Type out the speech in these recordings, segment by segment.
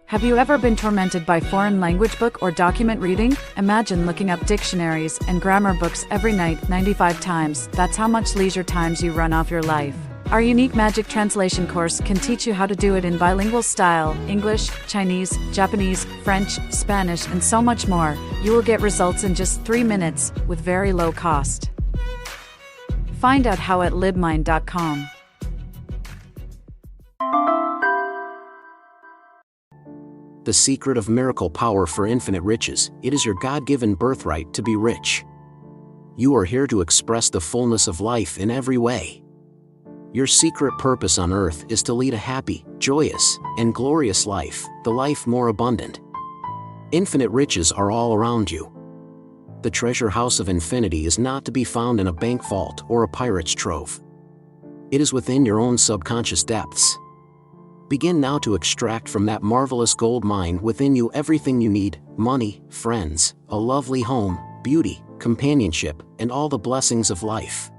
Have you ever been tormented by foreign language book or document reading? Imagine looking up dictionaries and grammar books every night 95 times. That's how much leisure times you run off your life. Our unique Magic Translation course can teach you how to do it in bilingual style: English, Chinese, Japanese, French, Spanish, and so much more. You will get results in just 3 minutes, with very low cost. Find out how at libmind.com. The secret of miracle power for infinite riches. It is your God-given birthright to be rich. You are here to express the fullness of life in every way. Your secret purpose on earth is to lead a happy, joyous, and glorious life, the life more abundant. Infinite riches are all around you. The treasure house of infinity is not to be found in a bank vault or a pirate's trove. It is within your own subconscious depths. Begin now to extract from that marvelous gold mine within you everything you need: money, friends, a lovely home, beauty, companionship, and all the blessings of life.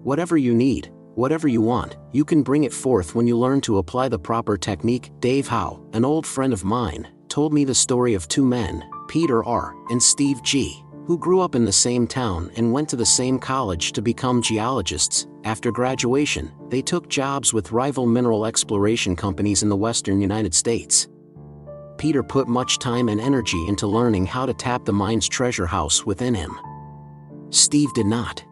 Whatever you need, whatever you want, you can bring it forth when you learn to apply the proper technique. Dave Howe, an old friend of mine, told me the story of two men, Peter R. and Steve G., who grew up in the same town and went to the same college to become geologists. After graduation, they took jobs with rival mineral exploration companies in the western United States. Peter put much time and energy into learning how to tap the mine's treasure house within him. Steve did not.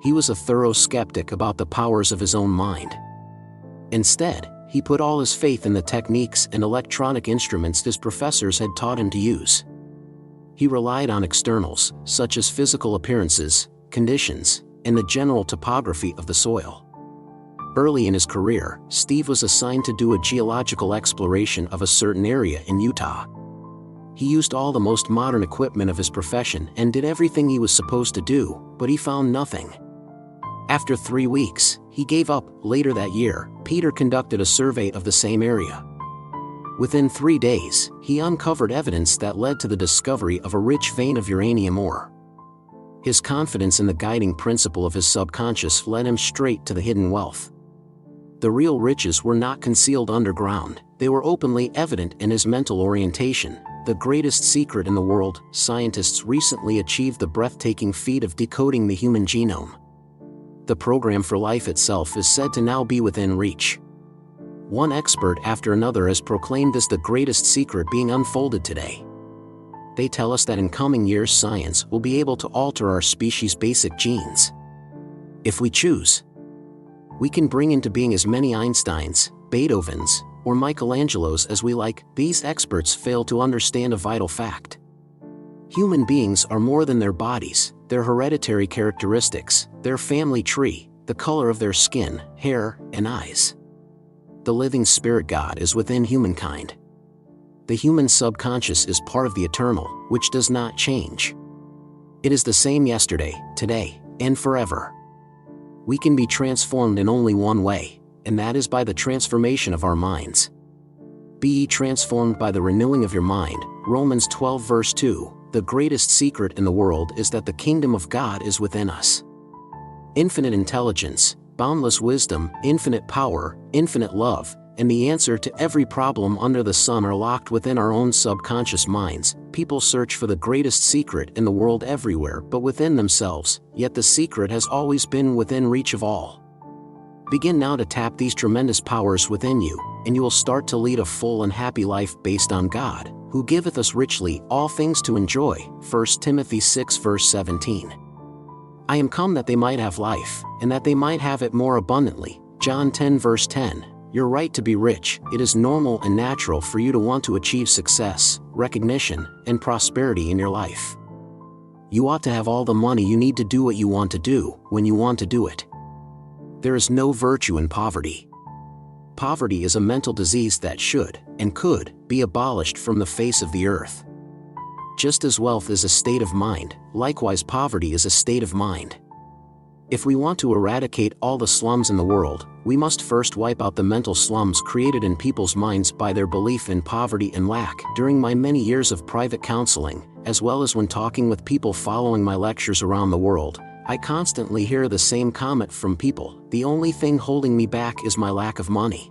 He was a thorough skeptic about the powers of his own mind. Instead, he put all his faith in the techniques and electronic instruments his professors had taught him to use. He relied on externals, such as physical appearances, conditions, and the general topography of the soil. Early in his career, Steve was assigned to do a geological exploration of a certain area in Utah. He used all the most modern equipment of his profession and did everything he was supposed to do, but he found nothing. After 3 weeks, he gave up. Later that year, Peter conducted a survey of the same area. Within 3 days, he uncovered evidence that led to the discovery of a rich vein of uranium ore. His confidence in the guiding principle of his subconscious led him straight to the hidden wealth. The real riches were not concealed underground, they were openly evident in his mental orientation. The greatest secret in the world. Scientists recently achieved the breathtaking feat of decoding the human genome. The program for life itself is said to now be within reach. One expert after another has proclaimed this the greatest secret being unfolded today. They tell us that in coming years science will be able to alter our species' basic genes. If we choose, we can bring into being as many Einsteins, Beethovens, or Michelangelos as we like. These experts fail to understand a vital fact. Human beings are more than their bodies, their hereditary characteristics, their family tree, the color of their skin, hair, and eyes. The living spirit God is within humankind. The human subconscious is part of the eternal, which does not change. It is the same yesterday, today, and forever. We can be transformed in only one way, and that is by the transformation of our minds. Be ye transformed by the renewing of your mind. Romans 12 verse 2. The greatest secret in the world is that the kingdom of God is within us. Infinite intelligence, boundless wisdom, infinite power, infinite love, and the answer to every problem under the sun are locked within our own subconscious minds. People search for the greatest secret in the world everywhere but within themselves, yet the secret has always been within reach of all. Begin now to tap these tremendous powers within you, and you will start to lead a full and happy life based on God, who giveth us richly all things to enjoy. 1 Timothy 6 verse 17. I am come that they might have life, and that they might have it more abundantly. John 10 verse 10. You're right to be rich. It is normal and natural for you to want to achieve success, recognition, and prosperity in your life. You ought to have all the money you need to do what you want to do, when you want to do it. There is no virtue in poverty. Poverty is a mental disease that should, and could, be abolished from the face of the earth. Just as wealth is a state of mind, likewise poverty is a state of mind. If we want to eradicate all the slums in the world, we must first wipe out the mental slums created in people's minds by their belief in poverty and lack. During my many years of private counseling, as well as when talking with people following my lectures around the world, I constantly hear the same comment from people: the only thing holding me back is my lack of money.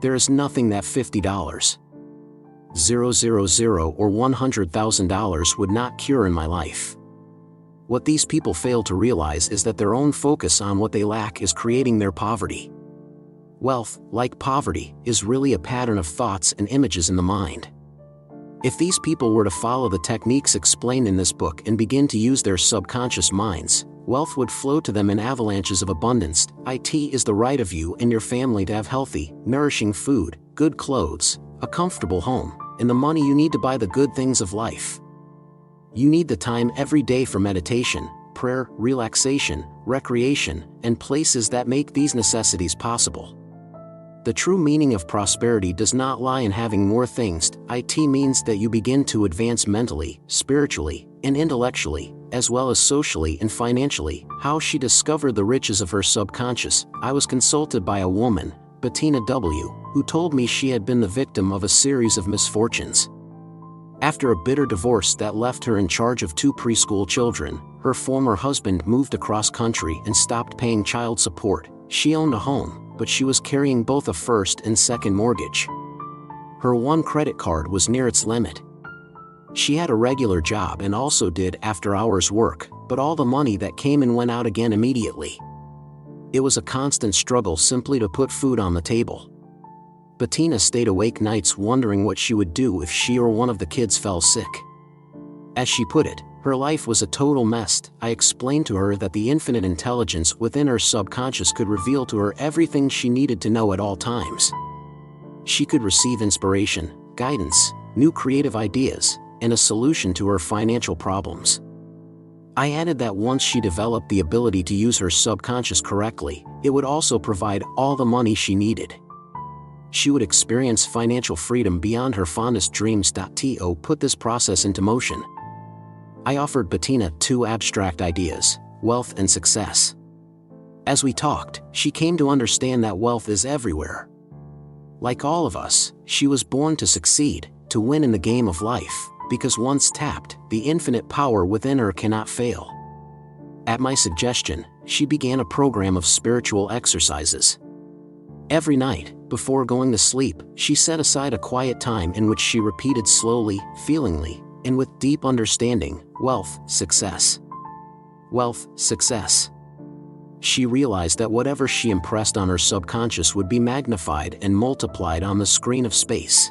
There is nothing that $50 or $100,000 would not cure in my life. What these people fail to realize is that their own focus on what they lack is creating their poverty. Wealth, like poverty, is really a pattern of thoughts and images in the mind. If these people were to follow the techniques explained in this book and begin to use their subconscious minds, wealth would flow to them in avalanches of abundance. It is the right of you and your family to have healthy, nourishing food, good clothes, a comfortable home, and the money you need to buy the good things of life. You need the time every day for meditation, prayer, relaxation, recreation, and places that make these necessities possible. The true meaning of prosperity does not lie in having more things. It means that you begin to advance mentally, spiritually, and intellectually, as well as socially and financially. How she discovered the riches of her subconscious. I was consulted by a woman, Bettina W., who told me she had been the victim of a series of misfortunes. After a bitter divorce that left her in charge of 2 preschool children, her former husband moved across country and stopped paying child support. She owned a home, but she was carrying both a first and second mortgage. Her one credit card was near its limit. She had a regular job and also did after-hours work, but all the money that came in went out again immediately. It was a constant struggle simply to put food on the table. Bettina stayed awake nights wondering what she would do if she or one of the kids fell sick. As she put it, her life was a total mess. I explained to her that the infinite intelligence within her subconscious could reveal to her everything she needed to know at all times. She could receive inspiration, guidance, new creative ideas, and a solution to her financial problems. I added that once she developed the ability to use her subconscious correctly, it would also provide all the money she needed. She would experience financial freedom beyond her fondest dreams. To put this process into motion, I offered Bettina 2 abstract ideas: wealth and success. As we talked, she came to understand that wealth is everywhere. Like all of us, she was born to succeed, to win in the game of life, because once tapped, the infinite power within her cannot fail. At my suggestion, she began a program of spiritual exercises. Every night, before going to sleep, she set aside a quiet time in which she repeated slowly, feelingly, and with deep understanding, wealth, success. Wealth, success. She realized that whatever she impressed on her subconscious would be magnified and multiplied on the screen of space.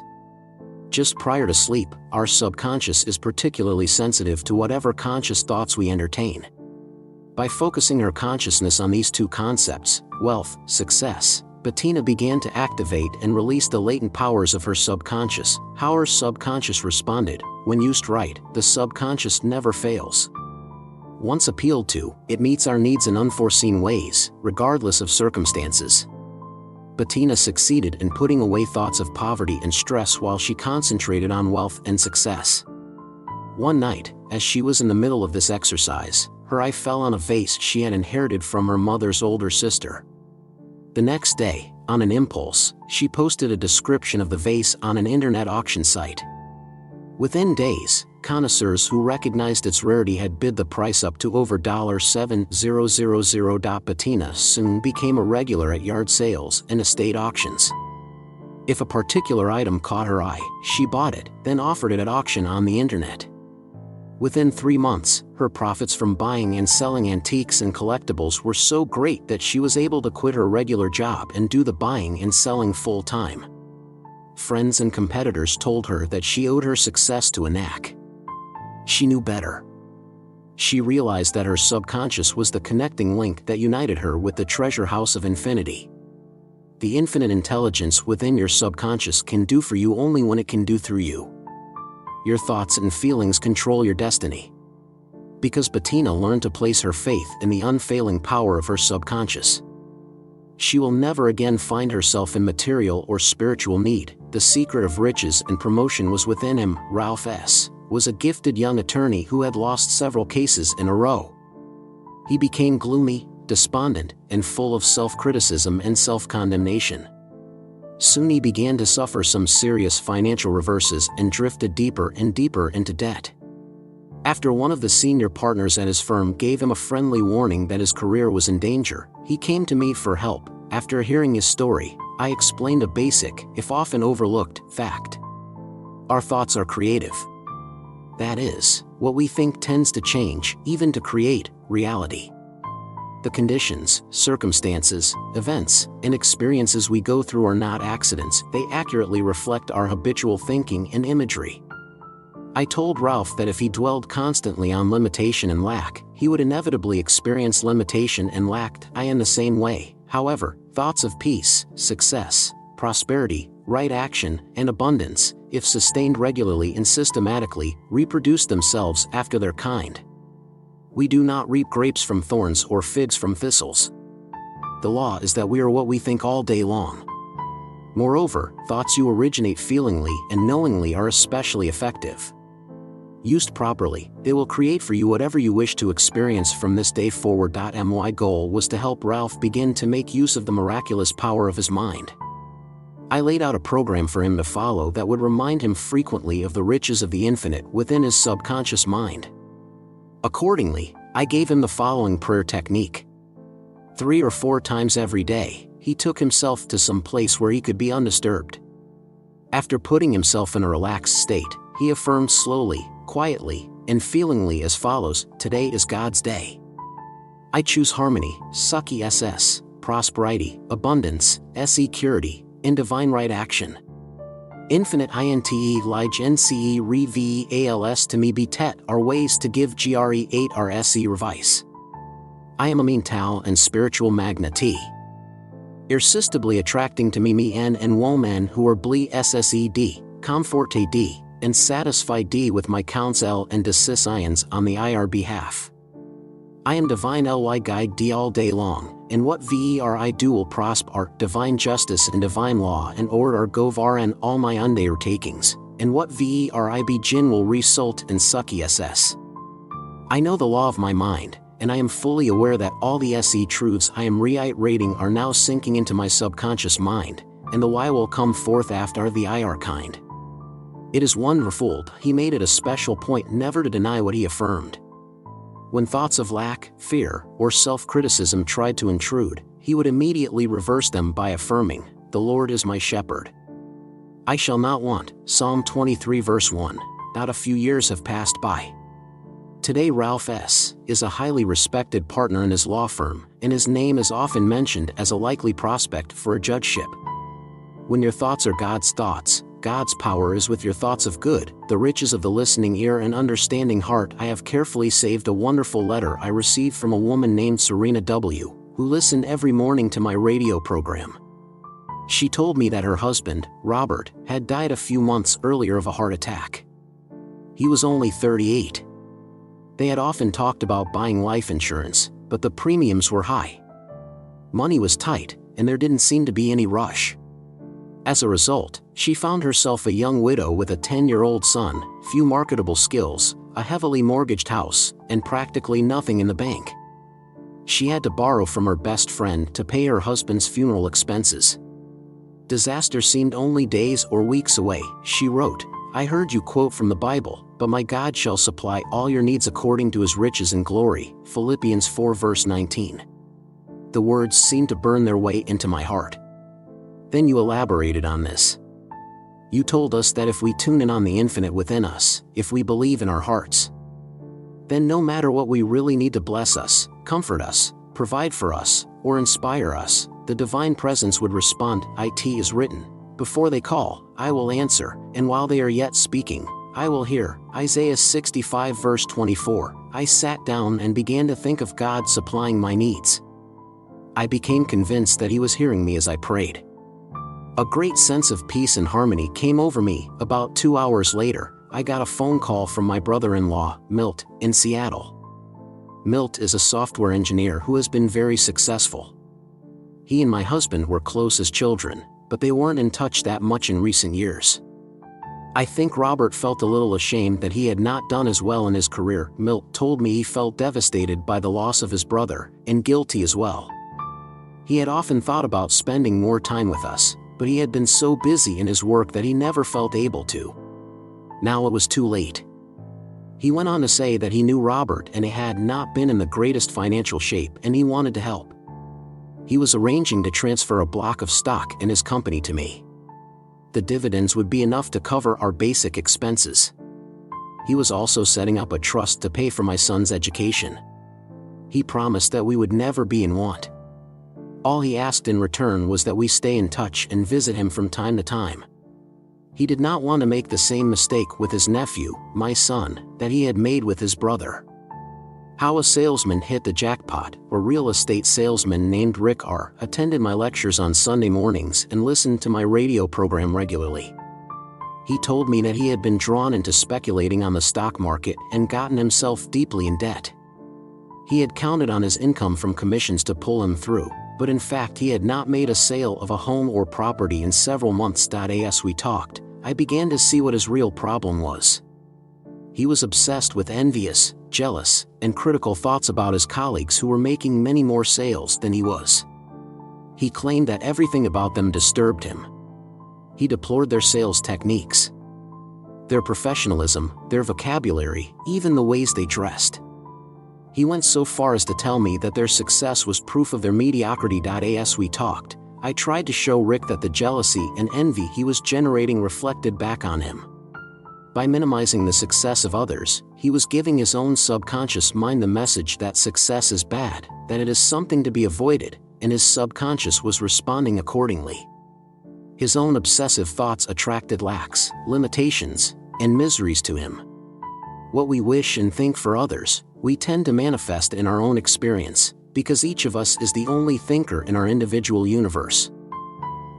Just prior to sleep, our subconscious is particularly sensitive to whatever conscious thoughts we entertain. By focusing her consciousness on these 2 concepts, wealth, success, Bettina began to activate and release the latent powers of her subconscious. How her subconscious responded: when used right, the subconscious never fails. Once appealed to, it meets our needs in unforeseen ways, regardless of circumstances. Bettina succeeded in putting away thoughts of poverty and stress while she concentrated on wealth and success. One night, as she was in the middle of this exercise, her eye fell on a vase she had inherited from her mother's older sister. The next day, on an impulse, she posted a description of the vase on an internet auction site. Within days, connoisseurs who recognized its rarity had bid the price up to over $7,000. Bettina soon became a regular at yard sales and estate auctions. If a particular item caught her eye, she bought it, then offered it at auction on the internet. Within 3 months, her profits from buying and selling antiques and collectibles were so great that she was able to quit her regular job and do the buying and selling full-time. Friends and competitors told her that she owed her success to a knack. She knew better. She realized that her subconscious was the connecting link that united her with the treasure house of infinity. The infinite intelligence within your subconscious can do for you only when it can do through you. Your thoughts and feelings control your destiny. Because Bettina learned to place her faith in the unfailing power of her subconscious, she will never again find herself in material or spiritual need. The secret of riches and promotion was within him. Ralph S. was a gifted young attorney who had lost several cases in a row. He became gloomy, despondent, and full of self-criticism and self-condemnation. Soon he began to suffer some serious financial reverses and drifted deeper and deeper into debt. After one of the senior partners at his firm gave him a friendly warning that his career was in danger, he came to me for help. After hearing his story, I explained a basic, if often overlooked, fact. Our thoughts are creative. That is, what we think tends to change, even to create, reality. The conditions, circumstances, events, and experiences we go through are not accidents, they accurately reflect our habitual thinking and imagery. I told Ralph that if he dwelled constantly on limitation and lack, he would inevitably experience limitation and lack. I in the same way, however, thoughts of peace, success, prosperity, right action, and abundance, if sustained regularly and systematically, reproduce themselves after their kind. We do not reap grapes from thorns or figs from thistles. The law is that we are what we think all day long. Moreover, thoughts you originate feelingly and knowingly are especially effective. Used properly, they will create for you whatever you wish to experience from this day forward. My goal was to help Ralph begin to make use of the miraculous power of his mind. I laid out a program for him to follow that would remind him frequently of the riches of the infinite within his subconscious mind. Accordingly, I gave him the following prayer technique. 3 or 4 times every day, he took himself to some place where he could be undisturbed. After putting himself in a relaxed state, he affirmed slowly, quietly, and feelingly as follows: today is God's day. I choose harmony, success, prosperity, abundance, security, and divine right action. Infinite inte lige nce revals to me betet are ways to give gre 8 rse revice. I am a mean tau and spiritual magnet irresistibly attracting to me and woman who are bli ssed, comforte d, and satisfied d with my counsel and decisions on the IR behalf. I am divine ly guide d all day long, and what veri do will prosper, divine justice and divine law and order govern all my undertakings, and what veri begin will result in success. I know the law of my mind, and I am fully aware that all the SE truths I am reiterating are now sinking into my subconscious mind, and the why will come forth after the IR kind. It is wonderful. He made it a special point never to deny what he affirmed. When thoughts of lack, fear, or self-criticism tried to intrude, he would immediately reverse them by affirming, "The Lord is my shepherd. I shall not want." Psalm 23 verse 1. Not a few years have passed by. Today Ralph S. is a highly respected partner in his law firm, and his name is often mentioned as a likely prospect for a judgeship. When your thoughts are God's thoughts, God's power is with your thoughts of good, the riches of the listening ear and understanding heart. I have carefully saved a wonderful letter I received from a woman named Serena W., who listened every morning to my radio program. She told me that her husband, Robert, had died a few months earlier of a heart attack. He was only 38. They had often talked about buying life insurance, but the premiums were high. Money was tight, and there didn't seem to be any rush. As a result, she found herself a young widow with a 10-year-old son, few marketable skills, a heavily mortgaged house, and practically nothing in the bank. She had to borrow from her best friend to pay her husband's funeral expenses. Disaster seemed only days or weeks away. She wrote, "I heard you quote from the Bible, but my God shall supply all your needs according to his riches and glory." Philippians 4 verse 19. The words seemed to burn their way into my heart. Then you elaborated on this. You told us that if we tune in on the infinite within us, if we believe in our hearts, then no matter what we really need to bless us, comfort us, provide for us, or inspire us, the divine presence would respond. It is written, "Before they call, I will answer, and while they are yet speaking, I will hear." Isaiah 65 verse 24. I sat down and began to think of God supplying my needs. I became convinced that he was hearing me as I prayed. A great sense of peace and harmony came over me. About 2 hours later, I got a phone call from my brother-in-law, Milt, in Seattle. Milt is a software engineer who has been very successful. He and my husband were close as children, but they weren't in touch that much in recent years. I think Robert felt a little ashamed that he had not done as well in his career. Milt told me he felt devastated by the loss of his brother, and guilty as well. He had often thought about spending more time with us, but he had been so busy in his work that he never felt able to. Now it was too late. He went on to say that he knew Robert and he had not been in the greatest financial shape and he wanted to help. He was arranging to transfer a block of stock in his company to me. The dividends would be enough to cover our basic expenses. He was also setting up a trust to pay for my son's education. He promised that we would never be in want. All he asked in return was that we stay in touch and visit him from time to time. He did not want to make the same mistake with his nephew, my son, that he had made with his brother. How a salesman hit the jackpot. A real estate salesman named Rick R. attended my lectures on Sunday mornings and listened to my radio program regularly. He told me that he had been drawn into speculating on the stock market and gotten himself deeply in debt. He had counted on his income from commissions to pull him through, but in fact he had not made a sale of a home or property in several months. As we talked, I began to see what his real problem was. He was obsessed with envious, jealous, and critical thoughts about his colleagues who were making many more sales than he was. He claimed that everything about them disturbed him. He deplored their sales techniques, their professionalism, their vocabulary, even the ways they dressed. He went so far as to tell me that their success was proof of their mediocrity. As we talked, I tried to show Rick that the jealousy and envy he was generating reflected back on him. By minimizing the success of others, he was giving his own subconscious mind the message that success is bad, that it is something to be avoided, and his subconscious was responding accordingly. His own obsessive thoughts attracted lacks, limitations, and miseries to him. What we wish and think for others, we tend to manifest in our own experience, because each of us is the only thinker in our individual universe.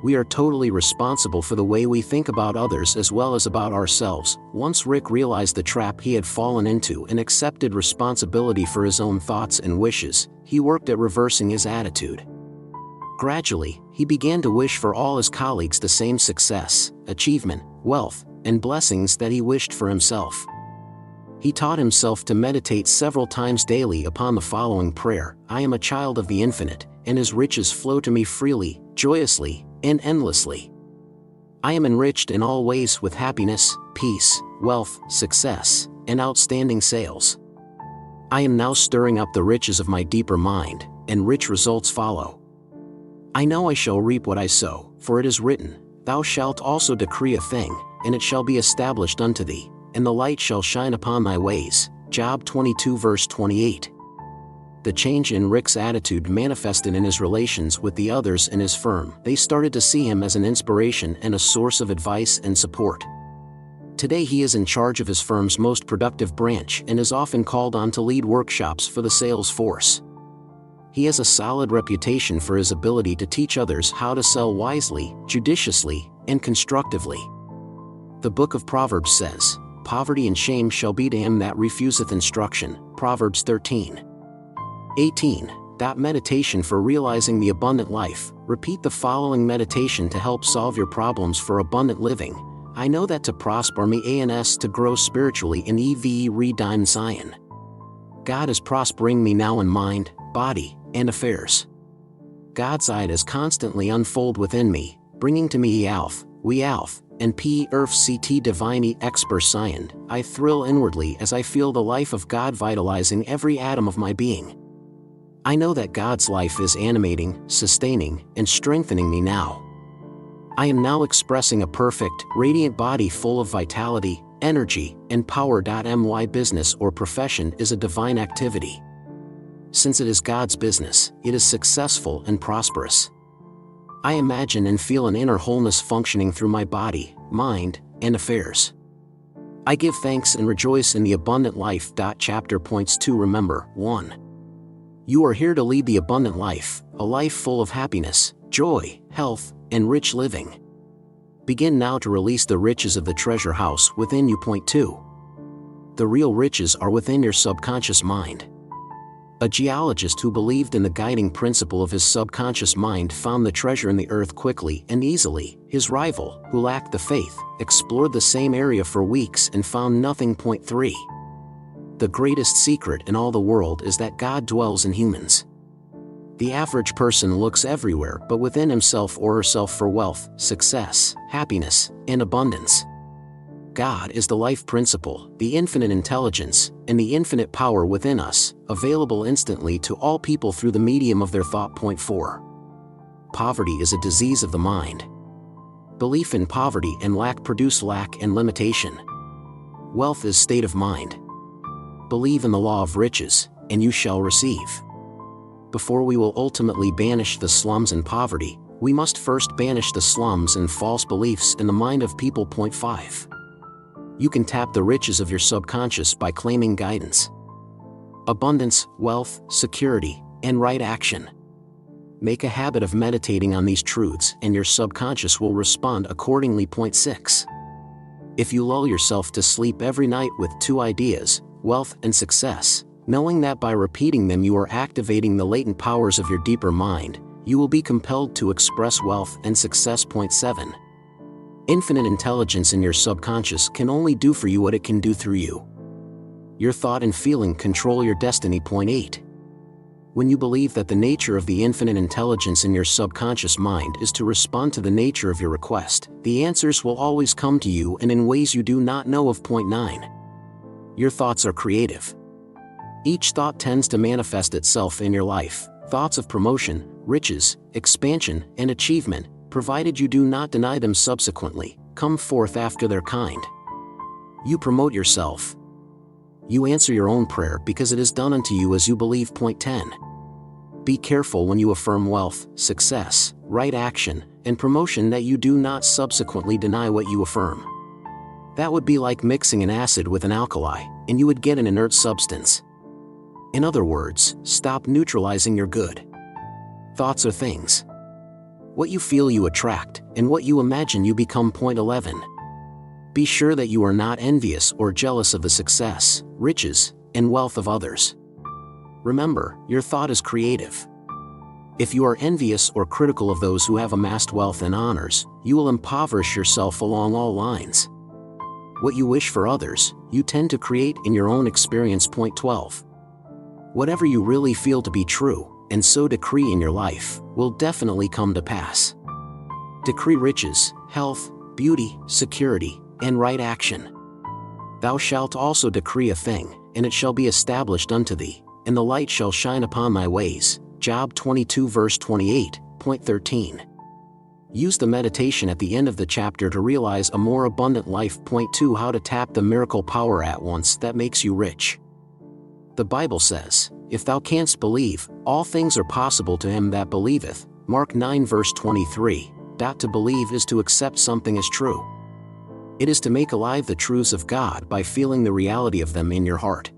We are totally responsible for the way we think about others as well as about ourselves. Once Rick realized the trap he had fallen into and accepted responsibility for his own thoughts and wishes, he worked at reversing his attitude. Gradually, he began to wish for all his colleagues the same success, achievement, wealth, and blessings that he wished for himself. He taught himself to meditate several times daily upon the following prayer: I am a child of the infinite, and his riches flow to me freely, joyously, and endlessly. I am enriched in all ways with happiness, peace, wealth, success, and outstanding sales. I am now stirring up the riches of my deeper mind, and rich results follow. I know I shall reap what I sow, for it is written, Thou shalt also decree a thing, and it shall be established unto thee, and the light shall shine upon thy ways. Job 22 verse 28. The change in Rick's attitude manifested in his relations with the others in his firm. They started to see him as an inspiration and a source of advice and support. Today he is in charge of his firm's most productive branch and is often called on to lead workshops for the sales force. He has a solid reputation for his ability to teach others how to sell wisely, judiciously, and constructively. The book of Proverbs says, Poverty and shame shall be to him that refuseth instruction. Proverbs 13:18. Meditation for realizing the abundant life. Repeat the following meditation to help solve your problems for abundant living. I know that to prosper me ans to grow spiritually in redeem Zion. God is prospering me now in mind, body, and affairs. God's eye is constantly unfold within me, bringing to me Alf, we Alf, and Ct divine expersind. I thrill inwardly as I feel the life of God vitalizing every atom of my being. I know that God's life is animating, sustaining, and strengthening me now. I am now expressing a perfect, radiant body full of vitality, energy, and power. My business or profession is a divine activity. Since it is God's business, it is successful and prosperous. I imagine and feel an inner wholeness functioning through my body, mind, and affairs. I give thanks and rejoice in the abundant life. Chapter points to remember. 1. You are here to lead the abundant life, a life full of happiness, joy, health, and rich living. Begin now to release the riches of the treasure house within you. Point 2. The real riches are within your subconscious mind. A geologist who believed in the guiding principle of his subconscious mind found the treasure in the earth quickly and easily. His rival, who lacked the faith, explored the same area for weeks and found nothing. Point 3. The greatest secret in all the world is that God dwells in humans. The average person looks everywhere but within himself or herself for wealth, success, happiness, and abundance. God is the life principle, the infinite intelligence, and the infinite power within us, available instantly to all people through the medium of their thought. Point 4. Poverty is a disease of the mind. Belief in poverty and lack produce lack and limitation. Wealth is state of mind. Believe in the law of riches, and you shall receive. Before we will ultimately banish the slums and poverty, we must first banish the slums and false beliefs in the mind of people. Point 5. You can tap the riches of your subconscious by claiming guidance. Abundance, wealth, security, and right action. Make a habit of meditating on these truths and your subconscious will respond accordingly. Point 6. If you lull yourself to sleep every night with two ideas, wealth and success, knowing that by repeating them you are activating the latent powers of your deeper mind, you will be compelled to express wealth and success. Point 7. Infinite intelligence in your subconscious can only do for you what it can do through you. Your thought and feeling control your destiny. Point 8. When you believe that the nature of the infinite intelligence in your subconscious mind is to respond to the nature of your request, the answers will always come to you and in ways you do not know of. Point 9. Your thoughts are creative. Each thought tends to manifest itself in your life. Thoughts of promotion, riches, expansion, and achievement, provided you do not deny them subsequently, come forth after their kind. You promote yourself. You answer your own prayer because it is done unto you as you believe. Point 10. Be careful when you affirm wealth, success, right action, and promotion that you do not subsequently deny what you affirm. That would be like mixing an acid with an alkali, and you would get an inert substance. In other words, stop neutralizing your good. Thoughts are things. What you feel you attract, and what you imagine you become. Point 11. Be sure that you are not envious or jealous of the success, riches, and wealth of others. Remember, your thought is creative. If you are envious or critical of those who have amassed wealth and honors, you will impoverish yourself along all lines. What you wish for others, you tend to create in your own experience. Point 12. Whatever you really feel to be true, and so decree in your life, will definitely come to pass. Decree riches, health, beauty, security, and right action. Thou shalt also decree a thing, and it shall be established unto thee, and the light shall shine upon thy ways. Job 22 verse 28. Point 13. Use the meditation at the end of the chapter to realize a more abundant life. Point 2. How to tap the miracle power at once that makes you rich. The Bible says, if thou canst believe, all things are possible to him that believeth. Mark 9 verse 23. To believe is to accept something as true. It is to make alive the truths of God by feeling the reality of them in your heart.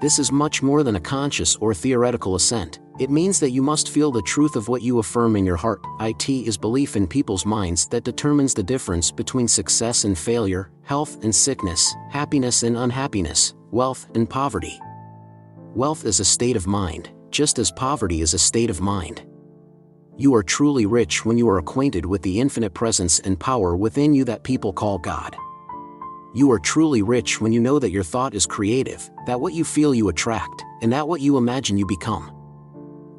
This is much more than a conscious or theoretical assent. It means that you must feel the truth of what you affirm in your heart. It is belief in people's minds that determines the difference between success and failure, health and sickness, happiness and unhappiness, wealth and poverty. Wealth is a state of mind, just as poverty is a state of mind. You are truly rich when you are acquainted with the infinite presence and power within you that people call God. You are truly rich when you know that your thought is creative, that what you feel you attract, and that what you imagine you become.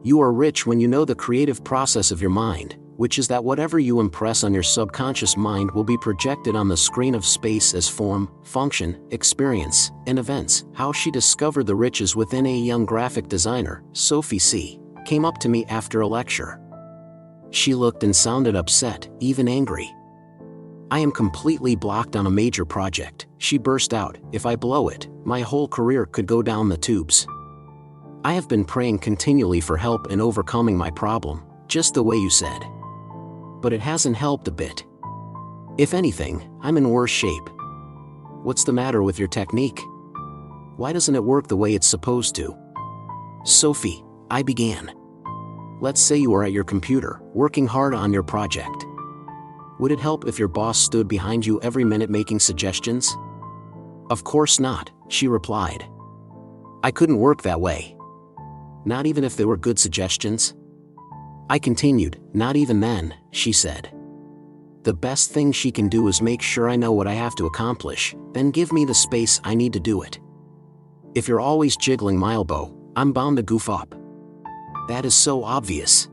You are rich when you know the creative process of your mind, which is that whatever you impress on your subconscious mind will be projected on the screen of space as form, function, experience, and events. How she discovered the riches within a young graphic designer, Sophie C., came up to me after a lecture. She looked and sounded upset, even angry. I am completely blocked on a major project, she burst out. If I blow it, my whole career could go down the tubes. I have been praying continually for help in overcoming my problem, just the way you said. But it hasn't helped a bit. If anything, I'm in worse shape. What's the matter with your technique? Why doesn't it work the way it's supposed to? Sophie, I began. Let's say you are at your computer, working hard on your project. Would it help if your boss stood behind you every minute making suggestions? Of course not, she replied. I couldn't work that way. Not even if they were good suggestions? I continued, not even then, she said. The best thing she can do is make sure I know what I have to accomplish, then give me the space I need to do it. If you're always jiggling my elbow, I'm bound to goof up. That is so obvious.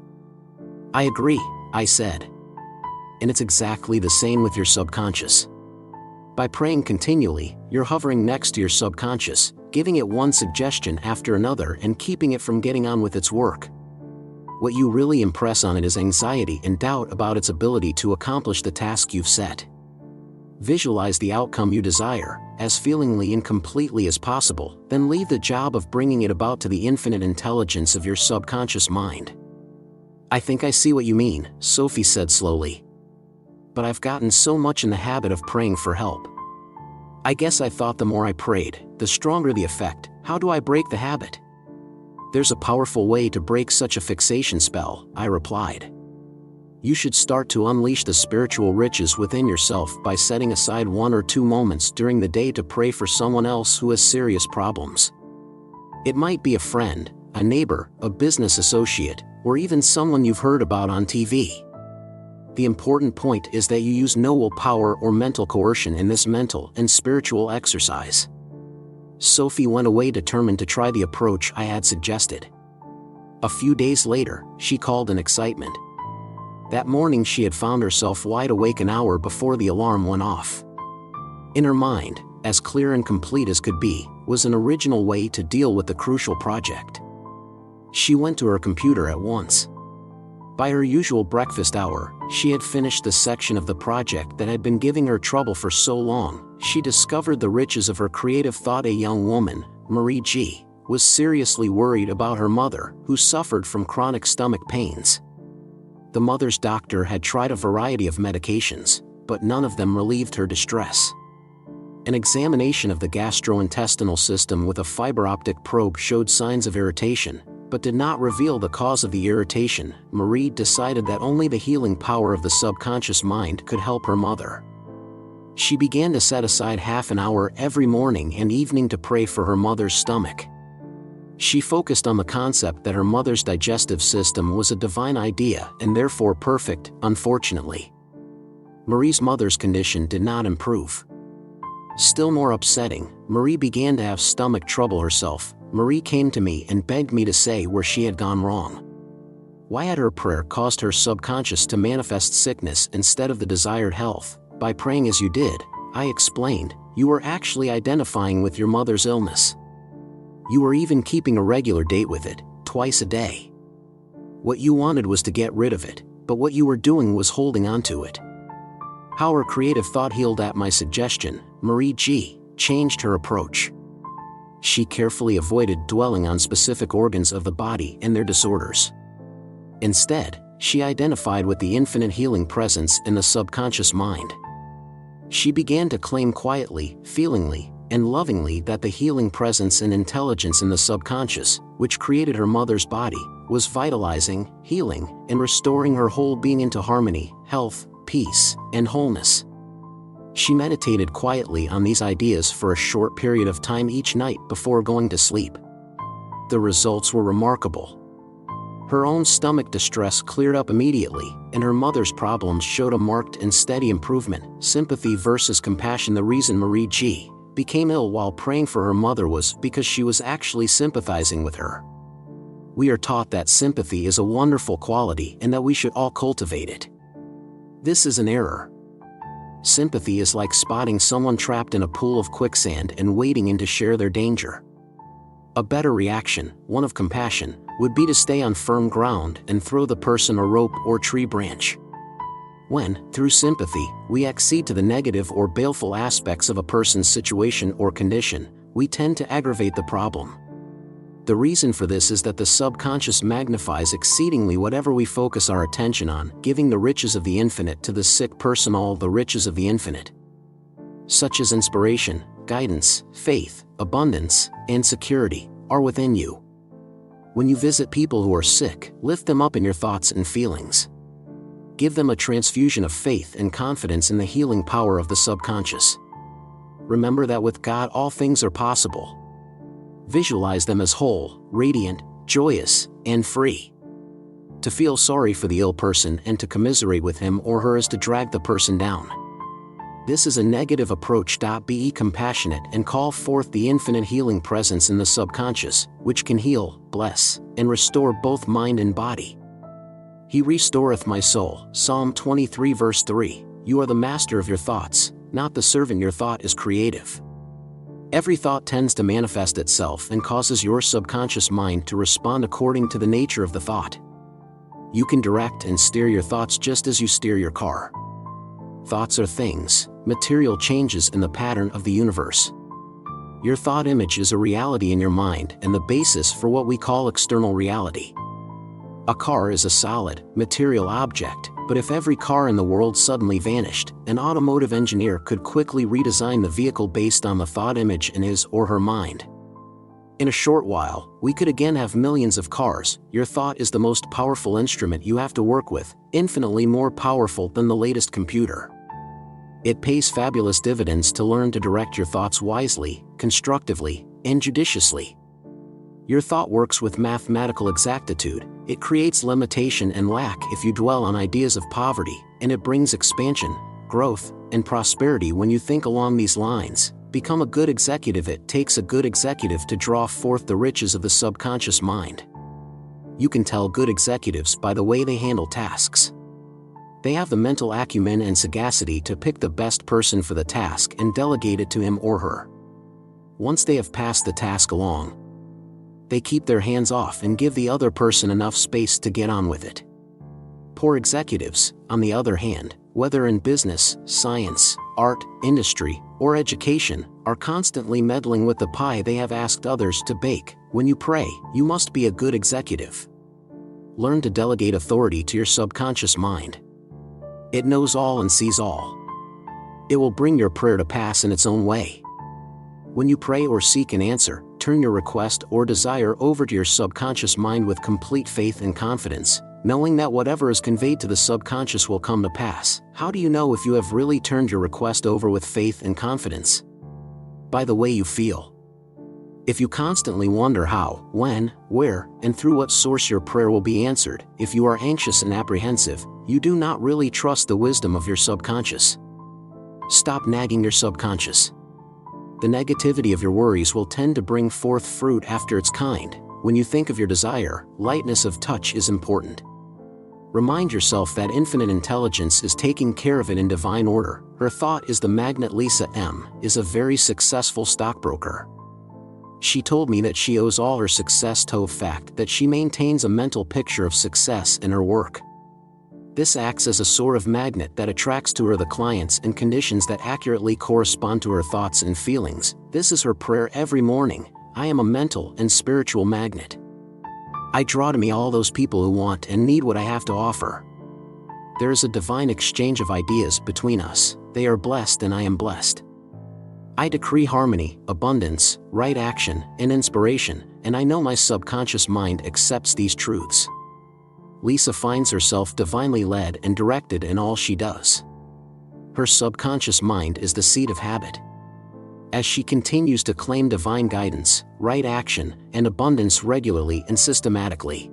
I agree, I said. And it's exactly the same with your subconscious. By praying continually, you're hovering next to your subconscious, giving it one suggestion after another and keeping it from getting on with its work. What you really impress on it is anxiety and doubt about its ability to accomplish the task you've set. Visualize the outcome you desire, as feelingly and completely as possible, then leave the job of bringing it about to the infinite intelligence of your subconscious mind. I think I see what you mean, Sophie said slowly. But I've gotten so much in the habit of praying for help. I guess I thought the more I prayed, the stronger the effect. How do I break the habit? There's a powerful way to break such a fixation spell, I replied. You should start to unleash the spiritual riches within yourself by setting aside 1 or 2 moments during the day to pray for someone else who has serious problems. It might be a friend, a neighbor, a business associate, or even someone you've heard about on TV. The important point is that you use no willpower or mental coercion in this mental and spiritual exercise. Sophie went away determined to try the approach I had suggested. A few days later, she called in excitement. That morning she had found herself wide awake an hour before the alarm went off. In her mind, as clear and complete as could be, was an original way to deal with the crucial project. She went to her computer at once. By her usual breakfast hour, she had finished the section of the project that had been giving her trouble for so long. She discovered the riches of her creative thought. A young woman, Marie G., was seriously worried about her mother, who suffered from chronic stomach pains. The mother's doctor had tried a variety of medications, but none of them relieved her distress. An examination of the gastrointestinal system with a fiber optic probe showed signs of irritation, but did not reveal the cause of the irritation. Marie decided that only the healing power of the subconscious mind could help her mother. She began to set aside half an hour every morning and evening to pray for her mother's stomach. She focused on the concept that her mother's digestive system was a divine idea and therefore perfect. Unfortunately, Marie's mother's condition did not improve. Still more upsetting, Marie began to have stomach trouble herself. Marie came to me and begged me to say where she had gone wrong. Why had her prayer caused her subconscious to manifest sickness instead of the desired health? By praying as you did, I explained, you were actually identifying with your mother's illness. You were even keeping a regular date with it, twice a day. What you wanted was to get rid of it, but what you were doing was holding on to it. How her creative thought healed at my suggestion. Marie G. changed her approach. She carefully avoided dwelling on specific organs of the body and their disorders. Instead, she identified with the infinite healing presence in the subconscious mind. She began to claim quietly, feelingly, and lovingly that the healing presence and intelligence in the subconscious, which created her mother's body, was vitalizing, healing, and restoring her whole being into harmony, health, peace, and wholeness. She meditated quietly on these ideas for a short period of time each night before going to sleep. The results were remarkable. Her own stomach distress cleared up immediately, and her mother's problems showed a marked and steady improvement. Sympathy versus compassion. The reason Marie G. became ill while praying for her mother was because she was actually sympathizing with her. We are taught that sympathy is a wonderful quality and that we should all cultivate it. This is an error. Sympathy is like spotting someone trapped in a pool of quicksand and wading in to share their danger. A better reaction, one of compassion, would be to stay on firm ground and throw the person a rope or tree branch. When, through sympathy, we accede to the negative or baleful aspects of a person's situation or condition, we tend to aggravate the problem. The reason for this is that the subconscious magnifies exceedingly whatever we focus our attention on, giving the riches of the infinite to the sick person. All the riches of the infinite, such as inspiration, guidance, faith, abundance, and security, are within you. When you visit people who are sick, lift them up in your thoughts and feelings. Give them a transfusion of faith and confidence in the healing power of the subconscious. Remember that with God all things are possible. Visualize them as whole, radiant, joyous, and free. To feel sorry for the ill person and to commiserate with him or her is to drag the person down. This is a negative approach. Be compassionate and call forth the infinite healing presence in the subconscious, which can heal, bless, and restore both mind and body. He restoreth my soul. Psalm 23 verse 3. You are the master of your thoughts, not the servant. Your thought is creative. Every thought tends to manifest itself and causes your subconscious mind to respond according to the nature of the thought. You can direct and steer your thoughts just as you steer your car. Thoughts are things, material changes in the pattern of the universe. Your thought image is a reality in your mind and the basis for what we call external reality. A car is a solid, material object, but if every car in the world suddenly vanished, an automotive engineer could quickly redesign the vehicle based on the thought image in his or her mind. In a short while, we could again have millions of cars. Your thought is the most powerful instrument you have to work with, infinitely more powerful than the latest computer. It pays fabulous dividends to learn to direct your thoughts wisely, constructively, and judiciously. Your thought works with mathematical exactitude. It creates limitation and lack if you dwell on ideas of poverty, and it brings expansion, growth, and prosperity when you think along these lines. Become a good executive. It takes a good executive to draw forth the riches of the subconscious mind. You can tell good executives by the way they handle tasks. They have the mental acumen and sagacity to pick the best person for the task and delegate it to him or her. Once they have passed the task along, they keep their hands off and give the other person enough space to get on with it. Poor executives, on the other hand, whether in business, science, art, industry, or education, are constantly meddling with the pie they have asked others to bake. When you pray, you must be a good executive. Learn to delegate authority to your subconscious mind. It knows all and sees all. It will bring your prayer to pass in its own way. When you pray or seek an answer, turn your request or desire over to your subconscious mind with complete faith and confidence, knowing that whatever is conveyed to the subconscious will come to pass. How do you know if you have really turned your request over with faith and confidence? By the way you feel. If you constantly wonder how, when, where, and through what source your prayer will be answered, if you are anxious and apprehensive, you do not really trust the wisdom of your subconscious. Stop nagging your subconscious. The negativity of your worries will tend to bring forth fruit after its kind. When you think of your desire, lightness of touch is important. Remind yourself that infinite intelligence is taking care of it in divine order. Her thought is the magnet. Lisa M. is a very successful stockbroker. She told me that she owes all her success to the fact that she maintains a mental picture of success in her work. This acts as a sort of magnet that attracts to her the clients and conditions that accurately correspond to her thoughts and feelings. This is her prayer every morning: I am a mental and spiritual magnet. I draw to me all those people who want and need what I have to offer. There is a divine exchange of ideas between us. They are blessed and I am blessed. I decree harmony, abundance, right action, and inspiration, and I know my subconscious mind accepts these truths. Lisa finds herself divinely led and directed in all she does. Her subconscious mind is the seat of habit. As she continues to claim divine guidance, right action, and abundance regularly and systematically,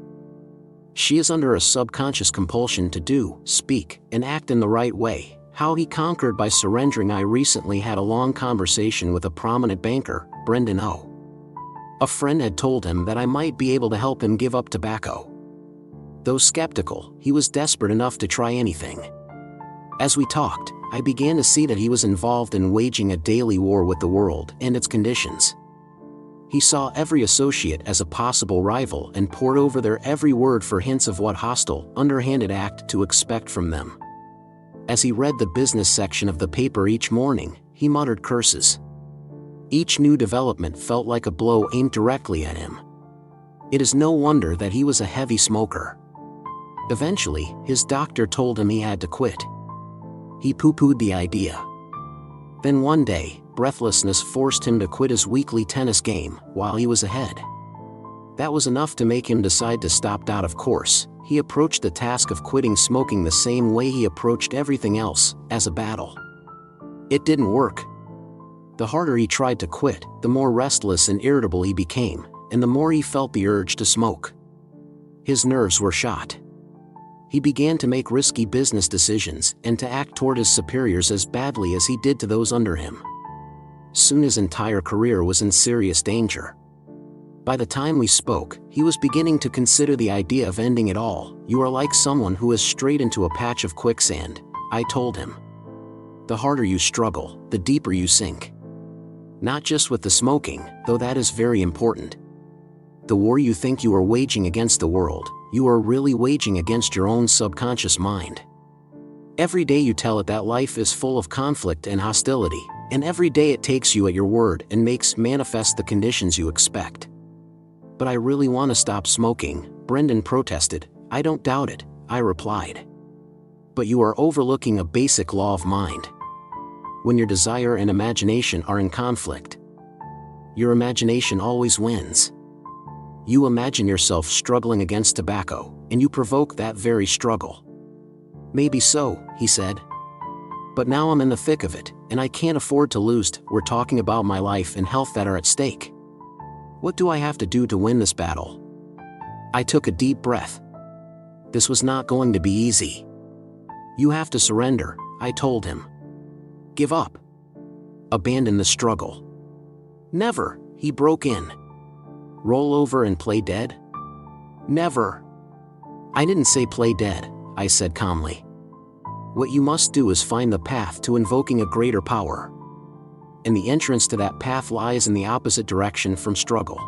she is under a subconscious compulsion to do, speak, and act in the right way. How he conquered by surrendering. I recently had a long conversation with a prominent banker, Brendan O. A friend had told him that I might be able to help him give up tobacco. Though skeptical, he was desperate enough to try anything. As we talked, I began to see that he was involved in waging a daily war with the world and its conditions. He saw every associate as a possible rival and pored over their every word for hints of what hostile, underhanded act to expect from them. As he read the business section of the paper each morning, he muttered curses. Each new development felt like a blow aimed directly at him. It is no wonder that he was a heavy smoker. Eventually, his doctor told him he had to quit. He pooh-poohed the idea. Then one day, breathlessness forced him to quit his weekly tennis game while he was ahead. That was enough to make him decide to stop. Of course, he approached the task of quitting smoking the same way he approached everything else, as a battle. It didn't work. The harder he tried to quit, the more restless and irritable he became, and the more he felt the urge to smoke. His nerves were shot. He began to make risky business decisions and to act toward his superiors as badly as he did to those under him. Soon his entire career was in serious danger. By the time we spoke, he was beginning to consider the idea of ending it all. You are like someone who has strayed into a patch of quicksand, I told him. The harder you struggle, the deeper you sink. Not just with the smoking, though that is very important. The war you think you are waging against the world, you are really waging against your own subconscious mind. Every day you tell it that life is full of conflict and hostility, and every day it takes you at your word and makes manifest the conditions you expect. "But I really want to stop smoking," Brendan protested. "I don't doubt it," I replied. "But you are overlooking a basic law of mind. When your desire and imagination are in conflict, your imagination always wins. You imagine yourself struggling against tobacco, and you provoke that very struggle." "Maybe so," he said. "But now I'm in the thick of it, and I can't afford to lose. We're talking about my life and health that are at stake. What do I have to do to win this battle?" I took a deep breath. This was not going to be easy. "You have to surrender," I told him. "Give up. Abandon the struggle." "Never," he broke in. "Roll over and play dead?" "Never." "I didn't say play dead," I said calmly. "What you must do is find the path to invoking a greater power. And the entrance to that path lies in the opposite direction from struggle."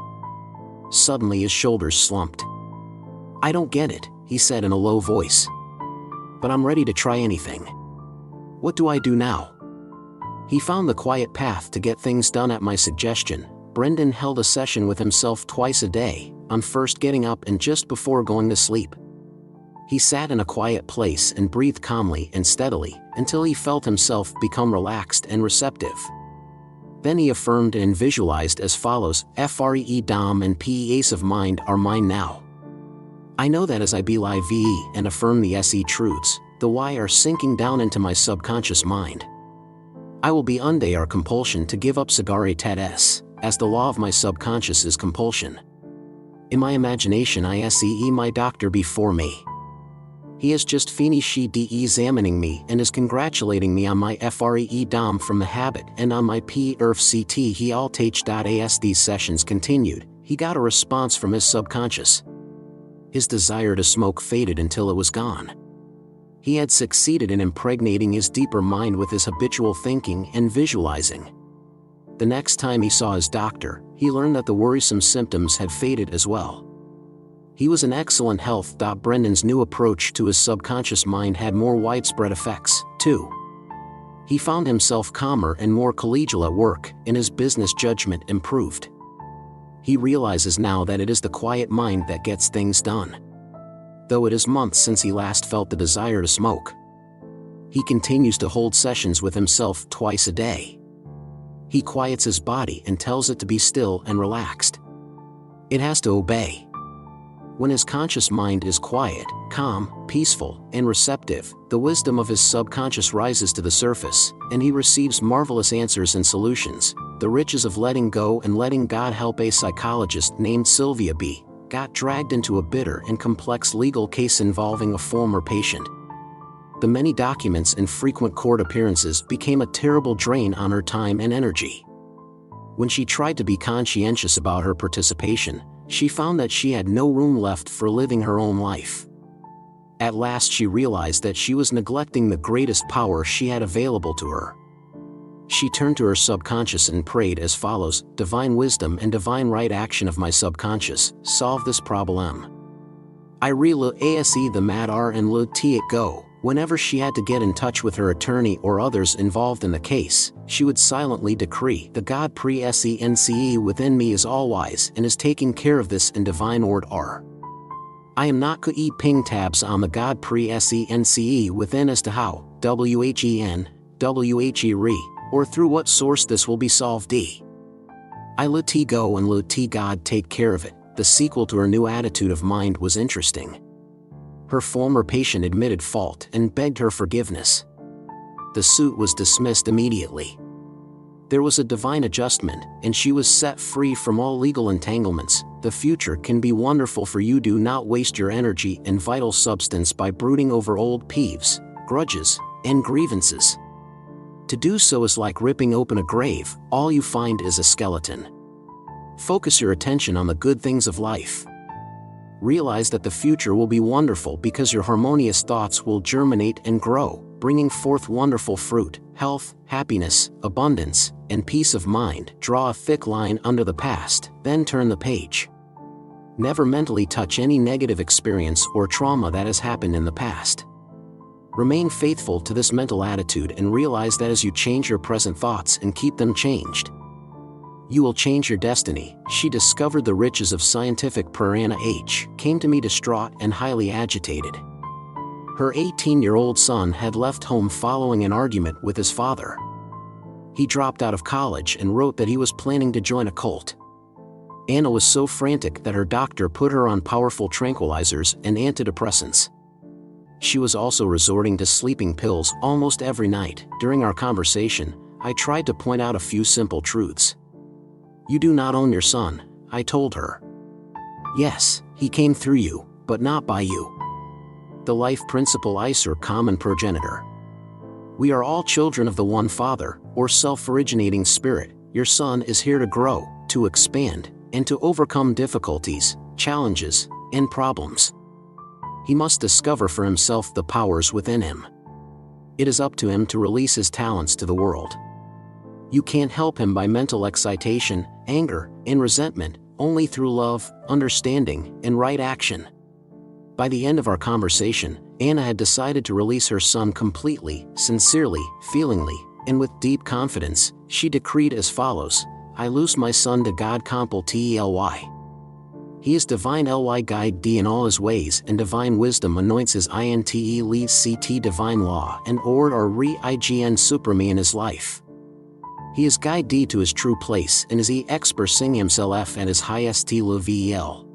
Suddenly his shoulders slumped. "I don't get it," he said in a low voice. "But I'm ready to try anything. What do I do now?" He found the quiet path to get things done at my suggestion. Brendan held a session with himself twice a day, on first getting up and just before going to sleep. He sat in a quiet place and breathed calmly and steadily until he felt himself become relaxed and receptive. Then he affirmed and visualized as follows: "FRE Dom and PE Ace of Mind are mine now. I know that as I believe and affirm the SE truths, the Y are sinking down into my subconscious mind. I will be unday our compulsion to give up Sagare Tet S, as the law of my subconscious is compulsion. In my imagination I see my doctor before me. He has just finished examining me and is congratulating me on my FRE Dom from the habit and on my PERF-CT he As these sessions continued, he got a response from his subconscious. His desire to smoke faded until it was gone. He had succeeded in impregnating his deeper mind with his habitual thinking and visualizing. The next time he saw his doctor, he learned that the worrisome symptoms had faded as well. He was in excellent health. Brendan's new approach to his subconscious mind had more widespread effects, too. He found himself calmer and more collegial at work, and his business judgment improved. He realizes now that it is the quiet mind that gets things done. Though it is months since he last felt the desire to smoke, he continues to hold sessions with himself twice a day. He quiets his body and tells it to be still and relaxed. It has to obey. When his conscious mind is quiet, calm, peaceful, and receptive, the wisdom of his subconscious rises to the surface, and he receives marvelous answers and solutions. The riches of letting go and letting God help. A psychologist named Sylvia B. got dragged into a bitter and complex legal case involving a former patient. The many documents and frequent court appearances became a terrible drain on her time and energy. When she tried to be conscientious about her participation, she found that she had no room left for living her own life. At last she realized that she was neglecting the greatest power she had available to her. She turned to her subconscious and prayed as follows: "Divine wisdom and divine right action of my subconscious, solve this problem. I ase the matter and let it go." Whenever she had to get in touch with her attorney or others involved in the case, she would silently decree, "The God pre-SENCE within me is all-wise and is taking care of this in divine order. I am not going to ping tabs on the God pre-SENCE within as to how, or through what source this will be solved. I let go and let God take care of it." The sequel to her new attitude of mind was interesting. Her former patient admitted fault and begged her forgiveness. The suit was dismissed immediately. There was a divine adjustment, and she was set free from all legal entanglements. The future can be wonderful for you. Do not waste your energy and vital substance by brooding over old peeves, grudges, and grievances. To do so is like ripping open a grave. All you find is a skeleton. Focus your attention on the good things of life. Realize that the future will be wonderful because your harmonious thoughts will germinate and grow, bringing forth wonderful fruit, health, happiness, abundance, and peace of mind. Draw a thick line under the past, then turn the page. Never mentally touch any negative experience or trauma that has happened in the past. Remain faithful to this mental attitude and realize that as you change your present thoughts and keep them changed, you will change your destiny. She discovered the riches of scientific prayer. Anna H. came to me distraught and highly agitated. Her 18-year-old son had left home following an argument with his father. He dropped out of college and wrote that he was planning to join a cult. Anna was so frantic that her doctor put her on powerful tranquilizers and antidepressants. She was also resorting to sleeping pills almost every night. During our conversation, I tried to point out a few simple truths. "You do not own your son," I told her. "Yes, he came through you, but not by you." The life principle is our common progenitor. We are all children of the one Father, or self-originating spirit. Your son is here to grow, to expand, and to overcome difficulties, challenges, and problems. He must discover for himself the powers within him. It is up to him to release his talents to the world. You can't help him by mental excitation, anger, and resentment, only through love, understanding, and right action. By the end of our conversation, Anna had decided to release her son completely, sincerely, feelingly, and with deep confidence. She decreed as follows: "I loose my son to God completely. He is divine ly guide D in all his ways, and divine wisdom anoints his inte leads ct divine law and ord or re-ign supreme in his life. He is guide D to his true place and is expressing himself at his highest level.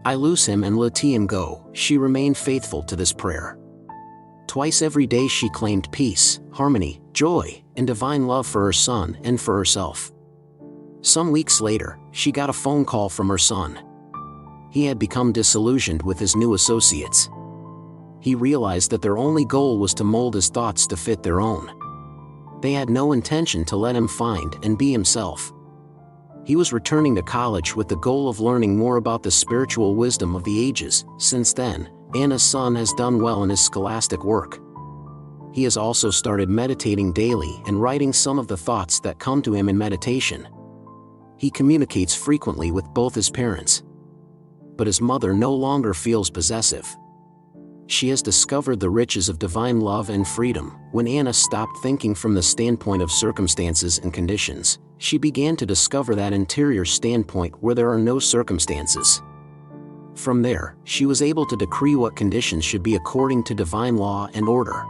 I loose him and let him go." She remained faithful to this prayer. Twice every day she claimed peace, harmony, joy, and divine love for her son and for herself. Some weeks later, she got a phone call from her son. He had become disillusioned with his new associates. He realized that their only goal was to mold his thoughts to fit their own. They had no intention to let him find and be himself. He was returning to college with the goal of learning more about the spiritual wisdom of the ages. Since then, Anna's son has done well in his scholastic work. He has also started meditating daily and writing some of the thoughts that come to him in meditation. He communicates frequently with both his parents. But his mother no longer feels possessive. She has discovered the riches of divine love and freedom. When Anna stopped thinking from the standpoint of circumstances and conditions, she began to discover that interior standpoint where there are no circumstances. From there, she was able to decree what conditions should be according to divine law and order.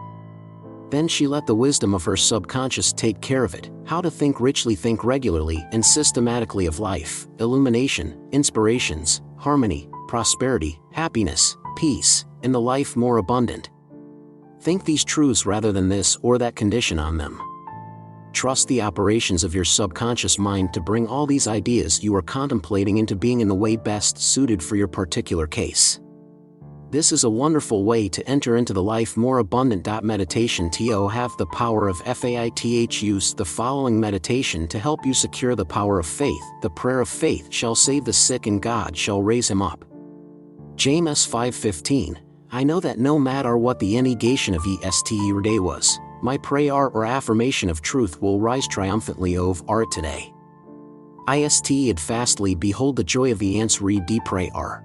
Then she let the wisdom of her subconscious take care of it. How to think richly, think regularly and systematically of life, illumination, inspirations, harmony, prosperity, happiness, peace, and the life more abundant. Think these truths rather than this or that condition on them. Trust the operations of your subconscious mind to bring all these ideas you are contemplating into being in the way best suited for your particular case. This is a wonderful way to enter into the life more abundant. Meditation to have the power of faith. Use the following meditation to help you secure the power of faith. The prayer of faith shall save the sick and God shall raise him up. James 5:15. I know that no matter what the negation of your day was, my prayer or affirmation of truth will rise triumphantly over it today. Id fastly behold the joy of the answer de prayer.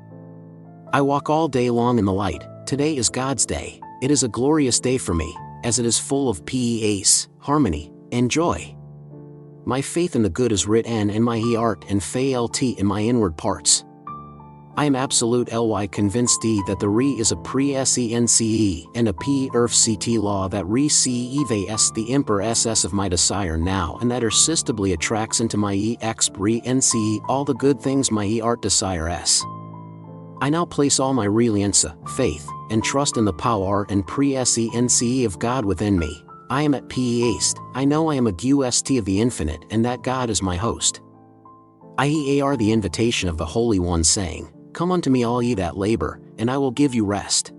I walk all day long in the light. Today is God's day. It is a glorious day for me, as it is full of peace, harmony, and joy. My faith in the good is written in my heart and felt in my inward parts. I am absolutely convinced that the re is a pre-sence and a p-ct law that receives the imper-ss of my desire now and that irresistibly attracts into my exp-nce all the good things my heart desires. I now place all my reliance, faith, and trust in the power and presence of God within me. I am at peace. I know I am a gust of the infinite and that God is my host. I hear the invitation of the Holy One saying, "Come unto me all ye that labor, and I will give you rest."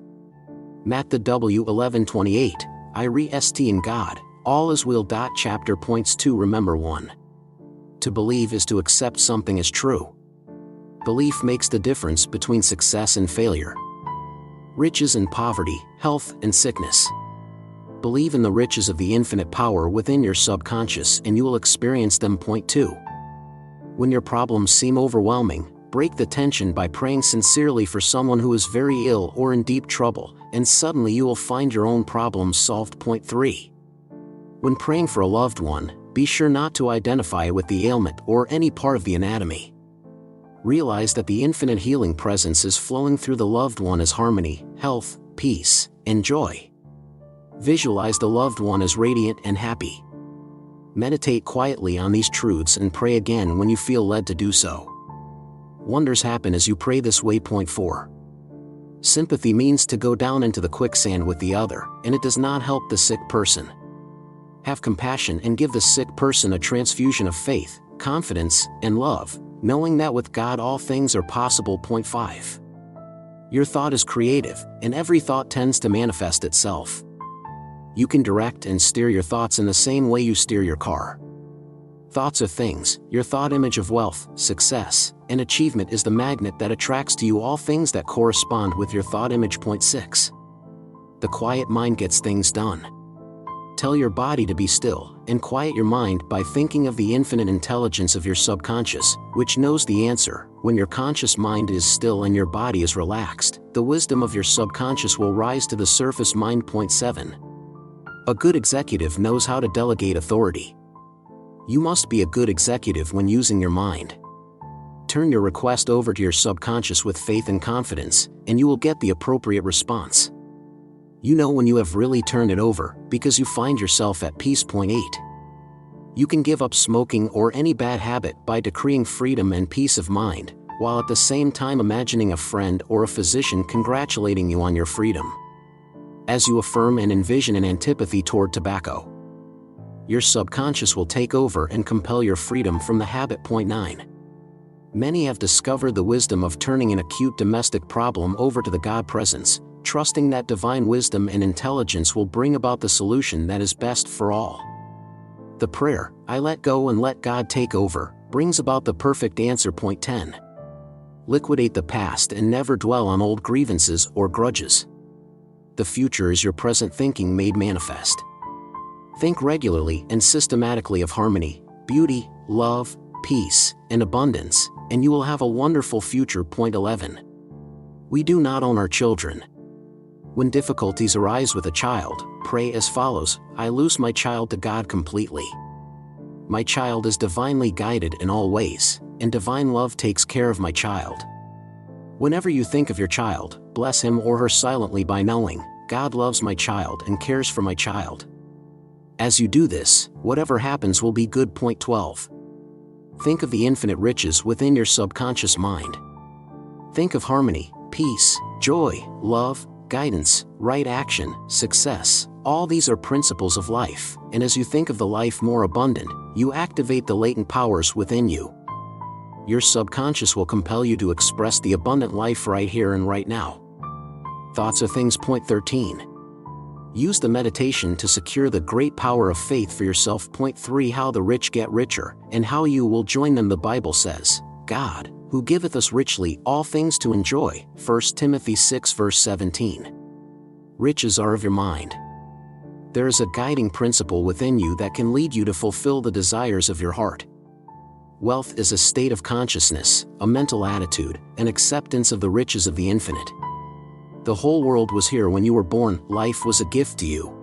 Matt W 11:28. I rest in God, all is will. Chapter points to remember 1. To believe is to accept something as true. Belief makes the difference between success and failure. Riches and poverty, health and sickness. Believe in the riches of the infinite power within your subconscious and you will experience them. Point 2. When your problems seem overwhelming, Break the tension by praying sincerely for someone who is very ill or in deep trouble, and suddenly you will find your own problems solved. Point 3. When praying for a loved one, be sure not to identify with the ailment or any part of the anatomy. Realize that the infinite healing presence is flowing through the loved one as harmony, health, peace, and joy. Visualize the loved one as radiant and happy. Meditate quietly on these truths and pray again when you feel led to do so. Wonders happen as you pray this way. Point 4. Sympathy means to go down into the quicksand with the other, and it does not help the sick person. Have compassion and give the sick person a transfusion of faith, confidence, and love, knowing that with God all things are possible. Point 5. Your thought is creative, and every thought tends to manifest itself. You can direct and steer your thoughts in the same way you steer your car. Thoughts are things. Your thought image of wealth, success, and achievement is the magnet that attracts to you all things that correspond with your thought image. Point 6. The quiet mind gets things done. Tell your body to be still, and quiet your mind by thinking of the infinite intelligence of your subconscious, which knows the answer. When your conscious mind is still and your body is relaxed, the wisdom of your subconscious will rise to the surface. Mind. Point 7. A good executive knows how to delegate authority. You must be a good executive when using your mind. Turn your request over to your subconscious with faith and confidence, and you will get the appropriate response. You know when you have really turned it over, because you find yourself at peace. Point 8. You can give up smoking or any bad habit by decreeing freedom and peace of mind, while at the same time imagining a friend or a physician congratulating you on your freedom. As you affirm and envision an antipathy toward tobacco, your subconscious will take over and compel your freedom from the habit. Point 9. Many have discovered the wisdom of turning an acute domestic problem over to the God presence, trusting that divine wisdom and intelligence will bring about the solution that is best for all. The prayer, "I let go and let God take over," brings about the perfect answer. Point 10. Liquidate the past and never dwell on old grievances or grudges. The future is your present thinking made manifest. Think regularly and systematically of harmony, beauty, love, peace, and abundance, and you will have a wonderful future. Point 11. We do not own our children. When difficulties arise with a child, pray as follows: I loose my child to God completely. My child is divinely guided in all ways, and divine love takes care of my child. Whenever you think of your child, bless him or her silently by knowing, God loves my child and cares for my child. As you do this, whatever happens will be good. Point 12. Think of the infinite riches within your subconscious mind. Think of harmony, peace, joy, love, guidance, right action, success. All these are principles of life, and as you think of the life more abundant, you activate the latent powers within you. Your subconscious will compel you to express the abundant life right here and right now. Thoughts are things. Point 13. Use the meditation to secure the great power of faith for yourself. Point 3. How the rich get richer, and how you will join them. The Bible says, God, who giveth us richly all things to enjoy. 1 Timothy 6 verse 17. Riches are of your mind. There is a guiding principle within you that can lead you to fulfill the desires of your heart. Wealth is a state of consciousness, a mental attitude, an acceptance of the riches of the infinite. The whole world was here when you were born. Life was a gift to you.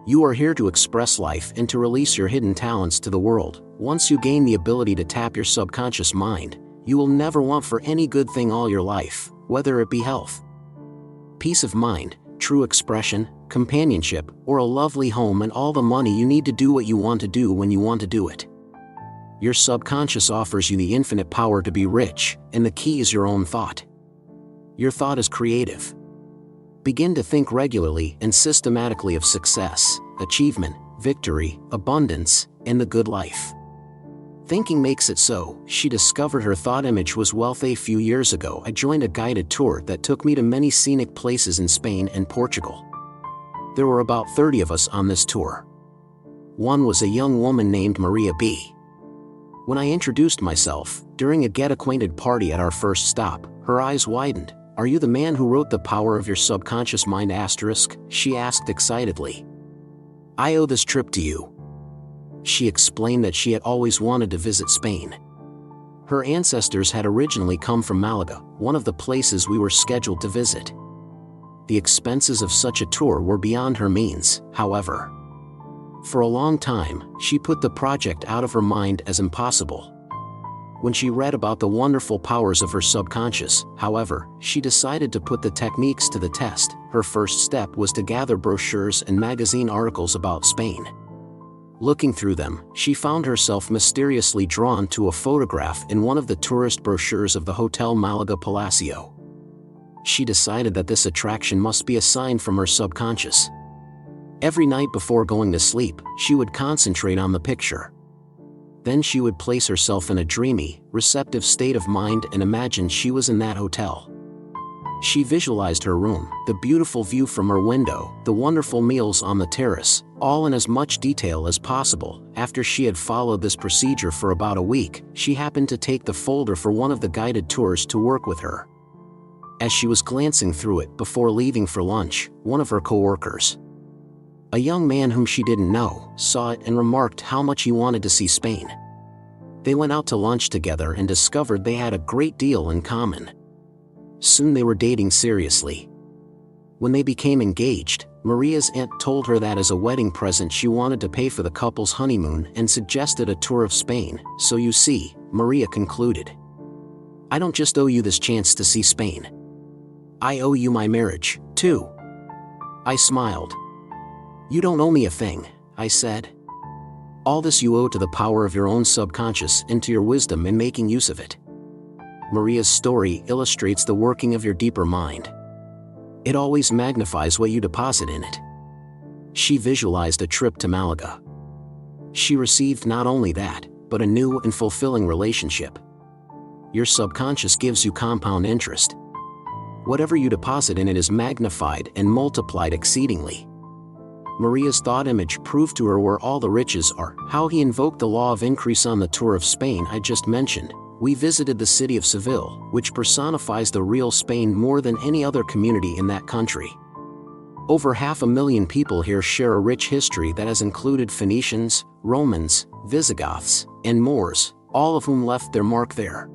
You are here to express life and to release your hidden talents to the world. Once you gain the ability to tap your subconscious mind, you will never want for any good thing all your life, whether it be health, peace of mind, true expression, companionship, or a lovely home and all the money you need to do what you want to do when you want to do it. Your subconscious offers you the infinite power to be rich, and the key is your own thought. Your thought is creative. Begin to think regularly and systematically of success, achievement, victory, abundance, and the good life. Thinking makes it so. She discovered her thought image was wealth. A few years ago, I joined a guided tour that took me to many scenic places in Spain and Portugal. There were about 30 of us on this tour. One was a young woman named Maria B. When I introduced myself, during a get-acquainted party at our first stop, her eyes widened. "Are you the man who wrote The Power of Your Subconscious Mind?" She asked excitedly. "I owe this trip to you." She explained that she had always wanted to visit Spain. Her ancestors had originally come from Malaga, one of the places we were scheduled to visit. The expenses of such a tour were beyond her means, however. For a long time, she put the project out of her mind as impossible. When she read about the wonderful powers of her subconscious, however, she decided to put the techniques to the test. Her first step was to gather brochures and magazine articles about Spain. Looking through them, she found herself mysteriously drawn to a photograph in one of the tourist brochures of the Hotel Malaga Palacio. She decided that this attraction must be a sign from her subconscious. Every night before going to sleep, she would concentrate on the picture. Then she would place herself in a dreamy, receptive state of mind and imagine she was in that hotel. She visualized her room, the beautiful view from her window, the wonderful meals on the terrace, all in as much detail as possible. After she had followed this procedure for about a week, she happened to take the folder for one of the guided tours to work with her. As she was glancing through it before leaving for lunch, one of her co-workers, a young man whom she didn't know, saw it and remarked how much he wanted to see Spain. They went out to lunch together and discovered they had a great deal in common. Soon they were dating seriously. When they became engaged, Maria's aunt told her that as a wedding present she wanted to pay for the couple's honeymoon and suggested a tour of Spain. So you see, Maria concluded, I don't just owe you this chance to see Spain. I owe you my marriage, too. I smiled. You don't owe me a thing, I said. All this you owe to the power of your own subconscious and to your wisdom in making use of it. Maria's story illustrates the working of your deeper mind. It always magnifies what you deposit in it. She visualized a trip to Malaga. She received not only that, but a new and fulfilling relationship. Your subconscious gives you compound interest. Whatever you deposit in it is magnified and multiplied exceedingly. Maria's thought image proved to her where all the riches are. How he invoked the law of increase on the tour of Spain I just mentioned. We visited the city of Seville, which personifies the real Spain more than any other community in that country. Over 500,000 people here share a rich history that has included Phoenicians, Romans, Visigoths, and Moors, all of whom left their mark there.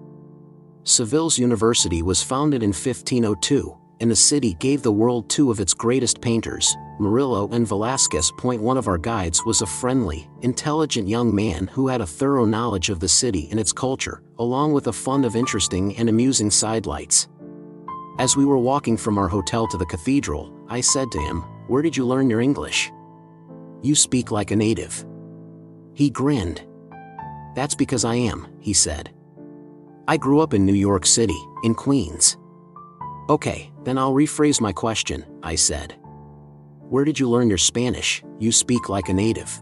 Seville's university was founded in 1502, and the city gave the world two of its greatest painters, Murillo and Velázquez. One of our guides was a friendly, intelligent young man who had a thorough knowledge of the city and its culture, along with a fund of interesting and amusing sidelights. As we were walking from our hotel to the cathedral, I said to him, "Where did you learn your English? You speak like a native." He grinned. "That's because I am," he said. "I grew up in New York City, in Queens." "Okay, then I'll rephrase my question," I said. "Where did you learn your Spanish? You speak like a native."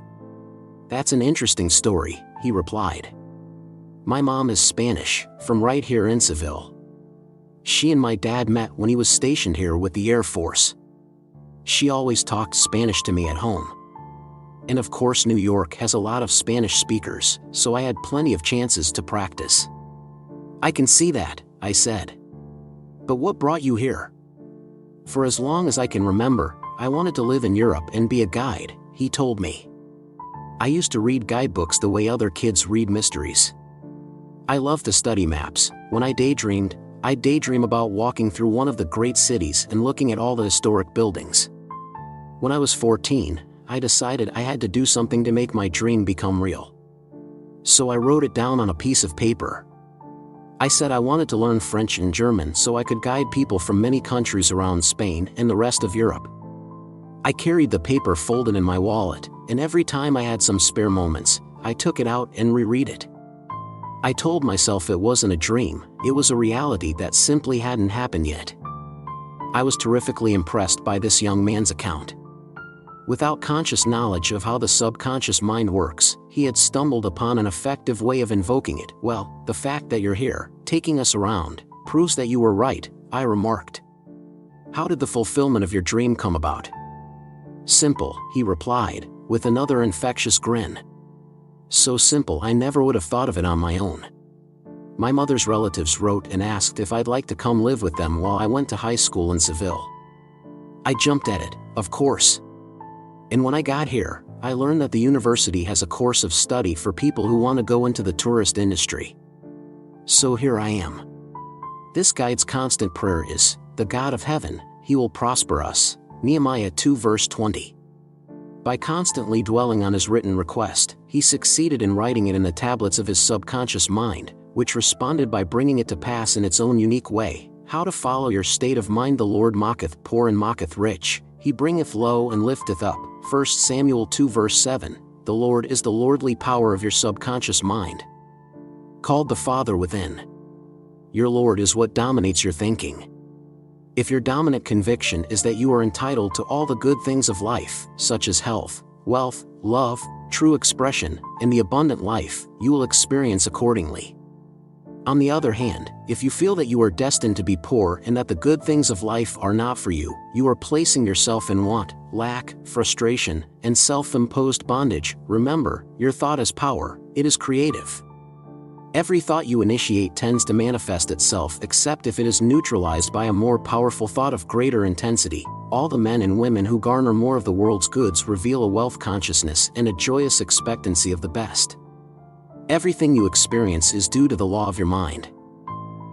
"That's an interesting story," he replied. "My mom is Spanish, from right here in Seville. She and my dad met when he was stationed here with the Air Force. She always talked Spanish to me at home. And of course New York has a lot of Spanish speakers, so I had plenty of chances to practice." "I can see that," I said. "But what brought you here?" "For as long as I can remember, I wanted to live in Europe and be a guide," he told me. "I used to read guidebooks the way other kids read mysteries. I love to study maps. When I daydreamed, I'd daydream about walking through one of the great cities and looking at all the historic buildings. When I was 14, I decided I had to do something to make my dream become real. So I wrote it down on a piece of paper. I said I wanted to learn French and German so I could guide people from many countries around Spain and the rest of Europe. I carried the paper folded in my wallet, and every time I had some spare moments, I took it out and reread it. I told myself it wasn't a dream, it was a reality that simply hadn't happened yet." I was terrifically impressed by this young man's account. Without conscious knowledge of how the subconscious mind works, he had stumbled upon an effective way of invoking it. "Well, the fact that you're here, taking us around, proves that you were right," I remarked. "How did the fulfillment of your dream come about?" "Simple," he replied, with another infectious grin. "So simple I never would have thought of it on my own. My mother's relatives wrote and asked if I'd like to come live with them while I went to high school in Seville. I jumped at it, of course. And when I got here, I learned that the university has a course of study for people who want to go into the tourist industry. so here I am. This guide's constant prayer is, the God of heaven, he will prosper us. Nehemiah 2 verse 20. By constantly dwelling on his written request, he succeeded in writing it in the tablets of his subconscious mind, which responded by bringing it to pass in its own unique way. How to follow your state of mind. The Lord mocketh poor and mocketh rich, he bringeth low and lifteth up. 1 Samuel 2 verse 7. The Lord is the lordly power of your subconscious mind, called the Father within. Your Lord is what dominates your thinking. If your dominant conviction is that you are entitled to all the good things of life, such as health, wealth, love, true expression, and the abundant life, you will experience accordingly. On the other hand, if you feel that you are destined to be poor and that the good things of life are not for you, you are placing yourself in want, lack, frustration, and self-imposed bondage. Remember, your thought is power, it is creative. Every thought you initiate tends to manifest itself except if it is neutralized by a more powerful thought of greater intensity. All the men and women who garner more of the world's goods reveal a wealth consciousness and a joyous expectancy of the best. Everything you experience is due to the law of your mind.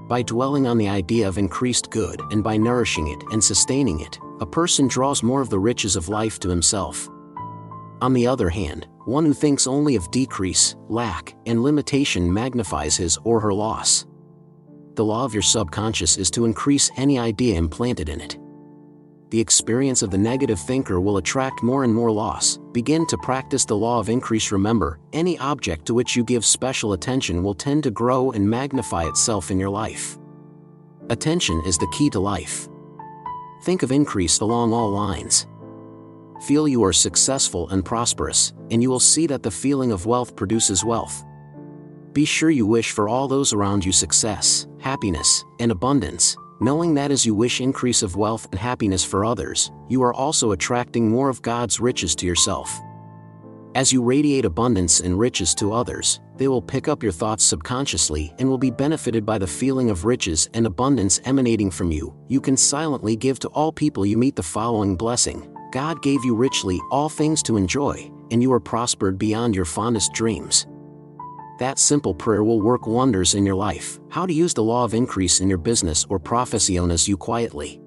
By dwelling on the idea of increased good and by nourishing it and sustaining it, a person draws more of the riches of life to himself. On the other hand, one who thinks only of decrease, lack, and limitation magnifies his or her loss. The law of your subconscious is to increase any idea implanted in it. The experience of the negative thinker will attract more and more loss. Begin to practice the law of increase. Remember, any object to which you give special attention will tend to grow and magnify itself in your life. Attention is the key to life. Think of increase along all lines. Feel you are successful and prosperous, and you will see that the feeling of wealth produces wealth. Be sure you wish for all those around you success, happiness, and abundance, knowing that as you wish increase of wealth and happiness for others, you are also attracting more of God's riches to yourself. As you radiate abundance and riches to others, they will pick up your thoughts subconsciously and will be benefited by the feeling of riches and abundance emanating from you. You can silently give to all people you meet the following blessing. God gave you richly all things to enjoy, and you are prospered beyond your fondest dreams. That simple prayer will work wonders in your life. How to use the law of increase in your business or profession. As you quietly,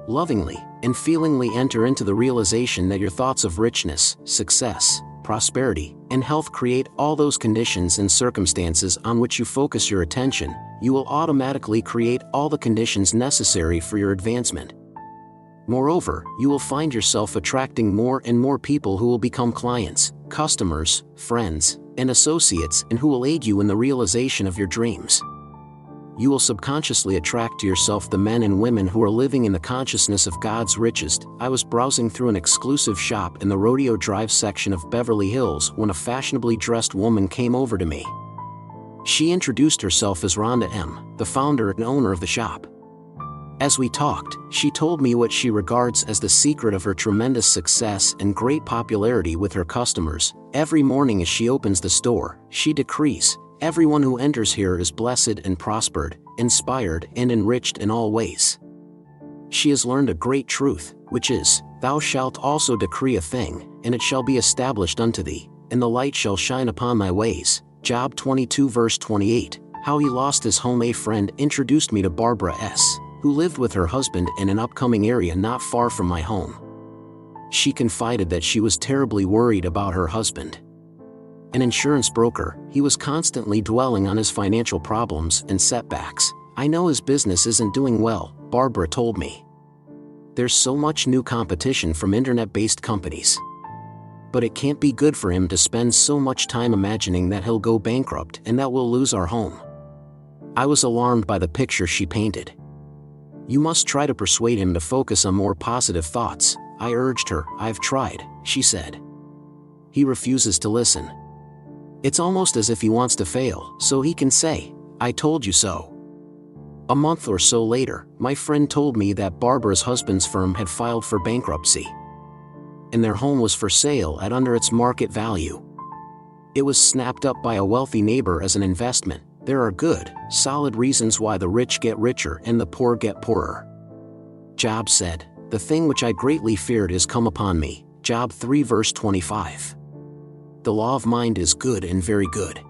lovingly, and feelingly enter into the realization that your thoughts of richness, success, prosperity, and health create all those conditions and circumstances on which you focus your attention, you will automatically create all the conditions necessary for your advancement. Moreover, you will find yourself attracting more and more people who will become clients, customers, friends, and associates, and who will aid you in the realization of your dreams. You will subconsciously attract to yourself the men and women who are living in the consciousness of God's richest. I was browsing through an exclusive shop in the Rodeo Drive section of Beverly Hills when a fashionably dressed woman came over to me. She introduced herself as Rhonda M., the founder and owner of the shop. As we talked, she told me what she regards as the secret of her tremendous success and great popularity with her customers. Every morning as she opens the store, she decrees, "Everyone who enters here is blessed and prospered, inspired and enriched in all ways." She has learned a great truth, which is, "Thou shalt also decree a thing, and it shall be established unto thee, and the light shall shine upon thy ways." Job 22 verse 28. How he lost his home. A friend introduced me to Barbara S., who lived with her husband in an upcoming area not far from my home. She confided that she was terribly worried about her husband. An insurance broker, he was constantly dwelling on his financial problems and setbacks. "I know his business isn't doing well," Barbara told me. "There's so much new competition from internet-based companies. But it can't be good for him to spend so much time imagining that he'll go bankrupt and that we'll lose our home." I was alarmed by the picture she painted. "You must try to persuade him to focus on more positive thoughts," I urged her. "I've tried," she said. "He refuses to listen. It's almost as if he wants to fail, so he can say, 'I told you so.'" A month or so later, my friend told me that Barbara's husband's firm had filed for bankruptcy, and their home was for sale at under its market value. It was snapped up by a wealthy neighbor as an investment. There are good, solid reasons why the rich get richer and the poor get poorer. Job said, "The thing which I greatly feared is come upon me." Job 3 verse 25. The law of mind is good and very good.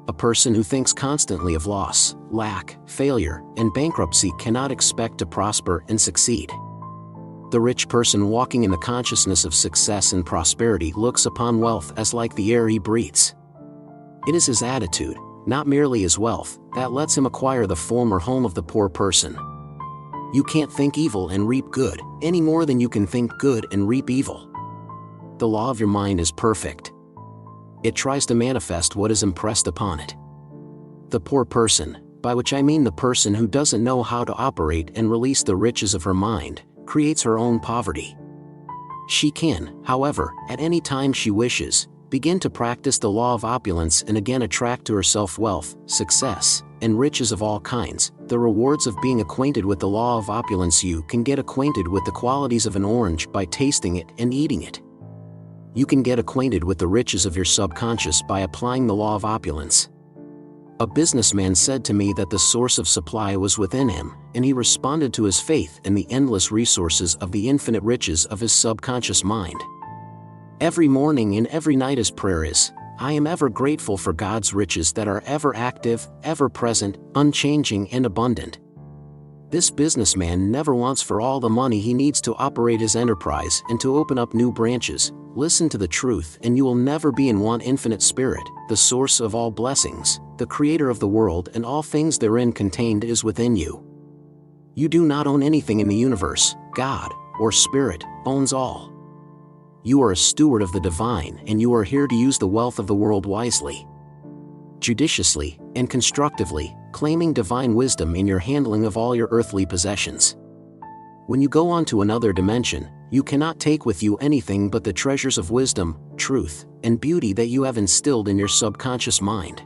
A person who thinks constantly of loss, lack, failure, and bankruptcy cannot expect to prosper and succeed. The rich person walking in the consciousness of success and prosperity looks upon wealth as like the air he breathes. It is his attitude, not merely his wealth, that lets him acquire the former home of the poor person. You can't think evil and reap good, any more than you can think good and reap evil. The law of your mind is perfect. It tries to manifest what is impressed upon it. The poor person, by which I mean the person who doesn't know how to operate and release the riches of her mind, creates her own poverty. She can, however, at any time she wishes, begin to practice the law of opulence and again attract to herself wealth, success, and riches of all kinds. The rewards of being acquainted with the law of opulence. You can get acquainted with the qualities of an orange by tasting it and eating it. You can get acquainted with the riches of your subconscious by applying the law of opulence. A businessman said to me that the source of supply was within him, and he responded to his faith in the endless resources of the infinite riches of his subconscious mind. Every morning and every night his prayer is, I am ever grateful for God's riches that are ever active, ever present, unchanging and abundant. This businessman never wants for all the money he needs to operate his enterprise and to open up new branches. Listen to the truth and you will never be in want. Infinite Spirit, the source of all blessings, the creator of the world and all things therein contained is within you. You do not own anything in the universe. God, or Spirit, owns all. You are a steward of the divine and you are here to use the wealth of the world wisely, judiciously, and constructively, claiming divine wisdom in your handling of all your earthly possessions. When you go on to another dimension, you cannot take with you anything but the treasures of wisdom, truth, and beauty that you have instilled in your subconscious mind.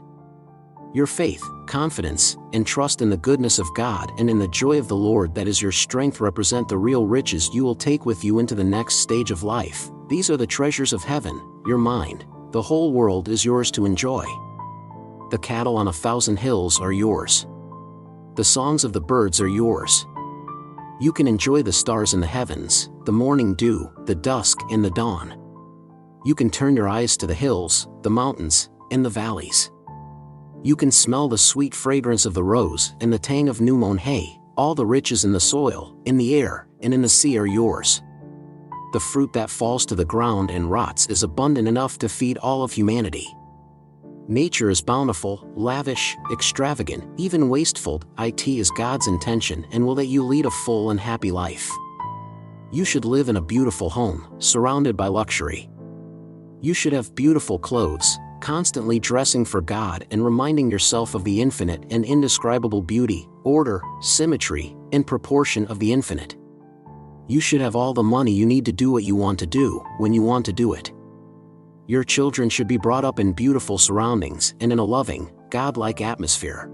Your faith, confidence, and trust in the goodness of God and in the joy of the Lord that is your strength represent the real riches you will take with you into the next stage of life. These are the treasures of heaven, your mind. The whole world is yours to enjoy. The cattle on 1,000 hills are yours. The songs of the birds are yours. You can enjoy the stars in the heavens, the morning dew, the dusk and the dawn. You can turn your eyes to the hills, the mountains, and the valleys. You can smell the sweet fragrance of the rose and the tang of new mown hay. All the riches in the soil, in the air, and in the sea are yours. The fruit that falls to the ground and rots is abundant enough to feed all of humanity. Nature is bountiful, lavish, extravagant, even wasteful. It is God's intention and will that you lead a full and happy life. You should live in a beautiful home, surrounded by luxury. You should have beautiful clothes, constantly dressing for God and reminding yourself of the infinite and indescribable beauty, order, symmetry, and proportion of the infinite. You should have all the money you need to do what you want to do, when you want to do it. Your children should be brought up in beautiful surroundings and in a loving, God-like atmosphere.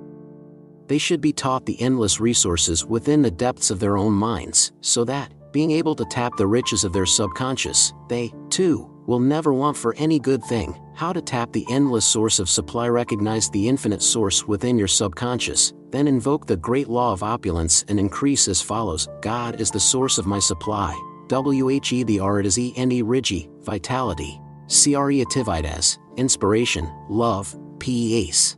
They should be taught the endless resources within the depths of their own minds, so that, being able to tap the riches of their subconscious, they, too, will never want for any good thing. How to tap the endless source of supply. Recognize the infinite source within your subconscious, then invoke the great law of opulence and increase as follows. God is the source of my supply. WHE the R it is ENE Rigi, vitality. Creativitas, inspiration, love, peace.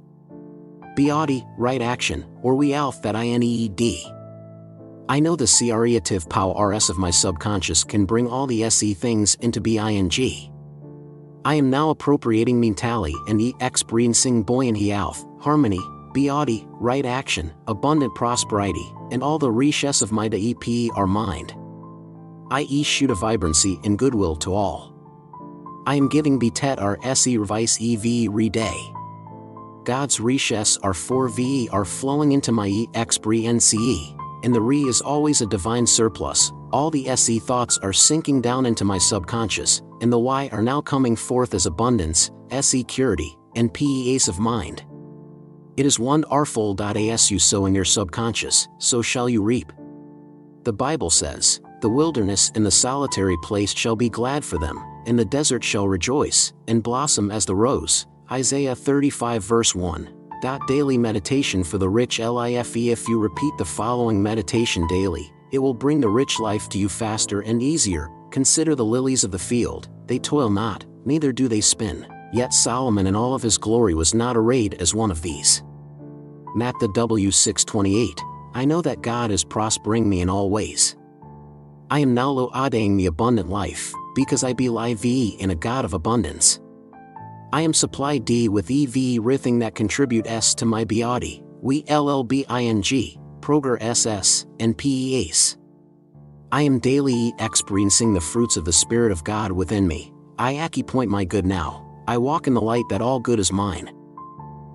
Beati, right action, or we alf that INEED. I know the creative power of my subconscious can bring all the SE things into BING. I am now appropriating mentally and experiencing buoyancy alf, harmony, beati, right action, abundant prosperity, and all the riches of my EP are mind. I shoot a vibrancy and goodwill to all. I am giving betet our se revice ev re day. God's riches are 4 are flowing into my experiencee, and the re is always a divine surplus. All the se thoughts are sinking down into my subconscious, and the y are now coming forth as abundance, security, and peace of mind. It is one artful. As you sow in your subconscious, so shall you reap. The Bible says, the wilderness and the solitary place shall be glad for them, and the desert shall rejoice, and blossom as the rose. Isaiah 35 verse 1. Daily meditation for the rich life. If you repeat the following meditation daily, it will bring the rich life to you faster and easier. Consider the lilies of the field, they toil not, neither do they spin. Yet Solomon in all of his glory was not arrayed as one of these. Matt W. 6:28, I know that God is prospering me in all ways. I am now lo-ading the abundant life, because I be live in a God of abundance. I am supplied D with everything that contribute S to my beauty, we LLBING, proger SS, and PEAs. I am daily experiencing the fruits of the Spirit of God within me. I acupoint my good now. I walk in the light that all good is mine.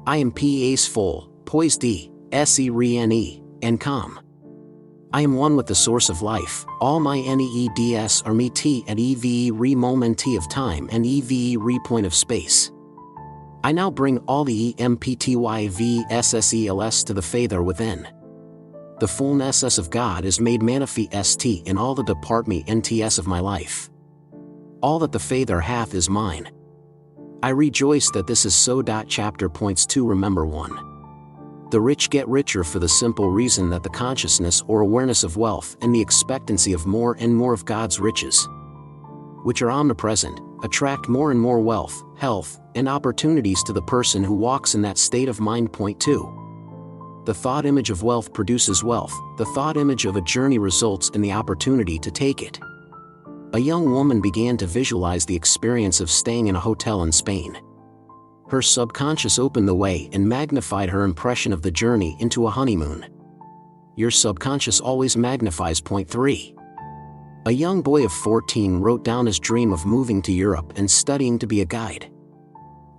I am PEAs full, poised D, SERENE, and calm. I am one with the source of life. All my NEEDS are me T at EVE moment T of time and EVE point of space. I now bring all the EMPTYVSSELS to the Father within. The fullness of God is made manifest in all the department NTS of my life. All that the Father hath is mine. I rejoice that this is so. Chapter points to remember 1. The rich get richer for the simple reason that the consciousness or awareness of wealth and the expectancy of more and more of God's riches, which are omnipresent, attract more and more wealth, health, and opportunities to the person who walks in that state of mind. Point 2. The thought image of wealth produces wealth. The thought image of a journey results in the opportunity to take it. A young woman began to visualize the experience of staying in a hotel in Spain. Her subconscious opened the way and magnified her impression of the journey into a honeymoon. Your subconscious always magnifies. Point 3. A young boy of 14 wrote down his dream of moving to Europe and studying to be a guide.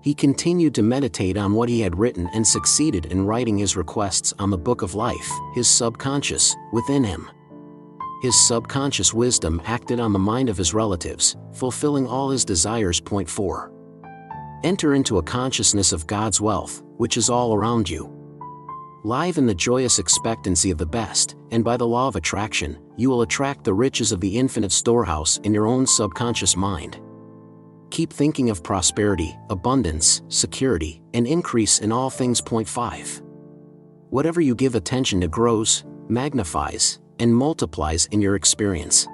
He continued to meditate on what he had written and succeeded in writing his requests on the book of life, his subconscious, within him. His subconscious wisdom acted on the mind of his relatives, fulfilling all his desires. Point 4. Enter into a consciousness of God's wealth, which is all around you. Live in the joyous expectancy of the best, and by the law of attraction, you will attract the riches of the infinite storehouse in your own subconscious mind. Keep thinking of prosperity, abundance, security, and increase in all things. Point 5. Whatever you give attention to grows, magnifies, and multiplies in your experience.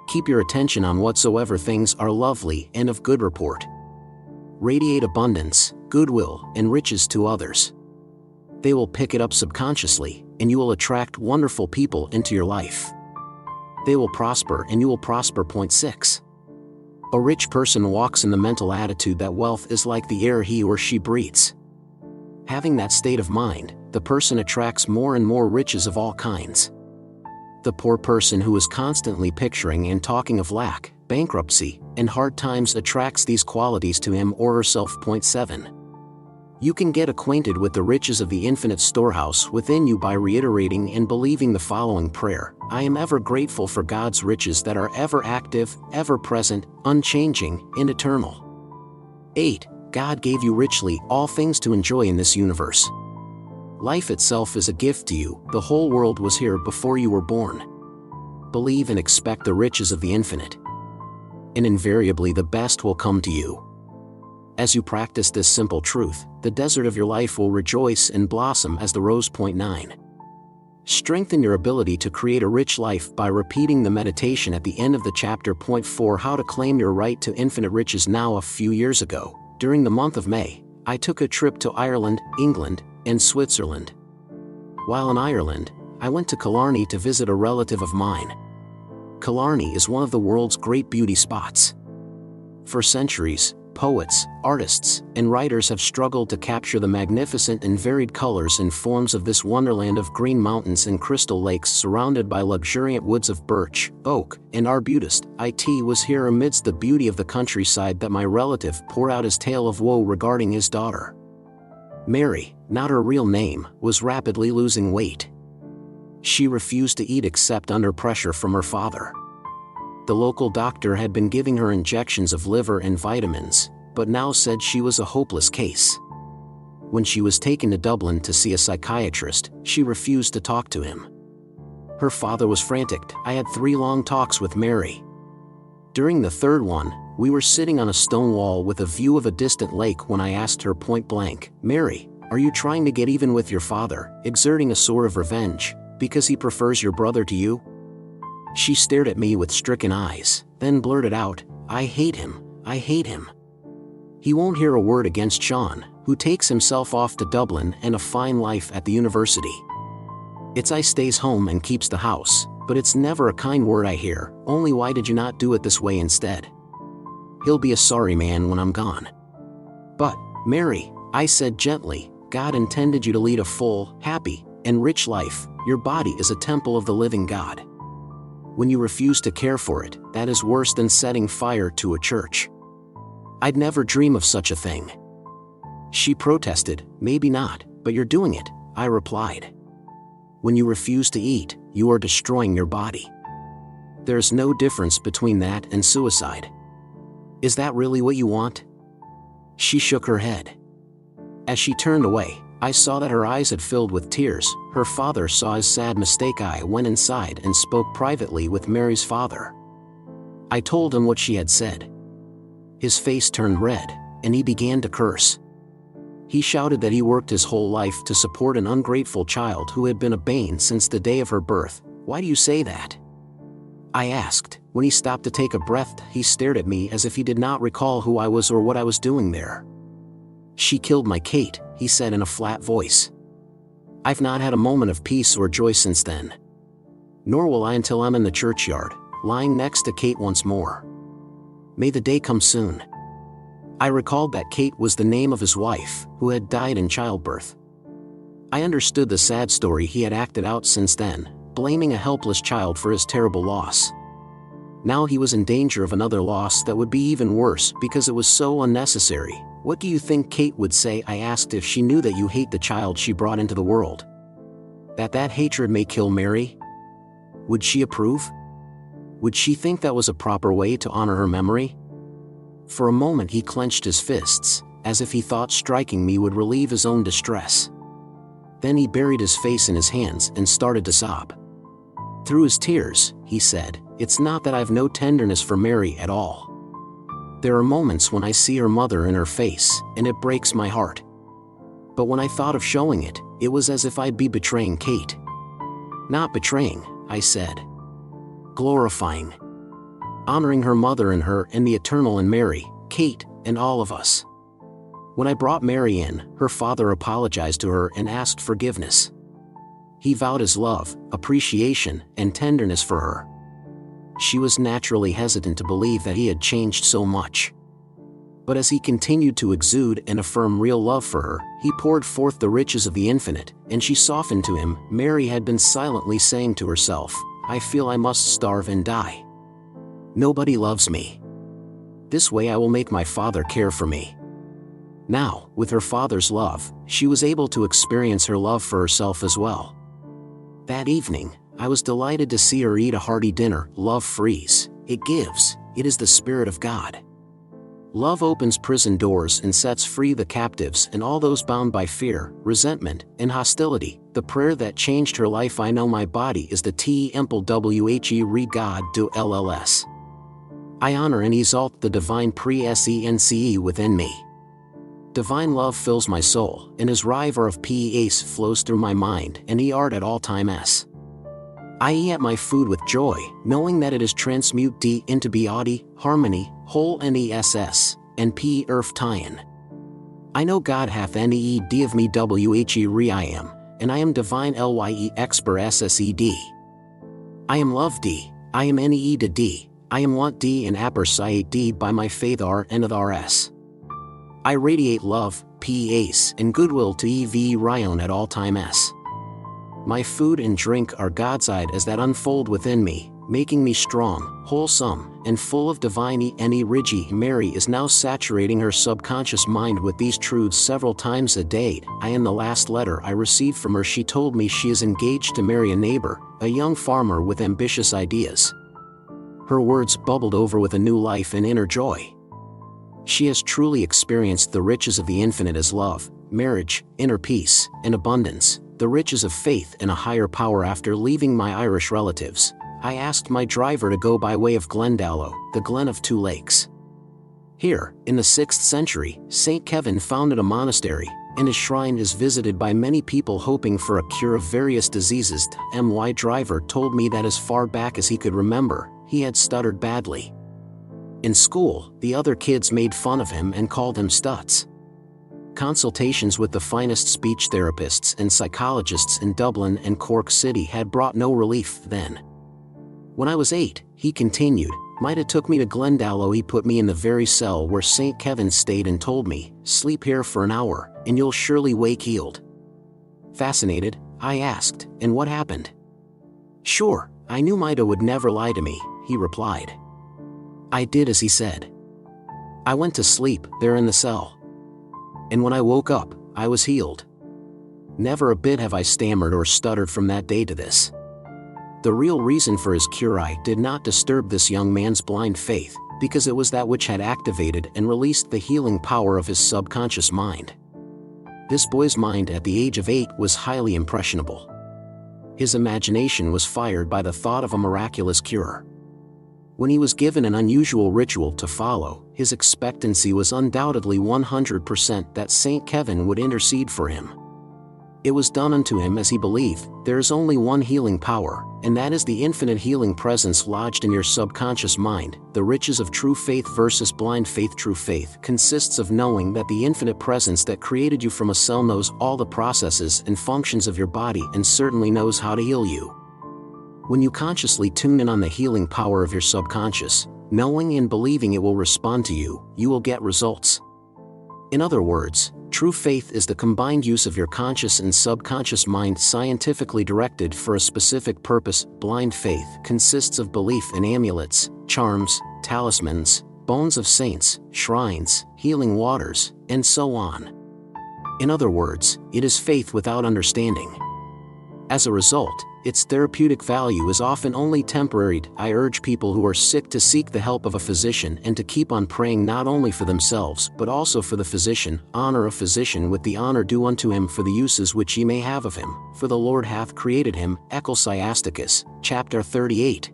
Keep your attention on whatsoever things are lovely and of good report. Radiate abundance, goodwill, and riches to others. They will pick it up subconsciously, and you will attract wonderful people into your life. They will prosper and you will prosper. Point 6. A rich person walks in the mental attitude that wealth is like the air he or she breathes. Having that state of mind, the person attracts more and more riches of all kinds. The poor person who is constantly picturing and talking of lack, bankruptcy, and hard times attracts these qualities to him or herself. Point 7. You can get acquainted with the riches of the infinite storehouse within you by reiterating and believing the following prayer: I am ever grateful for God's riches that are ever active, ever present, unchanging, and eternal. 8. God gave you richly all things to enjoy in this universe. Life itself is a gift to you. The whole world was here before you were born. Believe and expect the riches of the infinite, and invariably the best will come to you. As you practice this simple truth, the desert of your life will rejoice and blossom as the rose. Point 9. Strengthen your ability to create a rich life by repeating the meditation at the end of the chapter. Point 4. How to claim your right to infinite riches. Now, a few years ago, during the month of May, I took a trip to Ireland, England, and Switzerland. While in Ireland, I went to Killarney to visit a relative of mine. Killarney is one of the world's great beauty spots. For centuries, poets, artists, and writers have struggled to capture the magnificent and varied colors and forms of this wonderland of green mountains and crystal lakes surrounded by luxuriant woods of birch, oak, and arbutus. It was here amidst the beauty of the countryside that my relative poured out his tale of woe regarding his daughter. Mary, not her real name, was rapidly losing weight. She refused to eat except under pressure from her father. The local doctor had been giving her injections of liver and vitamins, but now said she was a hopeless case. When she was taken to Dublin to see a psychiatrist, she refused to talk to him. Her father was frantic. I had 3 long talks with Mary. During the third one, we were sitting on a stone wall with a view of a distant lake when I asked her point blank, Mary, are you trying to get even with your father, exerting a sort of revenge, because he prefers your brother to you? She stared at me with stricken eyes, then blurted out, I hate him, I hate him. He won't hear a word against Sean, who takes himself off to Dublin and a fine life at the university. I stays home and keeps the house, but it's never a kind word I hear, only why did you not do it this way instead? He'll be a sorry man when I'm gone. But, Mary, I said gently, God intended you to lead a full, happy, and rich life. Your body is a temple of the living God. When you refuse to care for it, that is worse than setting fire to a church. I'd never dream of such a thing. She protested, maybe not, but you're doing it, I replied. When you refuse to eat, you are destroying your body. There's no difference between that and suicide. Is that really what you want? She shook her head. As she turned away, I saw that her eyes had filled with tears. Her father saw his sad mistake. I went inside and spoke privately with Mary's father. I told him what she had said. His face turned red, and he began to curse. He shouted that he worked his whole life to support an ungrateful child who had been a bane since the day of her birth. Why do you say that? I asked. When he stopped to take a breath, he stared at me as if he did not recall who I was or what I was doing there. She killed my Kate, he said in a flat voice. I've not had a moment of peace or joy since then. Nor will I until I'm in the churchyard, lying next to Kate once more. May the day come soon. I recalled that Kate was the name of his wife, who had died in childbirth. I understood the sad story he had acted out since then, blaming a helpless child for his terrible loss. Now he was in danger of another loss that would be even worse because it was so unnecessary. What do you think Kate would say? I asked. If she knew that you hate the child she brought into the world, that hatred may kill Mary? Would she approve? Would she think that was a proper way to honor her memory? For a moment he clenched his fists, as if he thought striking me would relieve his own distress. Then he buried his face in his hands and started to sob. Through his tears, he said, "It's not that I've no tenderness for Mary at all. There are moments when I see her mother in her face, and it breaks my heart. But when I thought of showing it, it was as if I'd be betraying Kate." "Not betraying," I said. "Glorifying. Honoring her mother and her and the eternal in Mary, Kate, and all of us." When I brought Mary in, her father apologized to her and asked forgiveness. He vowed his love, appreciation, and tenderness for her. She was naturally hesitant to believe that he had changed so much. But as he continued to exude and affirm real love for her, he poured forth the riches of the infinite, and she softened to him. Mary had been silently saying to herself, "I feel I must starve and die. Nobody loves me. This way I will make my father care for me." Now, with her father's love, she was able to experience her love for herself as well. That evening, I was delighted to see her eat a hearty dinner. Love frees, it gives, it is the Spirit of God. Love opens prison doors and sets free the captives and all those bound by fear, resentment, and hostility. The prayer that changed her life. I know my body is the temple whe God do lls. I honor and exalt the divine presence within me. Divine love fills my soul, and his river of peace flows through my mind and art at all times. I eat my food with joy, knowing that it is transmute d into body, harmony, whole ness, and p earth tien. I know God hath need of me whe I am, and I am divine lye expert ssed. I am love d, I am need to d, I am want d and appreciate d by my faith r and of rs. I radiate love, peace, and goodwill to ev ryon at all times. My food and drink are God's-eyed as that unfold within me, making me strong, wholesome, and full of divine energy. Mary is now saturating her subconscious mind with these truths several times a day. In the last letter I received from her, she told me she is engaged to marry a neighbor, a young farmer with ambitious ideas. Her words bubbled over with a new life and inner joy. She has truly experienced the riches of the infinite as love, marriage, inner peace, and abundance, the riches of faith and a higher power. After leaving my Irish relatives, I asked my driver to go by way of Glendalough, the Glen of Two Lakes. Here, in the 6th century, St. Kevin founded a monastery, and his shrine is visited by many people hoping for a cure of various diseases. My driver told me that as far back as he could remember, he had stuttered badly. In school, the other kids made fun of him and called him Stutz. Consultations with the finest speech therapists and psychologists in Dublin and Cork City had brought no relief then. When I was 8, he continued, might have took me to Glendalough. He put me in the very cell where St. Kevin stayed and told me, sleep here for an hour, and you'll surely wake healed. Fascinated, I asked, and what happened? Sure, I knew Maida would never lie to me, he replied. I did as he said. I went to sleep there in the cell. And when I woke up, I was healed. Never a bit have I stammered or stuttered from that day to this. The real reason for his cure did not disturb this young man's blind faith, because it was that which had activated and released the healing power of his subconscious mind. This boy's mind at the age of 8 was highly impressionable. His imagination was fired by the thought of a miraculous cure. When he was given an unusual ritual to follow, his expectancy was undoubtedly 100% that St. Kevin would intercede for him. It was done unto him as he believed. There is only one healing power, and that is the infinite healing presence lodged in your subconscious mind. The riches of true faith versus blind faith. True faith consists of knowing that the infinite presence that created you from a cell knows all the processes and functions of your body and certainly knows how to heal you. When you consciously tune in on the healing power of your subconscious, knowing and believing it will respond to you, you will get results. In other words, true faith is the combined use of your conscious and subconscious mind scientifically directed for a specific purpose. Blind faith consists of belief in amulets, charms, talismans, bones of saints, shrines, healing waters, and so on. In other words, it is faith without understanding. As a result, its therapeutic value is often only temporary. I urge people who are sick to seek the help of a physician and to keep on praying not only for themselves but also for the physician. Honor a physician with the honor due unto him for the uses which ye may have of him, for the Lord hath created him. Ecclesiasticus, chapter 38.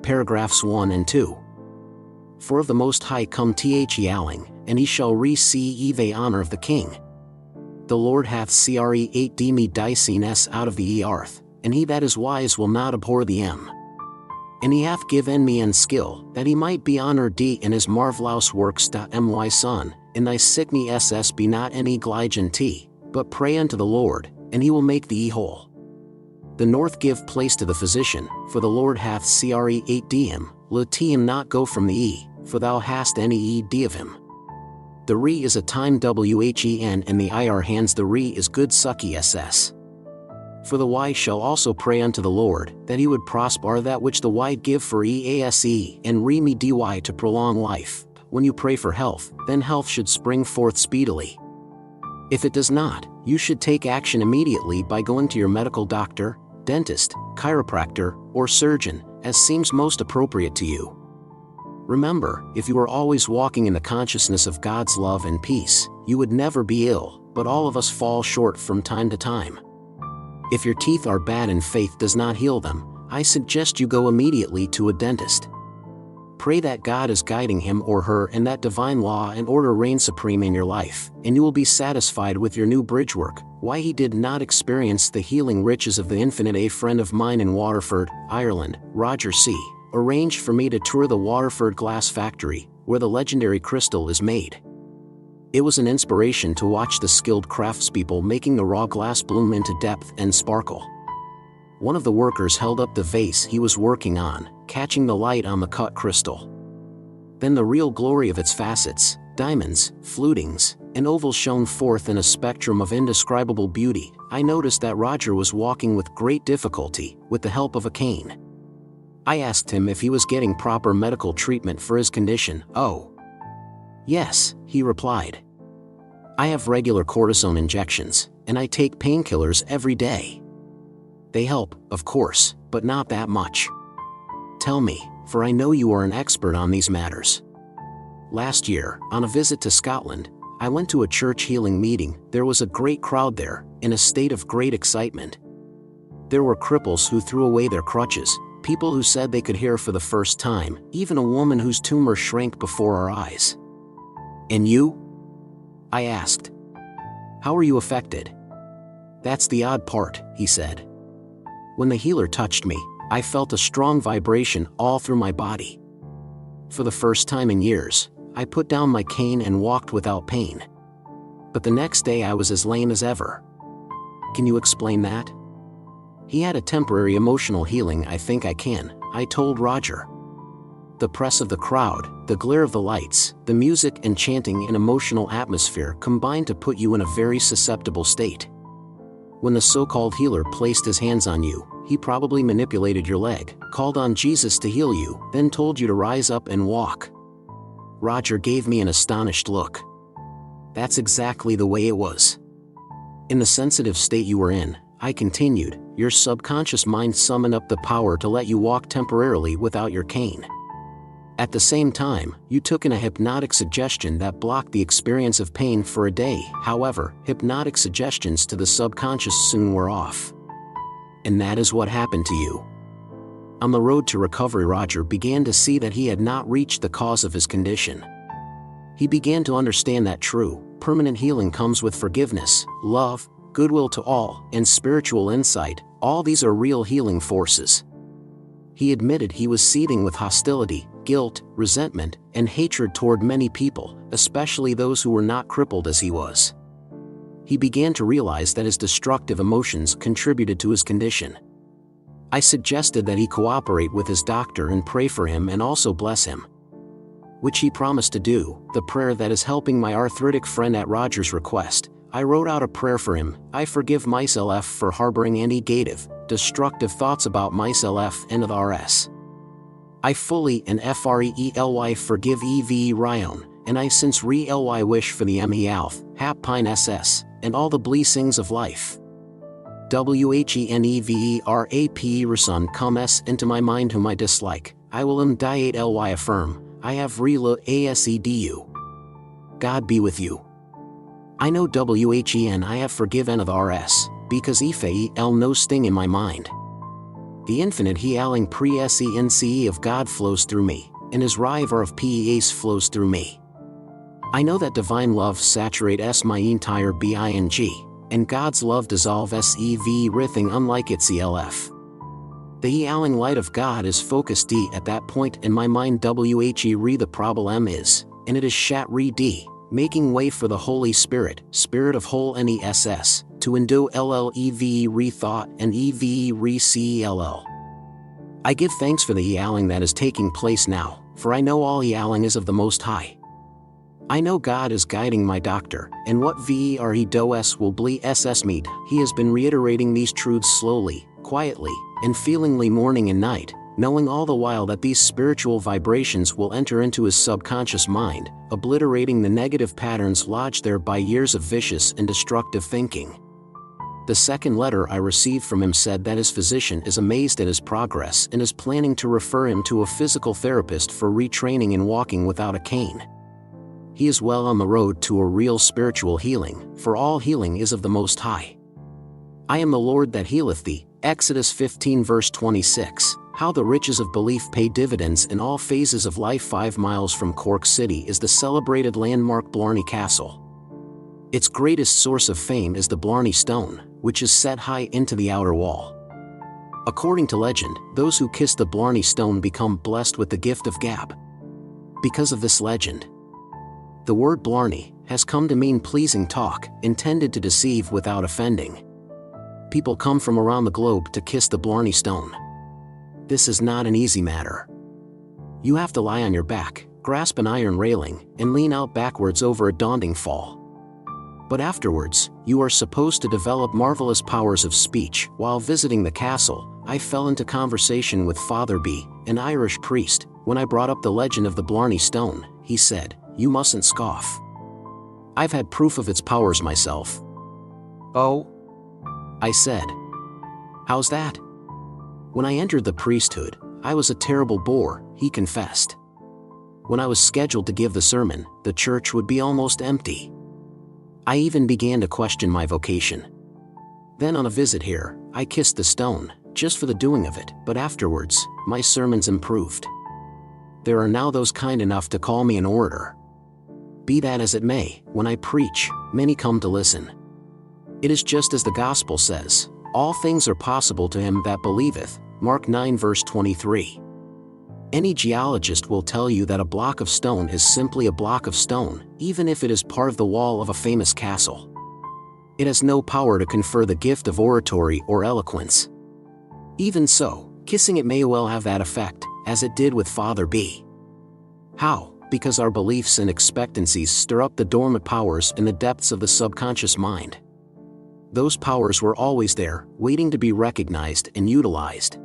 Paragraphs 1 and 2. For of the Most High come yalling, and he shall receive honor of the king. The Lord hath created me dicen out of the earth, and he that is wise will not abhor the And he hath given me en skill, that he might be honored in his marvelous works. My son, in thy sickness be not any negligent, but pray unto the Lord, and he will make thee whole. The north give place to the physician, for the Lord hath created him. Let him not go from the for thou hast any of him. The re is a time when, and the ir hands the re is good sucky ss. For the y shall also pray unto the Lord, that he would prosper that which the y give for ease, and re me dy to prolong life. When you pray for health, then health should spring forth speedily. If it does not, you should take action immediately by going to your medical doctor, dentist, chiropractor, or surgeon, as seems most appropriate to you. Remember, if you were always walking in the consciousness of God's love and peace, you would never be ill, but all of us fall short from time to time. If your teeth are bad and faith does not heal them, I suggest you go immediately to a dentist. Pray that God is guiding him or her and that divine law and order reign supreme in your life, and you will be satisfied with your new bridge work. Why he did not experience the healing riches of the infinite. A friend of mine in Waterford, Ireland, Roger C., arranged for me to tour the Waterford glass factory, where the legendary crystal is made. It was an inspiration to watch the skilled craftspeople making the raw glass bloom into depth and sparkle. One of the workers held up the vase he was working on, catching the light on the cut crystal. Then the real glory of its facets, diamonds, flutings, and ovals shone forth in a spectrum of indescribable beauty. I noticed that Roger was walking with great difficulty, with the help of a cane. I asked him if he was getting proper medical treatment for his condition. Oh, yes, he replied. I have regular cortisone injections, and I take painkillers every day. They help, of course, but not that much. Tell me, for I know you are an expert on these matters. Last year, on a visit to Scotland, I went to a church healing meeting. There was a great crowd there, in a state of great excitement. There were cripples who threw away their crutches, people who said they could hear for the first time, even a woman whose tumor shrank before our eyes. And you? I asked. How are you affected? That's the odd part, he said. When the healer touched me, I felt a strong vibration all through my body. For the first time in years, I put down my cane and walked without pain. But the next day I was as lame as ever. Can you explain that? He had a temporary emotional healing. I think I can, I told Roger. The press of the crowd, the glare of the lights, the music and chanting and emotional atmosphere combined to put you in a very susceptible state. When the so-called healer placed his hands on you, he probably manipulated your leg, called on Jesus to heal you, then told you to rise up and walk. Roger gave me an astonished look. That's exactly the way it was. In the sensitive state you were in, I continued, your subconscious mind summoned up the power to let you walk temporarily without your cane. At the same time, you took in a hypnotic suggestion that blocked the experience of pain for a day. However, hypnotic suggestions to the subconscious soon wore off. And that is what happened to you. On the road to recovery, Roger began to see that he had not reached the cause of his condition. He began to understand that true, permanent healing comes with forgiveness, love, goodwill to all, and spiritual insight. All these are real healing forces. He admitted he was seething with hostility, guilt, resentment, and hatred toward many people, especially those who were not crippled as he was. He began to realize that his destructive emotions contributed to his condition. I suggested that he cooperate with his doctor and pray for him and also bless him, which he promised to do. The prayer that is helping my arthritic friend at Roger's request. I wrote out a prayer for him. I forgive myself for harboring any negative, destructive thoughts about myself and others. I fully and frely forgive Eve Ryan, and I since really wish for the alf, hap pine ss, and all the blessings of life. Wheneverap reson comes into my mind whom I dislike, I will diate ly affirm, I have rela asedu. God be with you. I know when I have forgiven others, because ife no sting in my mind. The infinite healing presence of God flows through me, and his river of peace flows through me. I know that divine love saturates my entire being, and God's love dissolves everything unlike itself. The healing light of God is focused at that point in my mind. The problem is, and it is shat re making way for the Holy Spirit, Spirit of whole NESS, to endue LLEV re-thought and EV re-CELL. I give thanks for the healing that is taking place now, for I know all healing is of the Most High. I know God is guiding my doctor, and what VERE does will bli SS meet. He has been reiterating these truths slowly, quietly, and feelingly morning and night, knowing all the while that these spiritual vibrations will enter into his subconscious mind, obliterating the negative patterns lodged there by years of vicious and destructive thinking. The second letter I received from him said that his physician is amazed at his progress and is planning to refer him to a physical therapist for retraining in walking without a cane. He is well on the road to a real spiritual healing, for all healing is of the Most High. I am the Lord that healeth thee, Exodus 15 verse 26. How the riches of belief pay dividends in all phases of life. 5 miles from Cork City is the celebrated landmark Blarney Castle. Its greatest source of fame is the Blarney Stone, which is set high into the outer wall. According to legend, those who kiss the Blarney Stone become blessed with the gift of gab. Because of this legend, the word Blarney has come to mean pleasing talk, intended to deceive without offending. People come from around the globe to kiss the Blarney Stone. This is not an easy matter. You have to lie on your back, grasp an iron railing, and lean out backwards over a daunting fall. But afterwards, you are supposed to develop marvelous powers of speech. While visiting the castle, I fell into conversation with Father B, an Irish priest. When I brought up the legend of the Blarney Stone, he said, "You mustn't scoff. I've had proof of its powers myself." "Oh?" I said. "How's that?" "When I entered the priesthood, I was a terrible bore," he confessed. "When I was scheduled to give the sermon, the church would be almost empty. I even began to question my vocation. Then on a visit here, I kissed the stone, just for the doing of it, but afterwards, my sermons improved. There are now those kind enough to call me an orator. Be that as it may, when I preach, many come to listen. It is just as the gospel says, all things are possible to him that believeth, Mark 9 verse 23. Any geologist will tell you that a block of stone is simply a block of stone, even if it is part of the wall of a famous castle. It has no power to confer the gift of oratory or eloquence. Even so, kissing it may well have that effect, as it did with Father B. How? Because our beliefs and expectancies stir up the dormant powers in the depths of the subconscious mind. Those powers were always there, waiting to be recognized and utilized.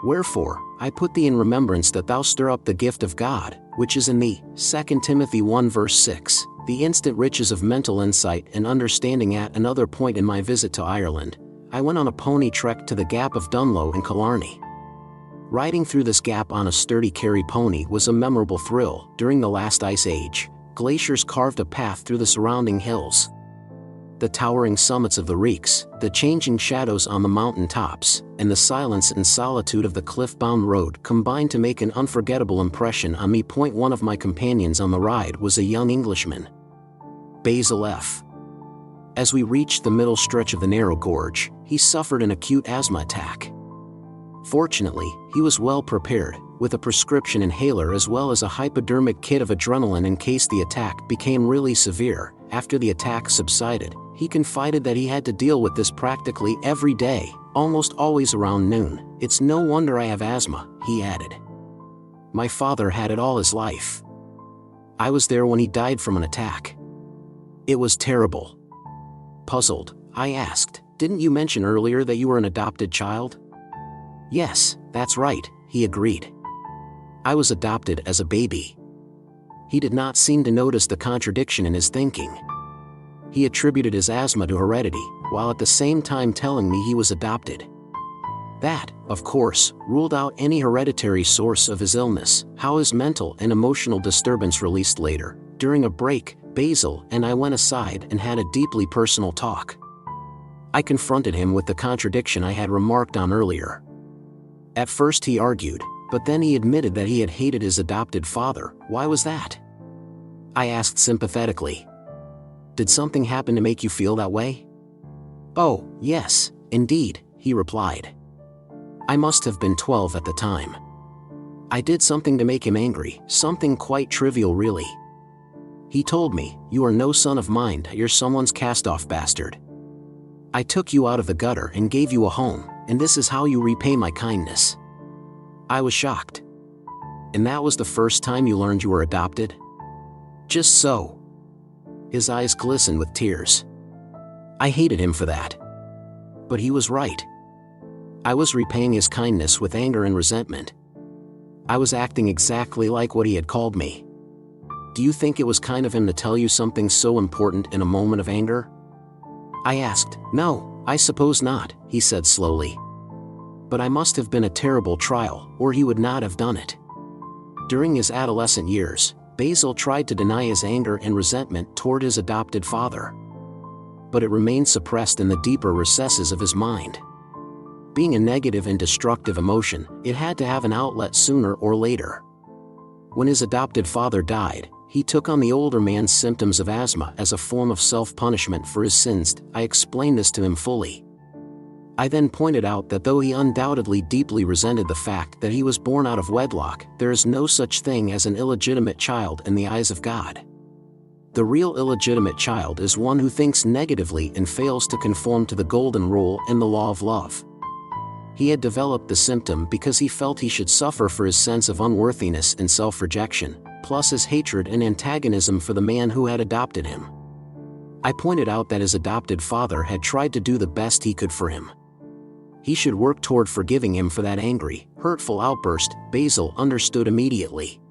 Wherefore, I put thee in remembrance that thou stir up the gift of God, which is in thee, 2 Timothy 1 verse 6, the instant riches of mental insight and understanding. At another point in my visit to Ireland, I went on a pony trek to the Gap of Dunloe in Killarney. Riding through this gap on a sturdy Kerry pony was a memorable thrill. During the last ice age, glaciers carved a path through the surrounding hills. The towering summits of the Reeks, the changing shadows on the mountain tops, and the silence and solitude of the cliff-bound road combined to make an unforgettable impression on me. One of my companions on the ride was a young Englishman, Basil F. As we reached the middle stretch of the narrow gorge, he suffered an acute asthma attack. Fortunately, he was well prepared, with a prescription inhaler as well as a hypodermic kit of adrenaline in case the attack became really severe. After the attack subsided, he confided that he had to deal with this practically every day, almost always around noon. It's no wonder I have asthma, he added. My father had it all his life. I was there when he died from an attack. It was terrible. Puzzled, I asked, didn't you mention earlier that you were an adopted child? Yes, that's right, he agreed. I was adopted as a baby. He did not seem to notice the contradiction in his thinking. He attributed his asthma to heredity, while at the same time telling me he was adopted. That, of course, ruled out any hereditary source of his illness. How his mental and emotional disturbance released later. During a break, Basil and I went aside and had a deeply personal talk. I confronted him with the contradiction I had remarked on earlier. At first he argued, but then he admitted that he had hated his adopted father. Why was that? I asked sympathetically. Did something happen to make you feel that way? Oh, yes, indeed, he replied. I must have been 12 at the time. I did something to make him angry, something quite trivial really. He told me, "You are no son of mine, you're someone's cast-off bastard. I took you out of the gutter and gave you a home, and this is how you repay my kindness." I was shocked. And that was the first time you learned you were adopted? Just so. His eyes glistened with tears. I hated him for that. But he was right. I was repaying his kindness with anger and resentment. I was acting exactly like what he had called me. Do you think it was kind of him to tell you something so important in a moment of anger? I asked. No, I suppose not, he said slowly. But I must have been a terrible trial, or he would not have done it. During his adolescent years, Basil tried to deny his anger and resentment toward his adopted father. But it remained suppressed in the deeper recesses of his mind. Being a negative and destructive emotion, it had to have an outlet sooner or later. When his adopted father died, he took on the older man's symptoms of asthma as a form of self-punishment for his sins. I explained this to him fully. I then pointed out that though he undoubtedly deeply resented the fact that he was born out of wedlock, there is no such thing as an illegitimate child in the eyes of God. The real illegitimate child is one who thinks negatively and fails to conform to the golden rule and the law of love. He had developed the symptom because he felt he should suffer for his sense of unworthiness and self-rejection, plus his hatred and antagonism for the man who had adopted him. I pointed out that his adopted father had tried to do the best he could for him. He should work toward forgiving him for that angry, hurtful outburst. Basil understood immediately.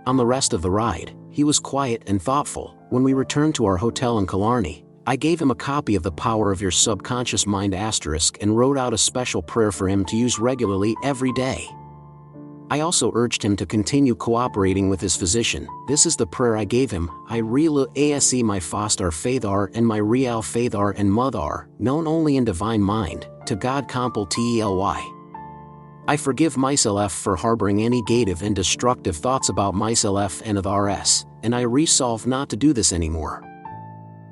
On the rest of the ride, he was quiet and thoughtful. When we returned to our hotel in Killarney, I gave him a copy of The Power of Your Subconscious Mind * and wrote out a special prayer for him to use regularly every day. I also urged him to continue cooperating with his physician. This is the prayer I gave him. I relu ase my foster faithar and my real faithar and mother, known only in divine mind, to God compel tely. I forgive myself for harboring any negative and destructive thoughts about myself and others, and I resolve not to do this anymore.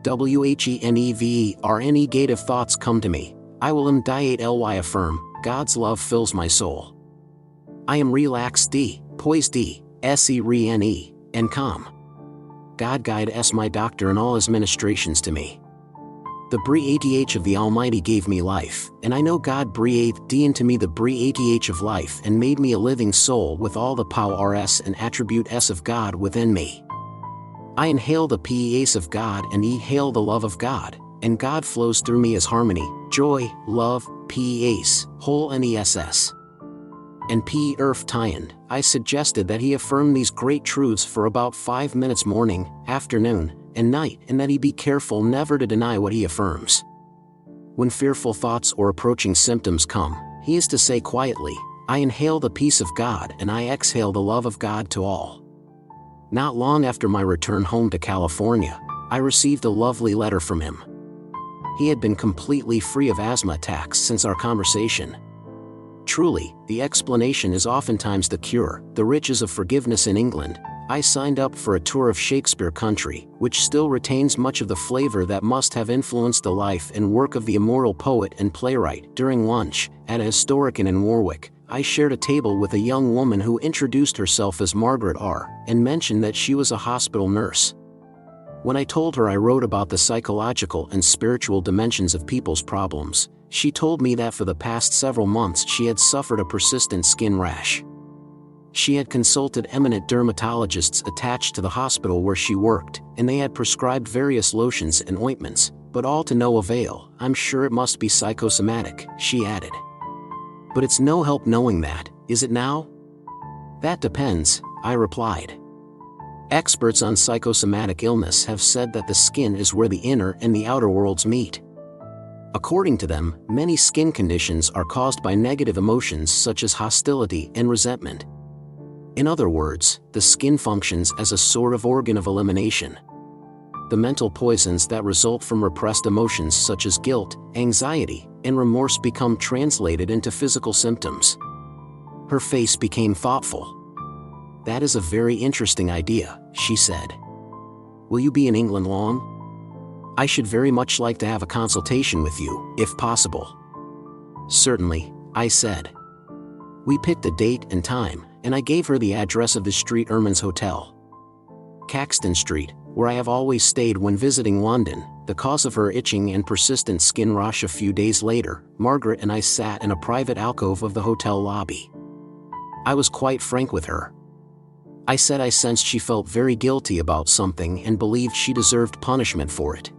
Whenever any negative thoughts come to me, I will immediately affirm, God's love fills my soul. I am relaxed, poised, serene, and calm. God guide S my doctor in all his ministrations to me. The breath of the Almighty gave me life, and I know God breathed into me the breath of life and made me a living soul with all the powers and attributes of God within me. I inhale the peace of God and exhale the love of God, and God flows through me as harmony, joy, love, peace, whole ness. And P. Earth Tyan, I suggested that he affirm these great truths for about 5 minutes morning, afternoon, and night, and that he be careful never to deny what he affirms. When fearful thoughts or approaching symptoms come, he is to say quietly, I inhale the peace of God and I exhale the love of God to all. Not long after my return home to California, I received a lovely letter from him. He had been completely free of asthma attacks since our conversation. Truly, the explanation is oftentimes the cure, the riches of forgiveness in England. I signed up for a tour of Shakespeare country, which still retains much of the flavor that must have influenced the life and work of the immortal poet and playwright. During lunch, at a historic inn in Warwick, I shared a table with a young woman who introduced herself as Margaret R. and mentioned that she was a hospital nurse. When I told her I wrote about the psychological and spiritual dimensions of people's problems, she told me that for the past several months she had suffered a persistent skin rash. She had consulted eminent dermatologists attached to the hospital where she worked, and they had prescribed various lotions and ointments, but all to no avail. I'm sure it must be psychosomatic, she added. But it's no help knowing that, is it now? That depends, I replied. Experts on psychosomatic illness have said that the skin is where the inner and the outer worlds meet. According to them, many skin conditions are caused by negative emotions such as hostility and resentment. In other words, the skin functions as a sort of organ of elimination. The mental poisons that result from repressed emotions such as guilt, anxiety, and remorse become translated into physical symptoms. Her face became thoughtful. That is a very interesting idea, she said. Will you be in England long? I should very much like to have a consultation with you, if possible. Certainly, I said. We picked a date and time, and I gave her the address of the St. Ermines Hotel. Caxton Street, where I have always stayed when visiting London. The cause of her itching and persistent skin rash. A few days later, Margaret and I sat in a private alcove of the hotel lobby. I was quite frank with her. I said I sensed she felt very guilty about something and believed she deserved punishment for it.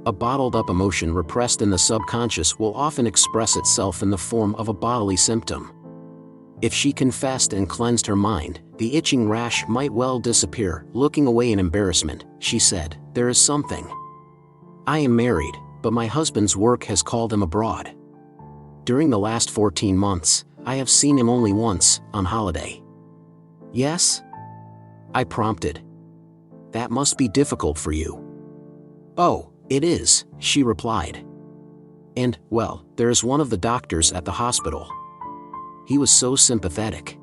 A bottled-up emotion repressed in the subconscious will often express itself in the form of a bodily symptom. If she confessed and cleansed her mind, the itching rash might well disappear. Looking away in embarrassment, she said, there is something. I am married, but my husband's work has called him abroad. During the last 14 months, I have seen him only once, on holiday. Yes? I prompted. That must be difficult for you. Oh, it is, she replied. And, well, there is one of the doctors at the hospital. He was so sympathetic.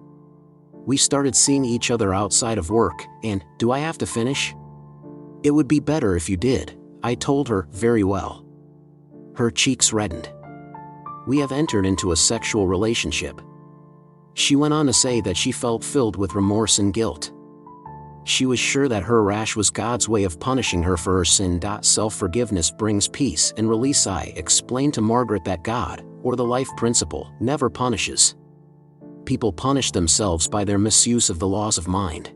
We started seeing each other outside of work, and, do I have to finish? It would be better if you did, I told her. Very well. Her cheeks reddened. We have entered into a sexual relationship. She went on to say that she felt filled with remorse and guilt. She was sure that her rash was God's way of punishing her for her sin. Self-forgiveness brings peace and release. I explained to Margaret that God, or the life principle, never punishes. People punish themselves by their misuse of the laws of mind.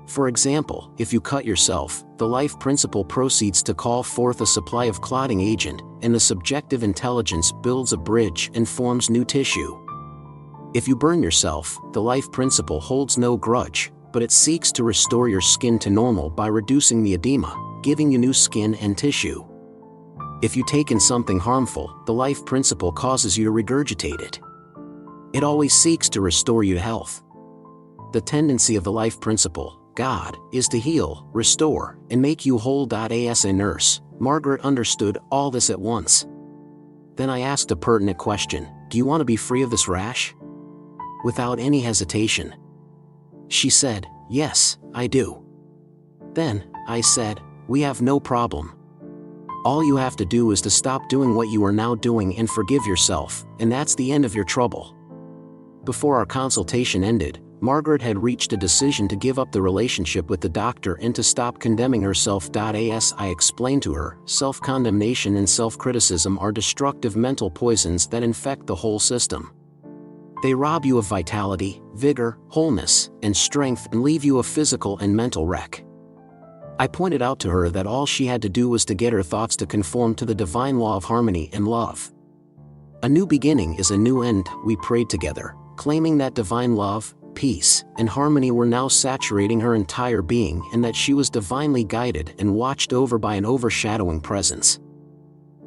For example, if you cut yourself, the life principle proceeds to call forth a supply of clotting agent, and the subjective intelligence builds a bridge and forms new tissue. If you burn yourself, the life principle holds no grudge, but it seeks to restore your skin to normal by reducing the edema, giving you new skin and tissue. If you take in something harmful, the life principle causes you to regurgitate it. It always seeks to restore you to health. The tendency of the life principle, God, is to heal, restore, and make you whole. As a nurse, Margaret understood all this at once. Then I asked a pertinent question, do you want to be free of this rash? Without any hesitation. She said, yes, I do. Then, I said, we have no problem. All you have to do is to stop doing what you are now doing and forgive yourself, and that's the end of your trouble. Before our consultation ended, Margaret had reached a decision to give up the relationship with the doctor and to stop condemning herself. As I explained to her, self-condemnation and self-criticism are destructive mental poisons that infect the whole system. They rob you of vitality, vigor, wholeness, and strength and leave you a physical and mental wreck. I pointed out to her that all she had to do was to get her thoughts to conform to the divine law of harmony and love. A new beginning is a new end, we prayed together, claiming that divine love, peace, and harmony were now saturating her entire being and that she was divinely guided and watched over by an overshadowing presence.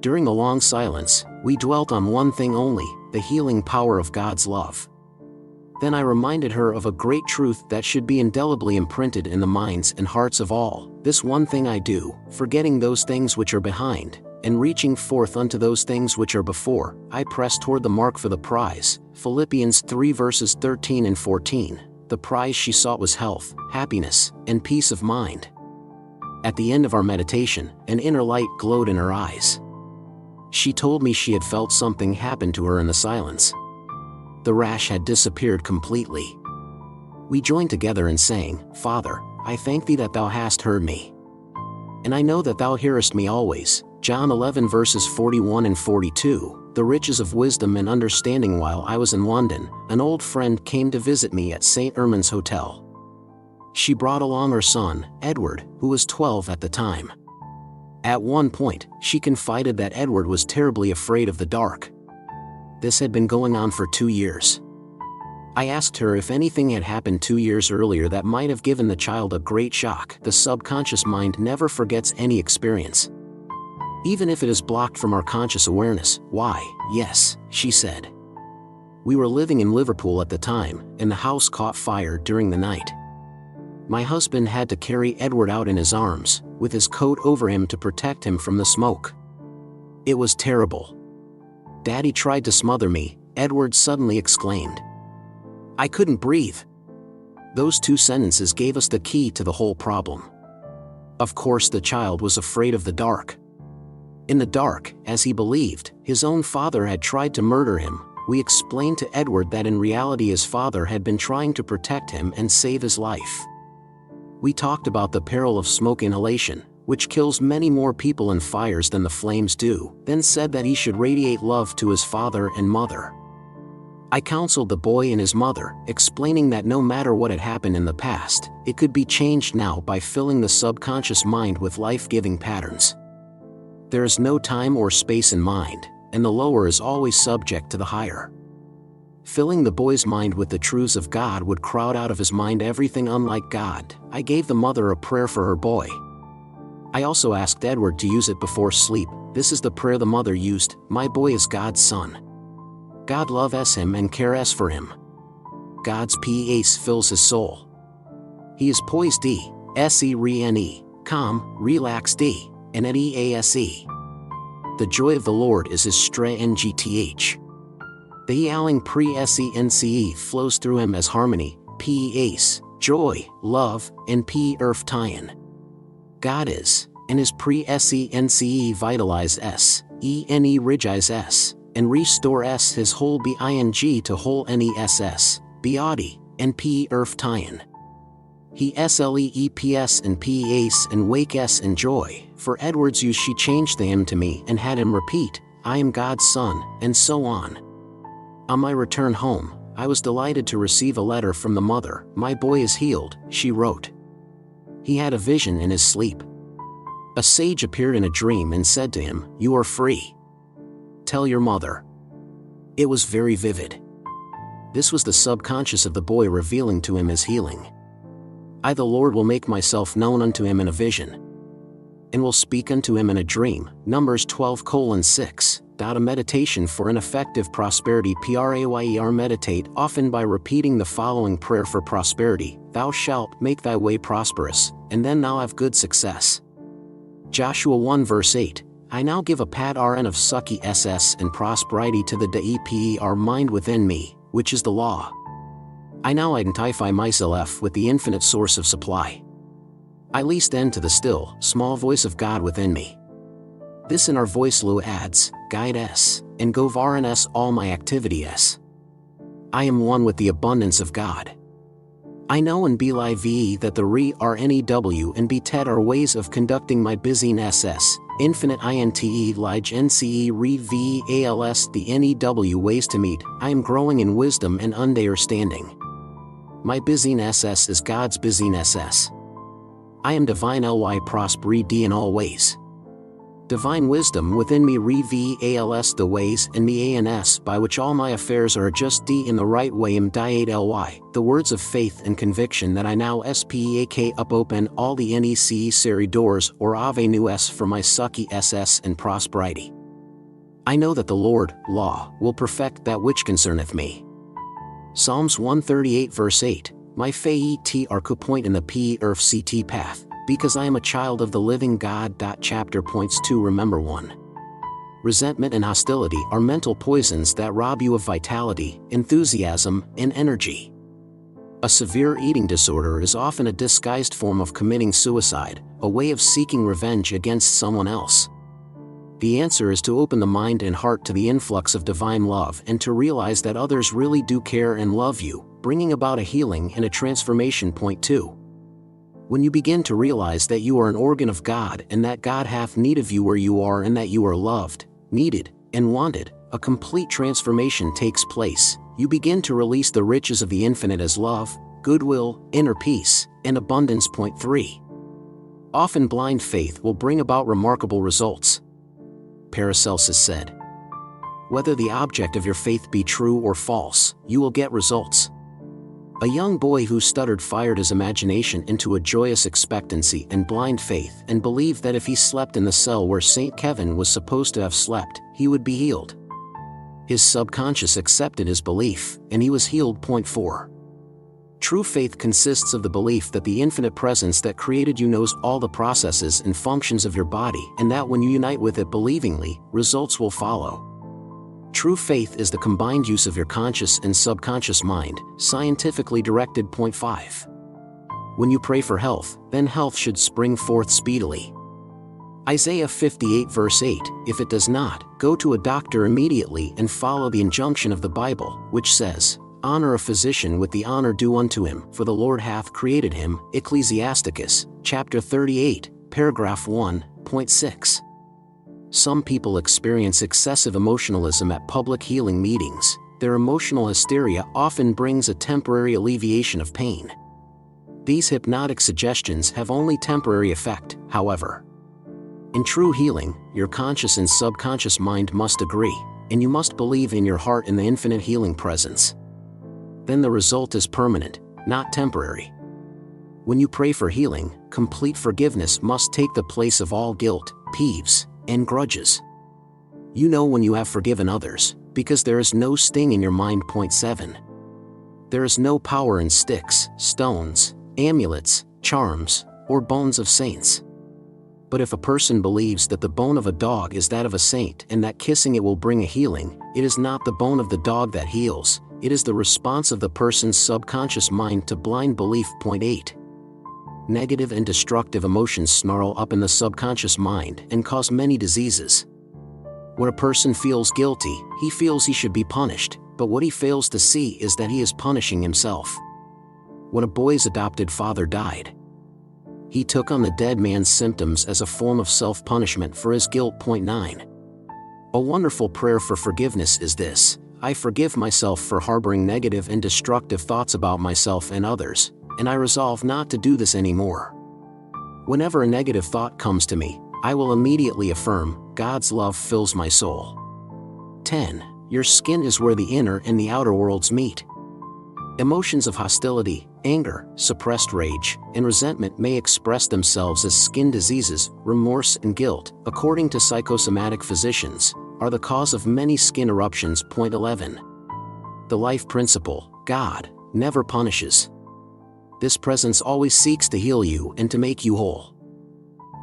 During the long silence, we dwelt on one thing only, the healing power of God's love. Then I reminded her of a great truth that should be indelibly imprinted in the minds and hearts of all. This one thing I do, forgetting those things which are behind, and reaching forth unto those things which are before, I press toward the mark for the prize. Philippians 3 verses 13 and 14. The prize she sought was health, happiness, and peace of mind. At the end of our meditation, an inner light glowed in her eyes. She told me she had felt something happen to her in the silence. The rash had disappeared completely. We joined together in saying, Father, I thank thee that thou hast heard me. And I know that thou hearest me always. John 11 verses 41 and 42. The riches of wisdom and understanding. While I was in London, an old friend came to visit me at St. Erman's Hotel. She brought along her son, Edward, who was 12 at the time. At one point, she confided that Edward was terribly afraid of the dark. This had been going on for 2 years. I asked her if anything had happened 2 years earlier that might have given the child a great shock. The subconscious mind never forgets any experience, even if it is blocked from our conscious awareness. Why, yes, she said. We were living in Liverpool at the time, and the house caught fire during the night. My husband had to carry Edward out in his arms, with his coat over him to protect him from the smoke. It was terrible. Daddy tried to smother me, Edward suddenly exclaimed. I couldn't breathe. Those 2 sentences gave us the key to the whole problem. Of course, the child was afraid of the dark. In the dark, as he believed, his own father had tried to murder him. We explained to Edward that in reality his father had been trying to protect him and save his life. We talked about the peril of smoke inhalation, which kills many more people in fires than the flames do, then said that he should radiate love to his father and mother. I counseled the boy and his mother, explaining that no matter what had happened in the past, it could be changed now by filling the subconscious mind with life-giving patterns. There is no time or space in mind, and the lower is always subject to the higher. Filling the boy's mind with the truths of God would crowd out of his mind everything unlike God. I gave the mother a prayer for her boy. I also asked Edward to use it before sleep. This is the prayer the mother used: My boy is God's son. God loves him and cares for him. God's peace fills his soul. He is poised serene, calm, relaxed and at ease. The joy of the Lord is his strength. The healing presence flows through him as harmony, peace, joy, love, and perfection. God is, and his presence vitalize energize and restore his whole being to whole ness, body, and perfection. He sleeps and peace and wakes in joy. For Edward's use she changed the hymn to me and had him repeat, I am God's son, and so on. On my return home, I was delighted to receive a letter from the mother. My boy is healed, she wrote. He had a vision in his sleep. A sage appeared in a dream and said to him, You are free. Tell your mother. It was very vivid. This was the subconscious of the boy revealing to him his healing. I, the Lord, will make myself known unto him in a vision, and will speak unto him in a dream. Numbers 12:6. A meditation for an effective prosperity. Prayer. Meditate often by repeating the following prayer for prosperity. Thou shalt make thy way prosperous, and then thou have good success. Joshua 1 verse 8. I now give a pattern of success and prosperity to the deeper mind within me, which is the law. I now identify myself with the infinite source of supply. I listen to the still, small voice of God within me. This in our voice lo adds, guide s, and govern s all my activities. I am one with the abundance of God. I know and believe that the re, RNEW and BTED are ways of conducting my busyness. Infinite INTE lige NCE re VALS the NEW ways to meet. I am growing in wisdom and understanding. My busyness is God's busyness. I am divine ly prosper D in all ways. Divine wisdom within me re VALS the ways and me ANS by which all my affairs are just D in the right way am diate ly, the words of faith and conviction that I now SPEAK up open all the necessary doors or avenues for my sucky SS and prosperity. I know that the Lord, law, will perfect that which concerneth me. Psalms 138 verse 8, my faith are point in the PERFCT path, because I am a child of the living God. Chapter points to remember 1. Resentment and hostility are mental poisons that rob you of vitality, enthusiasm, and energy. A severe eating disorder is often a disguised form of committing suicide, a way of seeking revenge against someone else. The answer is to open the mind and heart to the influx of divine love and to realize that others really do care and love you, bringing about a healing and a transformation. Point 2. When you begin to realize that you are an organ of God and that God hath need of you where you are and that you are loved, needed, and wanted, a complete transformation takes place. You begin to release the riches of the infinite as love, goodwill, inner peace, and abundance. Point 3. Often blind faith will bring about remarkable results. Paracelsus said, whether the object of your faith be true or false, you will get results. A young boy who stuttered fired his imagination into a joyous expectancy and blind faith and believed that if he slept in the cell where St. Kevin was supposed to have slept, he would be healed. His subconscious accepted his belief, and he was healed. Point 4. True faith consists of the belief that the infinite presence that created you knows all the processes and functions of your body and that when you unite with it believingly, results will follow. True faith is the combined use of your conscious and subconscious mind, scientifically directed. Point 5. When you pray for health, then health should spring forth speedily. Isaiah 58 verse 8, if it does not, go to a doctor immediately and follow the injunction of the Bible, which says, honor a physician with the honor due unto him, for the Lord hath created him. Ecclesiasticus, chapter 38, paragraph 1.6. Some people experience excessive emotionalism at public healing meetings. Their emotional hysteria often brings a temporary alleviation of pain. These hypnotic suggestions have only temporary effect, however. In true healing, your conscious and subconscious mind must agree, and you must believe in your heart in the infinite healing presence. Then the result is permanent, not temporary. When you pray for healing, complete forgiveness must take the place of all guilt, peeves, and grudges. You know when you have forgiven others, because there is no sting in your mind. Point 7. There is no power in sticks, stones, amulets, charms, or bones of saints. But if a person believes that the bone of a dog is that of a saint and that kissing it will bring a healing, it is not the bone of the dog that heals, it is the response of the person's subconscious mind to blind belief. Point 8. Negative and destructive emotions snarl up in the subconscious mind and cause many diseases. When a person feels guilty, he feels he should be punished, but what he fails to see is that he is punishing himself. When a boy's adopted father died, he took on the dead man's symptoms as a form of self-punishment for his guilt. Point 9. A wonderful prayer for forgiveness is this: I forgive myself for harboring negative and destructive thoughts about myself and others, and I resolve not to do this anymore. Whenever a negative thought comes to me, I will immediately affirm, God's love fills my soul. 10. Your skin is where the inner and the outer worlds meet. Emotions of hostility, anger, suppressed rage, and resentment may express themselves as skin diseases. Remorse and guilt, according to psychosomatic physicians, are the cause of many skin eruptions. Point 11. The life principle, God, never punishes. This presence always seeks to heal you and to make you whole.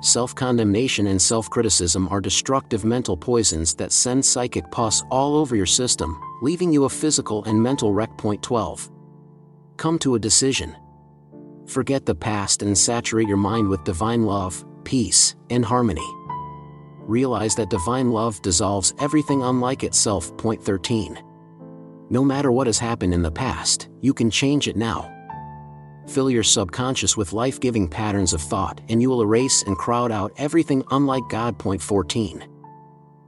Self-condemnation and self-criticism are destructive mental poisons that send psychic pus all over your system, leaving you a physical and mental wreck. Point 12. Come to a decision. Forget the past and saturate your mind with divine love, peace, and harmony. Realize that divine love dissolves everything unlike itself. Point 13. No matter what has happened in the past, you can change it now. Fill your subconscious with life-giving patterns of thought and you will erase and crowd out everything unlike God. Point 14.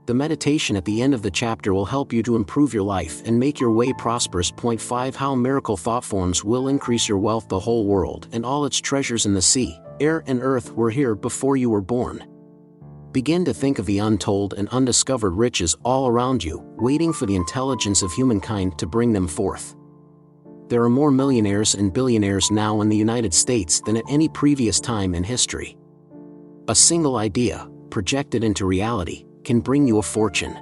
The meditation at the end of the chapter will help you to improve your life and make your way prosperous. Point 5. How miracle thought forms will increase your wealth. The whole world and all its treasures in the sea, air and earth were here before you were born. Begin to think of the untold and undiscovered riches all around you, waiting for the intelligence of humankind to bring them forth. There are more millionaires and billionaires now in the United States than at any previous time in history. A single idea, projected into reality, can bring you a fortune.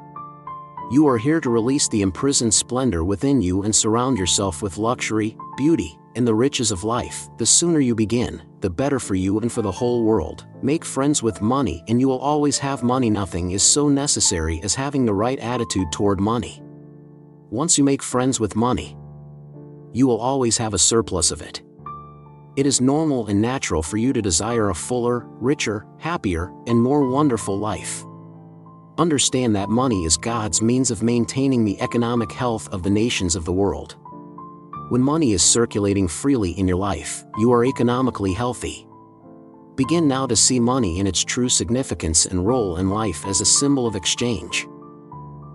You are here to release the imprisoned splendor within you and surround yourself with luxury, beauty, and the riches of life. The sooner you begin, the better for you and for the whole world. Make friends with money and you will always have money. Nothing is so necessary as having the right attitude toward money. Once you make friends with money, you will always have a surplus of it. It is normal and natural for you to desire a fuller, richer, happier, and more wonderful life. Understand that money is God's means of maintaining the economic health of the nations of the world. When money is circulating freely in your life, you are economically healthy. Begin now to see money in its true significance and role in life as a symbol of exchange.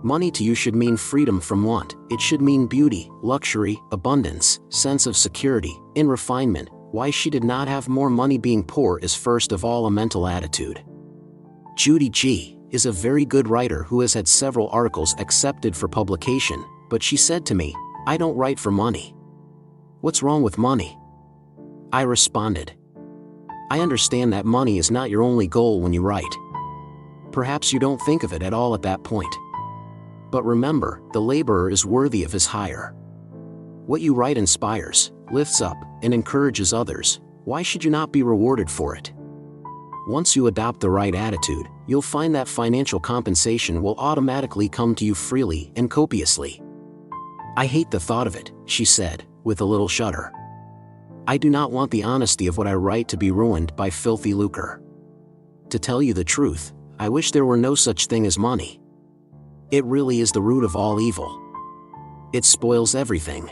Money to you should mean freedom from want. It should mean beauty, luxury, abundance, sense of security, and refinement. Why she did not have more money. Being poor is first of all a mental attitude. Judy G. is a very good writer who has had several articles accepted for publication, but she said to me, "I don't write for money." "What's wrong with money?" I responded. "I understand that money is not your only goal when you write. Perhaps you don't think of it at all at that point. But remember, the laborer is worthy of his hire. What you write inspires, lifts up, and encourages others. Why should you not be rewarded for it?" Once you adopt the right attitude, you'll find that financial compensation will automatically come to you freely and copiously. "I hate the thought of it," she said, with a little shudder. "I do not want the honesty of what I write to be ruined by filthy lucre. To tell you the truth, I wish there were no such thing as money. It really is the root of all evil. It spoils everything.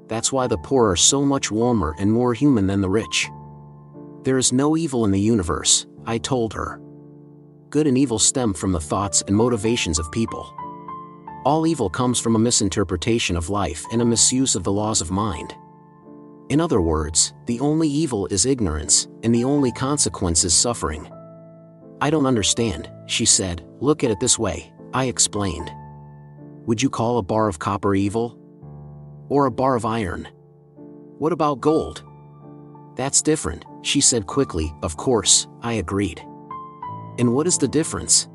That's why the poor are so much warmer and more human than the rich." "There is no evil in the universe," I told her. "Good and evil stem from the thoughts and motivations of people. All evil comes from a misinterpretation of life and a misuse of the laws of mind. In other words, the only evil is ignorance, and the only consequence is suffering." "I don't understand," she said. "Look at it this way," I explained. "Would you call a bar of copper evil? Or a bar of iron? What about gold?" "That's different," she said quickly. "Of course," I agreed. "And what is the difference?"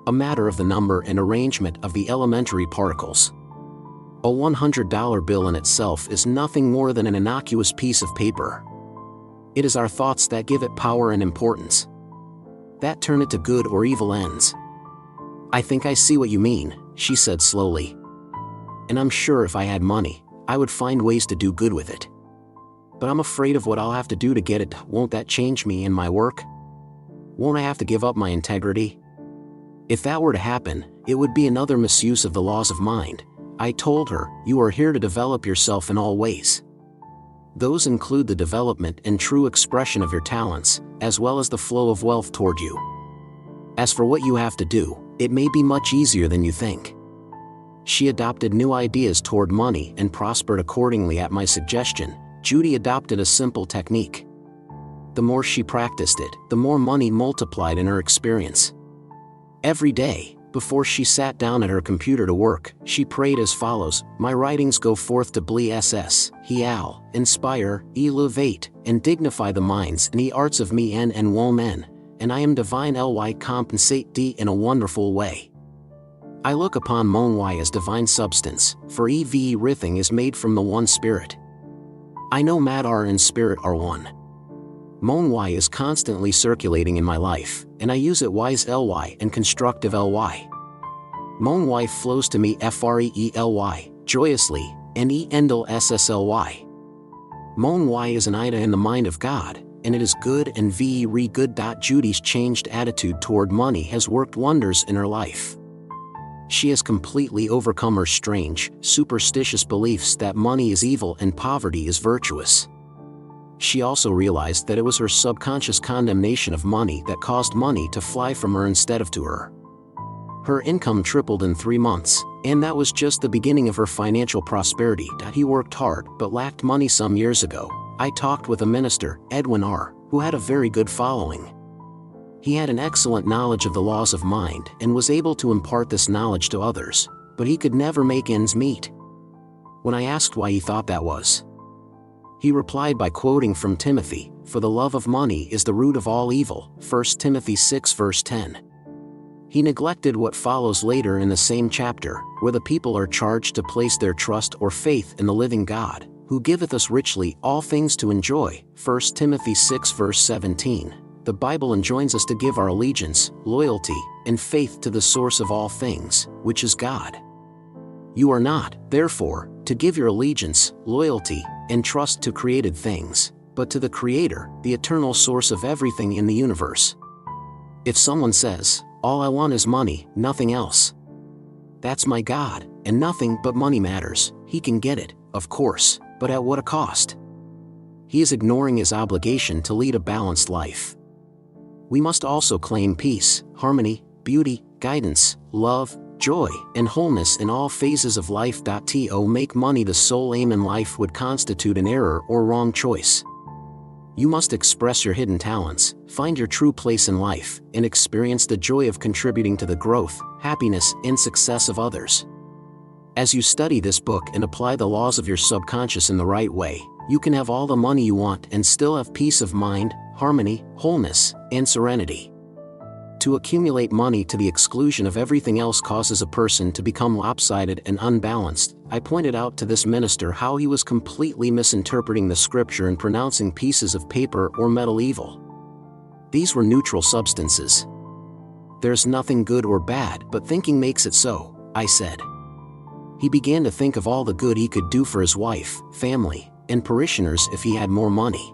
"A matter of the number and arrangement of the elementary particles. A $100 bill in itself is nothing more than an innocuous piece of paper. It is our thoughts that give it power and importance, that turn it to good or evil ends." "I think I see what you mean," she said slowly. "And I'm sure if I had money, I would find ways to do good with it. But I'm afraid of what I'll have to do to get it. Won't that change me in my work? Won't I have to give up my integrity? If that were to happen, it would be another misuse of the laws of mind." I told her, "You are here to develop yourself in all ways. Those include the development and true expression of your talents, as well as the flow of wealth toward you. As for what you have to do, it may be much easier than you think." She adopted new ideas toward money and prospered accordingly. At my suggestion, Judy adopted a simple technique. The more she practiced it, the more money multiplied in her experience. Every day, before she sat down at her computer to work, she prayed as follows: "My writings go forth to bless, heal, inspire, elevate, and dignify the minds and the arts of me and woman, and I am divine ly compensate d in a wonderful way. I look upon Monwy as divine substance, for everything is made from the one spirit. I know matter and spirit are one. Monwy is constantly circulating in my life, and I use it wise ly and constructive ly. Monwy flows to me freely, joyously, and endel ssly. Monwy is an ida in the mind of God, and it is good and very good. Judy's changed attitude toward money has worked wonders in her life. she has completely overcome her strange, superstitious beliefs that money is evil and poverty is virtuous. She also realized that it was her subconscious condemnation of money that caused money to fly from her instead of to her. Her income tripled in 3 months, and that was just the beginning of her financial prosperity. He worked hard but lacked money some years ago. I talked with a minister, Edwin R., who had a very good following. He had an excellent knowledge of the laws of mind and was able to impart this knowledge to others, but he could never make ends meet. When I asked why he thought that was, he replied by quoting from Timothy, "For the love of money is the root of all evil," 1 Timothy 6 verse 10. He neglected what follows later in the same chapter, where the people are charged to place their trust or faith in the living God, who giveth us richly all things to enjoy, 1 Timothy 6 verse 17. The Bible enjoins us to give our allegiance, loyalty, and faith to the source of all things, which is God. You are not, therefore, to give your allegiance, loyalty, and trust to created things, but to the Creator, the eternal source of everything in the universe. If someone says, "All I want is money, nothing else," that's my God, and nothing but money matters, he can get it, of course, but at what a cost? He is ignoring his obligation to lead a balanced life. We must also claim peace, harmony, beauty, guidance, love, joy, and wholeness in all phases of life. To make money the sole aim in life would constitute an error or wrong choice. You must express your hidden talents, find your true place in life, and experience the joy of contributing to the growth, happiness, and success of others. As you study this book and apply the laws of your subconscious in the right way, you can have all the money you want and still have peace of mind, harmony, wholeness, and serenity. To accumulate money to the exclusion of everything else causes a person to become lopsided and unbalanced. I pointed out to this minister how he was completely misinterpreting the scripture and pronouncing pieces of paper or metal evil. These were neutral substances. There's nothing good or bad, but thinking makes it so, I said. He began to think of all the good he could do for his wife, family, and parishioners if he had more money.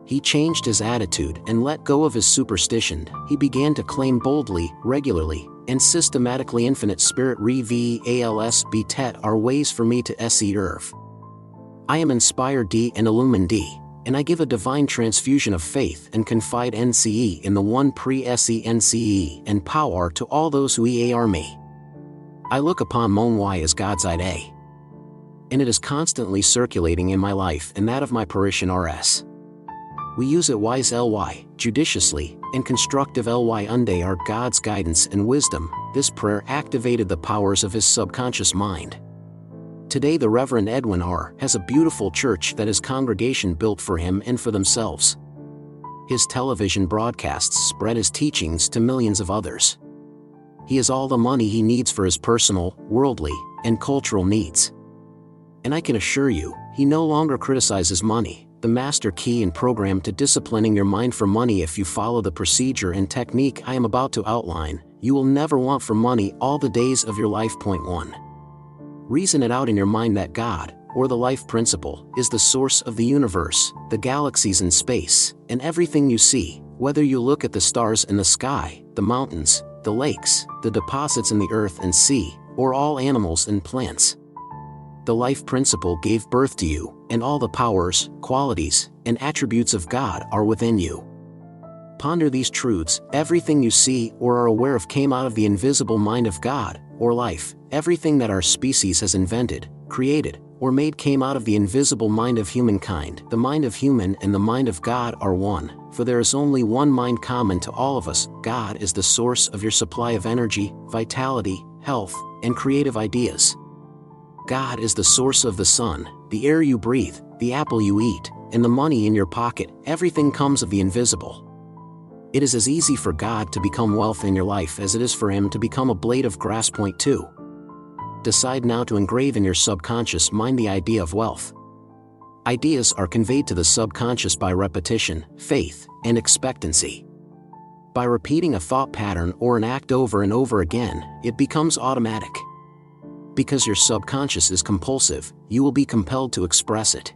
He changed his attitude and let go of his superstition. He began to claim boldly, regularly, and systematically infinite spirit revalsbt are ways for me to serve. I am inspired D and illumined D, and I give a divine transfusion of faith and confide NCE in the one pre-SENCE and power to all those who EAR me. I look upon Mon Y as God's idea, and it is constantly circulating in my life and that of my parishioners. We use it wise ly, judiciously, and constructive ly unde are God's guidance and wisdom. This prayer activated the powers of his subconscious mind. Today the Reverend Edwin R. has a beautiful church that his congregation built for him and for themselves. His television broadcasts spread his teachings to millions of others. He has all the money he needs for his personal, worldly, and cultural needs. And I can assure you, he no longer criticizes money, the master key and program to disciplining your mind for money. If you follow the procedure and technique I am about to outline, you will never want for money all the days of your life. Point 1. Reason it out in your mind that God, or the life principle, is the source of the universe, the galaxies and space, and everything you see, whether you look at the stars in the sky, the mountains, the lakes, the deposits in the earth and sea, or all animals and plants. The life principle gave birth to you, and all the powers, qualities, and attributes of God are within you. Ponder these truths. Everything you see or are aware of came out of the invisible mind of God, or life. Everything that our species has invented, created, or made came out of the invisible mind of humankind. The mind of human and the mind of God are one, for there is only one mind common to all of us. God is the source of your supply of energy, vitality, health, and creative ideas. God is the source of the sun, the air you breathe, the apple you eat, and the money in your pocket. Everything comes of the invisible. It is as easy for God to become wealth in your life as it is for him to become a blade of grass. Point 2. Decide now to engrave in your subconscious mind the idea of wealth. Ideas are conveyed to the subconscious by repetition, faith, and expectancy. By repeating a thought pattern or an act over and over again, it becomes automatic. Because your subconscious is compulsive, you will be compelled to express it.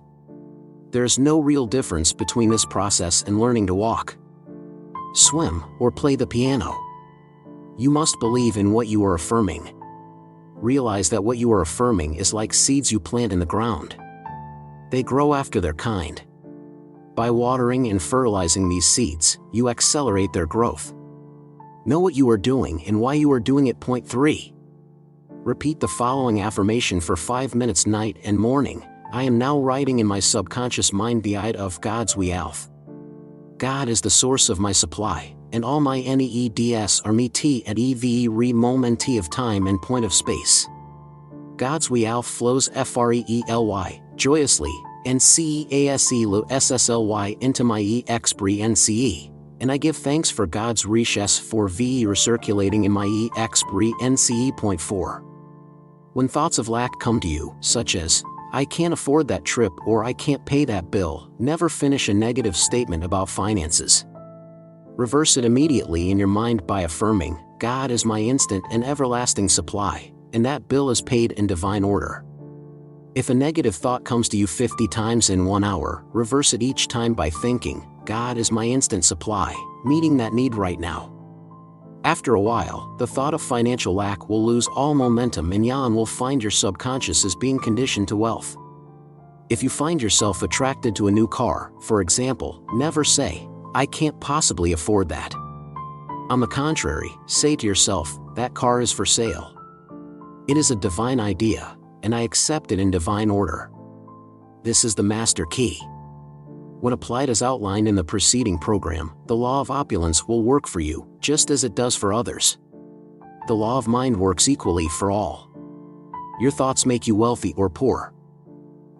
There is no real difference between this process and learning to walk, swim, or play the piano. You must believe in what you are affirming. realize that what you are affirming is like seeds you plant in the ground. They grow after their kind. By watering and fertilizing these seeds, you accelerate their growth. Know what you are doing and why you are doing it. Point 3. Repeat the following affirmation for 5 minutes night and morning. I am now writing in my subconscious mind the idea of God's wealth. God is the source of my supply, and all my needs are met at every moment of time and point of space. God's wealth flows freely, joyously, and cassely into my experience, and I give thanks for God's riches for recirculating in my experience. Point 4. When thoughts of lack come to you, such as, I can't afford that trip or I can't pay that bill, never finish a negative statement about finances. Reverse it immediately in your mind by affirming, God is my instant and everlasting supply, and that bill is paid in divine order. If a negative thought comes to you 50 times in 1 hour, reverse it each time by thinking, God is my instant supply, meeting that need right now. After a while, the thought of financial lack will lose all momentum and you will find your subconscious is being conditioned to wealth. If you find yourself attracted to a new car, for example, never say, I can't possibly afford that. On the contrary, say to yourself, that car is for sale. It is a divine idea, and I accept it in divine order. This is the master key. When applied as outlined in the preceding program, the law of opulence will work for you, just as it does for others. The law of mind works equally for all. Your thoughts make you wealthy or poor.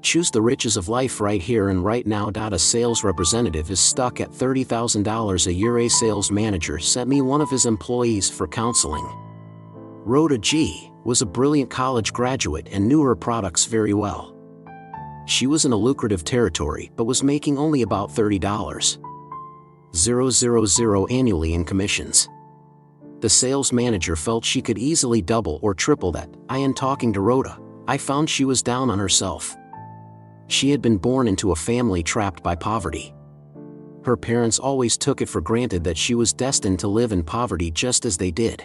Choose the riches of life right here and right now. A sales representative is stuck at $30,000 a year. A sales manager sent me one of his employees for counseling. Rhoda G. was a brilliant college graduate and knew her products very well. She was in a lucrative territory but was making only about $30,000 annually in commissions. The sales manager felt she could easily double or triple that. In talking to Rhoda, I found she was down on herself. She had been born into a family trapped by poverty. Her parents always took it for granted that she was destined to live in poverty just as they did.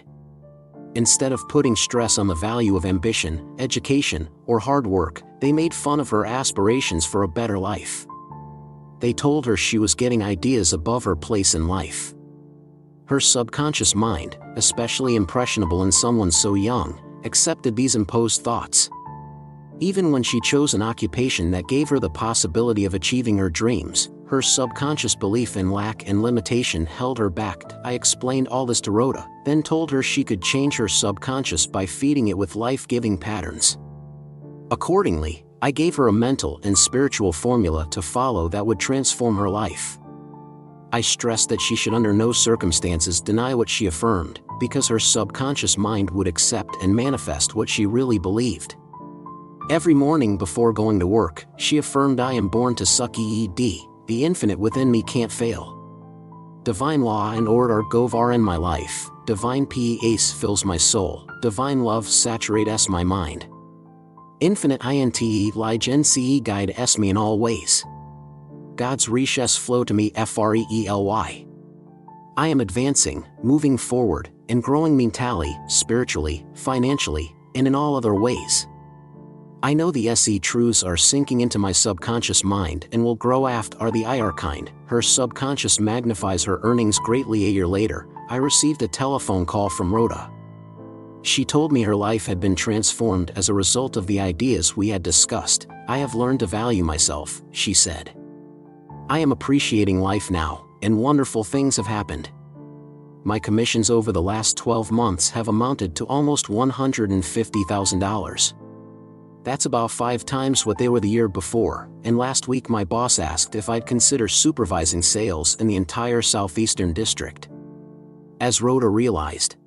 Instead of putting stress on the value of ambition, education, or hard work, they made fun of her aspirations for a better life. They told her she was getting ideas above her place in life. Her subconscious mind, especially impressionable in someone so young, accepted these imposed thoughts. Even when she chose an occupation that gave her the possibility of achieving her dreams, her subconscious belief in lack and limitation held her back. I explained all this to Rhoda, then told her she could change her subconscious by feeding it with life-giving patterns. Accordingly, I gave her a mental and spiritual formula to follow that would transform her life. I stressed that she should under no circumstances deny what she affirmed, because her subconscious mind would accept and manifest what she really believed. Every morning before going to work, she affirmed, I am born to succeed. The infinite within me can't fail. Divine law and order govern my life. Divine peace fills my soul. Divine love saturates my mind. Infinite intelligence guides me in all ways. God's riches flow to me freely. I am advancing, moving forward, and growing mentally, spiritually, financially, and in all other ways. I know the SE truths are sinking into my subconscious mind and will grow after the IR kind. Her subconscious magnifies her earnings greatly. A year later, I received a telephone call from Rhoda. She told me her life had been transformed as a result of the ideas we had discussed. I have learned to value myself, she said. I am appreciating life now, and wonderful things have happened. My commissions over the last 12 months have amounted to almost $150,000. That's about 5 times what they were the year before, and last week my boss asked if I'd consider supervising sales in the entire Southeastern District. As Rhoda realized,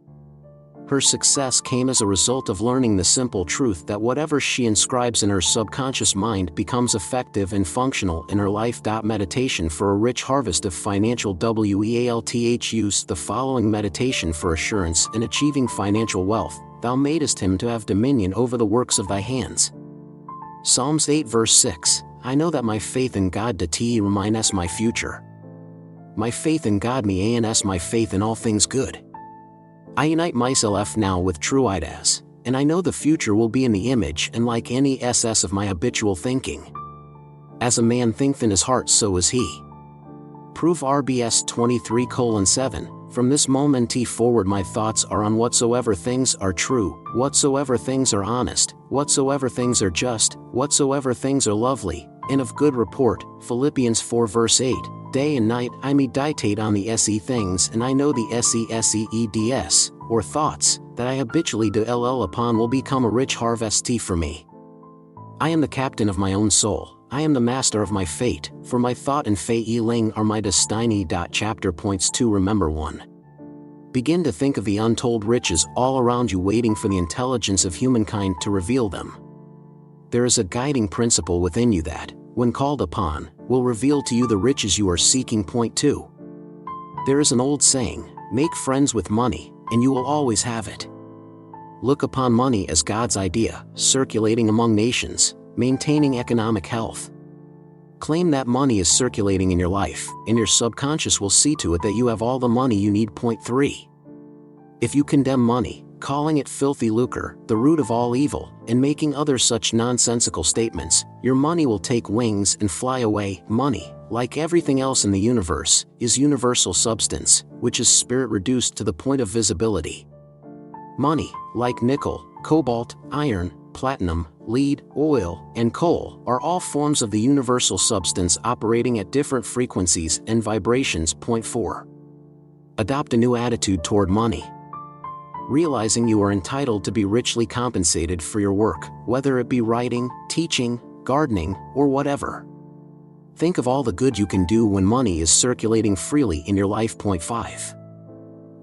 her success came as a result of learning the simple truth that whatever she inscribes in her subconscious mind becomes effective and functional in her life. Meditation for a rich harvest of financial wealth. Use the following meditation for assurance in achieving financial wealth. Thou madest him to have dominion over the works of thy hands. Psalms 8 verse 6. I know that my faith in God reminds my future. My faith in God means my faith in all things good. I unite myself now with true ideas, and I know the future will be in the image and like any SS of my habitual thinking. As a man thinketh in his heart, so is he. Prove RBS 23:7. From this moment forward my thoughts are on whatsoever things are true, whatsoever things are honest, whatsoever things are just, whatsoever things are lovely, and of good report. Philippians 4:8. Day and night I meditate on the SE things, and I know the SEEDS, or thoughts, that I habitually dwell upon will become a rich harvest for me. I am the captain of my own soul. I am the master of my fate, for my thought and feeling are my destiny. Chapter points 2. Remember 1. Begin to think of the untold riches all around you waiting for the intelligence of humankind to reveal them. There is a guiding principle within you that, when called upon, will reveal to you the riches you are seeking. Point 2. There is an old saying, make friends with money, and you will always have it. Look upon money as God's idea, circulating among nations, maintaining economic health. Claim that money is circulating in your life, and your subconscious will see to it that you have all the money you need. Point 3. If you condemn money, calling it filthy lucre, the root of all evil, and making other such nonsensical statements, your money will take wings and fly away. Money, like everything else in the universe, is universal substance, which is spirit reduced to the point of visibility. Money, like nickel, cobalt, iron, platinum, lead, oil, and coal, are all forms of the universal substance operating at different frequencies and vibrations. Point 4. Adopt a new attitude toward money. Realizing you are entitled to be richly compensated for your work, whether it be writing, teaching, gardening, or whatever. Think of all the good you can do when money is circulating freely in your life. Point 5.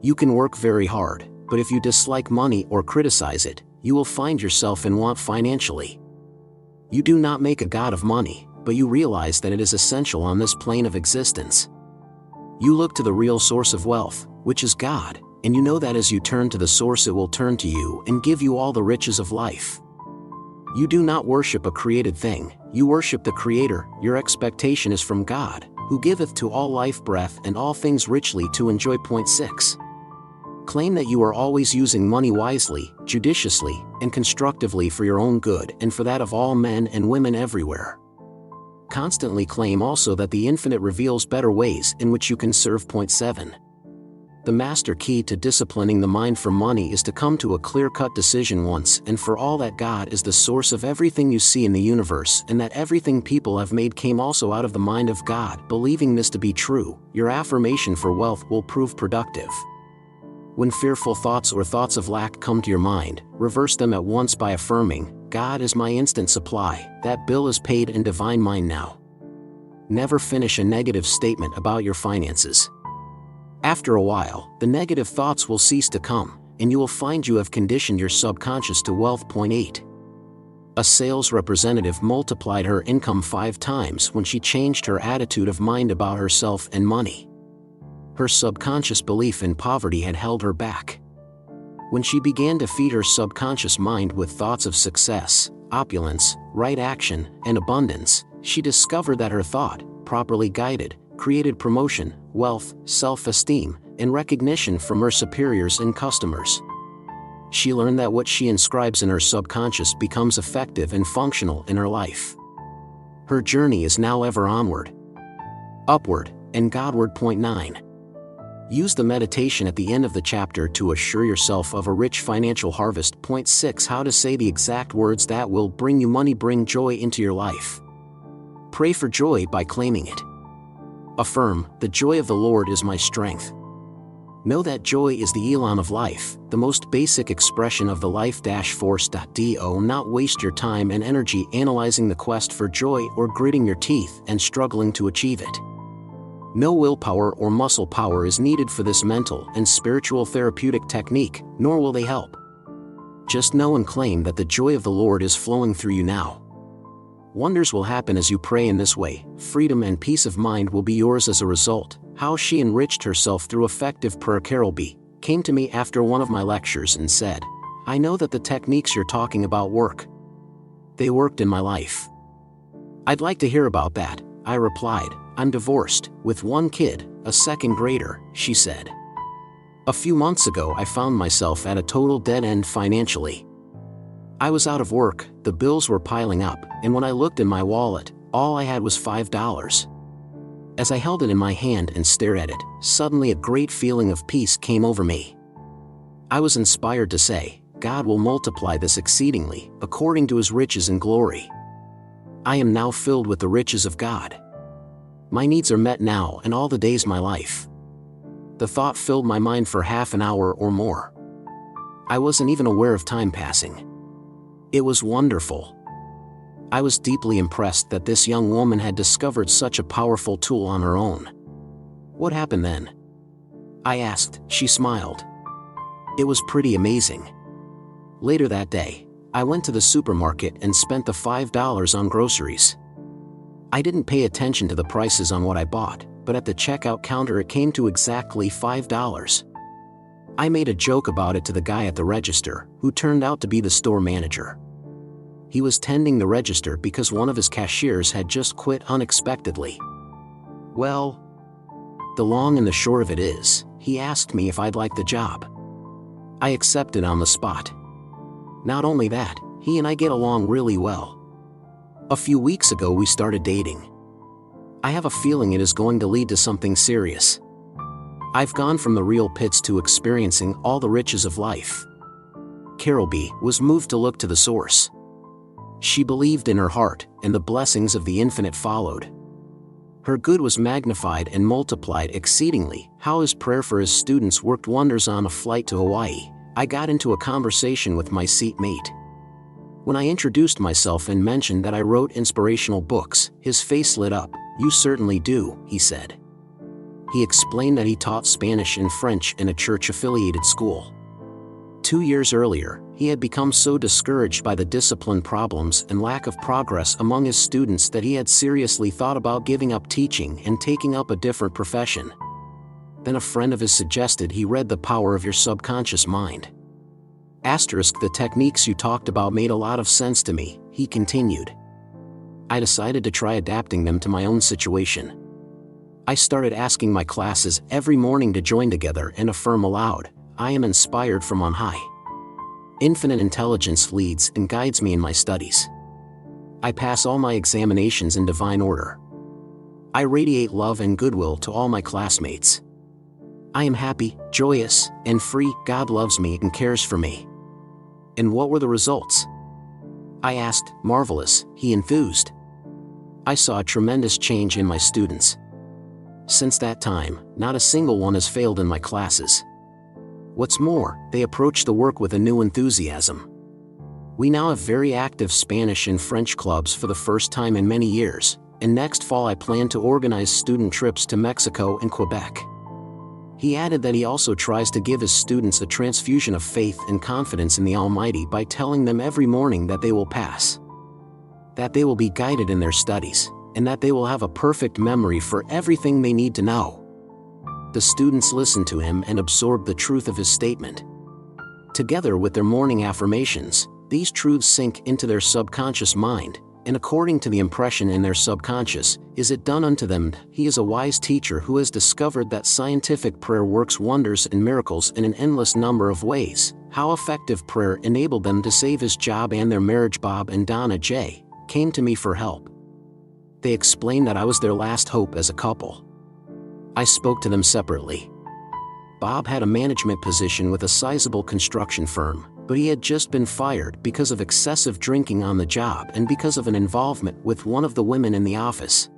You can work very hard, but if you dislike money or criticize it, you will find yourself in want financially. You do not make a god of money, but you realize that it is essential on this plane of existence. You look to the real source of wealth, which is God, and you know that as you turn to the source it will turn to you and give you all the riches of life. You do not worship a created thing, you worship the Creator. Your expectation is from God, who giveth to all life breath and all things richly to enjoy. Point 6. Claim that you are always using money wisely, judiciously, and constructively for your own good and for that of all men and women everywhere. Constantly claim also that the infinite reveals better ways in which you can serve. Point 7. The master key to disciplining the mind for money is to come to a clear-cut decision once and for all that God is the source of everything you see in the universe and that everything people have made came also out of the mind of God. Believing this to be true, your affirmation for wealth will prove productive. When fearful thoughts or thoughts of lack come to your mind, reverse them at once by affirming, God is my instant supply, that bill is paid and divine mine now. Never finish a negative statement about your finances. After a while, the negative thoughts will cease to come, and you will find you have conditioned your subconscious to wealth. Point 8. A sales representative multiplied her income 5 times when she changed her attitude of mind about herself and money. Her subconscious belief in poverty had held her back. When she began to feed her subconscious mind with thoughts of success, opulence, right action, and abundance, she discovered that her thought, properly guided, created promotion, wealth, self-esteem, and recognition from her superiors and customers. She learned that what she inscribes in her subconscious becomes effective and functional in her life. Her journey is now ever onward, upward, and Godward. Point 9. Use the meditation at the end of the chapter to assure yourself of a rich financial harvest. Point 6. How to say the exact words that will bring you money, bring joy into your life. Pray for joy by claiming it. Affirm, the joy of the Lord is my strength. Know that joy is the elan of life, the most basic expression of the life-force. Do not waste your time and energy analyzing the quest for joy or gritting your teeth and struggling to achieve it. No willpower or muscle power is needed for this mental and spiritual therapeutic technique, nor will they help. Just know and claim that the joy of the Lord is flowing through you now. Wonders will happen as you pray in this way. Freedom and peace of mind will be yours as a result. How she enriched herself through effective prayer. Carol B. came to me after one of my lectures and said, I know that the techniques you're talking about work. They worked in my life. I'd like to hear about that, I replied. I'm divorced, with 1 kid, a second grader, she said. A few months ago I found myself at a total dead end financially. I was out of work, the bills were piling up, and when I looked in my wallet, all I had was $5. As I held it in my hand and stared at it, suddenly a great feeling of peace came over me. I was inspired to say, God will multiply this exceedingly, according to his riches and glory. I am now filled with the riches of God. My needs are met now and all the days of my life. The thought filled my mind for half an hour or more. I wasn't even aware of time passing. It was wonderful. I was deeply impressed that this young woman had discovered such a powerful tool on her own. What happened then? I asked. She smiled. It was pretty amazing. Later that day, I went to the supermarket and spent the $5 on groceries. I didn't pay attention to the prices on what I bought, but at the checkout counter it came to exactly $5. I made a joke about it to the guy at the register, who turned out to be the store manager. He was tending the register because one of his cashiers had just quit unexpectedly. Well, the long and the short of it is, he asked me if I'd like the job. I accepted on the spot. Not only that, he and I get along really well. A few weeks ago we started dating. I have a feeling it is going to lead to something serious. I've gone from the real pits to experiencing all the riches of life. Carol B. was moved to look to the source. She believed in her heart, and the blessings of the infinite followed. Her good was magnified and multiplied exceedingly. How his prayer for his students worked wonders. On a flight to Hawaii, I got into a conversation with my seatmate. When I introduced myself and mentioned that I wrote inspirational books, his face lit up. "You certainly do," he said. He explained that he taught Spanish and French in a church-affiliated school. 2 years earlier, he had become so discouraged by the discipline problems and lack of progress among his students that he had seriously thought about giving up teaching and taking up a different profession. Then a friend of his suggested he read The Power of Your Subconscious Mind. The techniques you talked about made a lot of sense to me, he continued. I decided to try adapting them to my own situation. I started asking my classes every morning to join together and affirm aloud, I am inspired from on high. Infinite intelligence leads and guides me in my studies. I pass all my examinations in divine order. I radiate love and goodwill to all my classmates. I am happy, joyous, and free. God loves me and cares for me. And what were the results? I asked. Marvelous, he enthused. I saw a tremendous change in my students. Since that time, not a single one has failed in my classes. What's more, they approach the work with a new enthusiasm. We now have very active Spanish and French clubs for the first time in many years, and next fall I plan to organize student trips to Mexico and Quebec. He added that he also tries to give his students a transfusion of faith and confidence in the Almighty by telling them every morning that they will pass, that they will be guided in their studies, and that they will have a perfect memory for everything they need to know. The students listened to him and absorbed the truth of his statement. Together with their morning affirmations, these truths sink into their subconscious mind, and according to the impression in their subconscious, is it done unto them. He is a wise teacher who has discovered that scientific prayer works wonders and miracles in an endless number of ways. How effective prayer enabled them to save his job and their marriage. Bob and Donna J. came to me for help. They explained that I was their last hope as a couple. I spoke to them separately. Bob had a management position with a sizable construction firm, but he had just been fired because of excessive drinking on the job and because of an involvement with one of the women in the office.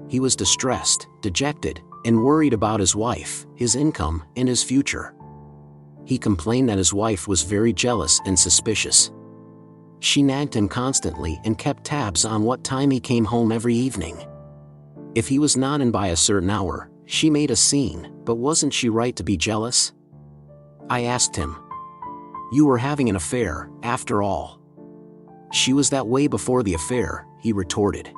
He was distressed, dejected, and worried about his wife, his income, and his future. He complained that his wife was very jealous and suspicious. She nagged him constantly and kept tabs on what time he came home every evening. If he was not in by a certain hour, she made a scene, but wasn't she right to be jealous? I asked him. You were having an affair, after all. She was that way before the affair, he retorted.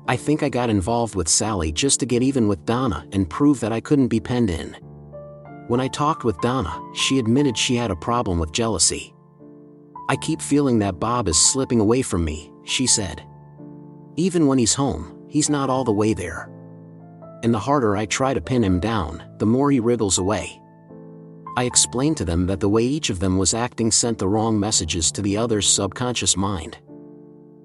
I think I got involved with Sally just to get even with Donna and prove that I couldn't be penned in. When I talked with Donna, she admitted she had a problem with jealousy. I keep feeling that Bob is slipping away from me, she said. Even when he's home, he's not all the way there. And the harder I try to pin him down, the more he wriggles away. I explained to them that the way each of them was acting sent the wrong messages to the other's subconscious mind.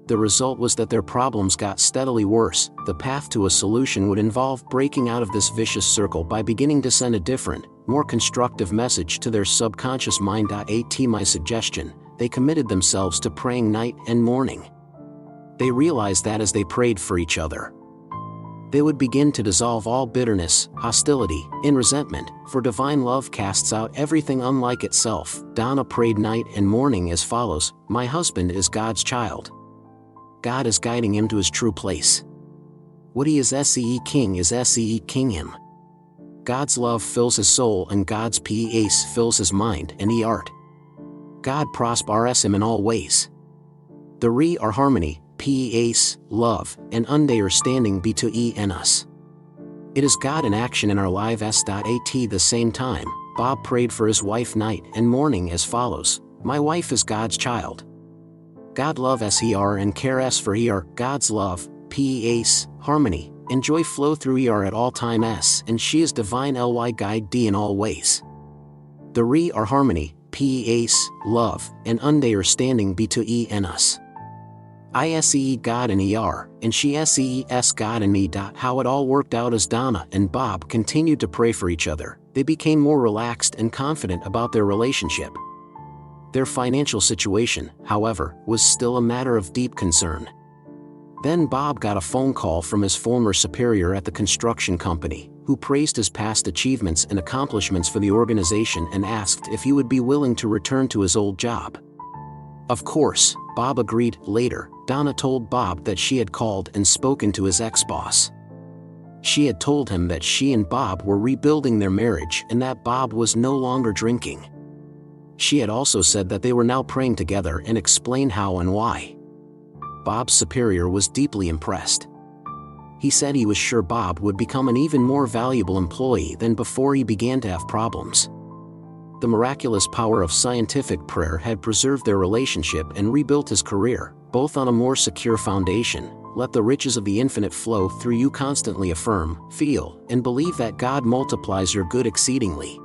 The result was that their problems got steadily worse. The path to a solution would involve breaking out of this vicious circle by beginning to send a different, more constructive message to their subconscious mind. At my suggestion, they committed themselves to praying night and morning. They realized that as they prayed for each other, they would begin to dissolve all bitterness, hostility, and resentment, for divine love casts out everything unlike itself. Donna prayed night and morning as follows: My husband is God's child. God is guiding him to his true place. What he is King is King him. God's love fills his soul and God's peace fills his mind and heart. God prospers him in all ways. The re are harmony, peace, love, and understanding between us. It is God in action in our lives. At the same time, Bob prayed for his wife night and morning as follows: My wife is God's child. God loves her and cares for her. God's love, peace, harmony, and joy flow through her at all times, and she is divine guide in all ways. The re are harmony, peace, love, and understanding between us. I see God in her, and she sees God in me. How it all worked out as Donna and Bob continued to pray for each other, they became more relaxed and confident about their relationship. Their financial situation, however, was still a matter of deep concern. Then Bob got a phone call from his former superior at the construction company, who praised his past achievements and accomplishments for the organization and asked if he would be willing to return to his old job. Of course, Bob agreed. Later, Donna told Bob that she had called and spoken to his ex-boss. She had told him that she and Bob were rebuilding their marriage and that Bob was no longer drinking. She had also said that they were now praying together and explained how and why. Bob's superior was deeply impressed. He said he was sure Bob would become an even more valuable employee than before he began to have problems. The miraculous power of scientific prayer had preserved their relationship and rebuilt his career, both on a more secure foundation. Let the riches of the infinite flow through you. Constantly affirm, feel, and believe that God multiplies your good exceedingly.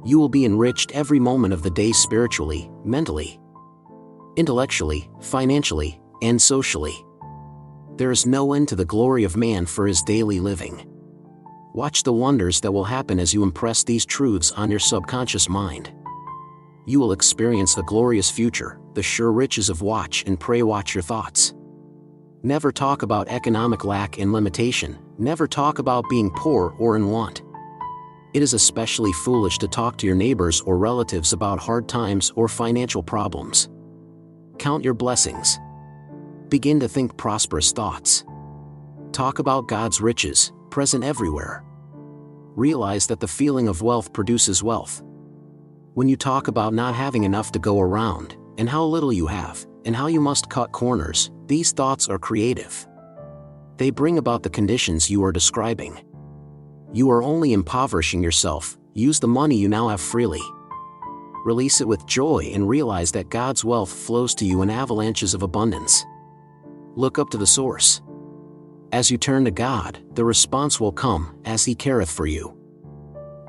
You will be enriched every moment of the day spiritually, mentally, intellectually, financially, and socially. There is no end to the glory of man for his daily living. Watch the wonders that will happen as you impress these truths on your subconscious mind. You will experience the glorious future, the sure riches of watch and pray. Watch your thoughts. Never talk about economic lack and limitation. Never talk about being poor or in want. It is especially foolish to talk to your neighbors or relatives about hard times or financial problems. Count your blessings. Begin to think prosperous thoughts. Talk about God's riches, present everywhere. Realize that the feeling of wealth produces wealth. When you talk about not having enough to go around, and how little you have, and how you must cut corners, these thoughts are creative. They bring about the conditions you are describing. You are only impoverishing yourself. Use the money you now have freely. Release it with joy and realize that God's wealth flows to you in avalanches of abundance. Look up to the source. As you turn to God, the response will come, as He careth for you.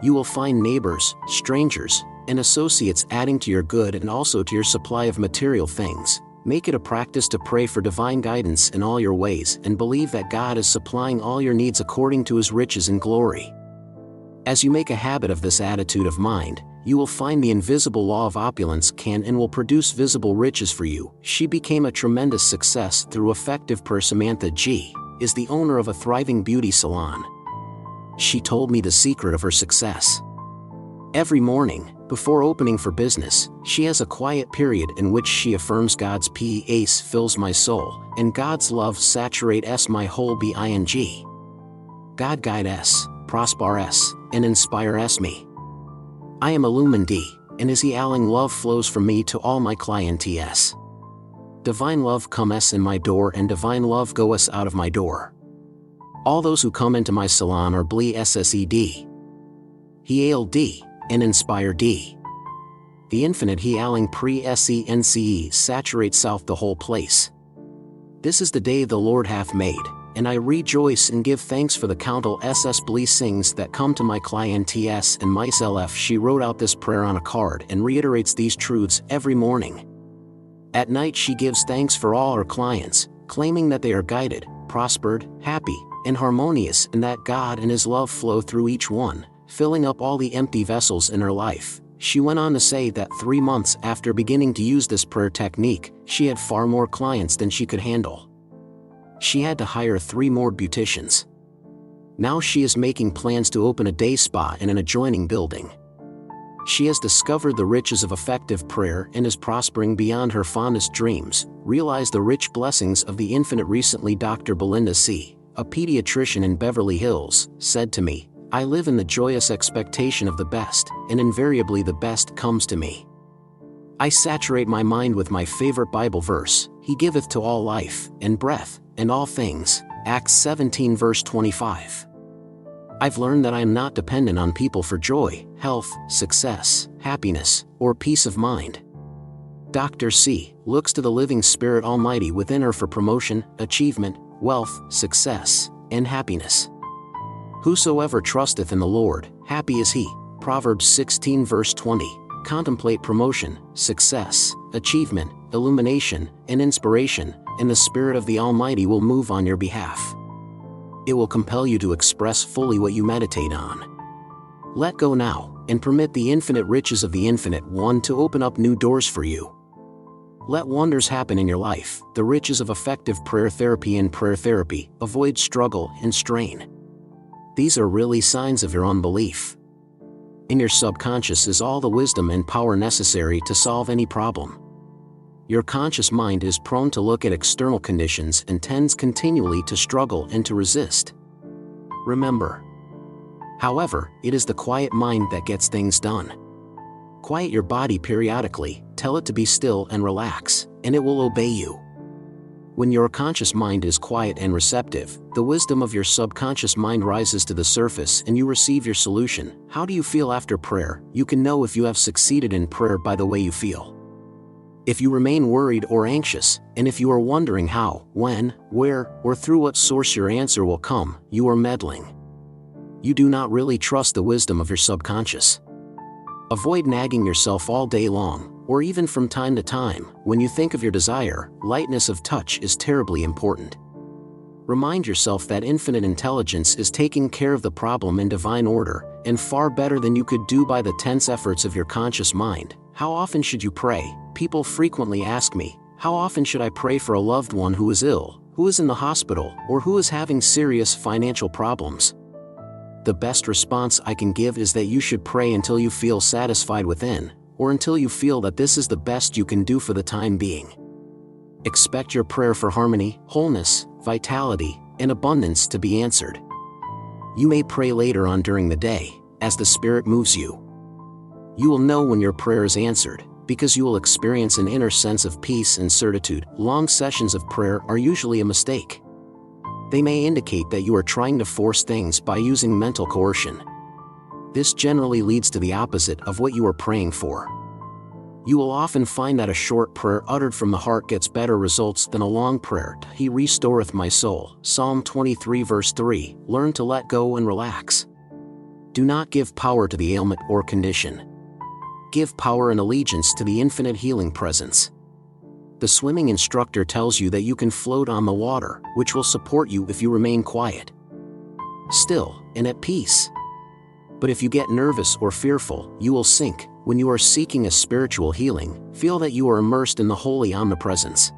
You will find neighbors, strangers, and associates adding to your good and also to your supply of material things. Make it a practice to pray for divine guidance in all your ways and believe that God is supplying all your needs according to His riches and glory. As you make a habit of this attitude of mind, you will find the invisible law of opulence can and will produce visible riches for you. She became a tremendous success through effective prayer. Samantha G. is the owner of a thriving beauty salon. She told me the secret of her success. Every morning, before opening for business, she has a quiet period in which she affirms God's peace fills my soul, and God's love saturates my whole being. God guide us, prosper us, and inspire us me. I am illumined, and His healing love flows from me to all my clients. Divine love comes in my door and divine love goes out of my door. All those who come into my salon are blessed, healed, and inspired. The infinite healing presence saturates south the whole place. This is the day the Lord hath made. and I rejoice and give thanks for the countless blessings that come to my clients and myself. She wrote out this prayer on a card and reiterates these truths every morning. At night she gives thanks for all her clients, claiming that they are guided, prospered, happy, and harmonious, and that God and His love flow through each one, filling up all the empty vessels in her life. She went on to say that 3 months after beginning to use this prayer technique, she had far more clients than she could handle. She had to hire 3 more beauticians. Now she is making plans to open a day spa in an adjoining building. She has discovered the riches of effective prayer and is prospering beyond her fondest dreams. Realize the rich blessings of the infinite. Recently, Dr. Belinda C., a pediatrician in Beverly Hills, said to me, "I live in the joyous expectation of the best, and invariably the best comes to me. I saturate my mind with my favorite Bible verse, He giveth to all life, and breath, and all things." Acts 17 verse 25. I've learned that I am not dependent on people for joy, health, success, happiness, or peace of mind. Dr. C. looks to the living Spirit Almighty within her for promotion, achievement, wealth, success, and happiness. Whosoever trusteth in the Lord, happy is he. Proverbs 16 verse 20. Contemplate promotion, success, achievement, illumination, and inspiration, and the Spirit of the Almighty will move on your behalf. It will compel you to express fully what you meditate on. Let go now, and permit the infinite riches of the Infinite One to open up new doors for you. Let wonders happen in your life. The riches of effective prayer therapy. In prayer therapy, avoid struggle and strain. These are really signs of your unbelief. In your subconscious is all the wisdom and power necessary to solve any problem. Your conscious mind is prone to look at external conditions and tends continually to struggle and to resist. Remember, however, it is the quiet mind that gets things done. Quiet your body periodically, tell it to be still and relax, and it will obey you. When your conscious mind is quiet and receptive, the wisdom of your subconscious mind rises to the surface and you receive your solution. How do you feel after prayer? You can know if you have succeeded in prayer by the way you feel. If you remain worried or anxious, and if you are wondering how, when, where, or through what source your answer will come, you are meddling. You do not really trust the wisdom of your subconscious. Avoid nagging yourself all day long, or even from time to time. When you think of your desire, lightness of touch is terribly important. Remind yourself that infinite intelligence is taking care of the problem in divine order, and far better than you could do by the tense efforts of your conscious mind. How often should you pray? People frequently ask me, how often should I pray for a loved one who is ill, who is in the hospital, or who is having serious financial problems? The best response I can give is that you should pray until you feel satisfied within, or until you feel that this is the best you can do for the time being. Expect your prayer for harmony, wholeness, vitality, and abundance to be answered. You may pray later on during the day, as the Spirit moves you. You will know when your prayer is answered, because you will experience an inner sense of peace and certitude. Long sessions of prayer are usually a mistake. They may indicate that you are trying to force things by using mental coercion. This generally leads to the opposite of what you are praying for. You will often find that a short prayer uttered from the heart gets better results than a long prayer. He restoreth my soul. Psalm 23 verse 3. Learn to let go and relax. Do not give power to the ailment or condition. Give power and allegiance to the infinite healing presence. The swimming instructor tells you that you can float on the water, which will support you if you remain quiet, still, and at peace. But if you get nervous or fearful, you will sink. When you are seeking a spiritual healing, feel that you are immersed in the holy omnipresence.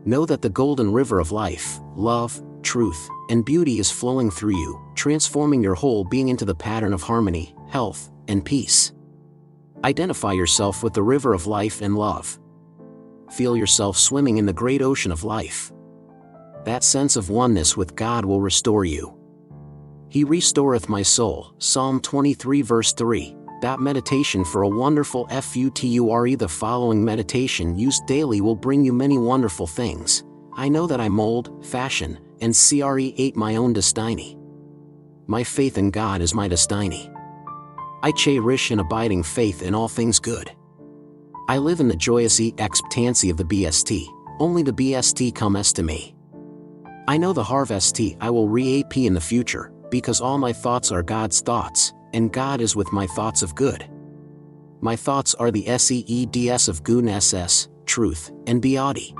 Know that the golden river of life, love, truth, and beauty is flowing through you, transforming your whole being into the pattern of harmony, health, and peace. Identify yourself with the river of life and love. Feel yourself swimming in the great ocean of life. That sense of oneness with God will restore you. He restoreth my soul. Psalm 23 verse 3. That meditation for a wonderful future. The following meditation used daily will bring you many wonderful things. I know that I mold, fashion, and create my own destiny. My faith in God is my destiny. I cherish an abiding faith in all things good. I live in the joyous expectancy of the BST. Only the BST comes to me. I know the harvest I will reap in the future, because all my thoughts are God's thoughts, and God is with my thoughts of good. My thoughts are the seeds of goodness, truth, and beauty.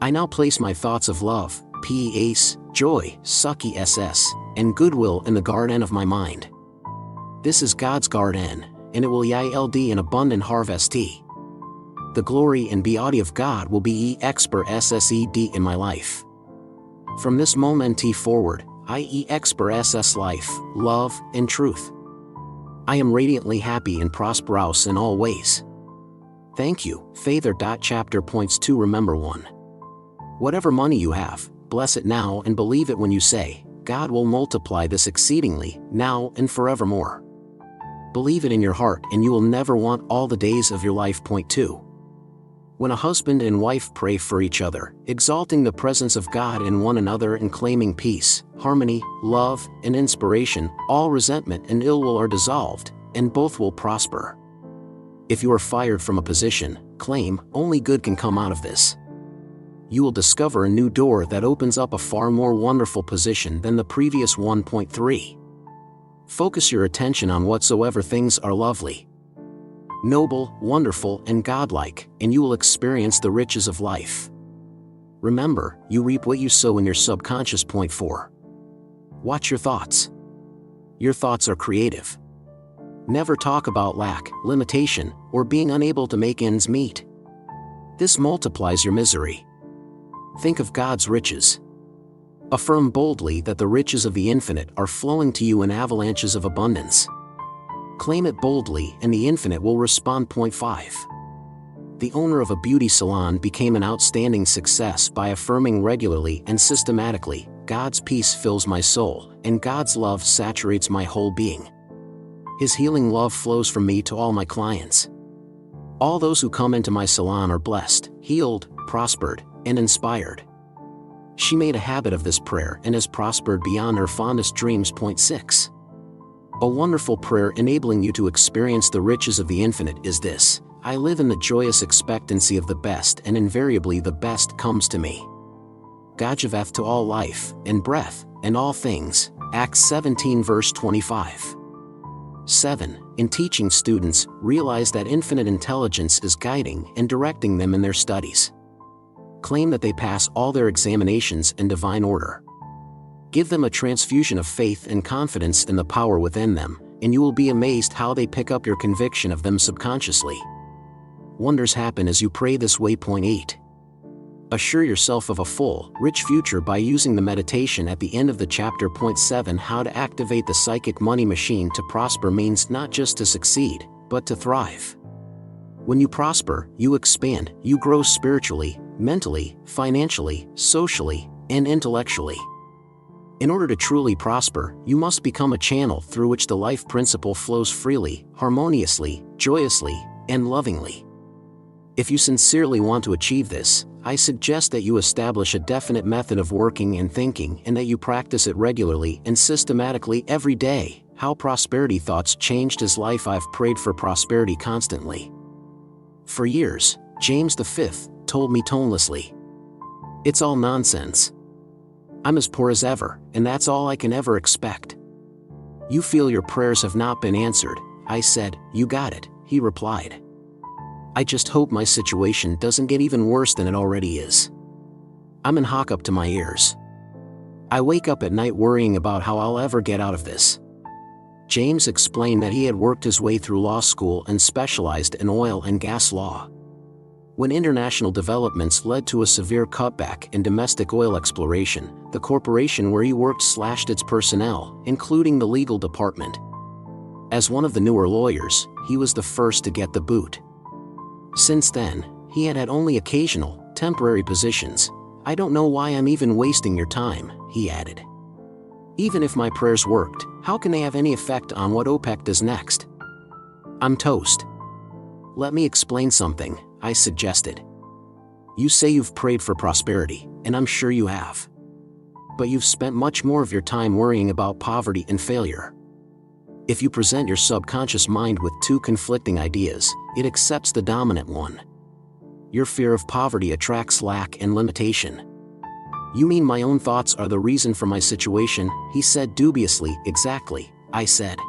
I now place my thoughts of love, peace, joy, success, and goodwill in the garden of my mind. This is God's garden, and it will yield an abundant harvest. The glory and beauty of God will be expressed in my life. From this moment forward, I express life, love, and truth. I am radiantly happy and prosperous in all ways. Thank you, Father. Chapter points 2. Remember 1. Whatever money you have, bless it now and believe it when you say, God will multiply this exceedingly, now and forevermore. Believe it in your heart and you will never want all the days of your life. Point 2. When a husband and wife pray for each other, exalting the presence of God in one another and claiming peace, harmony, love, and inspiration, all resentment and ill will are dissolved, and both will prosper. If you are fired from a position, claim, only good can come out of this. You will discover a new door that opens up a far more wonderful position than the previous 1.3. Focus your attention on whatsoever things are lovely, noble, wonderful, and godlike, and you will experience the riches of life. Remember, you reap what you sow in your subconscious. Point 4. Watch your thoughts. Your thoughts are creative. Never talk about lack, limitation, or being unable to make ends meet. This multiplies your misery. Think of God's riches. Affirm boldly that the riches of the infinite are flowing to you in avalanches of abundance. Claim it boldly and the infinite will respond. Point 5. The owner of a beauty salon became an outstanding success by affirming regularly and systematically, God's peace fills my soul, and God's love saturates my whole being. His healing love flows from me to all my clients. All those who come into my salon are blessed, healed, prospered, and inspired. She made a habit of this prayer and has prospered beyond her fondest dreams. Point 6. A wonderful prayer enabling you to experience the riches of the infinite is this: I live in the joyous expectancy of the best, and invariably the best comes to me. God giveth to all life, and breath, and all things. Acts 17 verse 25. 7. In teaching students, realize that infinite intelligence is guiding and directing them in their studies. Claim that they pass all their examinations in divine order. Give them a transfusion of faith and confidence in the power within them, and you will be amazed how they pick up your conviction of them subconsciously. Wonders happen as you pray this way. Point 8. Assure yourself of a full, rich future by using the meditation at the end of the chapter. Point 7. How to activate the psychic money machine to prosper means not just to succeed, but to thrive. When you prosper, you expand, you grow spiritually, mentally, financially, socially, and intellectually. In order to truly prosper, you must become a channel through which the life principle flows freely, harmoniously, joyously, and lovingly. If you sincerely want to achieve this, I suggest that you establish a definite method of working and thinking and that you practice it regularly and systematically every day. How prosperity thoughts changed his life. I've prayed for prosperity constantly. For years, James V told me tonelessly, "It's all nonsense. I'm as poor as ever, and that's all I can ever expect." "You feel your prayers have not been answered," I said. "You got it," he replied. "I just hope my situation doesn't get even worse than it already is. I'm in hock up to my ears. I wake up at night worrying about how I'll ever get out of this." James explained that he had worked his way through law school and specialized in oil and gas law. When international developments led to a severe cutback in domestic oil exploration, the corporation where he worked slashed its personnel, including the legal department. As one of the newer lawyers, he was the first to get the boot. Since then, he had had only occasional, temporary positions. "I don't know why I'm even wasting your time," he added. "Even if my prayers worked, how can they have any effect on what OPEC does next? I'm toast." "Let me explain something," I suggested. "You say you've prayed for prosperity, and I'm sure you have. But you've spent much more of your time worrying about poverty and failure. If you present your subconscious mind with two conflicting ideas, it accepts the dominant one. Your fear of poverty attracts lack and limitation. You mean my own thoughts are the reason for my situation? He said dubiously. Exactly, I said.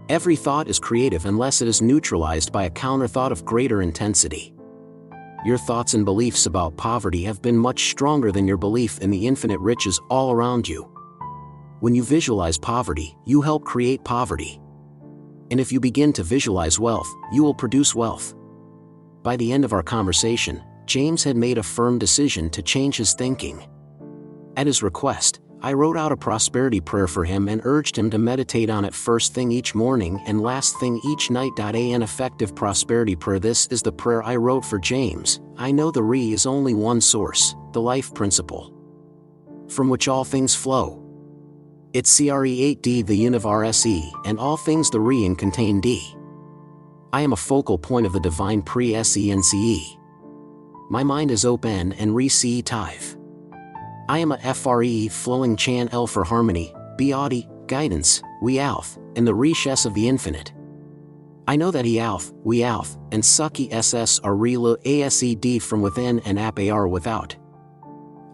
Every thought is creative unless it is neutralized by a counterthought of greater intensity. Your thoughts and beliefs about poverty have been much stronger than your belief in the infinite riches all around you. When you visualize poverty, you help create poverty. And if you begin to visualize wealth, you will produce wealth. By the end of our conversation, James had made a firm decision to change his thinking. At his request, I wrote out a prosperity prayer for him and urged him to meditate on it first thing each morning and last thing each night. An effective prosperity prayer. This is the prayer I wrote for James. I know the Re is only one source, the life principle, from which all things flow. It's CRE8D, the universe, and all things the Re and contain D. I am a focal point of the divine pre-SENCE. My mind is open and receptive. I am a FRE flowing channel for harmony, beauty, guidance, we alf, and the richesse of the infinite. I know that he alf, we alf, and sucky ss are real ased from within and apar without.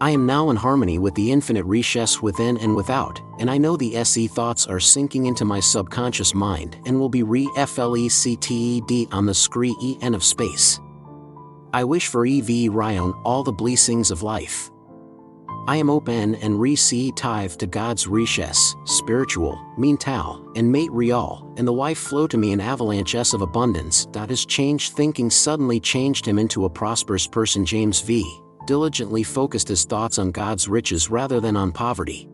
I am now in harmony with the infinite richesse within and without, and I know the SE thoughts are sinking into my subconscious mind and will be reflected on the screen en of space. I wish for EV Ryan all the blessings of life. I am open and receptive to God's richesse, spiritual, mental, and mate real, and the wife flow to me in avalanches of abundance. His changed thinking suddenly changed him into a prosperous person. James V. diligently focused his thoughts on God's riches rather than on poverty.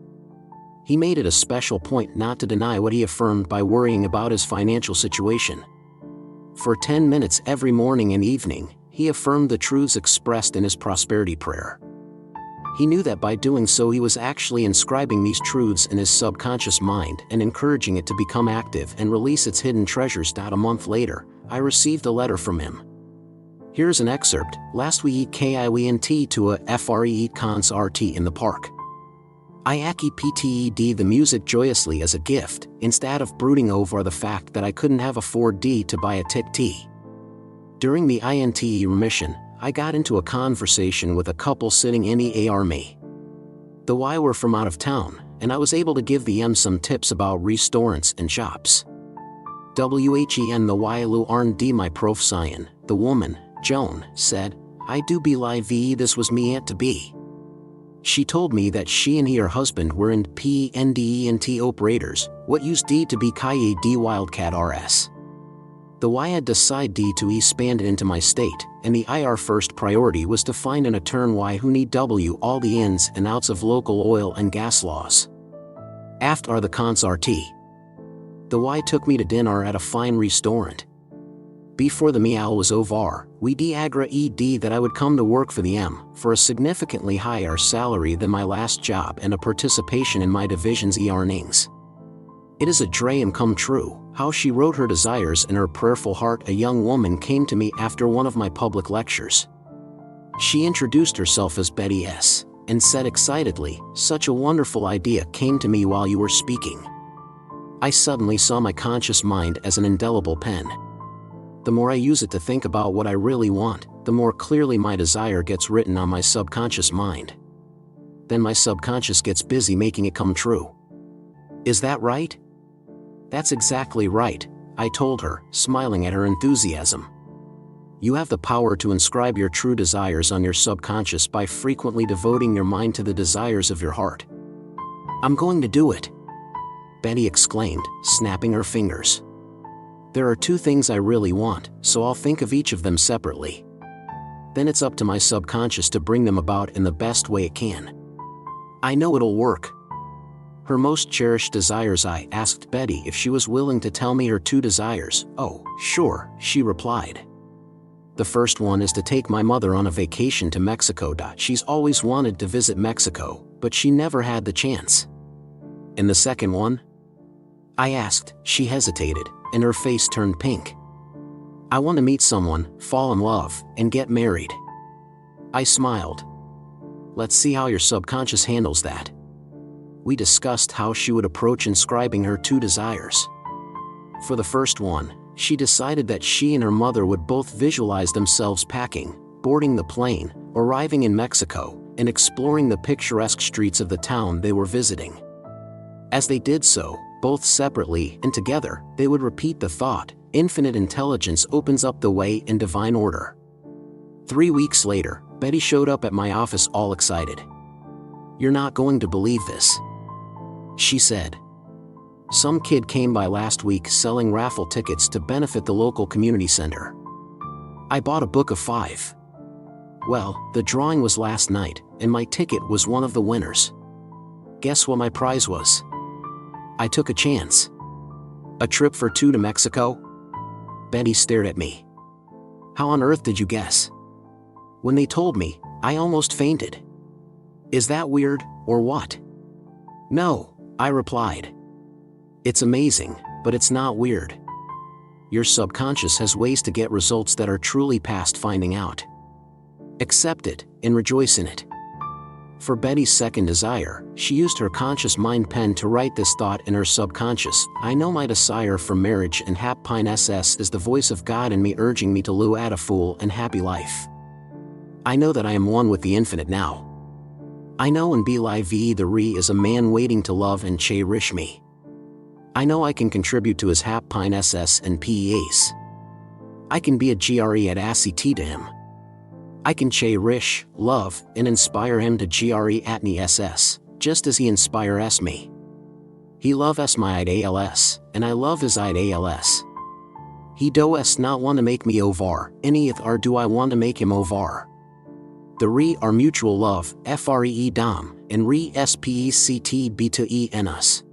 He made it a special point not to deny what he affirmed by worrying about his financial situation. For 10 minutes every morning and evening, he affirmed the truths expressed in his prosperity prayer. He knew that by doing so he was actually inscribing these truths in his subconscious mind and encouraging it to become active and release its hidden treasures. A month later, I received a letter from him. Here's an excerpt. Last week I went to a FRE concert in the park. I accepted the music joyously as a gift, instead of brooding over the fact that I couldn't have afford to buy a ticket. During the INTE remission, I got into a conversation with a couple sitting in the army. The Y were from out of town, and I was able to give them some tips about restaurants and shops. When the Y lu aren't my prof Cyan, the woman, Joan, said, I do believe this was me to be. She told me that she and her husband were in PNDENT operators, what used D to be Kaye D Wildcat RS. The Y had decided to expand into my state, and the IR first priority was to find an attorney who need W all the ins and outs of local oil and gas laws. After the concert, the Y took me to dinner at a fine restaurant. Before the meal was over, we agreed that I would come to work for the M for a significantly higher salary than my last job and a participation in my division's earnings. It is a dream come true, how she wrote her desires in her prayerful heart. A young woman came to me after one of my public lectures. She introduced herself as Betty S. and said excitedly, such a wonderful idea came to me while you were speaking. I suddenly saw my conscious mind as an indelible pen. The more I use it to think about what I really want, the more clearly my desire gets written on my subconscious mind. Then my subconscious gets busy making it come true. Is that right? That's exactly right, I told her, smiling at her enthusiasm. You have the power to inscribe your true desires on your subconscious by frequently devoting your mind to the desires of your heart. I'm going to do it, Betty exclaimed, snapping her fingers. There are two things I really want, so I'll think of each of them separately. Then it's up to my subconscious to bring them about in the best way it can. I know it'll work. Her most cherished desires. I asked Betty if she was willing to tell me her two desires. Oh, sure, she replied. The first one is to take my mother on a vacation to Mexico. She's always wanted to visit Mexico, but she never had the chance. And the second one? I asked. She hesitated, and her face turned pink. I want to meet someone, fall in love, and get married. I smiled. Let's see how your subconscious handles that. We discussed how she would approach inscribing her two desires. For the first one, she decided that she and her mother would both visualize themselves packing, boarding the plane, arriving in Mexico, and exploring the picturesque streets of the town they were visiting. As they did so, both separately and together, they would repeat the thought, "Infinite intelligence opens up the way in divine order." 3 weeks later, Betty showed up at my office all excited. "You're not going to believe this," she said. "Some kid came by last week selling raffle tickets to benefit the local community center. I bought a book of 5. Well, the drawing was last night, and my ticket was one of the winners. Guess what my prize was? I took a chance. A trip for 2 to Mexico?" Betty stared at me. "How on earth did you guess?" When they told me, I almost fainted. "Is that weird, or what?" "No," I replied. "It's amazing, but it's not weird. Your subconscious has ways to get results that are truly past finding out. Accept it, and rejoice in it." For Betty's second desire, she used her conscious mind pen to write this thought in her subconscious: "I know my desire for marriage and Hap Pine SS is the voice of God in me urging me to live a full and happy life. I know that I am one with the infinite now. I know and be live the re is a man waiting to love and cherish me. I know I can contribute to his Hap Pine SS and PEAs. I can be a GRE at ACT to him. I can cherish, love, and inspire him to GRE at me SS, just as he inspires me. He loves my ALS, and I love his ALS. He does not want to make me over, anyth or do I want to make him over. The re are mutual love, FREE dom, and re SPECT B to E N us.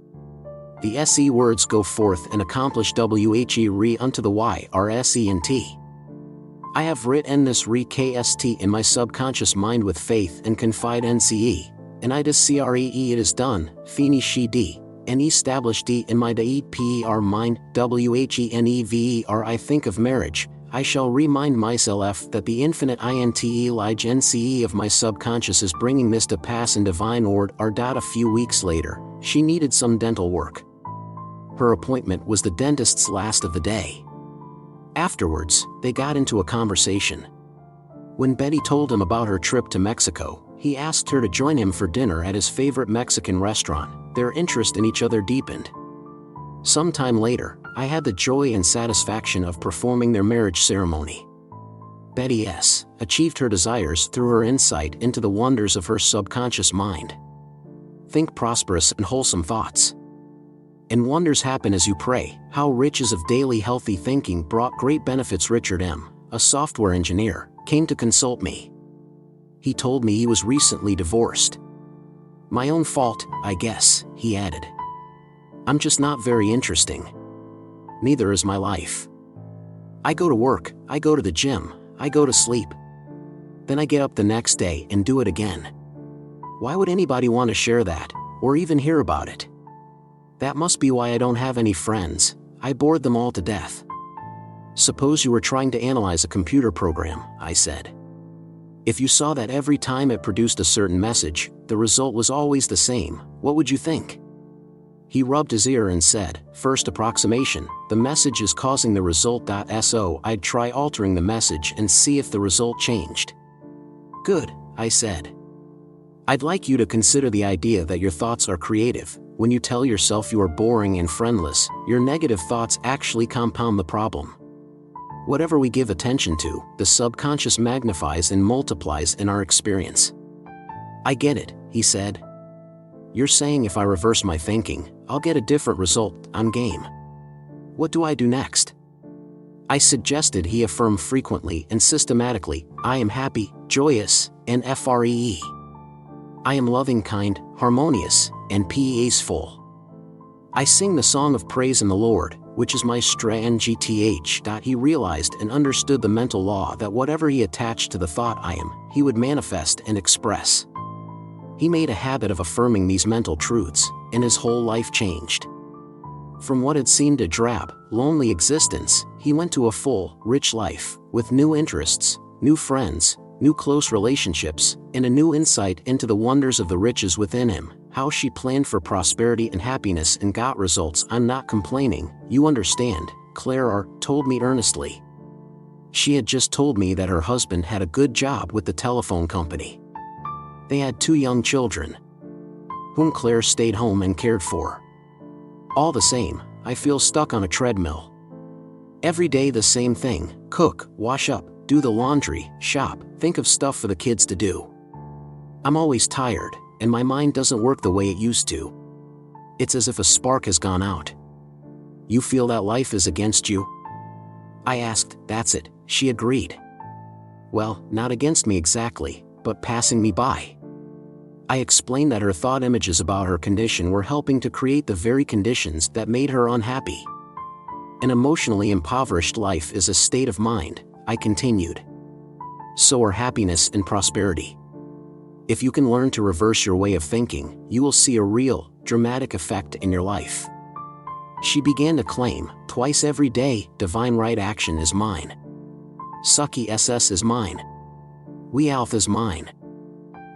The SE words go forth and accomplish WHE re unto the Y R SE and T. I have written this re KST in my subconscious mind with faith and confide NCE, and I dis CREE it is done, Fini she D, and established D in my DEPER mind, WHENEVER I think of marriage, I shall remind myself that the infinite INTE lige NCE of my subconscious is bringing this to pass in divine order. A few weeks later, she needed some dental work. Her appointment was the dentist's last of the day. Afterwards, they got into a conversation. When Betty told him about her trip to Mexico, he asked her to join him for dinner at his favorite Mexican restaurant. Their interest in each other deepened. Sometime later, I had the joy and satisfaction of performing their marriage ceremony. Betty S. achieved her desires through her insight into the wonders of her subconscious mind. Think prosperous and wholesome thoughts, and wonders happen as you pray. How riches of daily healthy thinking brought great benefits. Richard M., a software engineer, came to consult me. He told me he was recently divorced. "My own fault, I guess," he added. "I'm just not very interesting. Neither is my life. I go to work, I go to the gym, I go to sleep. Then I get up the next day and do it again. Why would anybody want to share that, or even hear about it? That must be why I don't have any friends. I bored them all to death." "Suppose you were trying to analyze a computer program," I said. "If you saw that every time it produced a certain message, the result was always the same, what would you think?" He rubbed his ear and said, "First approximation, the message is causing the result. So I'd try altering the message and see if the result changed." "Good," I said. "I'd like you to consider the idea that your thoughts are creative. When you tell yourself you are boring and friendless, your negative thoughts actually compound the problem. Whatever we give attention to, the subconscious magnifies and multiplies in our experience." "I get it," he said. "You're saying if I reverse my thinking, I'll get a different result. I'm game. What do I do next?" I suggested he affirm frequently and systematically, "I am happy, joyous, and free. I am loving, kind, harmonious, and peaceful. I sing the song of praise in the Lord, which is my strength." He realized and understood the mental law that whatever he attached to the thought "I am," he would manifest and express. He made a habit of affirming these mental truths, and his whole life changed. From what had seemed a drab, lonely existence, he went to a full, rich life, with new interests, new friends, new close relationships, and a new insight into the wonders of the riches within him. How she planned for prosperity and happiness and got results. "I'm not complaining, you understand," Claire R. told me earnestly. She had just told me that her husband had a good job with the telephone company. They had 2 young children, whom Claire stayed home and cared for. All the same, I feel stuck on a treadmill. Every day the same thing: cook, wash up, do the laundry, shop, think of stuff for the kids to do. I'm always tired, and my mind doesn't work the way it used to. It's as if a spark has gone out. You feel that life is against you? I asked. That's it, she agreed. Well, not against me exactly, but passing me by. I explained that her thought images about her condition were helping to create the very conditions that made her unhappy. An emotionally impoverished life is a state of mind, I continued. So are happiness and prosperity. If you can learn to reverse your way of thinking, you will see a real, dramatic effect in your life. She began to claim, twice every day, divine right action is mine. Sucky SS is mine. We Alpha is mine.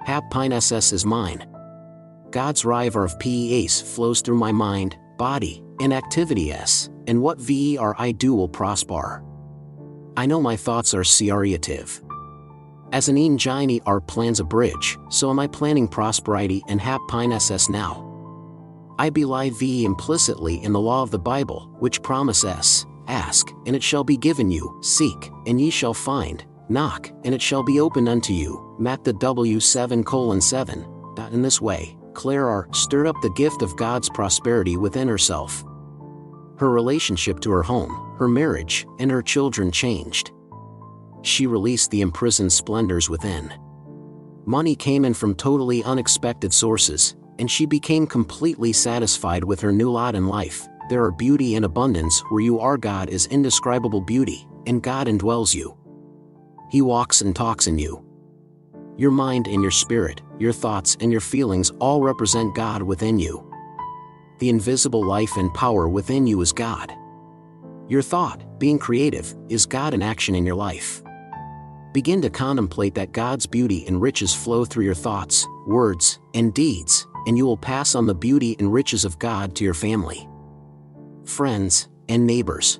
Hap Pine SS is mine. God's river of PEAs flows through my mind, body, and activity S, and what VER I do will prosper. I know my thoughts are creative. As an engine art plans a bridge, so am I planning prosperity and Hap Pine SS now. I belie VE implicitly in the law of the Bible, which promises, ask, and it shall be given you, seek, and ye shall find, knock, and it shall be opened unto you, Matt the W7:7. In this way, Claire R. stirred up the gift of God's prosperity within herself. Her relationship to her home, her marriage, and her children changed. She released the imprisoned splendors within. Money came in from totally unexpected sources, and she became completely satisfied with her new lot in life. There are beauty and abundance where you are. God is indescribable beauty, and God indwells you. He walks and talks in you. Your mind and your spirit, your thoughts and your feelings all represent God within you. The invisible life and power within you is God. Your thought, being creative, is God in action in your life. Begin to contemplate that God's beauty and riches flow through your thoughts, words, and deeds, and you will pass on the beauty and riches of God to your family, friends, and neighbors.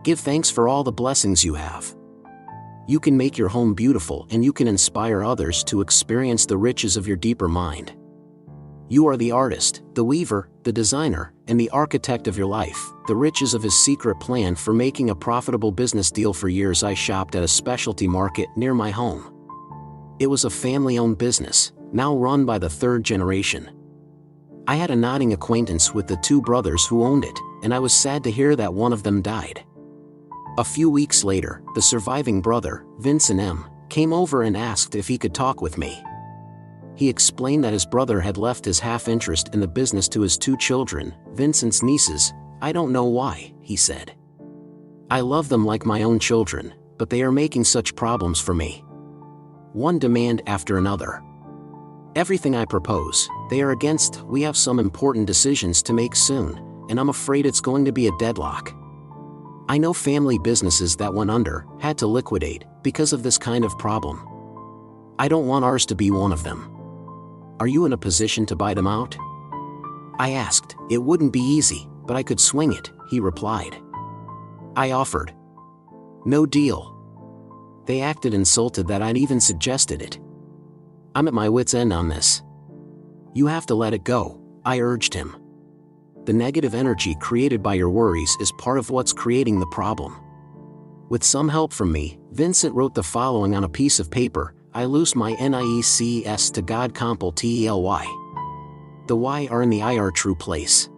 Give thanks for all the blessings you have. You can make your home beautiful, and you can inspire others to experience the riches of your deeper mind. You are the artist, the weaver, the designer, and the architect of your life. The riches of His secret plan for making a profitable business deal. For years I shopped at a specialty market near my home. It was a family-owned business, now run by the 3rd generation. I had a nodding acquaintance with the 2 brothers who owned it, and I was sad to hear that one of them died. A few weeks later, the surviving brother, Vincent M., came over and asked if he could talk with me. He explained that his brother had left his half-interest in the business to his 2 children, Vincent's nieces. I don't know why, he said. I love them like my own children, but they are making such problems for me. One demand after another. Everything I propose, they are against. We have some important decisions to make soon, and I'm afraid it's going to be a deadlock. I know family businesses that went under, had to liquidate, because of this kind of problem. I don't want ours to be one of them. Are you in a position to buy them out? I asked. It wouldn't be easy, but I could swing it, he replied. I offered. No deal. They acted insulted that I'd even suggested it. I'm at my wit's end on this. You have to let it go, I urged him. The negative energy created by your worries is part of what's creating the problem. With some help from me, Vincent wrote the following on a piece of paper. I lose my NIECS to God compel TELY. The Y are in the I are true place.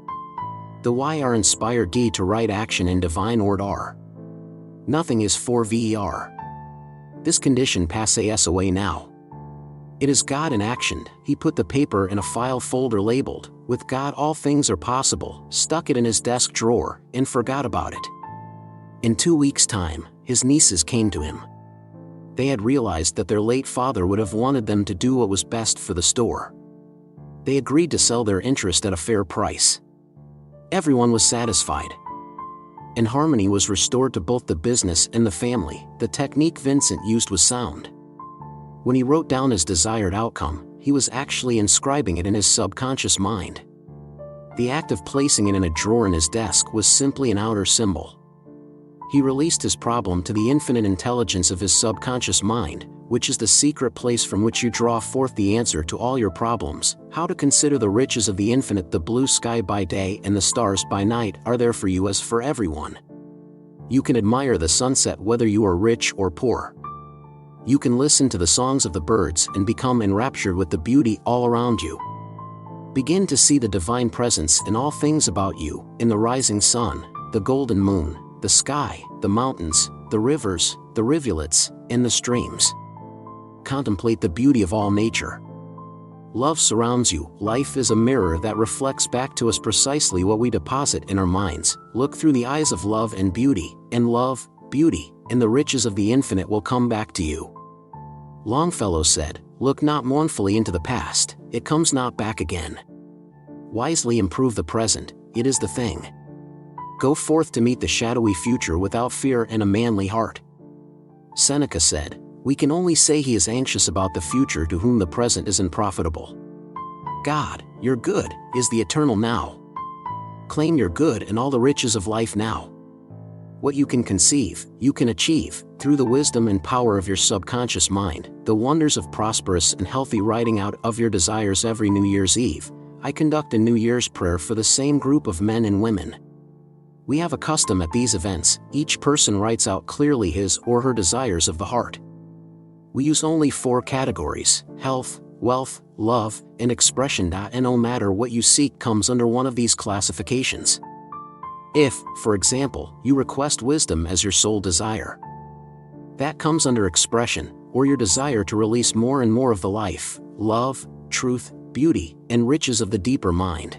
The Y are inspired D to right action in divine order. Nothing is for VER. This condition passes away now. It is God in action. He put the paper in a file folder labeled, with God all things are possible, stuck it in his desk drawer, and forgot about it. In 2 weeks' time, his nieces came to him. They had realized that their late father would have wanted them to do what was best for the store. They agreed to sell their interest at a fair price. Everyone was satisfied, and harmony was restored to both the business and the family. The technique Vincent used was sound. When he wrote down his desired outcome, he was actually inscribing it in his subconscious mind. The act of placing it in a drawer in his desk was simply an outer symbol. He released his problem to the infinite intelligence of his subconscious mind, which is the secret place from which you draw forth the answer to all your problems. How to consider the riches of the infinite. The blue sky by day and the stars by night are there for you as for everyone. You can admire the sunset whether you are rich or poor. You can listen to the songs of the birds and become enraptured with the beauty all around you. Begin to see the divine presence in all things about you, in the rising sun, the golden moon, the sky, the mountains, the rivers, the rivulets, and the streams. Contemplate the beauty of all nature. Love surrounds you. Life is a mirror that reflects back to us precisely what we deposit in our minds. Look through the eyes of love and beauty, and love, beauty, and the riches of the infinite will come back to you. Longfellow said, "Look not mournfully into the past, it comes not back again. Wisely improve the present, it is the thing. Go forth to meet the shadowy future without fear and a manly heart." Seneca said, "We can only say he is anxious about the future to whom the present is unprofitable." God, your good, is the eternal now. Claim your good and all the riches of life now. What you can conceive, you can achieve, through the wisdom and power of your subconscious mind. The wonders of prosperous and healthy writing out of your desires. Every New Year's Eve, I conduct a New Year's prayer for the same group of men and women. We have a custom at these events. Each person writes out clearly his or her desires of the heart. We use only 4 categories: health, wealth, love, and expression. And no matter what you seek comes under one of these classifications. If, for example, you request wisdom as your sole desire, that comes under expression, or your desire to release more and more of the life, love, truth, beauty, and riches of the deeper mind.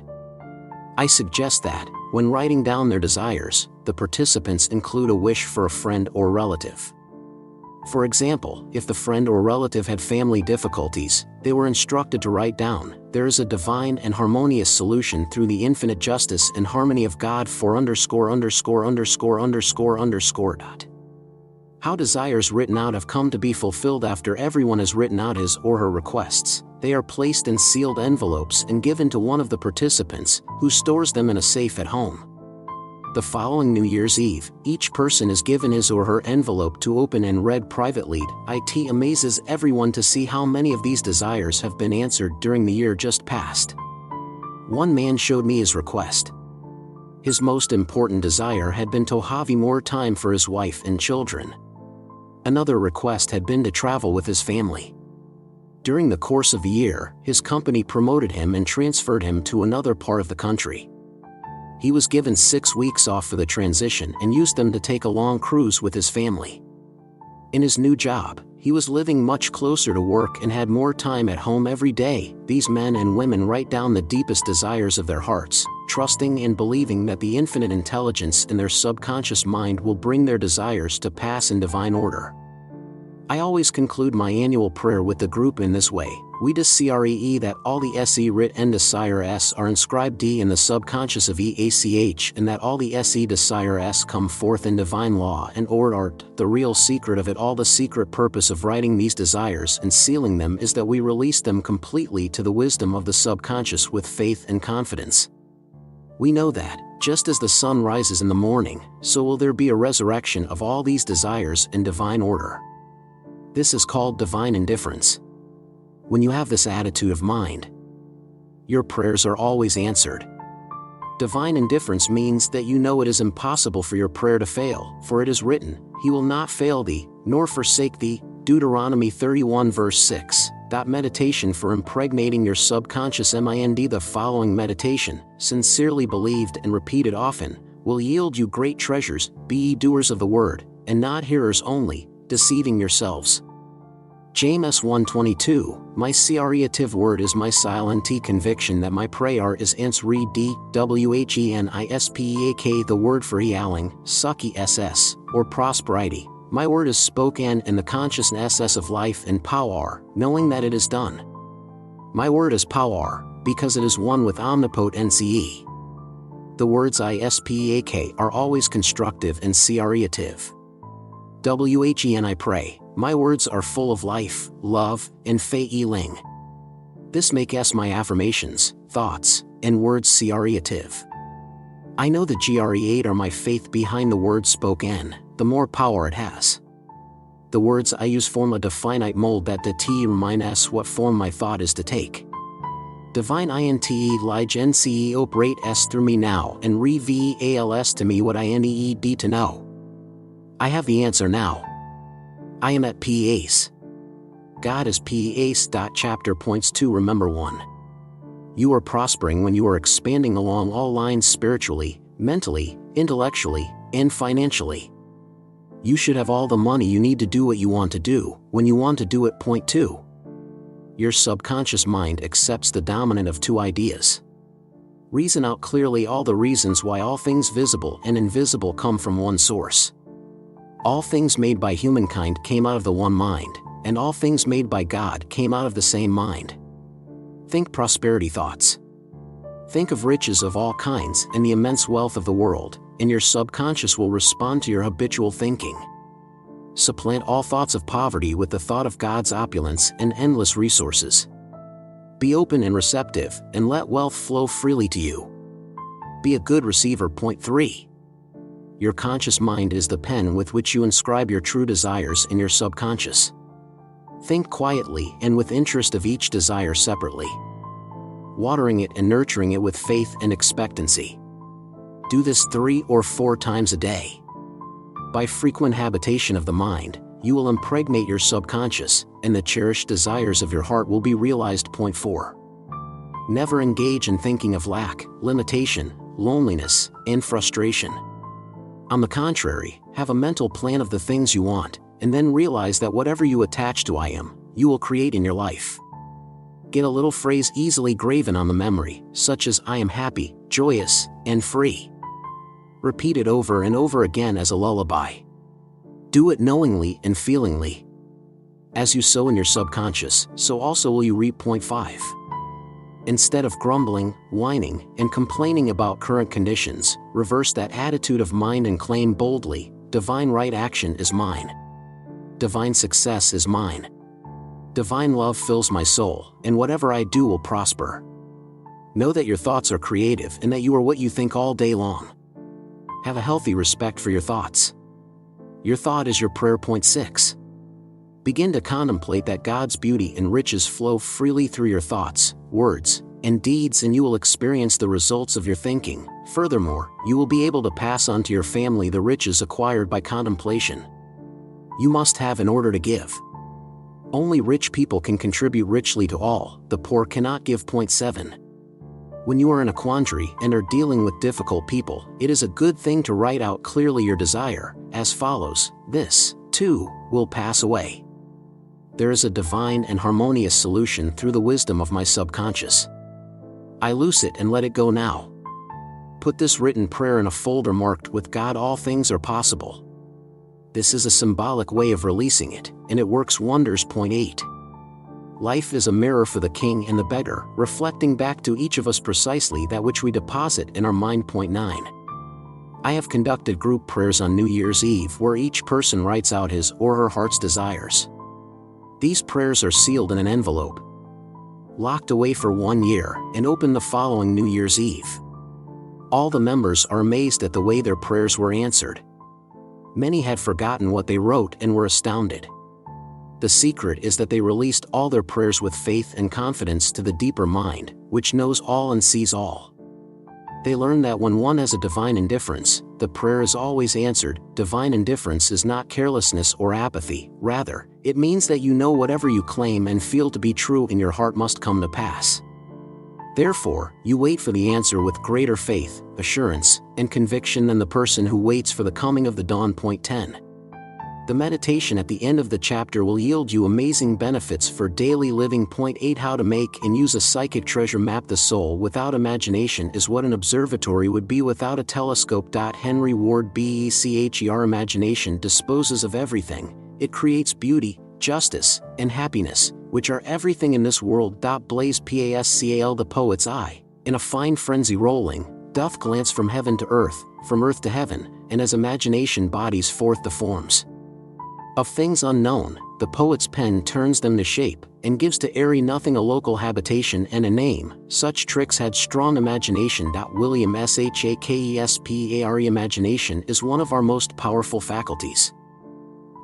I suggest that, when writing down their desires, the participants include a wish for a friend or relative. For example, if the friend or relative had family difficulties, they were instructed to write down, "There is a divine and harmonious solution through the infinite justice and harmony of God for _______." How desires written out have come to be fulfilled. After everyone has written out his or her requests, they are placed in sealed envelopes and given to one of the participants, who stores them in a safe at home. The following New Year's Eve, each person is given his or her envelope to open and read privately. It amazes everyone to see how many of these desires have been answered during the year just past. One man showed me his request. His most important desire had been to have more time for his wife and children. Another request had been to travel with his family. During the course of the year, his company promoted him and transferred him to another part of the country. He was given 6 weeks off for the transition and used them to take a long cruise with his family. In his new job, he was living much closer to work and had more time at home every day. These men and women write down the deepest desires of their hearts, trusting and believing that the infinite intelligence in their subconscious mind will bring their desires to pass in divine order. I always conclude my annual prayer with the group in this way: we desire that all the se writ and desires are inscribed in the subconscious of EACH, and that all the se desires come forth in divine law and order. The real secret of it all, the secret purpose of writing these desires and sealing them, is that we release them completely to the wisdom of the subconscious with faith and confidence. We know that, just as the sun rises in the morning, so will there be a resurrection of all these desires in divine order. This is called divine indifference. When you have this attitude of mind, your prayers are always answered. Divine indifference means that you know it is impossible for your prayer to fail, for it is written, "He will not fail thee, nor forsake thee." Deuteronomy 31 verse 6. Meditation for impregnating your subconscious mind. The following meditation, sincerely believed and repeated often, will yield you great treasures. Be ye doers of the word, and not hearers only, deceiving yourselves. James 1:22, my creative word is my silent conviction that my prayer is answered. Whenispeak, the word for healing, success, or prosperity. My word is spoken in the consciousness of life and power, knowing that it is done. My word is power, because it is one with omnipotence. The words ISPAK are always constructive and creative. WHEN I pray, my words are full of life, love, and feeling. This makes my affirmations, thoughts, and words creative. I know the GRE8 are my faith behind the words spoken, the more power it has. The words I use form a definite mold that determines what form my thought is to take. Divine inte lige nce operate s through me now and reveals to me what I need to know. I have the answer now. I am at peace. God is peace. Chapter points 2. Remember 1. You are prospering when you are expanding along all lines spiritually, mentally, intellectually, and financially. You should have all the money you need to do what you want to do, when you want to do it. Point 2. Your subconscious mind accepts the dominant of two ideas. Reason out clearly all the reasons why all things visible and invisible come from one source. All things made by humankind came out of the one mind, and all things made by God came out of the same mind. Think prosperity thoughts. Think of riches of all kinds and the immense wealth of the world, and your subconscious will respond to your habitual thinking. Supplant all thoughts of poverty with the thought of God's opulence and endless resources. Be open and receptive, and let wealth flow freely to you. Be a good receiver. Point 3. Your conscious mind is the pen with which you inscribe your true desires in your subconscious. Think quietly and with interest of each desire separately, watering it and nurturing it with faith and expectancy. Do this 3 or 4 times a day. By frequent habitation of the mind, you will impregnate your subconscious, and the cherished desires of your heart will be realized. Point 4. Never engage in thinking of lack, limitation, loneliness, and frustration. On the contrary, have a mental plan of the things you want, and then realize that whatever you attach to I am, you will create in your life. Get a little phrase easily graven on the memory, such as I am happy, joyous, and free. Repeat it over and over again as a lullaby. Do it knowingly and feelingly. As you sow in your subconscious, so also will you reap. Point 5. Instead of grumbling, whining, and complaining about current conditions, reverse that attitude of mind and claim boldly, divine right action is mine. Divine success is mine. Divine love fills my soul, and whatever I do will prosper. Know that your thoughts are creative and that you are what you think all day long. Have a healthy respect for your thoughts. Your thought is your prayer. Point 6. Begin to contemplate that God's beauty and riches flow freely through your thoughts, words, and deeds, and you will experience the results of your thinking. Furthermore, you will be able to pass on to your family the riches acquired by contemplation. You must have in order to give. Only rich people can contribute richly to all, the poor cannot give. Point 7. When you are in a quandary and are dealing with difficult people, it is a good thing to write out clearly your desire, as follows: this, too, will pass away. There is a divine and harmonious solution through the wisdom of my subconscious. I loose it and let it go now. Put this written prayer in a folder marked with God all things are possible. This is a symbolic way of releasing it, and it works wonders. Point 8. Life is a mirror for the king and the beggar, reflecting back to each of us precisely that which we deposit in our mind. Point 9. I have conducted group prayers on New Year's Eve where each person writes out his or her heart's desires. These prayers are sealed in an envelope, locked away for 1 year, and open the following New Year's Eve. All the members are amazed at the way their prayers were answered. Many had forgotten what they wrote and were astounded. The secret is that they released all their prayers with faith and confidence to the deeper mind, which knows all and sees all. They learned that when one has a divine indifference, the prayer is always answered. Divine indifference is not carelessness or apathy, rather, it means that you know whatever you claim and feel to be true in your heart must come to pass. Therefore, you wait for the answer with greater faith, assurance, and conviction than the person who waits for the coming of the dawn. Point 10. The meditation at the end of the chapter will yield you amazing benefits for daily living. Point 8. How to make and use a psychic treasure map. The soul without imagination is what an observatory would be without a telescope. Henry Ward Beecher. Imagination disposes of everything. It creates beauty, justice, and happiness, which are everything in this world. Blaise Pascal. The poet's eye, in a fine frenzy rolling, doth glance from heaven to earth, from earth to heaven, and as imagination bodies forth the forms of things unknown, the poet's pen turns them to shape, and gives to airy nothing a local habitation and a name. Such tricks had strong imagination. William Shakespeare. Imagination is one of our most powerful faculties.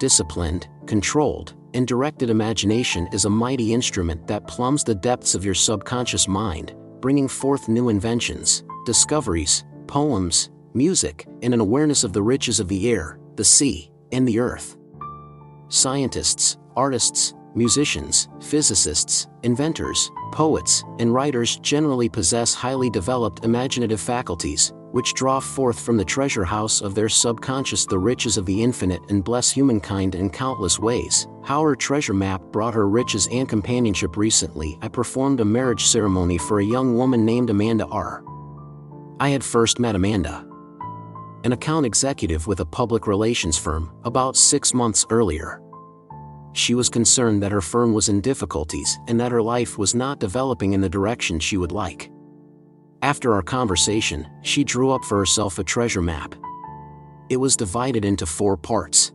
Disciplined, controlled, and directed imagination is a mighty instrument that plumbs the depths of your subconscious mind, bringing forth new inventions, discoveries, poems, music, and an awareness of the riches of the air, the sea, and the earth. Scientists, artists, musicians, physicists, inventors, poets, and writers generally possess highly developed imaginative faculties, which draw forth from the treasure house of their subconscious the riches of the infinite and bless humankind in countless ways. How her treasure map brought her riches and companionship. Recently, I performed a marriage ceremony for a young woman named Amanda R. I had first met Amanda, an account executive with a public relations firm, about 6 months earlier. She was concerned that her firm was in difficulties and that her life was not developing in the direction she would like. After our conversation, she drew up for herself a treasure map. It was divided into 4 parts.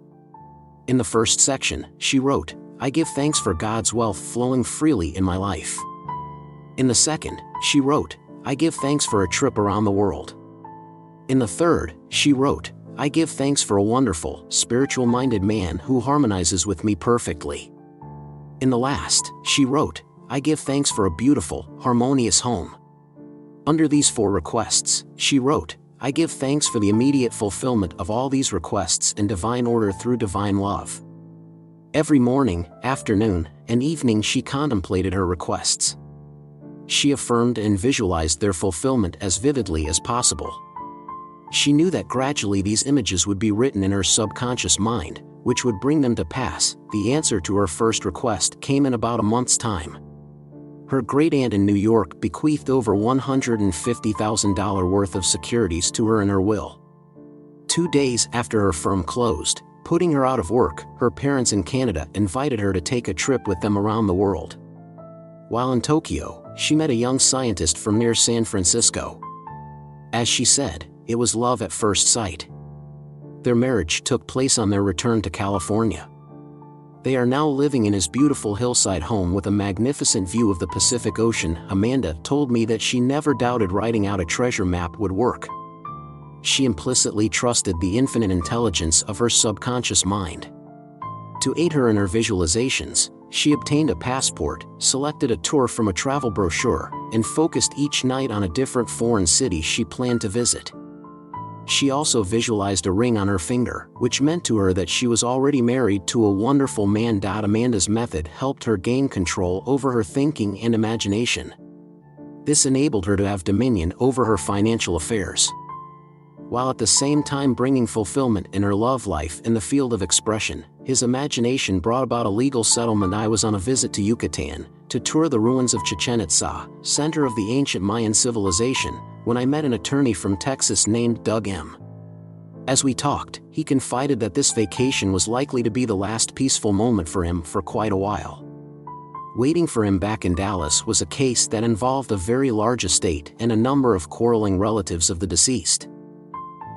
In the first section, she wrote, "I give thanks for God's wealth flowing freely in my life." In the second, she wrote, "I give thanks for a trip around the world." In the third, she wrote, "I give thanks for a wonderful, spiritual-minded man who harmonizes with me perfectly." In the last, she wrote, "I give thanks for a beautiful, harmonious home." Under these 4 requests, she wrote, "I give thanks for the immediate fulfillment of all these requests in divine order through divine love." Every morning, afternoon, and evening she contemplated her requests. She affirmed and visualized their fulfillment as vividly as possible. She knew that gradually these images would be written in her subconscious mind, which would bring them to pass. The answer to her first request came in about a month's time. Her great-aunt in New York bequeathed over $150,000 worth of securities to her in her will. 2 days after her firm closed, putting her out of work, her parents in Canada invited her to take a trip with them around the world. While in Tokyo, she met a young scientist from near San Francisco. As she said, it was love at first sight. Their marriage took place on their return to California. They are now living in his beautiful hillside home with a magnificent view of the Pacific Ocean. Amanda told me that she never doubted writing out a treasure map would work. She implicitly trusted the infinite intelligence of her subconscious mind. To aid her in her visualizations, she obtained a passport, selected a tour from a travel brochure, and focused each night on a different foreign city she planned to visit. She also visualized a ring on her finger, which meant to her that she was already married to a wonderful man. Amanda's method helped her gain control over her thinking and imagination. This enabled her to have dominion over her financial affairs, while at the same time bringing fulfillment in her love life in the field of expression. His imagination brought about a legal settlement. I was on a visit to Yucatan, to tour the ruins of Chichen Itza, center of the ancient Mayan civilization, when I met an attorney from Texas named Doug M. As we talked, he confided that this vacation was likely to be the last peaceful moment for him for quite a while. Waiting for him back in Dallas was a case that involved a very large estate and a number of quarreling relatives of the deceased.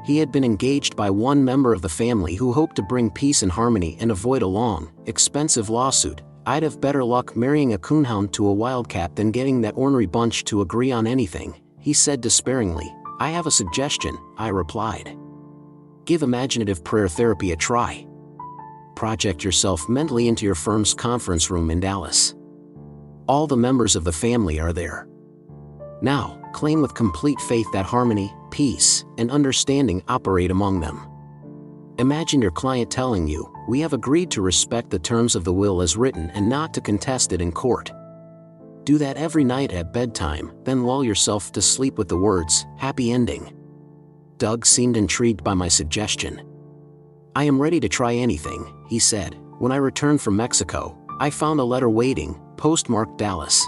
He had been engaged by one member of the family who hoped to bring peace and harmony and avoid a long, expensive lawsuit. "I'd have better luck marrying a coonhound to a wildcat than getting that ornery bunch to agree on anything," he said despairingly. "I have a suggestion," I replied. "Give imaginative prayer therapy a try. Project yourself mentally into your firm's conference room in Dallas. All the members of the family are there. Now, claim with complete faith that harmony, peace, and understanding operate among them. Imagine your client telling you, 'We have agreed to respect the terms of the will as written and not to contest it in court.' Do that every night at bedtime, then lull yourself to sleep with the words, 'Happy ending.'" Doug seemed intrigued by my suggestion. "I am ready to try anything," he said. "When I returned from Mexico, I found a letter waiting, postmarked Dallas.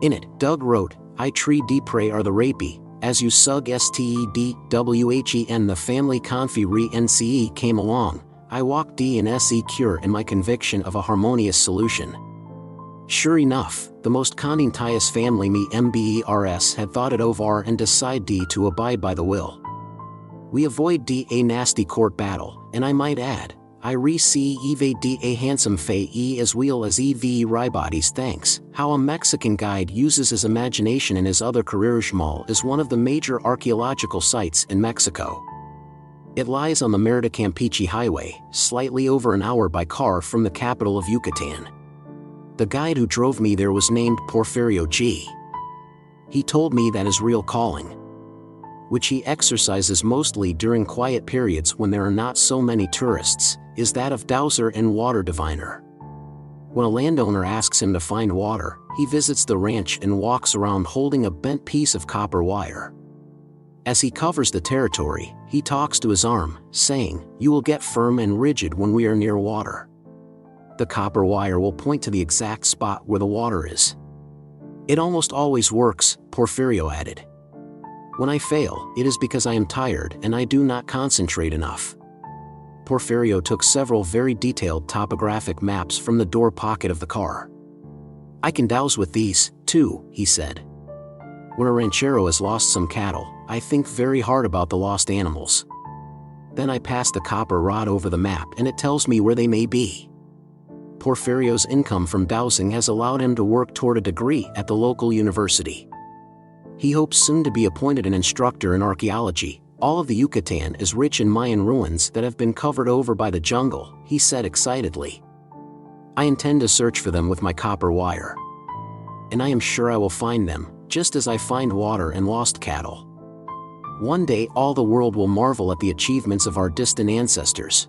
In it, Doug wrote, 'I tree d pray are the rapey, as you sug stedwhen the family confi re nce came along, I walked d and se cure in my conviction of a harmonious solution.'" Sure enough, the most condentious family me members had thought it over and decide d to abide by the will. We avoid d a nasty court battle, and I might add, I receive d a handsome fay as well as ev rybodies thanks. How a Mexican guide uses his imagination in his other career. Xmal is one of the major archaeological sites in Mexico. It lies on the Mérida-Campeche Highway, slightly over an hour by car from the capital of Yucatan. The guide who drove me there was named Porfirio G. He told me that his real calling, which he exercises mostly during quiet periods when there are not so many tourists, is that of dowser and water diviner. When a landowner asks him to find water, he visits the ranch and walks around holding a bent piece of copper wire. As he covers the territory, he talks to his arm, saying, "You will get firm and rigid when we are near water." The copper wire will point to the exact spot where the water is. It almost always works, Porfirio added. When I fail, it is because I am tired and I do not concentrate enough. Porfirio took several very detailed topographic maps from the door pocket of the car. "I can dowse with these, too," he said. "When a ranchero has lost some cattle, I think very hard about the lost animals. Then I pass the copper rod over the map and it tells me where they may be." Porfirio's income from dowsing has allowed him to work toward a degree at the local university. He hopes soon to be appointed an instructor in archaeology. "All of the Yucatan is rich in Mayan ruins that have been covered over by the jungle," he said excitedly. "I intend to search for them with my copper wire. And I am sure I will find them, just as I find water and lost cattle. One day all the world will marvel at the achievements of our distant ancestors."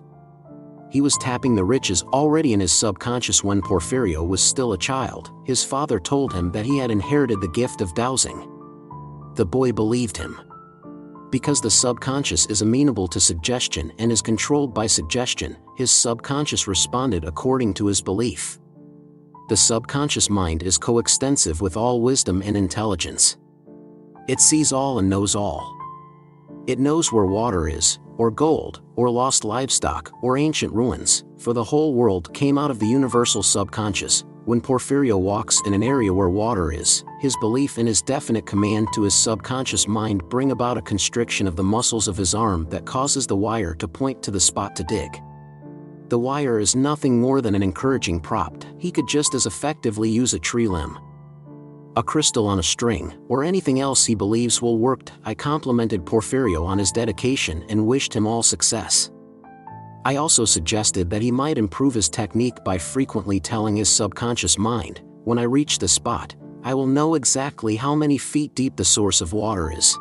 He was tapping the riches already in his subconscious when Porfirio was still a child. His father told him that he had inherited the gift of dowsing. The boy believed him. Because the subconscious is amenable to suggestion and is controlled by suggestion, his subconscious responded according to his belief. The subconscious mind is coextensive with all wisdom and intelligence. It sees all and knows all. It knows where water is, or gold, or lost livestock, or ancient ruins, for the whole world came out of the universal subconscious. When Porfirio walks in an area where water is, his belief in his definite command to his subconscious mind bring about a constriction of the muscles of his arm that causes the wire to point to the spot to dig. The wire is nothing more than an encouraging prop. He could just as effectively use a tree limb, a crystal on a string, or anything else he believes will work. I complimented Porfirio on his dedication and wished him all success. I also suggested that he might improve his technique by frequently telling his subconscious mind, "When I reach the spot, I will know exactly how many feet deep the source of water is."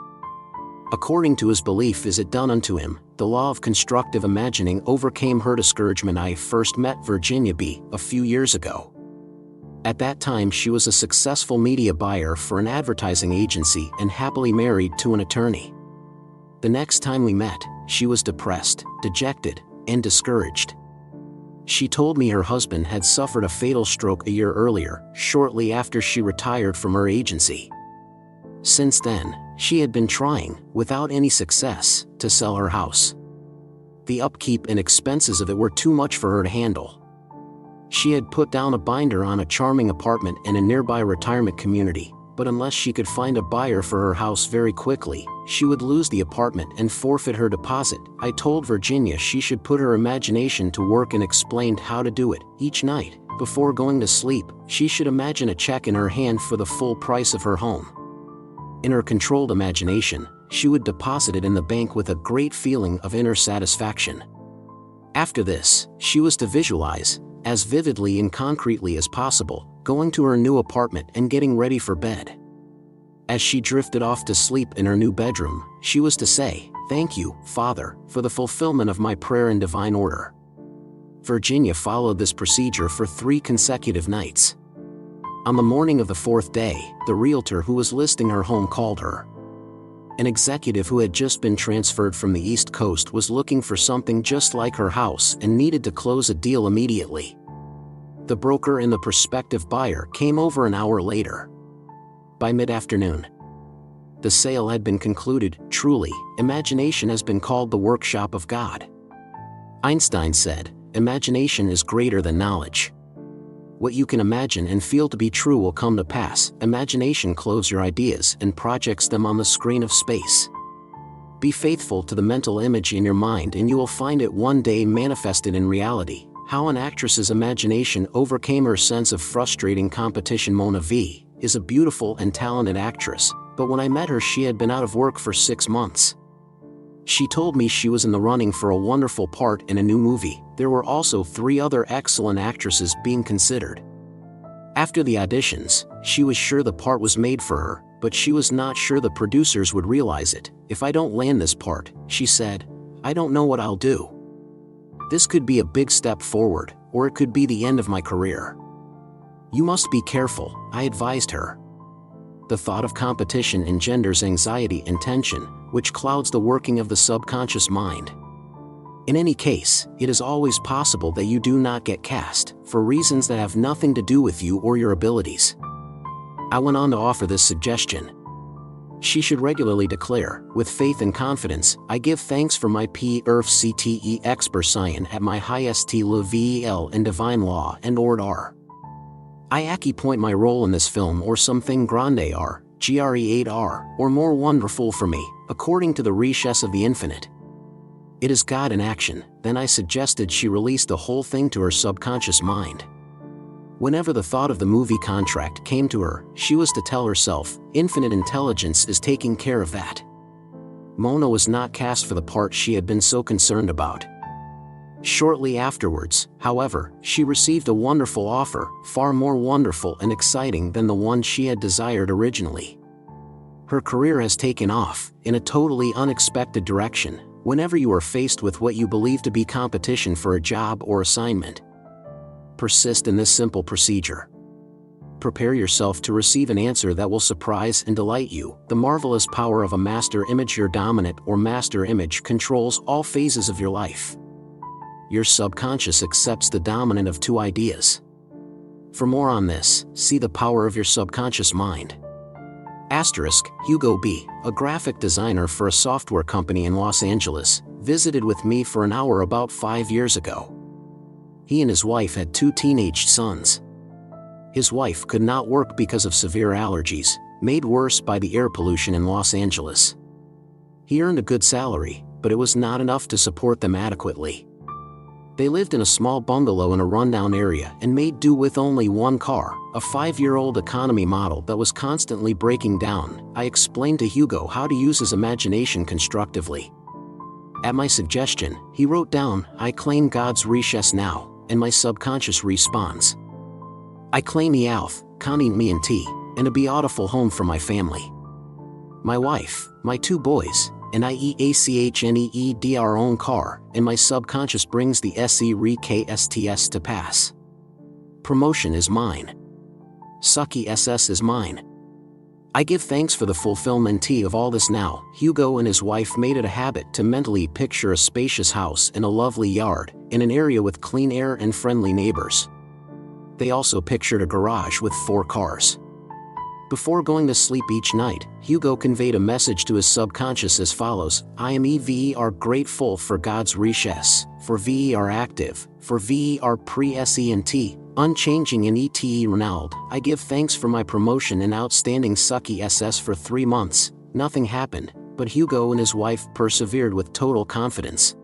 According to his belief is it done unto him. The law of constructive imagining overcame her discouragement. I first met Virginia B. a few years ago. At that time she was a successful media buyer for an advertising agency and happily married to an attorney. The next time we met, she was depressed, dejected, and discouraged. She told me her husband had suffered a fatal stroke a year earlier, shortly after she retired from her agency. Since then, she had been trying, without any success, to sell her house. The upkeep and expenses of it were too much for her to handle. She had put down a binder on a charming apartment in a nearby retirement community, but unless she could find a buyer for her house very quickly, she would lose the apartment and forfeit her deposit. I told Virginia she should put her imagination to work and explained how to do it. Each night, before going to sleep, she should imagine a check in her hand for the full price of her home. In her controlled imagination, she would deposit it in the bank with a great feeling of inner satisfaction. After this, she was to visualize, as vividly and concretely as possible, going to her new apartment and getting ready for bed. As she drifted off to sleep in her new bedroom, she was to say, "Thank you, Father, for the fulfillment of my prayer in divine order." Virginia followed this procedure for 3 consecutive nights. On the morning of the 4th day, the realtor who was listing her home called her. An executive who had just been transferred from the East Coast was looking for something just like her house and needed to close a deal immediately. The broker and the prospective buyer came over an hour later. By mid-afternoon, the sale had been concluded. Truly, imagination has been called the workshop of God. Einstein said, "Imagination is greater than knowledge." What you can imagine and feel to be true will come to pass. Imagination clothes your ideas and projects them on the screen of space. Be faithful to the mental image in your mind and you will find it one day manifested in reality. How an actress's imagination overcame her sense of frustrating competition. Mona V. is a beautiful and talented actress, but when I met her she had been out of work for 6 months. She told me she was in the running for a wonderful part in a new movie. There were also 3 other excellent actresses being considered. After the auditions, she was sure the part was made for her, but she was not sure the producers would realize it. If I don't land this part, she said, I don't know what I'll do. This could be a big step forward, or it could be the end of my career. You must be careful, I advised her. The thought of competition engenders anxiety and tension, which clouds the working of the subconscious mind. In any case, it is always possible that you do not get cast, for reasons that have nothing to do with you or your abilities. I went on to offer this suggestion. She should regularly declare, with faith and confidence, I give thanks for my PERFCTE expercien at my highest le VEL in divine law and ordre. I acupoint my role in this film or something grande r, GRE8R, or more wonderful for me, according to the richesse of the infinite. It is God in action. Then I suggested she release the whole thing to her subconscious mind. Whenever the thought of the movie contract came to her, she was to tell herself, infinite intelligence is taking care of that. Mona was not cast for the part she had been so concerned about. Shortly afterwards, however, she received a wonderful offer, far more wonderful and exciting than the one she had desired originally. Her career has taken off, in a totally unexpected direction. Whenever you are faced with what you believe to be competition for a job or assignment, persist in this simple procedure. Prepare yourself to receive an answer that will surprise and delight you. The marvelous power of a master image. Your dominant or master image controls all phases of your life. Your subconscious accepts the dominant of 2 ideas. For more on this, see The Power of Your Subconscious Mind. Hugo B., a graphic designer for a software company in Los Angeles, visited with me for an hour about 5 years ago. He and his wife had 2 teenage sons. His wife could not work because of severe allergies, made worse by the air pollution in Los Angeles. He earned a good salary, but it was not enough to support them adequately. They lived in a small bungalow in a rundown area and made do with only 1 car, a 5-year-old economy model that was constantly breaking down. I explained to Hugo how to use his imagination constructively. At my suggestion, he wrote down, I claim God's richesse now, and my subconscious responds. I claim Ealth, Conning me and T, and a beautiful home for my family. My wife, my 2 boys, and IEACHNEED our own car, and my subconscious brings the SE-RE-KSTS to pass. Promotion is mine. Sucky SS is mine. I give thanks for the fulfillment of all this now. Hugo and his wife made it a habit to mentally picture a spacious house in a lovely yard, in an area with clean air and friendly neighbors. They also pictured a garage with 4 cars. Before going to sleep each night, Hugo conveyed a message to his subconscious as follows: I am EVER grateful for God's richesse, for VER active, for VER pre-SENT, unchanging in ETE Ronald. I give thanks for my promotion in outstanding sucky SS for 3 months. Nothing happened, but Hugo and his wife persevered with total confidence.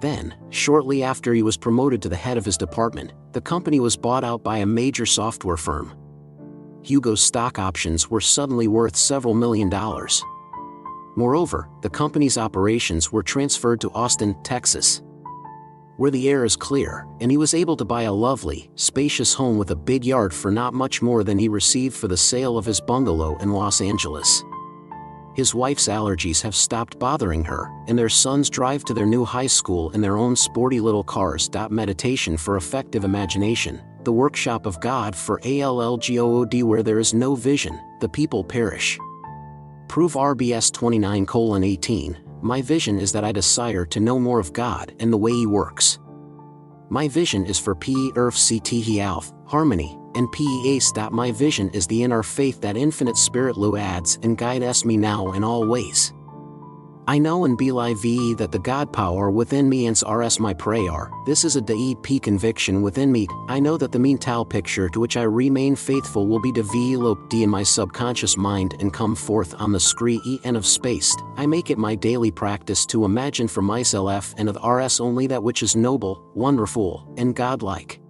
Then, shortly after he was promoted to the head of his department, the company was bought out by a major software firm. Hugo's stock options were suddenly worth several $1 million. Moreover, the company's operations were transferred to Austin, Texas, where the air is clear, and he was able to buy a lovely, spacious home with a big yard for not much more than he received for the sale of his bungalow in Los Angeles. His wife's allergies have stopped bothering her, and their sons drive to their new high school in their own sporty little cars. Meditation for effective imagination, the workshop of God for ALLGOOD. Where there is no vision, the people perish. Prove RBS 29:18. My vision is that I desire to know more of God and the way He works. My vision is for PERFCTE harmony, and PEACE. My vision is the inner faith that infinite spirit adds and guides me now in all ways. I know and believe that the God power within me and RS my prayer. This is a deep conviction within me. I know that the mental picture to which I remain faithful will be developed in my subconscious mind and come forth on the screen of space. I make it my daily practice to imagine for myself and of RS only that which is noble, wonderful, and godlike.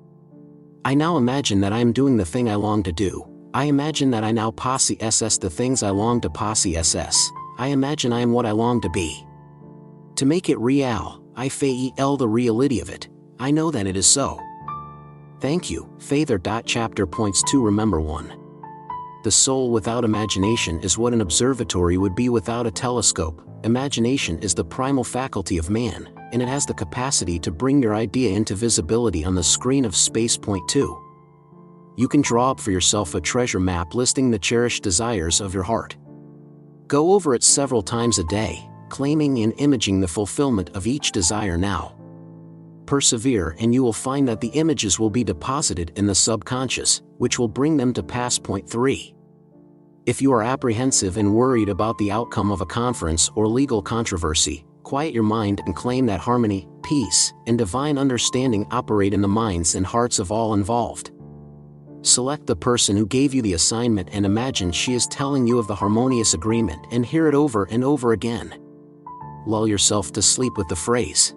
I now imagine that I am doing the thing I long to do. I imagine that I now posse SS the things I long to posse SS. I imagine I am what I long to be. To make it real, I fail the reality of it. I know that it is so. Thank you. Father. Chapter points 2. Remember 1. The soul without imagination is what an observatory would be without a telescope. Imagination is the primal faculty of man, and it has the capacity to bring your idea into visibility on the screen of space. Point 2. You can draw up for yourself a treasure map listing the cherished desires of your heart. Go over it several times a day, claiming and imaging the fulfillment of each desire now. Persevere and you will find that the images will be deposited in the subconscious, which will bring them to pass. Point 3. If you are apprehensive and worried about the outcome of a conference or legal controversy, quiet your mind and claim that harmony, peace, and divine understanding operate in the minds and hearts of all involved. Select the person who gave you the assignment and imagine she is telling you of the harmonious agreement and hear it over and over again. Lull yourself to sleep with the phrase,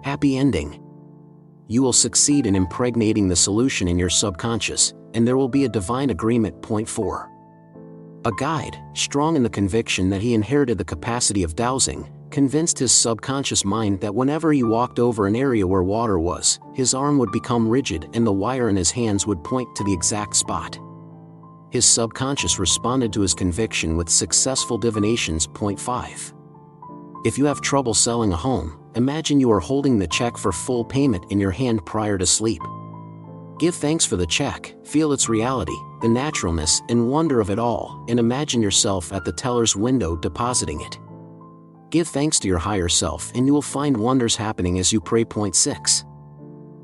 "Happy ending." You will succeed in impregnating the solution in your subconscious, and there will be a divine agreement. Point 4. A guide, strong in the conviction that he inherited the capacity of dowsing, convinced his subconscious mind that whenever he walked over an area where water was, his arm would become rigid and the wire in his hands would point to the exact spot. His subconscious responded to his conviction with successful divinations. Point 5. If you have trouble selling a home, imagine you are holding the check for full payment in your hand prior to sleep. Give thanks for the check, feel its reality, the naturalness and wonder of it all, and imagine yourself at the teller's window depositing it. Give thanks to your higher self and you will find wonders happening as you pray. Point 6.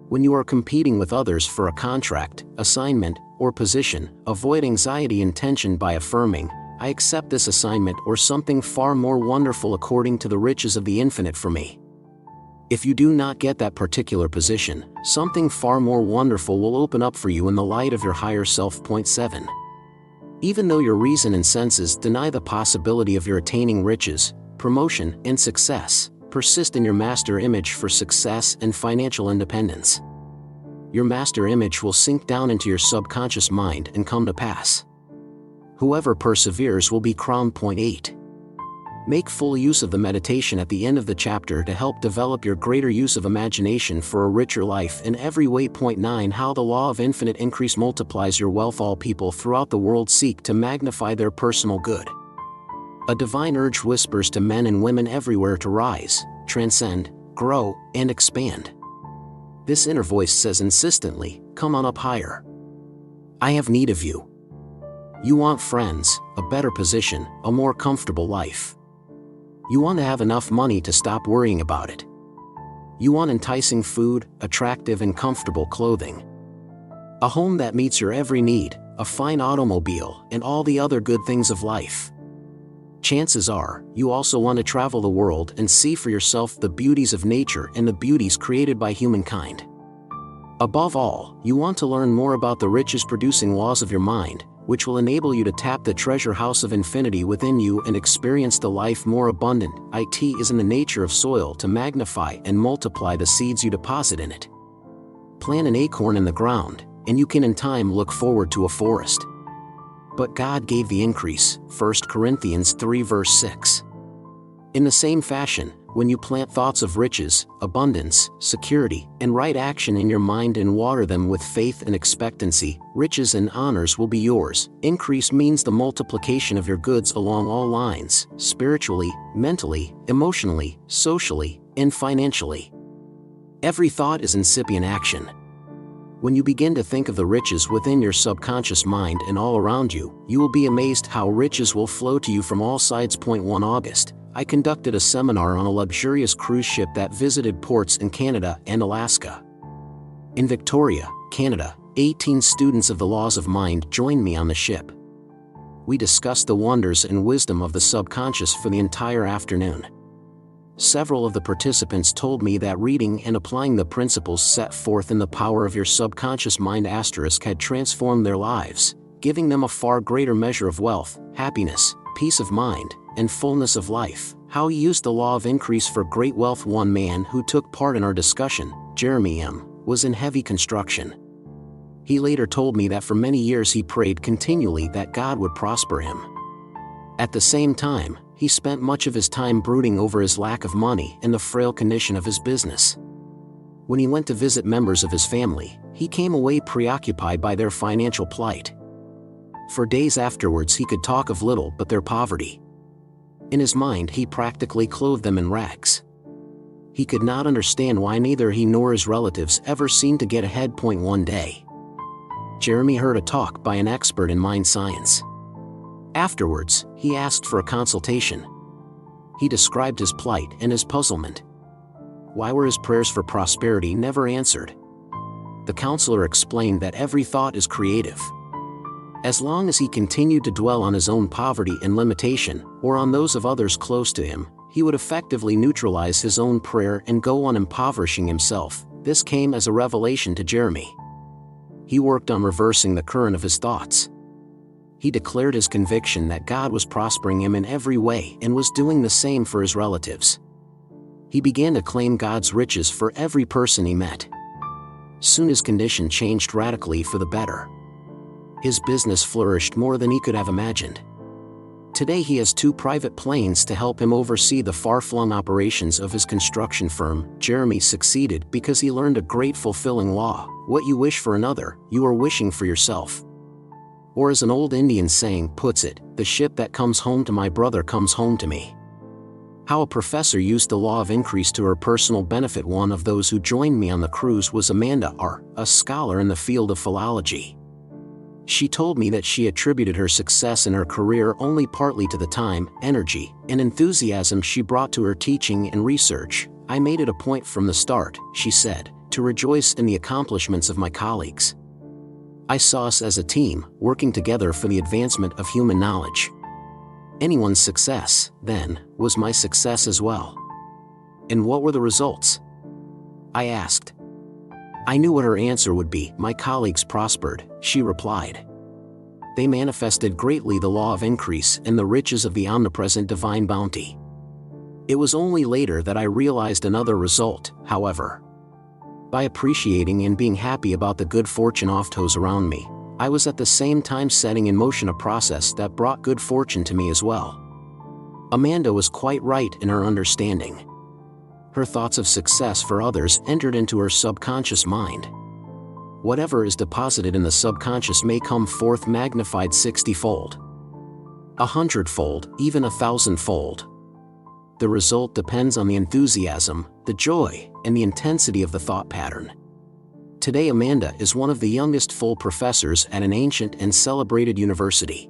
When you are competing with others for a contract, assignment, or position, avoid anxiety and tension by affirming, "I accept this assignment or something far more wonderful according to the riches of the infinite for me." If you do not get that particular position, something far more wonderful will open up for you in the light of your higher self. Point 7. Even though your reason and senses deny the possibility of your attaining riches, promotion, and success, persist in your master image for success and financial independence. Your master image will sink down into your subconscious mind and come to pass. Whoever perseveres will be crowned. Point 8. Make full use of the meditation at the end of the chapter to help develop your greater use of imagination for a richer life in every way. Point 9. How the law of infinite increase multiplies your wealth. All people throughout the world seek to magnify their personal good. A divine urge whispers to men and women everywhere to rise, transcend, grow, and expand. This inner voice says insistently, "Come on up higher. I have need of you." You want friends, a better position, a more comfortable life. You want to have enough money to stop worrying about it. You want enticing food, attractive and comfortable clothing. A home that meets your every need, a fine automobile, and all the other good things of life. Chances are, you also want to travel the world and see for yourself the beauties of nature and the beauties created by humankind. Above all, you want to learn more about the riches-producing laws of your mind, which will enable you to tap the treasure house of infinity within you and experience the life more abundant. It is in the nature of soil to magnify and multiply the seeds you deposit in it. Plant an acorn in the ground, and you can in time look forward to a forest. But God gave the increase. 1 Corinthians 3 verse 6. In the same fashion, when you plant thoughts of riches, abundance, security, and right action in your mind and water them with faith and expectancy, riches and honors will be yours. Increase means the multiplication of your goods along all lines, spiritually, mentally, emotionally, socially, and financially. Every thought is incipient action. When you begin to think of the riches within your subconscious mind and all around you, you will be amazed how riches will flow to you from all sides. 1 August, I conducted a seminar on a luxurious cruise ship that visited ports in Canada and Alaska. In Victoria, Canada, 18 students of the Laws of Mind joined me on the ship. We discussed the wonders and wisdom of the subconscious for the entire afternoon. Several of the participants told me that reading and applying the principles set forth in The Power of Your Subconscious Mind had transformed their lives, giving them a far greater measure of wealth, happiness, peace of mind, and fullness of life. How he used the law of increase for great wealth. One man who took part in our discussion, Jeremy M., was in heavy construction. He later told me that for many years he prayed continually that God would prosper him. At the same time, he spent much of his time brooding over his lack of money and the frail condition of his business. When he went to visit members of his family, he came away preoccupied by their financial plight. For days afterwards he could talk of little but their poverty. In his mind he practically clothed them in rags. He could not understand why neither he nor his relatives ever seemed to get ahead. One day, Jeremy heard a talk by an expert in mind science. Afterwards, he asked for a consultation. He described his plight and his puzzlement. Why were his prayers for prosperity never answered? The counselor explained that every thought is creative. As long as he continued to dwell on his own poverty and limitation, or on those of others close to him, he would effectively neutralize his own prayer and go on impoverishing himself. This came as a revelation to Jeremy. He worked on reversing the current of his thoughts. He declared his conviction that God was prospering him in every way and was doing the same for his relatives. He began to claim God's riches for every person he met. Soon his condition changed radically for the better. His business flourished more than he could have imagined. Today he has 2 private planes to help him oversee the far-flung operations of his construction firm. Jeremy succeeded because he learned a great fulfilling law: what you wish for another, you are wishing for yourself. Or as an old Indian saying puts it, the ship that comes home to my brother comes home to me. How a professor used the law of increase to her personal benefit. One of those who joined me on the cruise was Amanda R., a scholar in the field of philology. She told me that she attributed her success in her career only partly to the time, energy, and enthusiasm she brought to her teaching and research. I made it a point from the start, she said, to rejoice in the accomplishments of my colleagues. I saw us as a team, working together for the advancement of human knowledge. Anyone's success, then, was my success as well. And what were the results? I asked. I knew what her answer would be. My colleagues prospered, she replied. They manifested greatly the law of increase and the riches of the omnipresent divine bounty. It was only later that I realized another result, however. By appreciating and being happy about the good fortune oftentimes around me, I was at the same time setting in motion a process that brought good fortune to me as well. Amanda was quite right in her understanding. Her thoughts of success for others entered into her subconscious mind. Whatever is deposited in the subconscious may come forth magnified 60-fold, 100-fold, even 1,000-fold. The result depends on the enthusiasm, the joy, and the intensity of the thought pattern. Today Amanda is one of the youngest full professors at an ancient and celebrated university.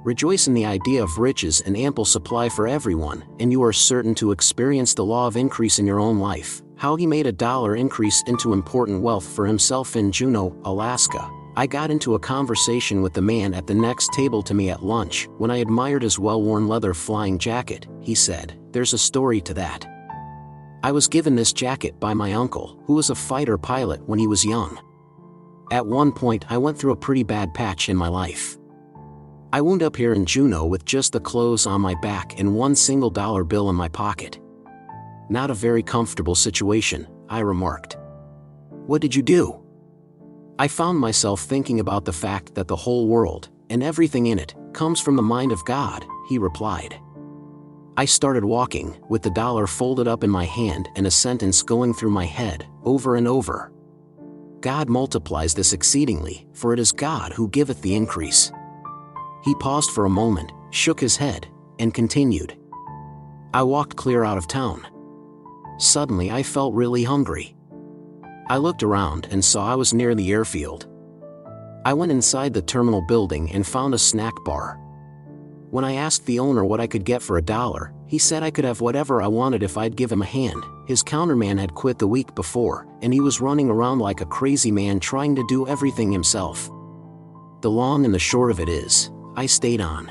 Rejoice in the idea of riches and ample supply for everyone, and you are certain to experience the law of increase in your own life. How he made $1 increase into important wealth for himself. In Juneau, Alaska, I got into a conversation with the man at the next table to me at lunch. When I admired his well-worn leather flying jacket, he said, "There's a story to that. I was given this jacket by my uncle, who was a fighter pilot when he was young. At one point I went through a pretty bad patch in my life. I wound up here in Juneau with just the clothes on my back and one single dollar bill in my pocket. Not a very comfortable situation," I remarked. "What did you do?" I found myself thinking about the fact that the whole world, and everything in it, comes from the mind of God, he replied. I started walking, with the dollar folded up in my hand and a sentence going through my head, over and over. God multiplies this exceedingly, for it is God who giveth the increase. He paused for a moment, shook his head, and continued. I walked clear out of town. Suddenly I felt really hungry. I looked around and saw I was near the airfield. I went inside the terminal building and found a snack bar. When I asked the owner what I could get for $1, he said I could have whatever I wanted if I'd give him a hand. His counterman had quit the week before, and he was running around like a crazy man trying to do everything himself. The long and the short of it is, I stayed on.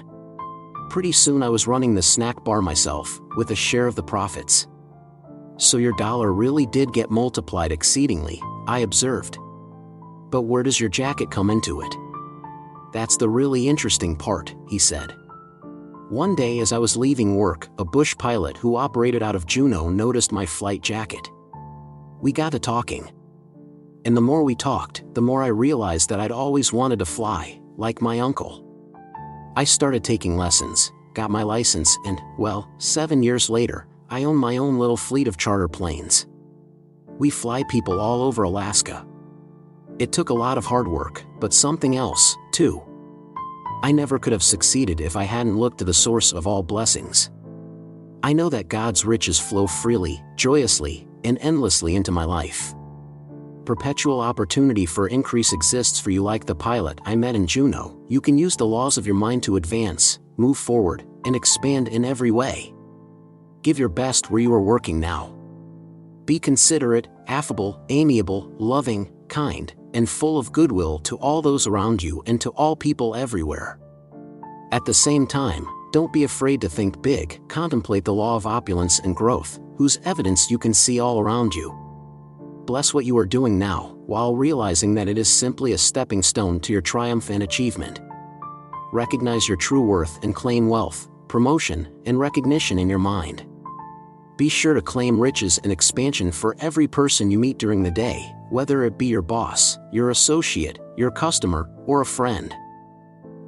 Pretty soon I was running the snack bar myself, with a share of the profits. So your dollar really did get multiplied exceedingly, I observed. But where does your jacket come into it? That's the really interesting part, he said. One day as I was leaving work, a bush pilot who operated out of Juneau noticed my flight jacket. We got to talking. And the more we talked, the more I realized that I'd always wanted to fly, like my uncle. I started taking lessons, got my license, and, well, 7 years later, I own my own little fleet of charter planes. We fly people all over Alaska. It took a lot of hard work, but something else, too. I never could have succeeded if I hadn't looked to the source of all blessings. I know that God's riches flow freely, joyously, and endlessly into my life. Perpetual opportunity for increase exists for you like the pilot I met in Juneau. You can use the laws of your mind to advance, move forward, and expand in every way. Give your best where you are working now. Be considerate, affable, amiable, loving, kind, and full of goodwill to all those around you and to all people everywhere. At the same time, don't be afraid to think big. Contemplate the law of opulence and growth, whose evidence you can see all around you. Bless what you are doing now, while realizing that it is simply a stepping stone to your triumph and achievement. Recognize your true worth and claim wealth, promotion, and recognition in your mind. Be sure to claim riches and expansion for every person you meet during the day, whether it be your boss, your associate, your customer, or a friend.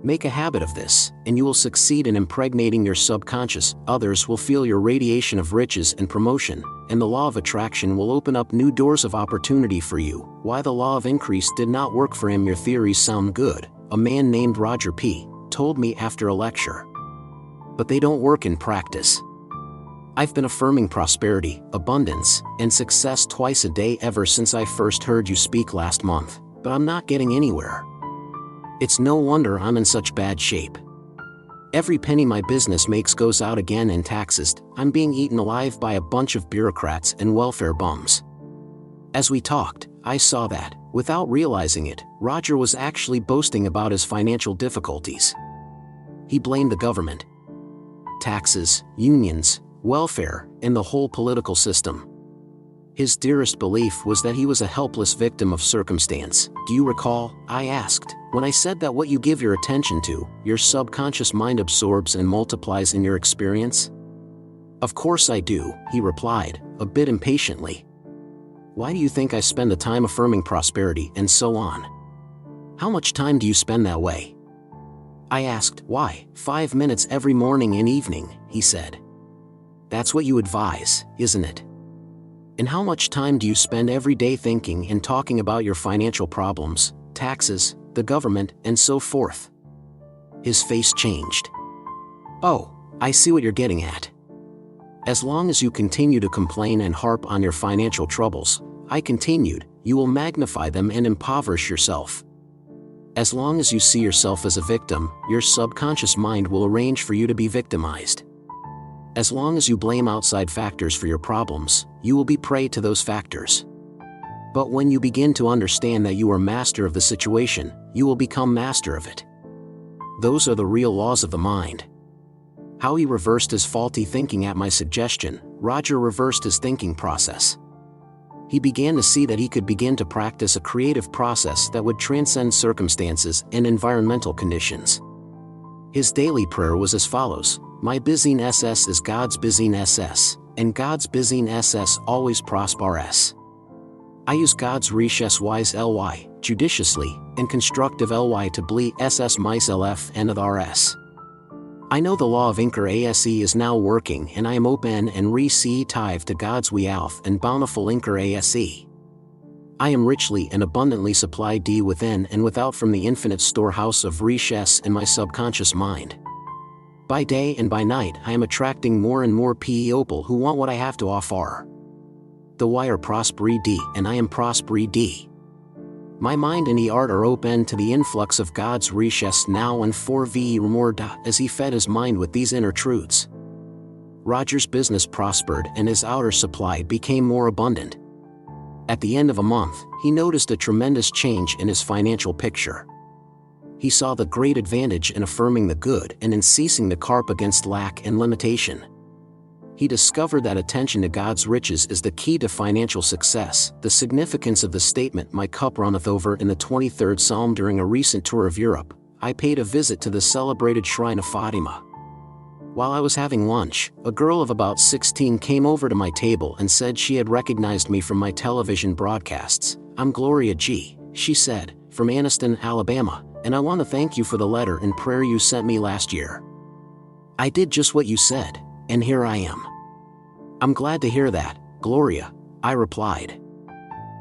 Make a habit of this, and you will succeed in impregnating your subconscious. Others will feel your radiation of riches and promotion, and the law of attraction will open up new doors of opportunity for you. Why the law of increase did not work for him. Your theories sound good, a man named Roger P. told me after a lecture. But they don't work in practice. I've been affirming prosperity, abundance, and success twice a day ever since I first heard you speak last month, but I'm not getting anywhere. It's no wonder I'm in such bad shape. Every penny my business makes goes out again in taxes. I'm being eaten alive by a bunch of bureaucrats and welfare bums. As we talked, I saw that, without realizing it, Roger was actually boasting about his financial difficulties. He blamed the government, taxes, unions, welfare, and the whole political system. His dearest belief was that he was a helpless victim of circumstance. Do you recall, I asked, when I said that what you give your attention to, your subconscious mind absorbs and multiplies in your experience? Of course I do, he replied, a bit impatiently. Why do you think I spend the time affirming prosperity and so on? How much time do you spend that way? I asked. Why, 5 minutes every morning and evening, he said. That's what you advise, isn't it? And how much time do you spend every day thinking and talking about your financial problems, taxes, the government, and so forth? His face changed. Oh, I see what you're getting at. As long as you continue to complain and harp on your financial troubles, I continued, you will magnify them and impoverish yourself. As long as you see yourself as a victim, your subconscious mind will arrange for you to be victimized. As long as you blame outside factors for your problems, you will be prey to those factors. But when you begin to understand that you are master of the situation, you will become master of it. Those are the real laws of the mind. How he reversed his faulty thinking at my suggestion. Roger reversed his thinking process. He began to see that he could begin to practice a creative process that would transcend circumstances and environmental conditions. His daily prayer was as follows: my busyness is God's busyness, and God's busyness always prospers. I use God's richesse wise ly, judiciously, and constructive ly to blee ss myself and others. I know the law of Inker ASE is now working, and I am open and receive to God's wealth and bountiful Inker ASE. I am richly and abundantly supplied within and without from the infinite storehouse of richesse in my subconscious mind. By day and by night I am attracting more and more people who want what I have to offer. The wire prosperi d, and I am prosperi d. My mind and heart are open to the influx of God's richesse now and for more as he fed his mind with these inner truths. Roger's business prospered and his outer supply became more abundant. At the end of a month, he noticed a tremendous change in his financial picture. He saw the great advantage in affirming the good and in ceasing to carp against lack and limitation. He discovered that attention to God's riches is the key to financial success. The significance of the statement, "My cup runneth over," in the 23rd Psalm. During a recent tour of Europe, I paid a visit to the celebrated shrine of Fatima. While I was having lunch, a girl of about 16 came over to my table and said she had recognized me from my television broadcasts. "I'm Gloria G," she said, "from Anniston, Alabama, and I want to thank you for the letter and prayer you sent me last year." I did just what you said, and here I am. I'm glad to hear that, Gloria, I replied.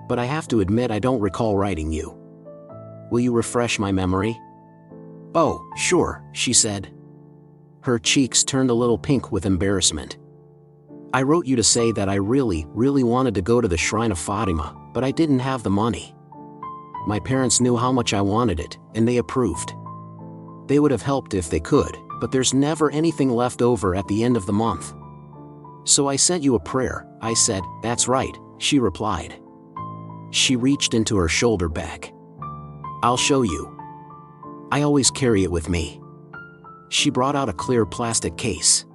But I have to admit I don't recall writing you. Will you refresh my memory? Oh, sure, she said. Her cheeks turned a little pink with embarrassment. I wrote you to say that I really wanted to go to the Shrine of Fatima, but I didn't have the money. My parents knew how much I wanted it, and they approved. They would have helped if they could, but there's never anything left over at the end of the month. So I sent you a prayer, I said. That's right, she replied. She reached into her shoulder bag. I'll show you. I always carry it with me. She brought out a clear plastic case.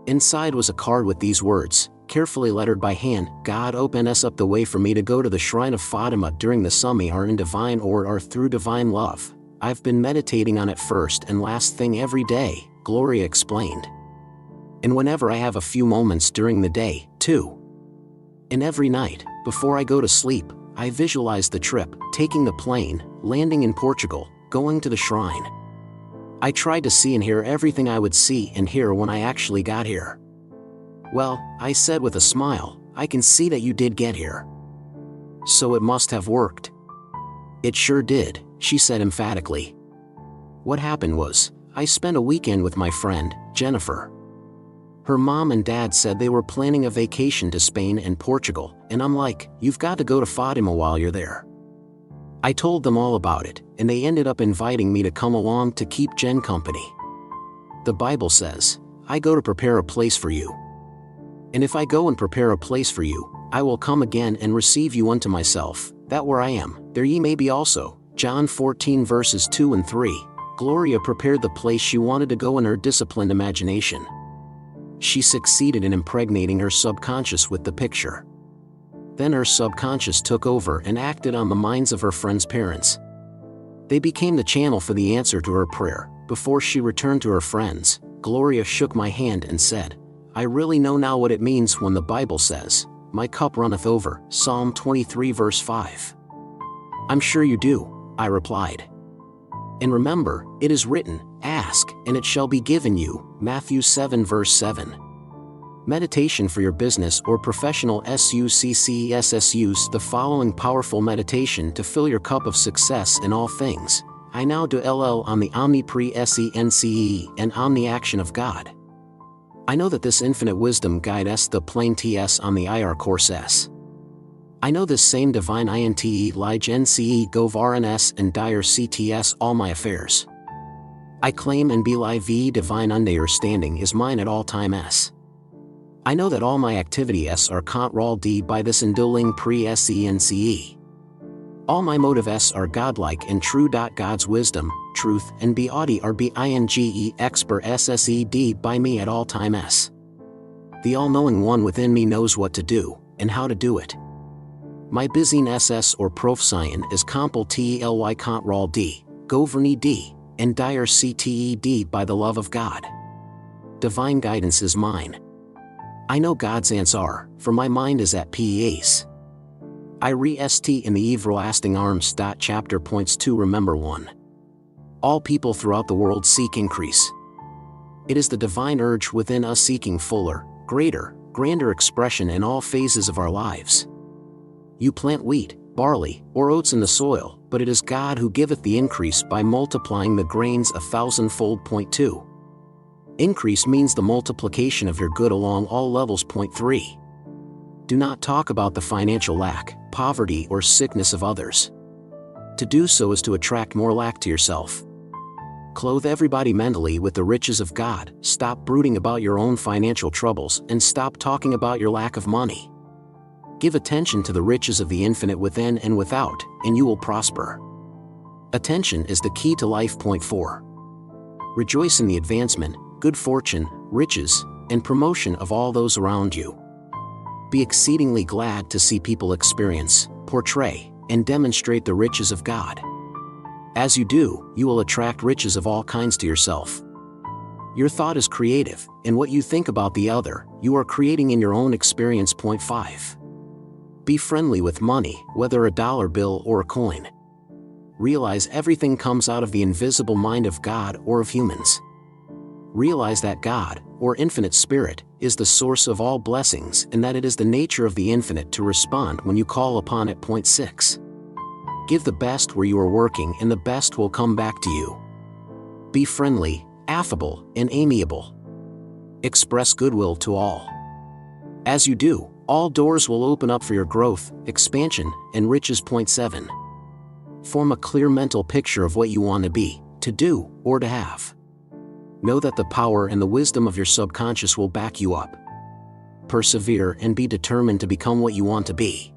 Inside was a card with these words, carefully lettered by hand: God open us up the way for me to go to the Shrine of Fatima during the summer are in divine or through divine love. I've been meditating on it first and last thing every day, Gloria explained. And whenever I have a few moments during the day, too. And every night, before I go to sleep, I visualize the trip, taking the plane, landing in Portugal, going to the shrine. I tried to see and hear everything I would see and hear when I actually got here. Well, I said with a smile, I can see that you did get here. So it must have worked. It sure did, she said emphatically. What happened was, I spent a weekend with my friend, Jennifer. Her mom and dad said they were planning a vacation to Spain and Portugal, and I'm like, you've got to go to Fatima while you're there. I told them all about it, and they ended up inviting me to come along to keep Jen company. The Bible says, I go to prepare a place for you. And if I go and prepare a place for you, I will come again and receive you unto myself, that where I am, there ye may be also. John 14 verses 2 and 3. Gloria prepared the place she wanted to go in her disciplined imagination. She succeeded in impregnating her subconscious with the picture. Then her subconscious took over and acted on the minds of her friends' parents. They became the channel for the answer to her prayer. Before she returned to her friends, Gloria shook my hand and said, I really know now what it means when the Bible says, my cup runneth over, Psalm 23 verse 5. I'm sure you do, I replied. And remember, it is written, ask, and it shall be given you, Matthew 7 verse 7. Meditation for your business or professional success. Use the following powerful meditation to fill your cup of success in all things. I now do LL on the omnipresence and omni-action of God. I know that this infinite wisdom guide S the plain TS on the IR course S. I know this same divine INTE Lige NCE Gov RNS and dire CTS all my affairs. I claim and be live divine understanding is mine at all time S. I know that all my activity S are control D by this indwelling pre-SENCE. All my motive S are godlike and true. God's wisdom, truth and be audi are binge expert SSED by me at all time S. The all-knowing one within me knows what to do, and how to do it. My busy SS or profscion is compel TELY control D, governy D, and dire CTED by the love of God. Divine guidance is mine. I know God's answer, for my mind is at peace. I re-st in the everlasting arms. Chapter points to remember 1. All people throughout the world seek increase. It is the divine urge within us seeking fuller, greater, grander expression in all phases of our lives. You plant wheat, barley, or oats in the soil, but it is God who giveth the increase by multiplying the grains 1,000-fold. Point 2. Increase means the multiplication of your good along all levels. Point 3. Do not talk about the financial lack, poverty or sickness of others. To do so is to attract more lack to yourself. Clothe everybody mentally with the riches of God, stop brooding about your own financial troubles, and stop talking about your lack of money. Give attention to the riches of the infinite within and without, and you will prosper. Attention is the key to life. Point 4. Rejoice in the advancement, good fortune, riches, and promotion of all those around you. Be exceedingly glad to see people experience, portray, and demonstrate the riches of God. As you do, you will attract riches of all kinds to yourself. Your thought is creative, and what you think about the other, you are creating in your own experience. Point 5. Be friendly with money, whether a dollar bill or a coin. Realize everything comes out of the invisible mind of God or of humans. Realize that God, or infinite spirit, is the source of all blessings and that it is the nature of the infinite to respond when you call upon it. Point 6. Give the best where you are working and the best will come back to you. Be friendly, affable, and amiable. Express goodwill to all. As you do, all doors will open up for your growth, expansion, and riches. Point 7. Form a clear mental picture of what you want to be, to do, or to have. Know that the power and the wisdom of your subconscious will back you up. Persevere and be determined to become what you want to be.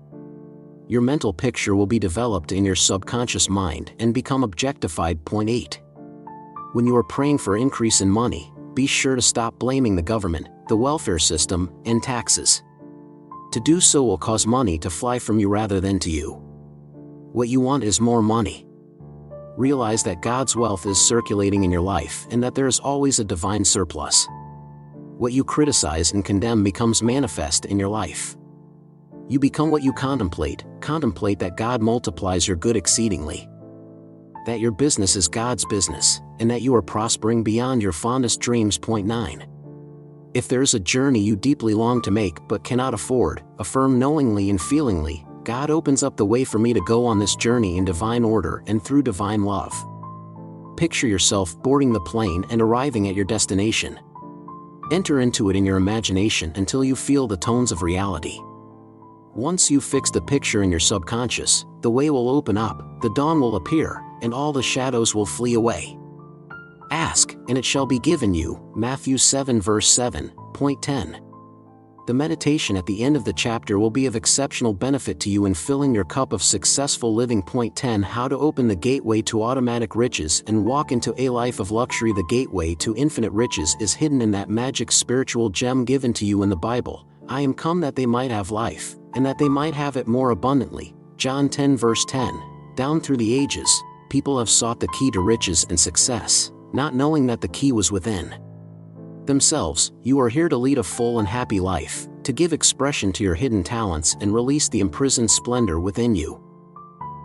Your mental picture will be developed in your subconscious mind and become objectified. Point 8. When you are praying for increase in money, be sure to stop blaming the government, the welfare system, and taxes. To do so will cause money to fly from you rather than to you. What you want is more money. Realize that God's wealth is circulating in your life and that there is always a divine surplus. What you criticize and condemn becomes manifest in your life. You become what you contemplate. Contemplate that God multiplies your good exceedingly. That your business is God's business, and that you are prospering beyond your fondest dreams. Point 9. If there is a journey you deeply long to make but cannot afford, affirm knowingly and feelingly, God opens up the way for me to go on this journey in divine order and through divine love. Picture yourself boarding the plane and arriving at your destination. Enter into it in your imagination until you feel the tones of reality. Once you've fixed the picture in your subconscious, the way will open up, the dawn will appear, and all the shadows will flee away. Ask, and it shall be given you. Matthew 7 verse 7. Point 10. The meditation at the end of the chapter will be of exceptional benefit to you in filling your cup of successful living. Point 10. How to open the gateway to automatic riches and walk into a life of luxury. The gateway to infinite riches is hidden in that magic spiritual gem given to you in the Bible. I am come that they might have life, and that they might have it more abundantly. John 10 verse 10. Down through the ages, people have sought the key to riches and success, not knowing that the key was within themselves. You are here to lead a full and happy life, to give expression to your hidden talents and release the imprisoned splendor within you.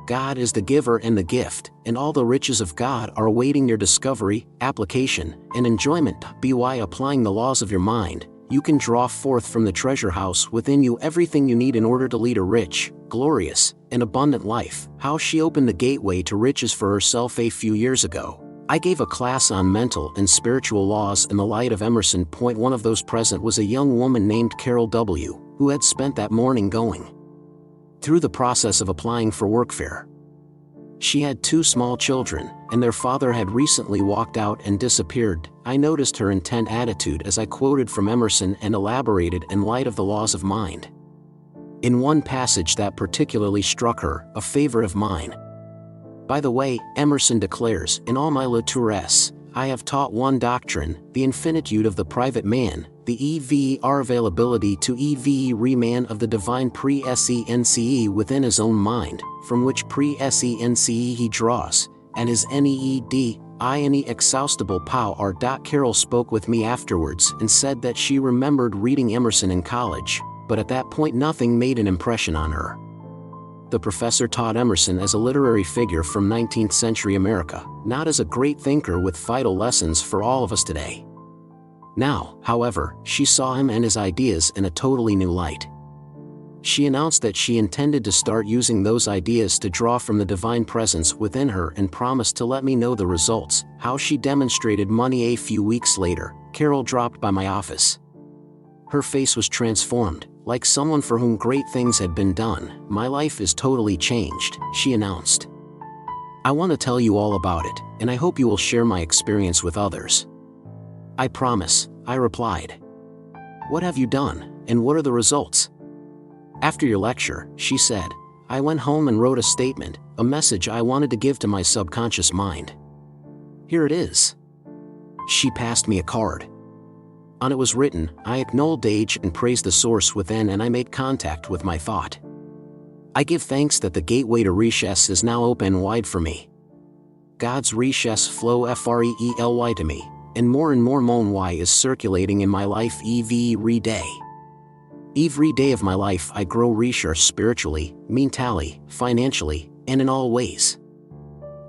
God is the giver and the gift, and all the riches of God are awaiting your discovery, application, and enjoyment. By applying the laws of your mind, you can draw forth from the treasure house within you everything you need in order to lead a rich, glorious, and abundant life. How she opened the gateway to riches for herself. A few years ago, I gave a class on mental and spiritual laws in the light of Emerson. Point one of those present was a young woman named Carol W., who had spent that morning going through the process of applying for workfare. She had 2 small children, and their father had recently walked out and disappeared. I noticed her intent attitude as I quoted from Emerson and elaborated in light of the laws of mind. In one passage that particularly struck her, a favorite of mine. By the way, Emerson declares, in all my literature, I have taught one doctrine, the infinitude of the private man, the EVER availability to EVE-man of the divine pre-SENCE within his own mind, from which pre-SENCE he draws, and his NEED, inexhaustible power. Carol spoke with me afterwards and said that she remembered reading Emerson in college, but at that point nothing made an impression on her. The professor taught Emerson as a literary figure from 19th century America, not as a great thinker with vital lessons for all of us today. Now, however, she saw him and his ideas in a totally new light. She announced that she intended to start using those ideas to draw from the divine presence within her and promised to let me know the results. How she demonstrated money. A few weeks later, Carol dropped by my office. Her face was transformed, like someone for whom great things had been done. My life is totally changed, she announced. I want to tell you all about it, and I hope you will share my experience with others. I promise, I replied. What have you done, and what are the results? After your lecture, she said, I went home and wrote a statement, a message I wanted to give to my subconscious mind. Here it is. She passed me a card. On it was written, I acknowledge and praise the source within, and I made contact with my thought. I give thanks that the gateway to richesse is now open wide for me. God's richesse flow freel to me, and more mon y is circulating in my life every day. Every day of my life I grow richer spiritually, mentally, financially, and in all ways.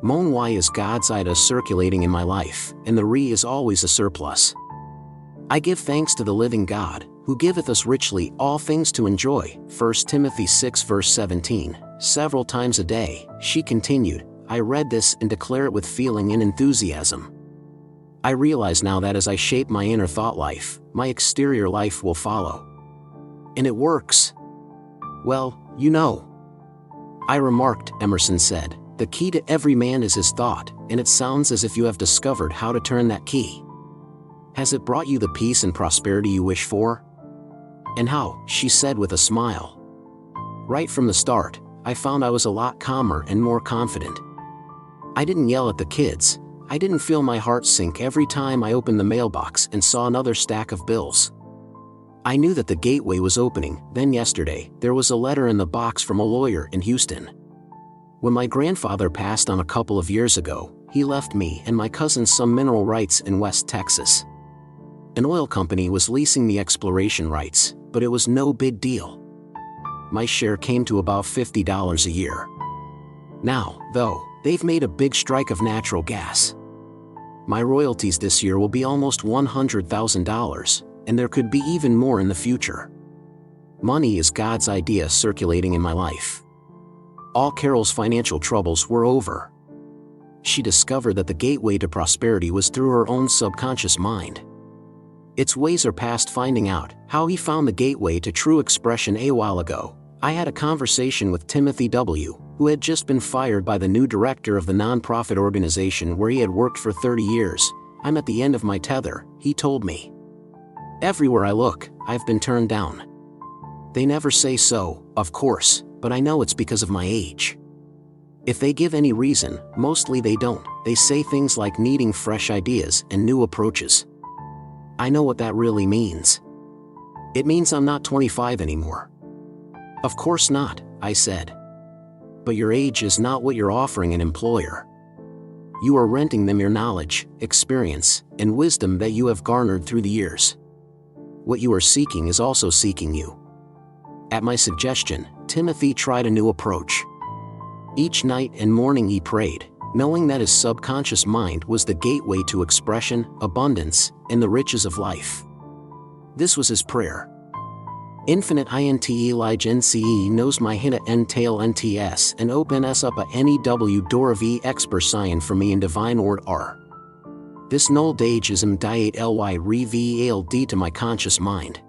Mon Y is God's Ida circulating in my life, and the Re is always a surplus. I give thanks to the living God, who giveth us richly all things to enjoy. 1 Timothy 6 verse 17. Several times a day, she continued, I read this and declare it with feeling and enthusiasm. I realize now that as I shape my inner thought life, my exterior life will follow. And it works. Well, you know. I remarked, Emerson said, the key to every man is his thought, and it sounds as if you have discovered how to turn that key. Has it brought you the peace and prosperity you wish for? And how, she said with a smile. Right from the start, I found I was a lot calmer and more confident. I didn't yell at the kids. I didn't feel my heart sink every time I opened the mailbox and saw another stack of bills. I knew that the gateway was opening. Then yesterday, there was a letter in the box from a lawyer in Houston. When my grandfather passed on a couple of years ago, he left me and my cousin some mineral rights in West Texas. An oil company was leasing the exploration rights, but it was no big deal. My share came to about $50 a year. Now, though, they've made a big strike of natural gas. My royalties this year will be almost $100,000, and there could be even more in the future. Money is God's idea circulating in my life. All Carol's financial troubles were over. She discovered that the gateway to prosperity was through her own subconscious mind. Its ways are past finding out how he found the gateway to true expression a while ago. I had a conversation with Timothy W., who had just been fired by the new director of the nonprofit organization where he had worked for 30 years. I'm at the end of my tether, he told me. Everywhere I look, I've been turned down. They never say so, of course, but I know it's because of my age. If they give any reason, mostly they don't. They say things like needing fresh ideas and new approaches. I know what that really means. It means I'm not 25 anymore. Of course not, I said. But your age is not what you're offering an employer. You are renting them your knowledge, experience, and wisdom that you have garnered through the years. What you are seeking is also seeking you. At my suggestion, Timothy tried a new approach. Each night and morning he prayed, knowing that his subconscious mind was the gateway to expression, abundance, and the riches of life. This was his prayer. Infinite INTE Lige NCE knows my hina entail NTS and open S up a NEW Dora V Exper Sign for me in divine ord R. This null dage is diate ly re VALD to my conscious mind.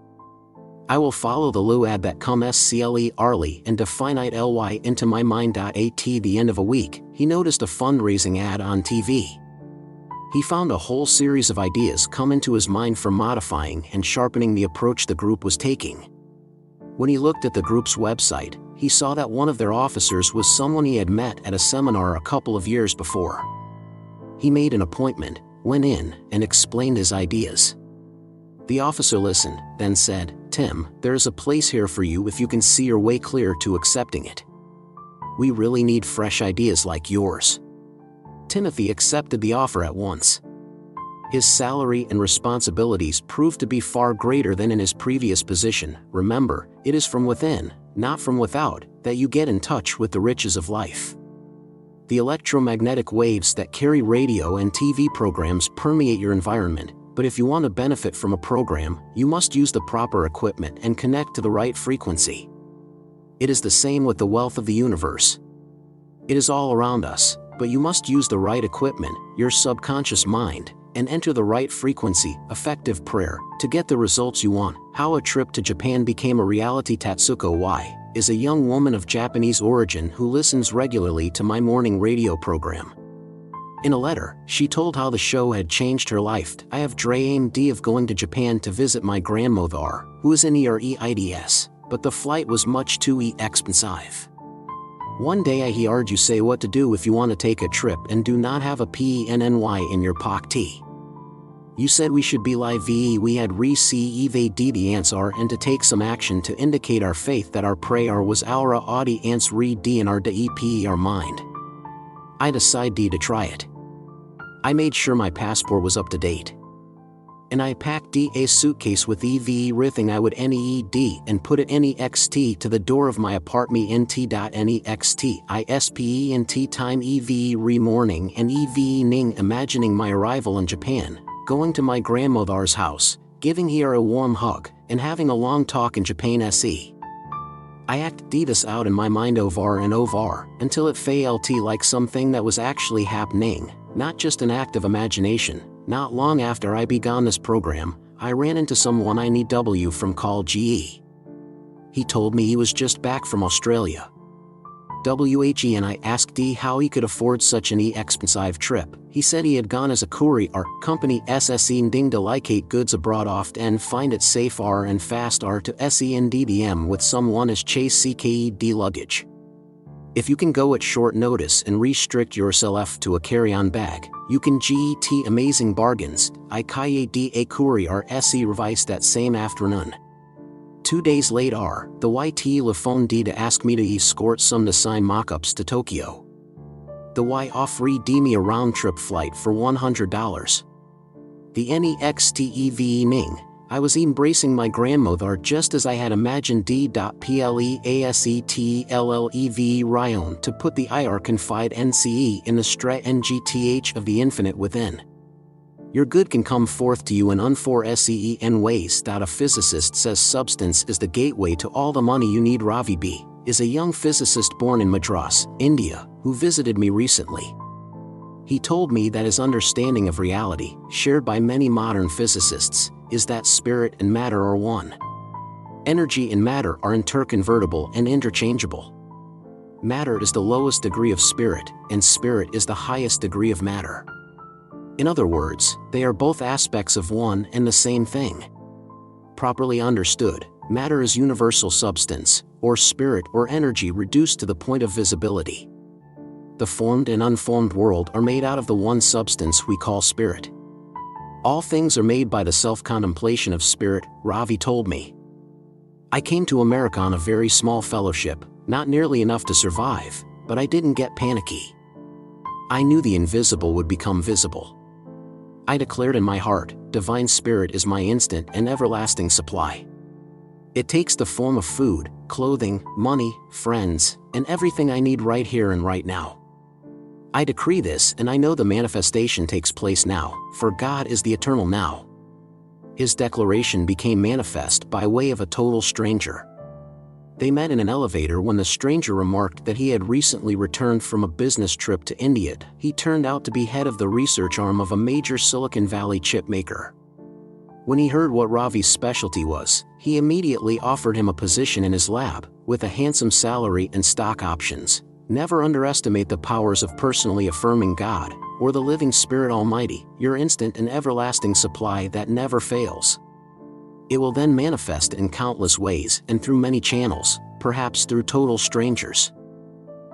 I will follow the luad that come SCLE arly and definite ly into my mind. At the end of a week, he noticed a fundraising ad on TV. He found a whole series of ideas come into his mind for modifying and sharpening the approach the group was taking. When he looked at the group's website, he saw that one of their officers was someone he had met at a seminar a couple of years before. He made an appointment, went in, and explained his ideas. The officer listened, then said, Tim, there is a place here for you if you can see your way clear to accepting it. We really need fresh ideas like yours. Timothy accepted the offer at once. His salary and responsibilities proved to be far greater than in his previous position. Remember, it is from within, not from without, that you get in touch with the riches of life. The electromagnetic waves that carry radio and TV programs permeate your environment, but if you want to benefit from a program, you must use the proper equipment and connect to the right frequency. It is the same with the wealth of the universe. It is all around us, but you must use the right equipment, your subconscious mind, and enter the right frequency, effective prayer, to get the results you want. How a trip to Japan became a reality. Tatsuko Y is a young woman of Japanese origin who listens regularly to my morning radio program. In a letter, she told how the show had changed her life. I have dreamed of going to Japan to visit my grandmother, who is in EREIDS, but the flight was much too expensive. One day I heard you say what to do if you want to take a trip and do not have a PENNY in your pocket. You said we should be live we had received the answer and to take some action to indicate our faith that our prayer was our audience read in our DEP our mind. I decided to try it. I made sure my passport was up to date. and I packed a suitcase with everything I would need and put it next to the door of my apartment next ispent time every morning and evening, imagining my arrival in Japan, going to my grandmother's house, giving her a warm hug, and having a long talk in Japanese. I acted this out in my mind over and over, until it felt like something that was actually happening, not just an act of imagination. Not long after I began this program, I ran into someone I knew from college. He told me he was just back from Australia. And I asked how he could afford such an expensive trip. He said he had gone as a courier company sending delicate goods abroad oft and find it safer and faster to send them with someone as chase CKED luggage. If you can go at short notice and restrict yourself to a carry-on bag, you can get amazing bargains. I kayaed a courier revised that same afternoon. 2 days later, the YT phoned to ask me to escort some design mock-ups to Tokyo. The Y offered me a round-trip flight for $100. The next evening, I was embracing my grandmother just as I had imagined D.PLEASETLLEV Ryan to put the IR confide NCE in the STRA-NGTH of the infinite within. Your good can come forth to you in unforeseen ways. A physicist says substance is the gateway to all the money you need. Ravi B. is a young physicist born in Madras, India, who visited me recently. He told me that his understanding of reality, shared by many modern physicists, is that spirit and matter are one. Energy and matter are interconvertible and interchangeable. Matter is the lowest degree of spirit, and spirit is the highest degree of matter. In other words, they are both aspects of one and the same thing. Properly understood, matter is universal substance, or spirit or energy reduced to the point of visibility. The formed and unformed world are made out of the one substance we call spirit. All things are made by the self-contemplation of spirit, Ravi told me. I came to America on a very small fellowship, not nearly enough to survive, but I didn't get panicky. I knew the invisible would become visible. I declared in my heart, Divine Spirit is my instant and everlasting supply. It takes the form of food, clothing, money, friends, and everything I need right here and right now. I decree this and I know the manifestation takes place now, for God is the eternal now. His declaration became manifest by way of a total stranger. They met in an elevator when the stranger remarked that he had recently returned from a business trip to India. He turned out to be head of the research arm of a major Silicon Valley chip maker. When he heard what Ravi's specialty was, he immediately offered him a position in his lab, with a handsome salary and stock options. Never underestimate the powers of personally affirming God, or the living Spirit Almighty, your instant and everlasting supply that never fails. It will then manifest in countless ways and through many channels, perhaps through total strangers.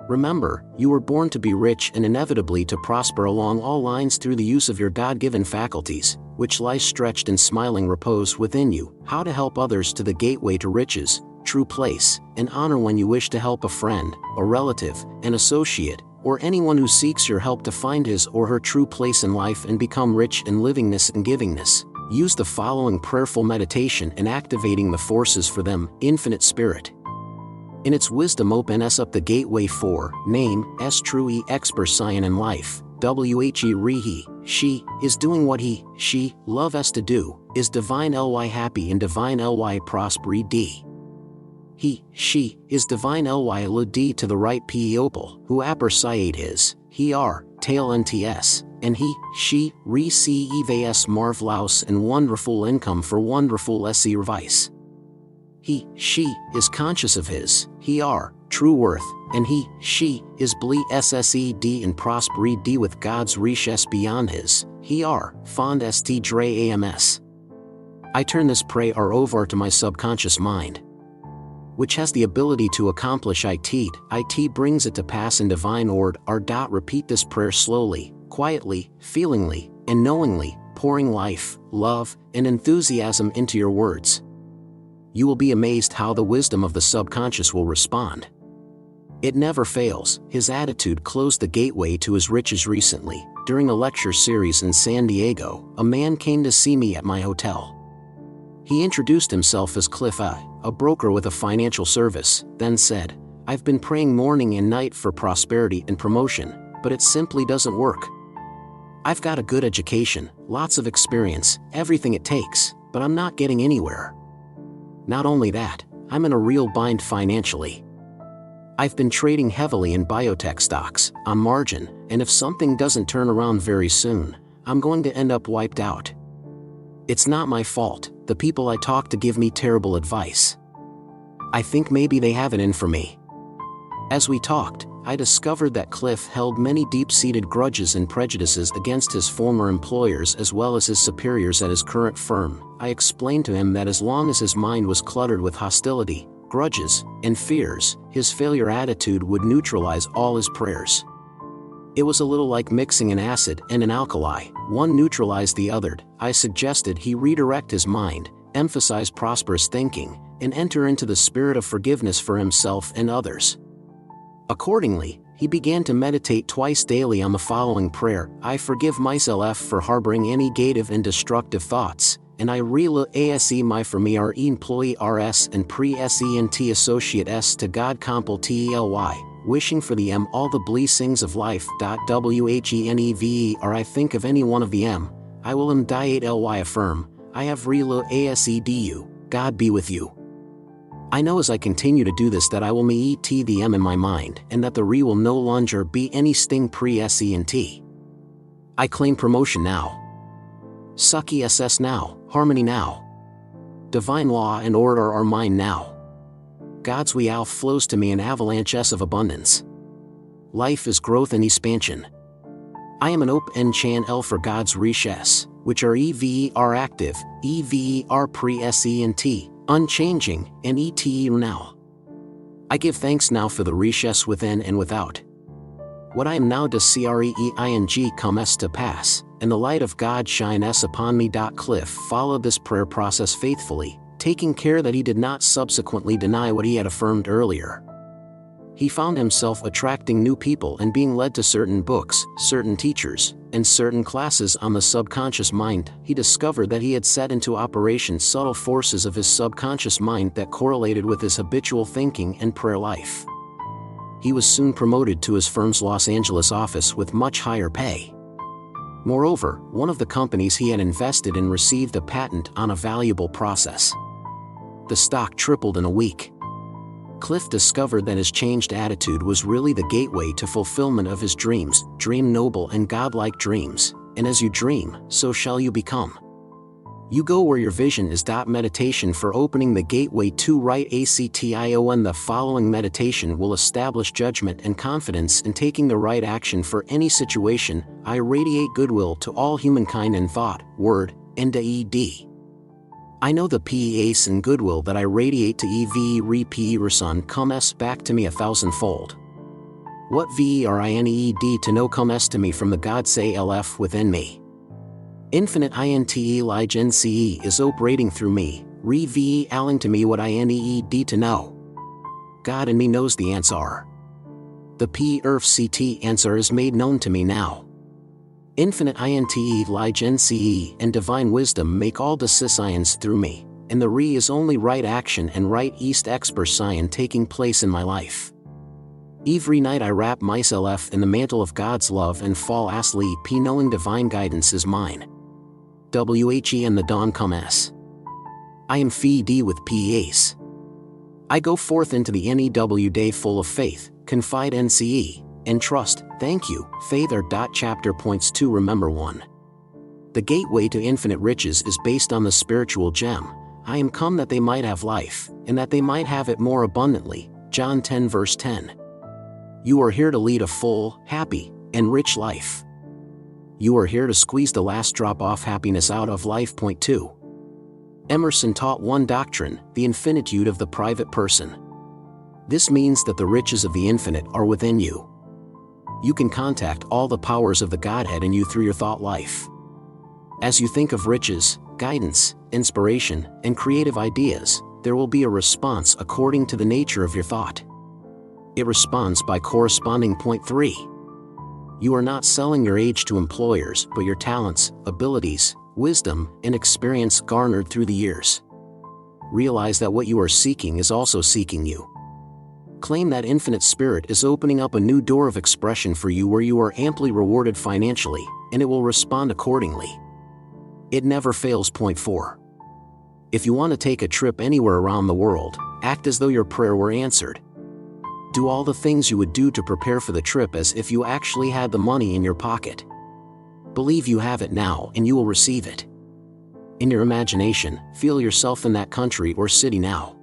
Remember, you were born to be rich and inevitably to prosper along all lines through the use of your God-given faculties, which lie stretched in smiling repose within you. How to help others to the gateway to riches, true place, and honor when you wish to help a friend, a relative, an associate, or anyone who seeks your help to find his or her true place in life and become rich in livingness and givingness. Use the following prayerful meditation in activating the forces for them. Infinite Spirit, in its wisdom, open us up the gateway for name s true expercyan in life. Whe she is doing what she love us to do, is divine ly happy and divine ly prosper d. She is divine ly lud to the right opal, who appreciate his, he are, tail nts, and she receives marvelous and wonderful income for wonderful vice. She is conscious of his, he are, true worth, and she is ble ssed and prosper d with God's riches beyond his, he are, fond st dre ams. I turn this prayer over to my subconscious mind, which has the ability to accomplish it brings it to pass in divine order. Repeat this prayer slowly, quietly, feelingly, and knowingly, pouring life, love, and enthusiasm into your words. You will be amazed how the wisdom of the subconscious will respond. It never fails. His attitude closed the gateway to his riches recently. during a lecture series in San Diego, a man came to see me at my hotel. He introduced himself as Cliff, a broker with a financial service, then said, "I've been praying morning and night for prosperity and promotion, but it simply doesn't work. I've got a good education, lots of experience, everything it takes, but I'm not getting anywhere. Not only that, I'm in a real bind financially. I've been trading heavily in biotech stocks, on margin, and if something doesn't turn around very soon, I'm going to end up wiped out. It's not my fault, the people I talk to give me terrible advice. I think maybe they have it in for me." As we talked, I discovered that Cliff held many deep-seated grudges and prejudices against his former employers as well as his superiors at his current firm. I explained to him that as long as his mind was cluttered with hostility, grudges, and fears, his failure attitude would neutralize all his prayers. It was a little like mixing an acid and an alkali, one neutralized the other. I suggested he redirect his mind, emphasize prosperous thinking, and enter into the spirit of forgiveness for himself and others. Accordingly, he began to meditate twice daily on the following prayer: "I forgive myself for harboring any negative and destructive thoughts, and I realize my for me are employee RS and pre-SENT associate S to God compel TELY, wishing for the all the blessings of life. WHENEVER I think of any one of the I will diet LY affirm, I have realisedu, God be with you. I know as I continue to do this that I will meet the in my mind and that the will no longer be any sting pre-SENT. I claim promotion now. Sucky SS now, harmony now. Divine law and order are mine now. God's will flows to me in avalanches of abundance. Life is growth and expansion. I am an open channel for God's riches, which are EVER active, EVER pre-SENT, unchanging, and ETE now. I give thanks now for the riches within and without. What I am now does CREING comes to pass, and the light of God shines upon me. Cliff followed this prayer process faithfully, taking care that he did not subsequently deny what he had affirmed earlier. He found himself attracting new people and being led to certain books, certain teachers, and certain classes on the subconscious mind. He discovered that he had set into operation subtle forces of his subconscious mind that correlated with his habitual thinking and prayer life. He was soon promoted to his firm's Los Angeles office with much higher pay. Moreover, one of the companies he had invested in received a patent on a valuable process. The stock tripled in a week. Cliff discovered that his changed attitude was really the gateway to fulfillment of his dreams. Dream noble and godlike dreams, and as you dream, so shall you become. You go where your vision is. Meditation for opening the gateway to right action. The following meditation will establish judgment and confidence in taking the right action for any situation. I radiate goodwill to all humankind in thought, word, and deed. I know the peace and goodwill that I radiate to every comes back to me 1,000-fold. What verened to know comes to me from the God say LF within me. Infinite INTE is operating through me, revealing to me what I need to know. God in me knows the answer. The PERFCT answer is made known to me now. Infinite INTE and divine wisdom make all the science through me, and the is only right action and right east expert science taking place in my life. Every night I wrap myself in the mantle of God's love and fall asleep knowing divine guidance is mine. WHE the dawn comes. I am fed with peace. I go forth into the NEW day full of faith, confide NCE, and trust. Thank you, Faith. Chapter points to remember 1. The gateway to infinite riches is based on the spiritual gem. I am come that they might have life, and that they might have it more abundantly. John 10 verse 10. You are here to lead a full, happy, and rich life. You are here to squeeze the last drop of happiness out of life. Point 2. Emerson taught one doctrine, the infinitude of the private person. This means that the riches of the infinite are within you. You can contact all the powers of the Godhead in you through your thought life. As you think of riches, guidance, inspiration, and creative ideas, there will be a response according to the nature of your thought. It responds by corresponding. Point 3. You are not selling your age to employers, but your talents, abilities, wisdom, and experience garnered through the years. Realize that what you are seeking is also seeking you. Claim that infinite spirit is opening up a new door of expression for you where you are amply rewarded financially, and it will respond accordingly. It never fails. Point 4. If you want to take a trip anywhere around the world, act as though your prayer were answered. Do all the things you would do to prepare for the trip as if you actually had the money in your pocket. Believe you have it now and you will receive it. In your imagination, feel yourself in that country or city now.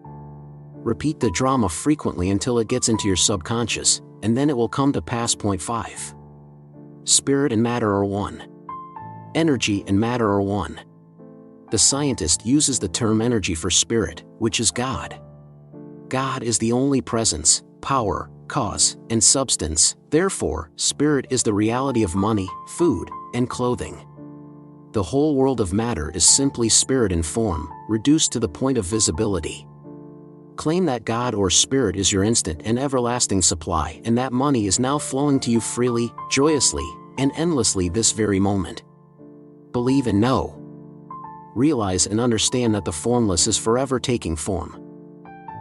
Repeat the drama frequently until it gets into your subconscious, and then it will come to pass. Point 5. Spirit and matter are one. Energy and matter are one. The scientist uses the term energy for spirit, which is God. God is the only presence, power, cause, and substance. Therefore, spirit is the reality of money, food, and clothing. The whole world of matter is simply spirit in form, reduced to the point of visibility. Claim that God or spirit is your instant and everlasting supply, and that money is now flowing to you freely, joyously, and endlessly this very moment. Believe and know. Realize and understand that the formless is forever taking form.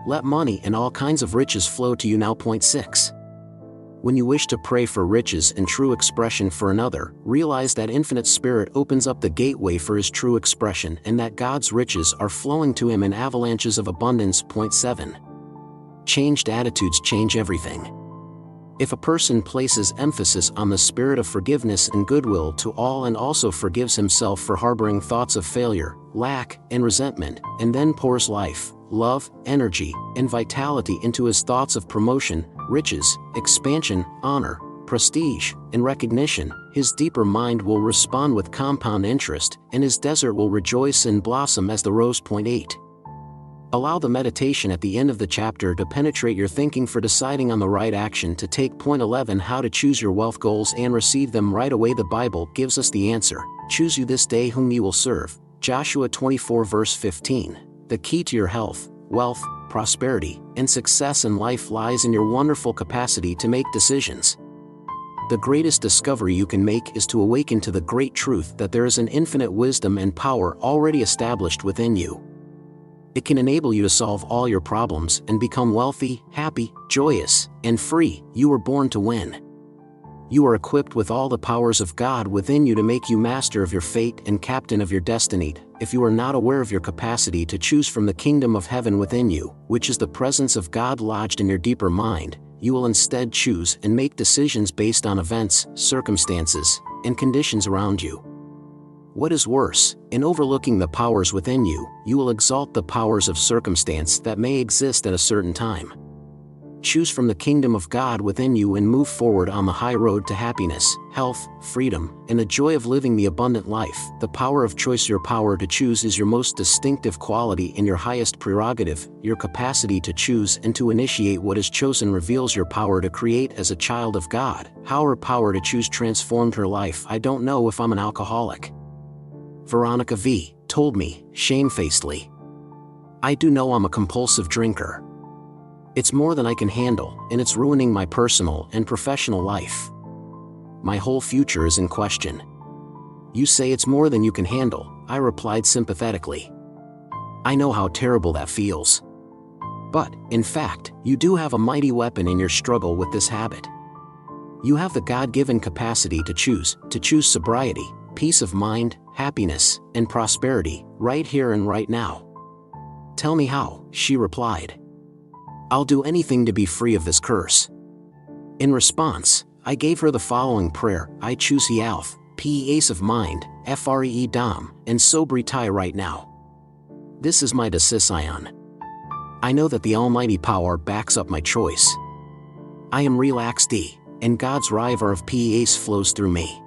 Let money and all kinds of riches flow to you now. Point 6. When you wish to pray for riches and true expression for another, realize that infinite spirit opens up the gateway for his true expression and that God's riches are flowing to him in avalanches of abundance. Point 7. Changed attitudes change everything. If a person places emphasis on the spirit of forgiveness and goodwill to all and also forgives himself for harboring thoughts of failure, lack, and resentment, and then pours life, love, energy, and vitality into his thoughts of promotion, riches, expansion, honor, prestige, and recognition, his deeper mind will respond with compound interest, and his desert will rejoice and blossom as the rose. Point 8. Allow the meditation at the end of the chapter to penetrate your thinking for deciding on the right action to take. Point 11. How to choose your wealth goals and receive them right away. The Bible gives us the answer. Choose you this day whom you will serve. Joshua 24 verse 15. The key to your health, wealth, prosperity, and success in life lies in your wonderful capacity to make decisions. The greatest discovery you can make is to awaken to the great truth that there is an infinite wisdom and power already established within you. It can enable you to solve all your problems and become wealthy, happy, joyous, and free. You were born to win. You are equipped with all the powers of God within you to make you master of your fate and captain of your destiny. If you are not aware of your capacity to choose from the kingdom of heaven within you, which is the presence of God lodged in your deeper mind, you will instead choose and make decisions based on events, circumstances, and conditions around you. What is worse, in overlooking the powers within you, you will exalt the powers of circumstance that may exist at a certain time. Choose from the kingdom of God within you and move forward on the high road to happiness, health, freedom, and the joy of living the abundant life. The power of choice. Your power to choose is your most distinctive quality and your highest prerogative. Your capacity to choose and to initiate what is chosen reveals your power to create as a child of God. How her power to choose transformed her life. I don't know if I'm an alcoholic. Veronica V. told me, shamefacedly. I do know I'm a compulsive drinker. It's more than I can handle, and it's ruining my personal and professional life. My whole future is in question. You say it's more than you can handle, I replied sympathetically. I know how terrible that feels. But, in fact, you do have a mighty weapon in your struggle with this habit. You have the God-given capacity to choose sobriety, peace of mind, happiness, and prosperity, right here and right now. Tell me how, she replied. I'll do anything to be free of this curse. In response, I gave her the following prayer. I choose Health, peace of mind, free dom, and sobriety right now. This is my decision. I know that the almighty power backs up my choice. I am relaxed, and God's river of peace flows through me.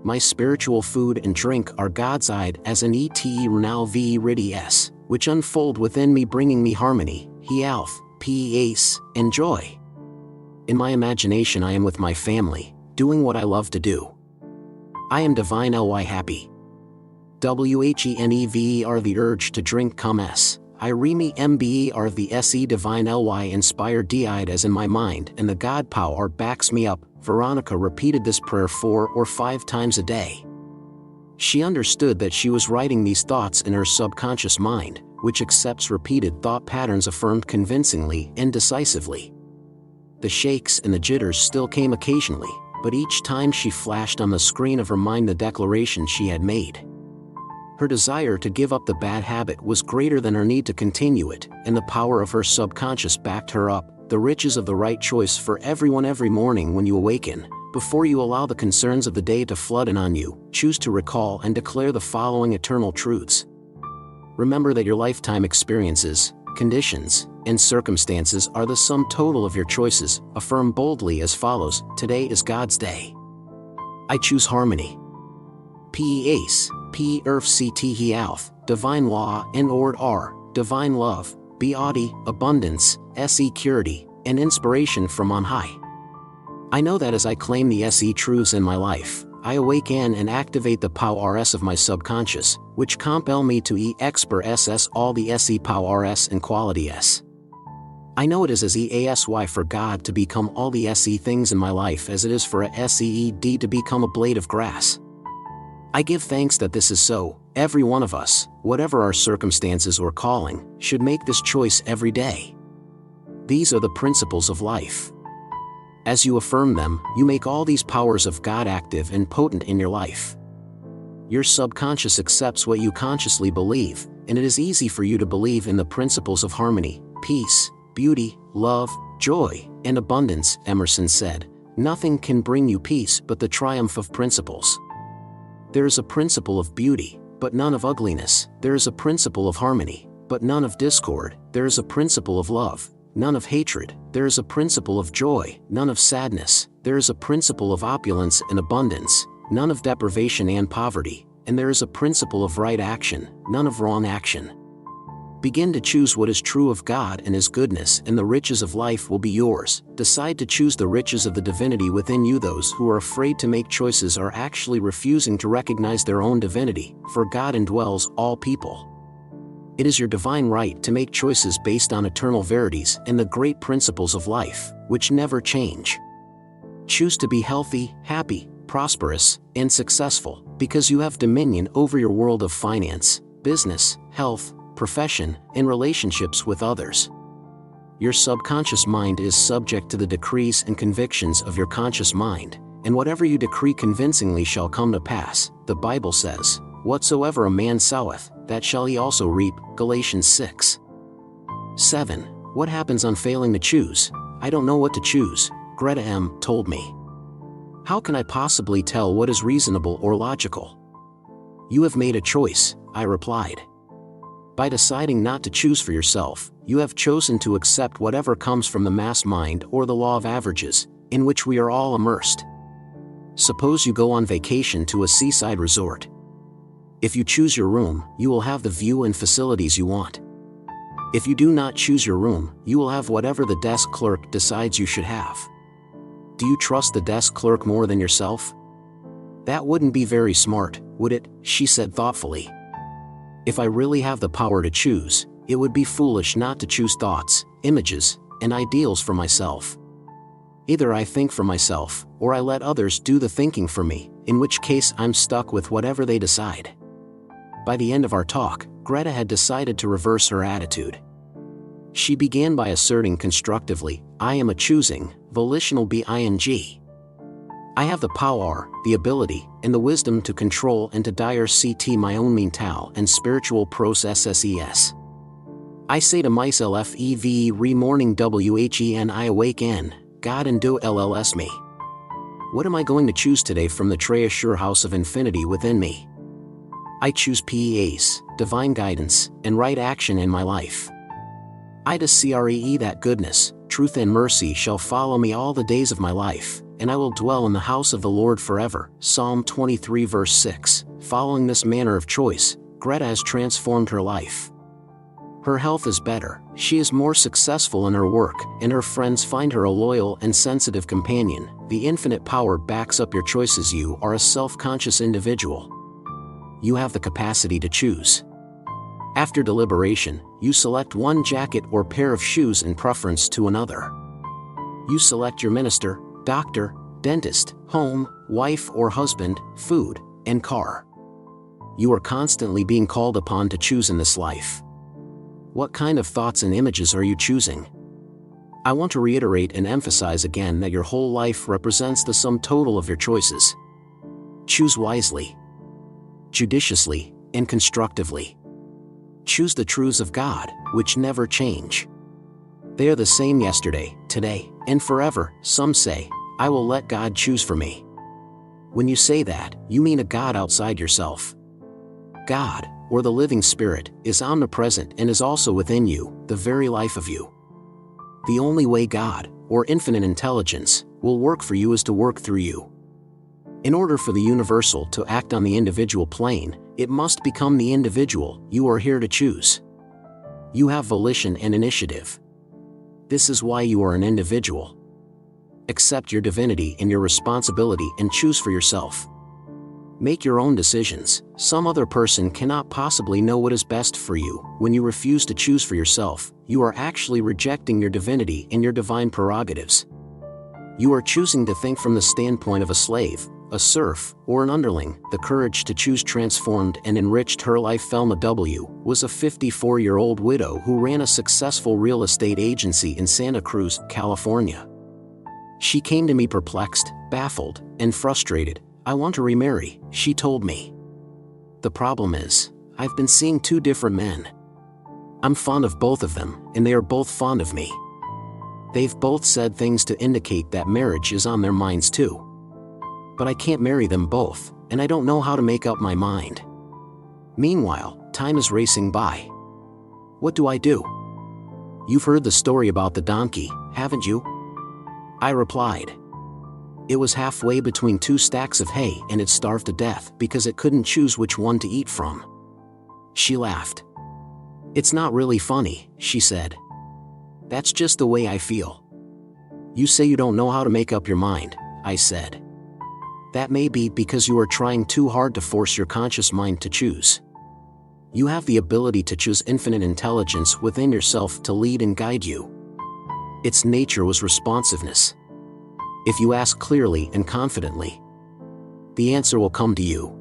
My spiritual food and drink are God's eyed as an eternal verities, which unfold within me, bringing me harmony, health, peace, and joy. In my imagination I am with my family, doing what I love to do. I am divinely happy. Whenever the urge to drink comes, Iremi Mber the Se Divine Ly Inspired Died as in my mind and the God Power backs me up. Veronica repeated this prayer 4 or 5 times a day. She understood that she was writing these thoughts in her subconscious mind, which accepts repeated thought patterns affirmed convincingly and decisively. The shakes and the jitters still came occasionally, but each time she flashed on the screen of her mind the declaration she had made. Her desire to give up the bad habit was greater than her need to continue it, and the power of her subconscious backed her up. The riches of the right choice for everyone. Every morning when you awaken, before you allow the concerns of the day to flood in on you, choose to recall and declare the following eternal truths. Remember that your lifetime experiences, conditions, and circumstances are the sum total of your choices. Affirm boldly as follows: today is God's day. I choose harmony. Peace, Perfct Health, Divine Law and Ord R, Divine Love, Beauty, Abundance, Security, and Inspiration from on high. I know that as I claim the SE truths in my life, I awaken and activate the powers of my subconscious, which compel me to express all the SE powers and qualities. I know it is as EASY for God to become all the SE things in my life as it is for a SEED to become a blade of grass. I give thanks that this is so. Every one of us, whatever our circumstances or calling, should make this choice every day. These are the principles of life. As you affirm them, you make all these powers of God active and potent in your life. Your subconscious accepts what you consciously believe, and it is easy for you to believe in the principles of harmony, peace, beauty, love, joy, and abundance. Emerson said, "Nothing can bring you peace but the triumph of principles." There is a principle of beauty, but none of ugliness. There is a principle of harmony, but none of discord. There is a principle of love, none of hatred. There is a principle of joy, none of sadness. There is a principle of opulence and abundance, none of deprivation and poverty. And there is a principle of right action, none of wrong action. Begin to choose what is true of God and His goodness, and the riches of life will be yours. Decide to choose the riches of the divinity within you. Those who are afraid to make choices are actually refusing to recognize their own divinity, for God indwells all people. It is your divine right to make choices based on eternal verities and the great principles of life, which never change. Choose to be healthy, happy, prosperous, and successful, because you have dominion over your world of finance, business, health, profession, and relationships with others. Your subconscious mind is subject to the decrees and convictions of your conscious mind, and whatever you decree convincingly shall come to pass. The Bible says, "Whatsoever a man soweth, that shall he also reap." Galatians 6:7. What happens on failing to choose? I don't know what to choose, Greta M. told me. How can I possibly tell what is reasonable or logical? You have made a choice, I replied. By deciding not to choose for yourself, you have chosen to accept whatever comes from the mass mind or the law of averages, in which we are all immersed. Suppose you go on vacation to a seaside resort. If you choose your room, you will have the view and facilities you want. If you do not choose your room, you will have whatever the desk clerk decides you should have. Do you trust the desk clerk more than yourself? That wouldn't be very smart, would it? She said thoughtfully. If I really have the power to choose, it would be foolish not to choose thoughts, images, and ideals for myself. Either I think for myself, or I let others do the thinking for me, in which case I'm stuck with whatever they decide. By the end of our talk, Greta had decided to reverse her attitude. She began by asserting constructively, "I am a choosing, volitional being. I have the power, the ability, and the wisdom to control and to direct my own mental and spiritual processes. I say to myself every morning when I awaken, God indwells me. What am I going to choose today from the treasure house of infinity within me? I choose peace, divine guidance, and right action in my life. I decree that goodness, truth and mercy shall follow me all the days of my life, and I will dwell in the house of the Lord forever." Psalm 23 verse 6. Following this manner of choice, Greta has transformed her life. Her health is better, she is more successful in her work, and her friends find her a loyal and sensitive companion. The infinite power backs up your choices. You are a self-conscious individual. You have the capacity to choose. After deliberation, you select one jacket or pair of shoes in preference to another. You select your minister, doctor, dentist, home, wife or husband, food, and car. You are constantly being called upon to choose in this life. What kind of thoughts and images are you choosing? I want to reiterate and emphasize again that your whole life represents the sum total of your choices. Choose wisely, judiciously, and constructively. Choose the truths of God, which never change. They are the same yesterday, today, and forever. Some say, I will let God choose for me. When you say that, you mean a God outside yourself. God, or the living Spirit, is omnipresent and is also within you, the very life of you. The only way God, or infinite intelligence, will work for you is to work through you. In order for the universal to act on the individual plane, it must become the individual you are here to choose. You have volition and initiative. This is why you are an individual. Accept your divinity and your responsibility and choose for yourself. Make your own decisions. Some other person cannot possibly know what is best for you. When you refuse to choose for yourself, you are actually rejecting your divinity and your divine prerogatives. You are choosing to think from the standpoint of a slave, a serf, or an underling. The courage to choose transformed and enriched her life. Thelma W. was a 54-year-old widow who ran a successful real estate agency in Santa Cruz, California. She came to me perplexed, baffled, and frustrated. I want to remarry, she told me. The problem is, I've been seeing two different men. I'm fond of both of them, and they are both fond of me. They've both said things to indicate that marriage is on their minds too. But I can't marry them both, and I don't know how to make up my mind. Meanwhile, time is racing by. What do I do? You've heard the story about the donkey, haven't you? I replied. It was halfway between two stacks of hay and it starved to death because it couldn't choose which one to eat from. She laughed. It's not really funny, she said. That's just the way I feel. You say you don't know how to make up your mind, I said. That may be because you are trying too hard to force your conscious mind to choose. You have the ability to choose infinite intelligence within yourself to lead and guide you. Its nature was responsiveness. If you ask clearly and confidently, the answer will come to you.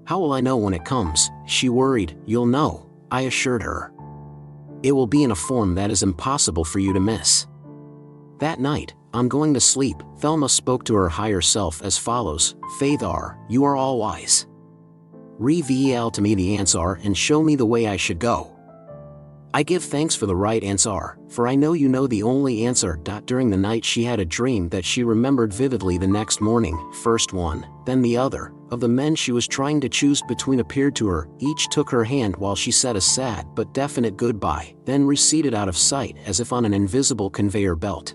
How will I know when it comes? She worried. You'll know, I assured her. It will be in a form that is impossible for you to miss. That night, on going to sleep, Thelma spoke to her higher self as follows: Faithar, you are all wise. Reveal to me the answer and show me the way I should go. I give thanks for the right answer, for I know you know the only answer. During the night she had a dream that she remembered vividly. The next morning, first one, then the other, of the men she was trying to choose between appeared to her. Each took her hand while she said a sad but definite goodbye, then receded out of sight as if on an invisible conveyor belt.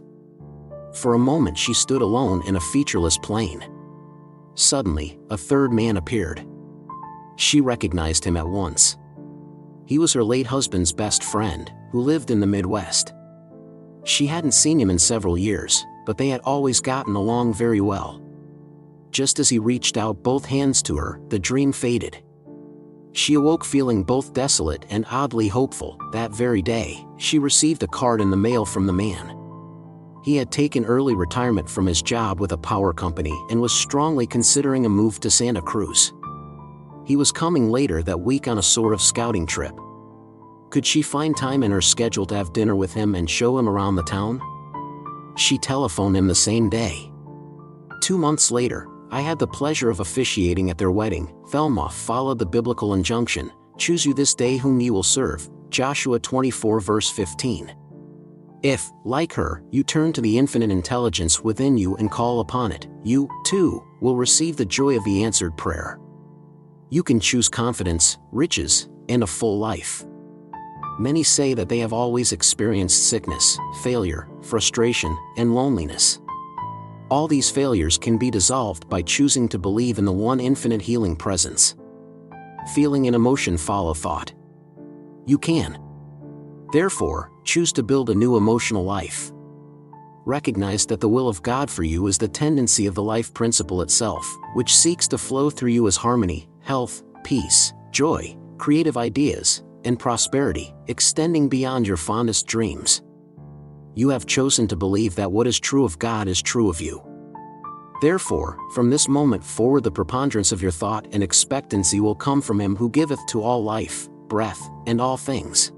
For a moment she stood alone in a featureless plain. Suddenly, a third man appeared. She recognized him at once. He was her late husband's best friend, who lived in the Midwest. She hadn't seen him in several years, but they had always gotten along very well. Just as he reached out both hands to her, the dream faded. She awoke feeling both desolate and oddly hopeful. That very day, she received a card in the mail from the man. He had taken early retirement from his job with a power company and was strongly considering a move to Santa Cruz. He was coming later that week on a sort of scouting trip. Could she find time in her schedule to have dinner with him and show him around the town? She telephoned him the same day. 2 months later, I had the pleasure of officiating at their wedding. Thelma followed the biblical injunction, choose you this day whom ye will serve, Joshua 24 verse 15. If, like her, you turn to the infinite intelligence within you and call upon it, you, too, will receive the joy of the answered prayer. You can choose confidence, riches, and a full life. Many say that they have always experienced sickness, failure, frustration, and loneliness. All these failures can be dissolved by choosing to believe in the one infinite healing presence. Feeling and emotion follow thought. You can. Therefore, choose to build a new emotional life. Recognize that the will of God for you is the tendency of the life principle itself, which seeks to flow through you as harmony, health, peace, joy, creative ideas, and prosperity, extending beyond your fondest dreams. You have chosen to believe that what is true of God is true of you. Therefore, from this moment forward the preponderance of your thought and expectancy will come from Him who giveth to all life, breath, and all things.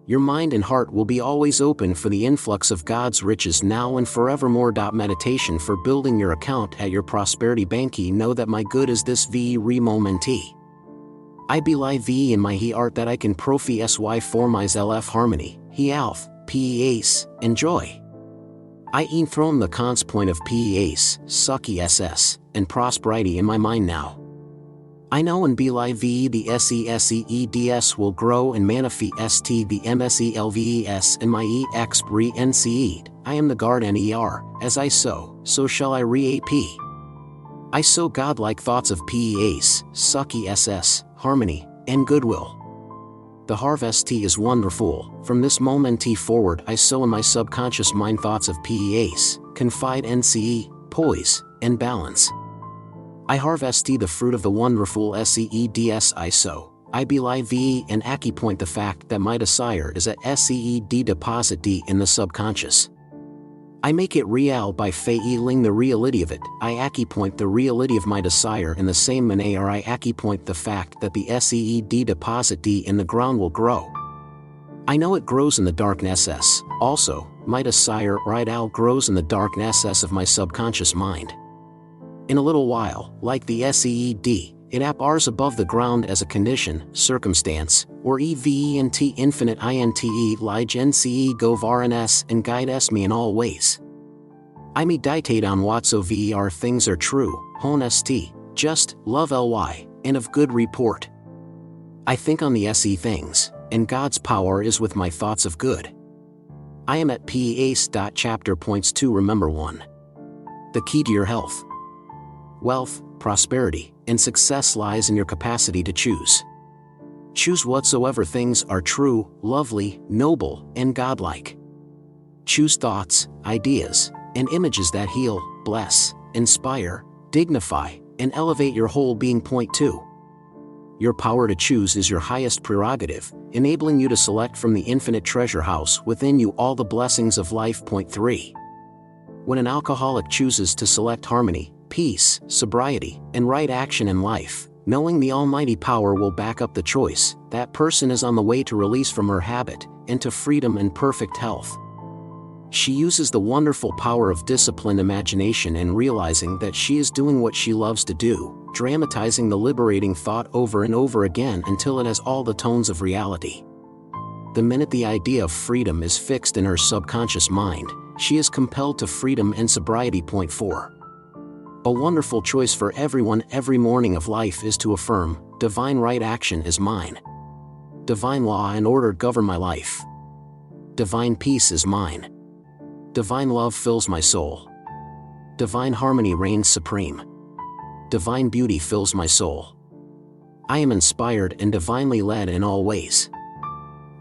Your mind and heart will be always open for the influx of God's riches now and forevermore. Meditation for building your account at your prosperity banky. Know that my good is this ve re momenti. I believe in my he art that I can profi sy formise lf harmony, he alf, peace, and joy. I e'en thrown the cons point of peace, sucky ss, and prosperity in my mind now. I know and believe the seseeds will grow and manifest the mselves and my ex re nceed. I am the guard ner, as I sow, so shall I reap. I sow godlike thoughts of peace, sucky ss, harmony, and goodwill. The harvest is wonderful. From this moment forward I sow in my subconscious mind thoughts of peace, confide nce, poise, and balance. I harvest the fruit of the wonderful seeds I sow. I believe and acupoint the fact that my desire is at seed deposit in the subconscious. I make it real by feeling the reality of it. I acupoint the reality of my desire in the same manner I acupoint the fact that the seed deposit in the ground will grow. I know it grows in the darkness. Also, my desire right now grows in the darkness of my subconscious mind. In a little while, like the seed, it appears above the ground as a condition, circumstance, or event infinite inte lige nce govarns and guide me in all ways. I meditate on whatsoever things are true, honesty, just, love ly, and of good report. I think on the se things, and God's power is with my thoughts of good. I am at peace. Chapter points 2. Remember 1. The key to your health, wealth, prosperity, and success lies in your capacity to choose. Choose whatsoever things are true, lovely, noble, and godlike. Choose thoughts, ideas, and images that heal, bless, inspire, dignify, and elevate your whole being. Point 2. Your power to choose is your highest prerogative, enabling you to select from the infinite treasure house within you all the blessings of life. Point 3. When an alcoholic chooses to select harmony, peace, sobriety, and right action in life, knowing the almighty power will back up the choice, that person is on the way to release from her habit, into freedom and perfect health. She uses the wonderful power of disciplined imagination and realizing that she is doing what she loves to do, dramatizing the liberating thought over and over again until it has all the tones of reality. The minute the idea of freedom is fixed in her subconscious mind, she is compelled to freedom and sobriety. Point 4. A wonderful choice for everyone every morning of life is to affirm, divine right action is mine. Divine law and order govern my life. Divine peace is mine. Divine love fills my soul. Divine harmony reigns supreme. Divine beauty fills my soul. I am inspired and divinely led in all ways.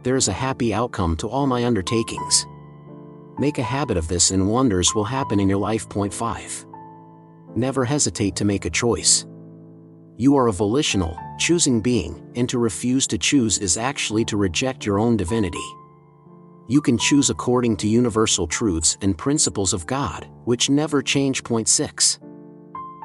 There is a happy outcome to all my undertakings. Make a habit of this and wonders will happen in your life. Point 5. Never hesitate to make a choice. You are a volitional, choosing being, and to refuse to choose is actually to reject your own divinity. You can choose according to universal truths and principles of God, which never change. Point 6.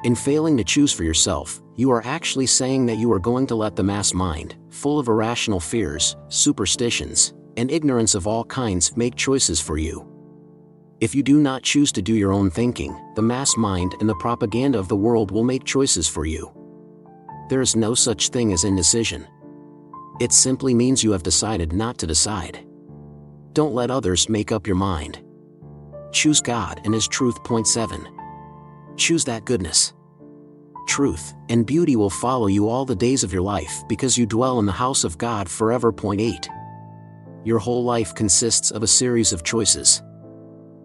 In failing to choose for yourself, you are actually saying that you are going to let the mass mind, full of irrational fears, superstitions, and ignorance of all kinds, make choices for you. If you do not choose to do your own thinking, the mass mind and the propaganda of the world will make choices for you. There is no such thing as indecision. It simply means you have decided not to decide. Don't let others make up your mind. Choose God and His truth. Point 7. Choose that goodness. Truth and beauty will follow you all the days of your life because you dwell in the house of God forever. Point 8. Your whole life consists of a series of choices.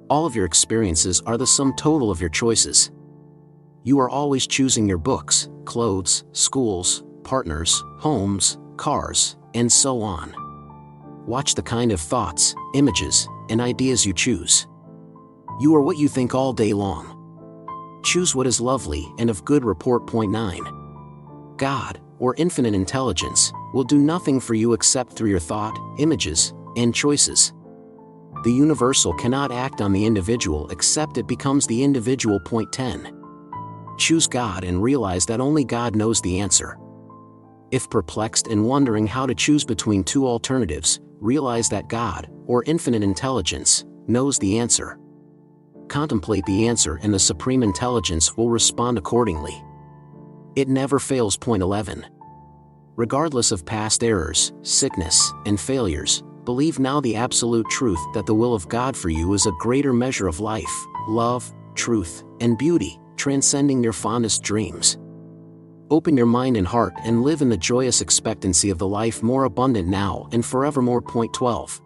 All of your experiences are the sum total of your choices. You are always choosing your books, clothes, schools, partners, homes, cars, and so on. Watch the kind of thoughts, images, and ideas you choose. You are what you think all day long. Choose what is lovely and of good report. Point 9. God, or infinite intelligence, will do nothing for you except through your thought, images, and choices. The universal cannot act on the individual except it becomes the individual. Point 10. Choose God and realize that only God knows the answer. If perplexed and wondering how to choose between two alternatives, realize that God, or infinite intelligence, knows the answer. Contemplate the answer and the supreme intelligence will respond accordingly. It never fails. Point 11. Regardless of past errors, sickness, and failures, believe now the absolute truth that the will of God for you is a greater measure of life, love, truth, and beauty, transcending your fondest dreams. Open your mind and heart and live in the joyous expectancy of the life more abundant now and forevermore. Point 12.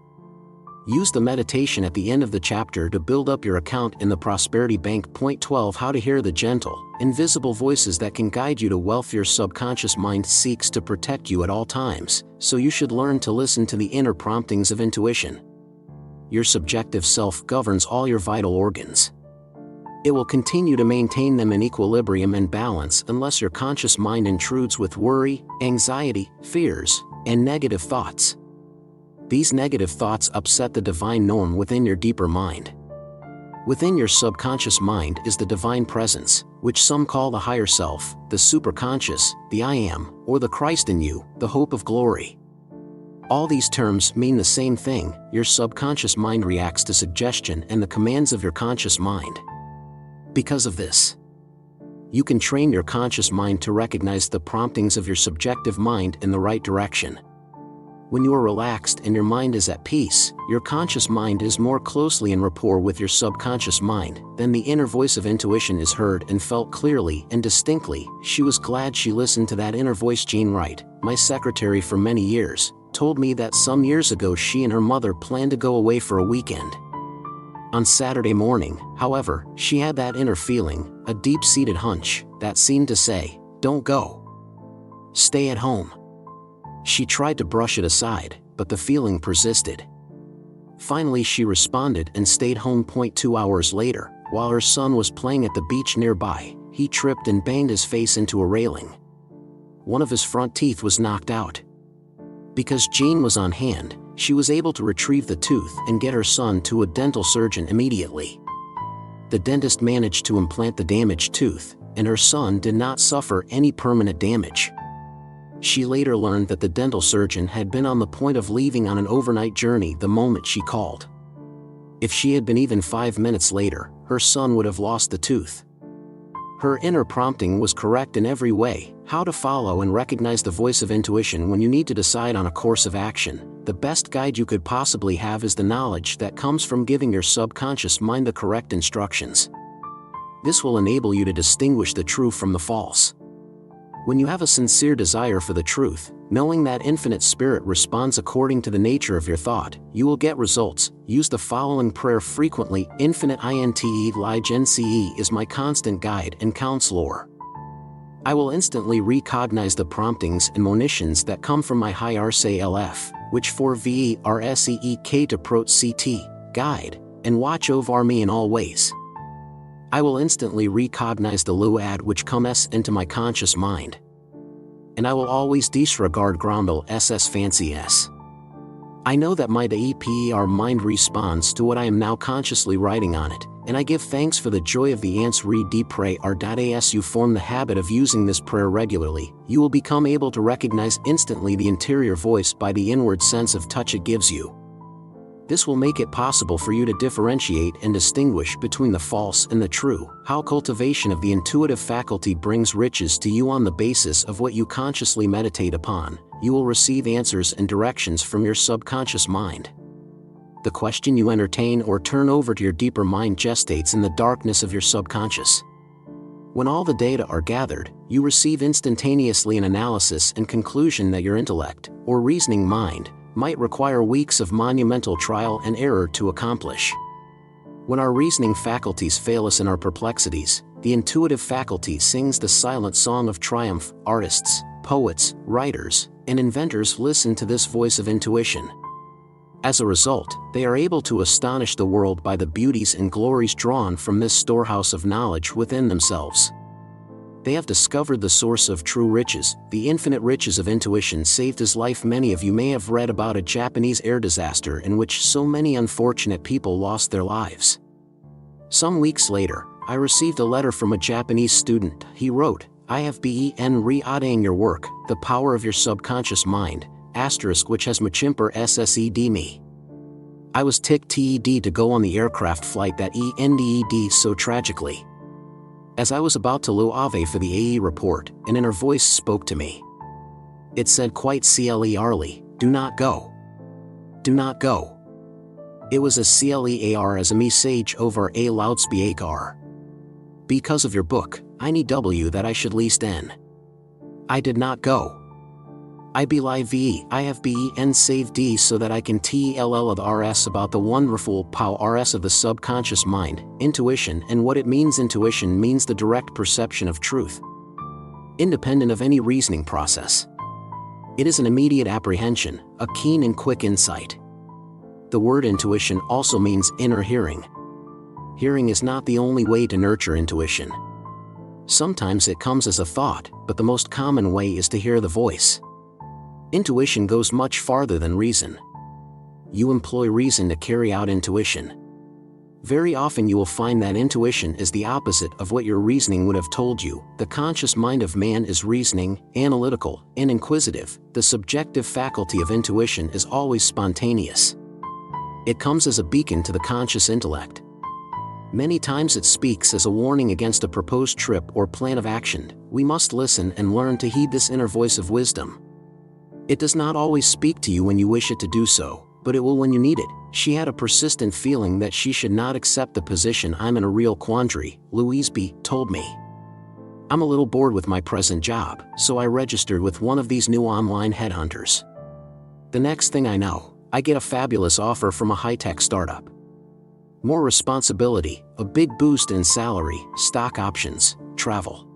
Use the meditation at the end of the chapter to build up your account in the Prosperity Bank. Point 12. How to hear the gentle, invisible voices that can guide you to wealth. Your subconscious mind seeks to protect you at all times, so you should learn to listen to the inner promptings of intuition. Your subjective self governs all your vital organs. It will continue to maintain them in equilibrium and balance unless your conscious mind intrudes with worry, anxiety, fears, and negative thoughts. These negative thoughts upset the divine norm within your deeper mind. Within your subconscious mind is the divine presence, which some call the higher self, the superconscious, the I am, or the Christ in you, the hope of glory. All these terms mean the same thing. Your subconscious mind reacts to suggestion and the commands of your conscious mind. Because of this, you can train your conscious mind to recognize the promptings of your subjective mind in the right direction. When you are relaxed and your mind is at peace, your conscious mind is more closely in rapport with your subconscious mind, then the inner voice of intuition is heard and felt clearly and distinctly. She was glad she listened to that inner voice. Jean Wright, my secretary for many years, told me that some years ago she and her mother planned to go away for a weekend. On Saturday morning, however, she had that inner feeling, a deep-seated hunch, that seemed to say, "Don't go. Stay at home." She tried to brush it aside, but the feeling persisted. Finally she responded and stayed home. 2 hours later, while her son was playing at the beach nearby, he tripped and banged his face into a railing. One of his front teeth was knocked out. Because Jean was on hand, she was able to retrieve the tooth and get her son to a dental surgeon immediately. The dentist managed to implant the damaged tooth, and her son did not suffer any permanent damage. She later learned that the dental surgeon had been on the point of leaving on an overnight journey the moment she called. If she had been even 5 minutes later, her son would have lost the tooth. Her inner prompting was correct in every way. How to follow and recognize the voice of intuition when you need to decide on a course of action. The best guide you could possibly have is the knowledge that comes from giving your subconscious mind the correct instructions. This will enable you to distinguish the true from the false. When you have a sincere desire for the truth, knowing that infinite spirit responds according to the nature of your thought, you will get results. Use the following prayer frequently. Infinite Inte Lige Nce is my constant guide and counselor. I will instantly recognize the promptings and monitions that come from my high RCLF, which for VERSEEK to Prot CT, guide, and watch over me in all ways. I will instantly recognize the luad which comes into my conscious mind. And I will always disregard Grombil SS Fancy S. I know that my DEPER mind responds to what I am now consciously writing on it, and I give thanks for the joy of the ants. Read D pray as you form the habit of using this prayer regularly, you will become able to recognize instantly the interior voice by the inward sense of touch it gives you. This will make it possible for you to differentiate and distinguish between the false and the true. How cultivation of the intuitive faculty brings riches to you. On the basis of what you consciously meditate upon, you will receive answers and directions from your subconscious mind. The question you entertain or turn over to your deeper mind gestates in the darkness of your subconscious. When all the data are gathered, you receive instantaneously an analysis and conclusion that your intellect, or reasoning mind, might require weeks of monumental trial and error to accomplish. When our reasoning faculties fail us in our perplexities, the intuitive faculty sings the silent song of triumph. Artists, poets, writers, and inventors listen to this voice of intuition. As a result, they are able to astonish the world by the beauties and glories drawn from this storehouse of knowledge within themselves. They have discovered the source of true riches. The infinite riches of intuition saved his life. Many of you may have read about a Japanese air disaster in which so many unfortunate people lost their lives. Some weeks later, I received a letter from a Japanese student. He wrote, "I have been reading your work, The Power of Your Subconscious Mind, which has machimper ssed me. I was ticked to go on the aircraft flight that ended so tragically." As I was about to leave for the AE report, an inner voice spoke to me. It said quite clearly, "Do not go. Do not go." It was as clear as a message over a loudspeaker. "Because of your book, I need that I should list in." I did not go. I have been saved so that I can tell others about the wonderful powers of the subconscious mind, intuition, and what it means. Intuition means the direct perception of truth, independent of any reasoning process. It is an immediate apprehension, a keen and quick insight. The word intuition also means inner hearing. Hearing is not the only way to nurture intuition. Sometimes it comes as a thought, but the most common way is to hear the voice. Intuition goes much farther than reason. You employ reason to carry out intuition. Very often you will find that intuition is the opposite of what your reasoning would have told you. The conscious mind of man is reasoning, analytical, and inquisitive. The subjective faculty of intuition is always spontaneous. It comes as a beacon to the conscious intellect. Many times it speaks as a warning against a proposed trip or plan of action. We must listen and learn to heed this inner voice of wisdom. It does not always speak to you when you wish it to do so, but it will when you need it. She had a persistent feeling that she should not accept the position. "I'm in a real quandary," Louise B. told me. "I'm a little bored with my present job, so I registered with one of these new online headhunters. The next thing I know, I get a fabulous offer from a high-tech startup. More responsibility, a big boost in salary, stock options, travel.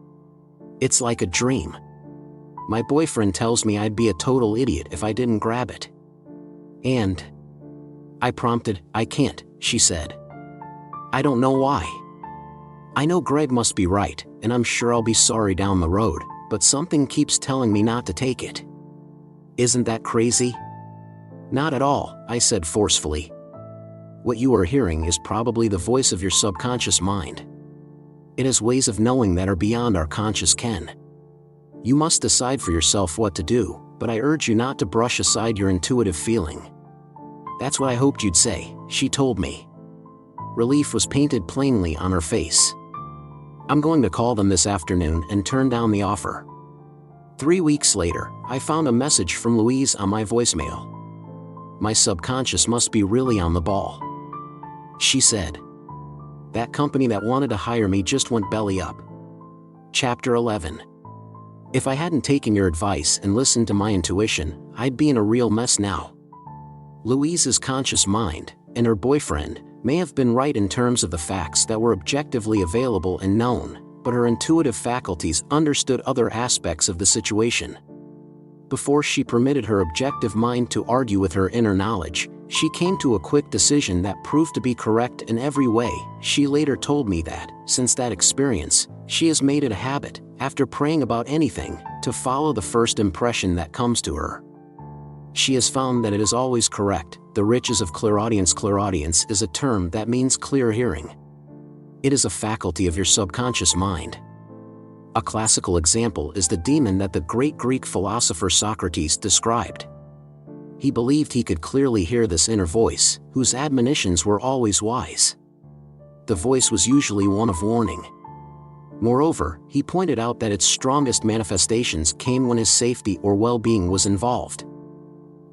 It's like a dream. My boyfriend tells me I'd be a total idiot if I didn't grab it." "And?" I prompted. "I can't," she said. "I don't know why. I know Greg must be right, and I'm sure I'll be sorry down the road, but something keeps telling me not to take it. Isn't that crazy?" "Not at all," I said forcefully. "What you are hearing is probably the voice of your subconscious mind. It has ways of knowing that are beyond our conscious ken. You must decide for yourself what to do, but I urge you not to brush aside your intuitive feeling." "That's what I hoped you'd say," she told me. Relief was painted plainly on her face. "I'm going to call them this afternoon and turn down the offer." 3 weeks later, I found a message from Louise on my voicemail. "My subconscious must be really on the ball," she said. "That company that wanted to hire me just went belly up." Chapter 11. If I hadn't taken your advice and listened to my intuition, I'd be in a real mess now. Louise's conscious mind, and her boyfriend, may have been right in terms of the facts that were objectively available and known, but her intuitive faculties understood other aspects of the situation. Before she permitted her objective mind to argue with her inner knowledge, she came to a quick decision that proved to be correct in every way. She later told me that, since that experience, she has made it a habit, after praying about anything, to follow the first impression that comes to her. She has found that it is always correct. The riches of clairaudience. Clairaudience is a term that means clear hearing. It is a faculty of your subconscious mind. A classical example is the demon that the great Greek philosopher Socrates described. He believed he could clearly hear this inner voice, whose admonitions were always wise. The voice was usually one of warning. Moreover, he pointed out that its strongest manifestations came when his safety or well-being was involved.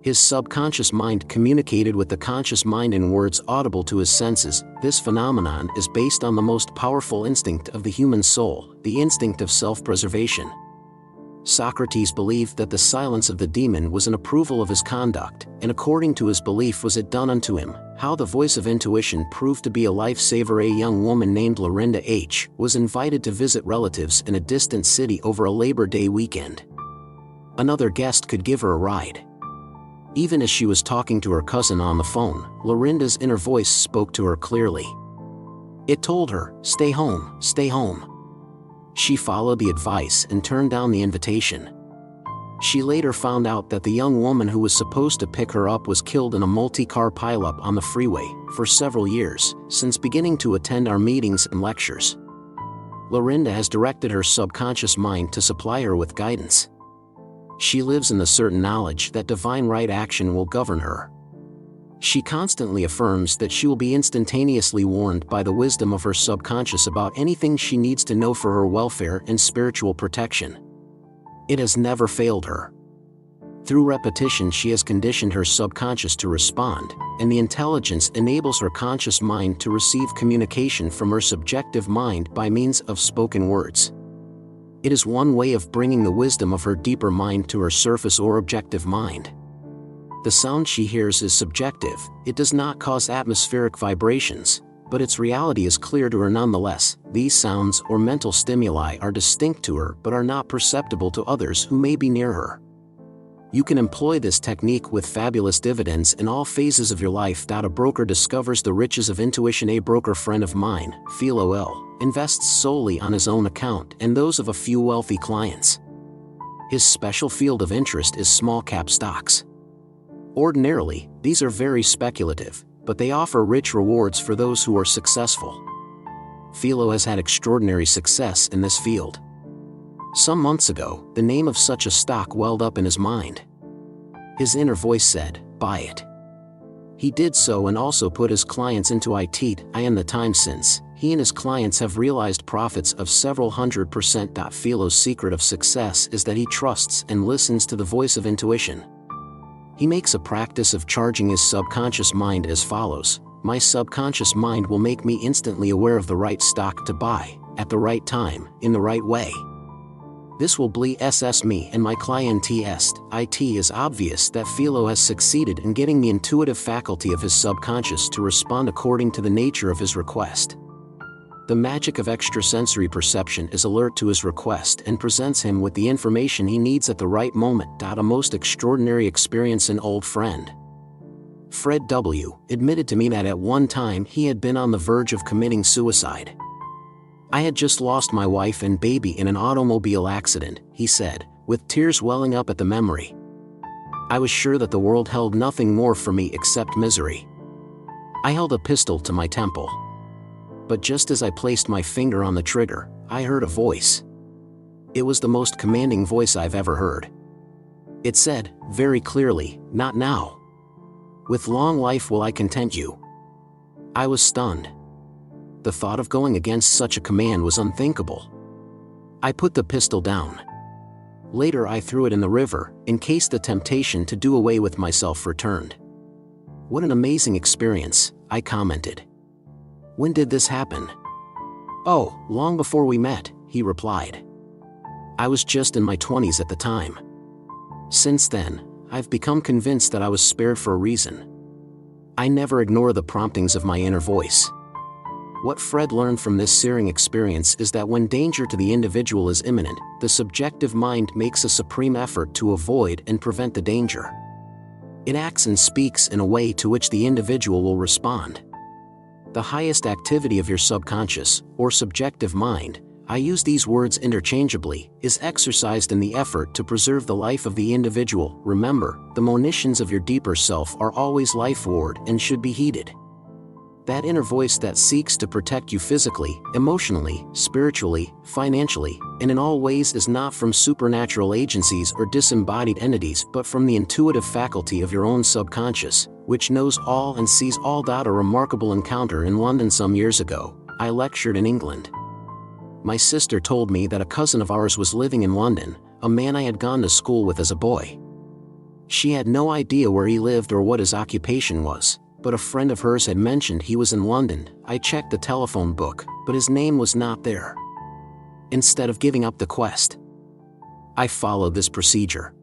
His subconscious mind communicated with the conscious mind in words audible to his senses. This phenomenon is based on the most powerful instinct of the human soul, the instinct of self-preservation. Socrates believed that the silence of the demon was an approval of his conduct, and according to his belief was it done unto him. How the voice of intuition proved to be a lifesaver. A young woman named Lorinda H. was invited to visit relatives in a distant city over a Labor Day weekend. Another guest could give her a ride. Even as she was talking to her cousin on the phone, Lorinda's inner voice spoke to her clearly. It told her, "Stay home, stay home. She followed the advice and turned down the invitation. She later found out that the young woman who was supposed to pick her up was killed in a multi-car pileup on the freeway for several years, since beginning to attend our meetings and lectures. Lorinda has directed her subconscious mind to supply her with guidance. She lives in the certain knowledge that divine right action will govern her. She constantly affirms that she will be instantaneously warned by the wisdom of her subconscious about anything she needs to know for her welfare and spiritual protection. It has never failed her. Through repetition, she has conditioned her subconscious to respond, and the intelligence enables her conscious mind to receive communication from her subjective mind by means of spoken words. It is one way of bringing the wisdom of her deeper mind to her surface or objective mind. The sound she hears is subjective, it does not cause atmospheric vibrations, but its reality is clear to her nonetheless. These sounds or mental stimuli are distinct to her but are not perceptible to others who may be near her. You can employ this technique with fabulous dividends in all phases of your life. A broker discovers the riches of intuition. A broker friend of mine, Philo L., invests solely on his own account and those of a few wealthy clients. His special field of interest is small-cap stocks. Ordinarily, these are very speculative, but they offer rich rewards for those who are successful. Philo has had extraordinary success in this field. Some months ago, the name of such a stock welled up in his mind. His inner voice said, "Buy it." He did so and also put his clients into it. In the time since, he and his clients have realized profits of several 100%. Philo's secret of success is that he trusts and listens to the voice of intuition. He makes a practice of charging his subconscious mind as follows: my subconscious mind will make me instantly aware of the right stock to buy, at the right time, in the right way. This will bless me and my clients. It is obvious that Philo has succeeded in getting the intuitive faculty of his subconscious to respond according to the nature of his request. The magic of extrasensory perception is alert to his request and presents him with the information he needs at the right moment. A most extraordinary experience. An old friend, Fred W., admitted to me that at one time he had been on the verge of committing suicide. "I had just lost my wife and baby in an automobile accident," he said, with tears welling up at the memory. "I was sure that the world held nothing more for me except misery. I held a pistol to my temple. But just as I placed my finger on the trigger, I heard a voice. It was the most commanding voice I've ever heard. It said, very clearly, 'Not now. With long life will I content you.' I was stunned. The thought of going against such a command was unthinkable. I put the pistol down. Later I threw it in the river, in case the temptation to do away with myself returned." "What an amazing experience," I commented. "When did this happen?" "Oh, long before we met," he replied. "I was just in my 20s at the time. Since then, I've become convinced that I was spared for a reason. I never ignore the promptings of my inner voice." What Fred learned from this searing experience is that when danger to the individual is imminent, the subjective mind makes a supreme effort to avoid and prevent the danger. It acts and speaks in a way to which the individual will respond. The highest activity of your subconscious, or subjective mind, I use these words interchangeably, is exercised in the effort to preserve the life of the individual. Remember, the monitions of your deeper self are always life-ward and should be heeded. That inner voice that seeks to protect you physically, emotionally, spiritually, financially, and in all ways is not from supernatural agencies or disembodied entities but from the intuitive faculty of your own subconscious, which knows all and sees all. A remarkable encounter in London some years ago. I lectured in England. My sister told me that a cousin of ours was living in London, a man I had gone to school with as a boy. She had no idea where he lived or what his occupation was, but a friend of hers had mentioned he was in London. I checked the telephone book, but his name was not there. Instead of giving up the quest, I followed this procedure.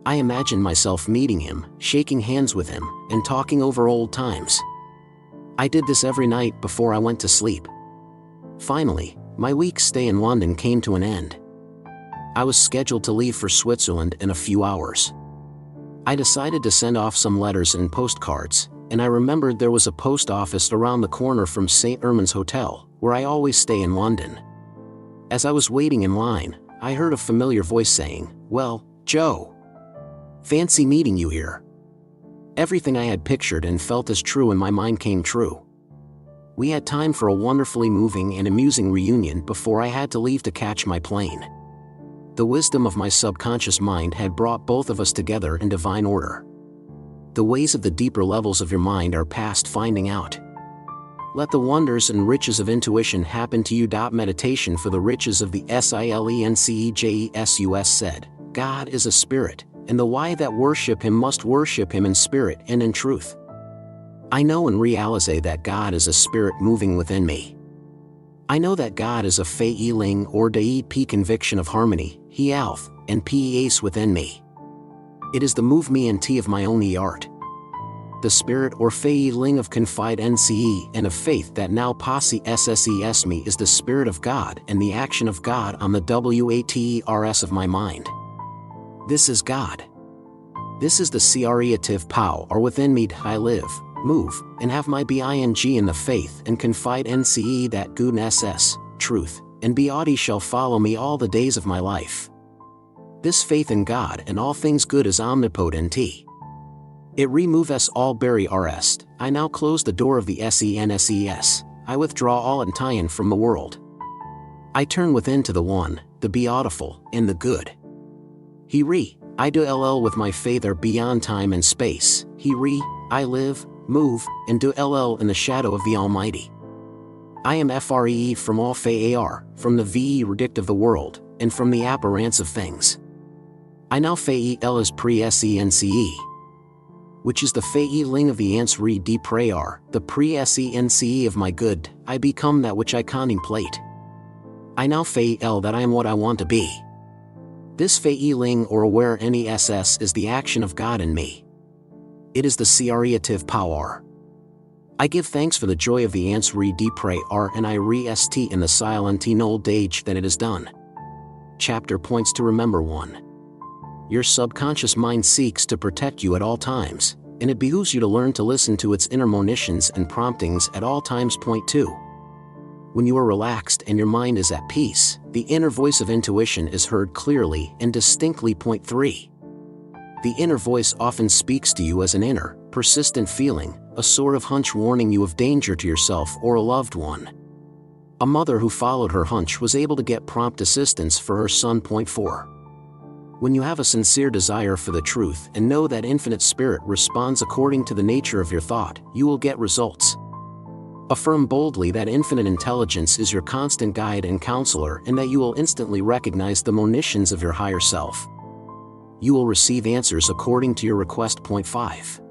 I imagined myself meeting him, shaking hands with him, and talking over old times. I did this every night before I went to sleep. Finally, my week's stay in London came to an end. I was scheduled to leave for Switzerland in a few hours. I decided to send off some letters and postcards, and I remembered there was a post office around the corner from St. Erman's Hotel, where I always stay in London. As I was waiting in line, I heard a familiar voice saying, "Well, Joe. Fancy meeting you here." Everything I had pictured and felt as true in my mind came true. We had time for a wonderfully moving and amusing reunion before I had to leave to catch my plane. The wisdom of my subconscious mind had brought both of us together in divine order. The ways of the deeper levels of your mind are past finding out. Let the wonders and riches of intuition happen to you. Meditation for the riches of the Silencejesus said, "God is a spirit, and the why that worship him must worship him in spirit and in truth." I know and realize that God is a spirit moving within me. I know that God is a Fei Ling or Dai P conviction of harmony, He Alf, and Peace within me. It is the move me and T of my own art. The spirit or Fei Ling of confide NCE and of faith that now posse SSES me is the spirit of God and the action of God on the WATERS of my mind. This is God. This is the creative power within me. I live, move, and have my being in the faith and confide NCE that good SS, truth, and beauty shall follow me all the days of my life. This faith in God and all things good is omnipotent. It removes all bury rest. I now close the door of the SENSES. I withdraw all entire from the world. I turn within to the one, the beautiful, and the good. I do LL with my Father beyond time and space. I live, move, and do LL in the shadow of the Almighty. I am FREE from all FAR, from the VE redict of the world, and from the apparence of things. I now FAEL as pre-SENCE, which is the Fei Ling of the ants re de prayer, the pre-SENCE of my good. I become that which I contemplate. I now FAEL that I am what I want to be. This Fei Ling or aware NESS is the action of God in me. It is the creative power. I give thanks for the joy of the ants re de prayer and I re-ST in the silent old age that it is done. Chapter points to remember 1. Your subconscious mind seeks to protect you at all times, and it behooves you to learn to listen to its inner monitions and promptings at all times. Point 2. When you are relaxed and your mind is at peace, the inner voice of intuition is heard clearly and distinctly. Point 3. The inner voice often speaks to you as an inner, persistent feeling, a sort of hunch warning you of danger to yourself or a loved one. A mother who followed her hunch was able to get prompt assistance for her son. Point 4. When you have a sincere desire for the truth and know that infinite spirit responds according to the nature of your thought, you will get results. Affirm boldly that infinite intelligence is your constant guide and counselor and that you will instantly recognize the monitions of your higher self. You will receive answers according to your request. Point 5.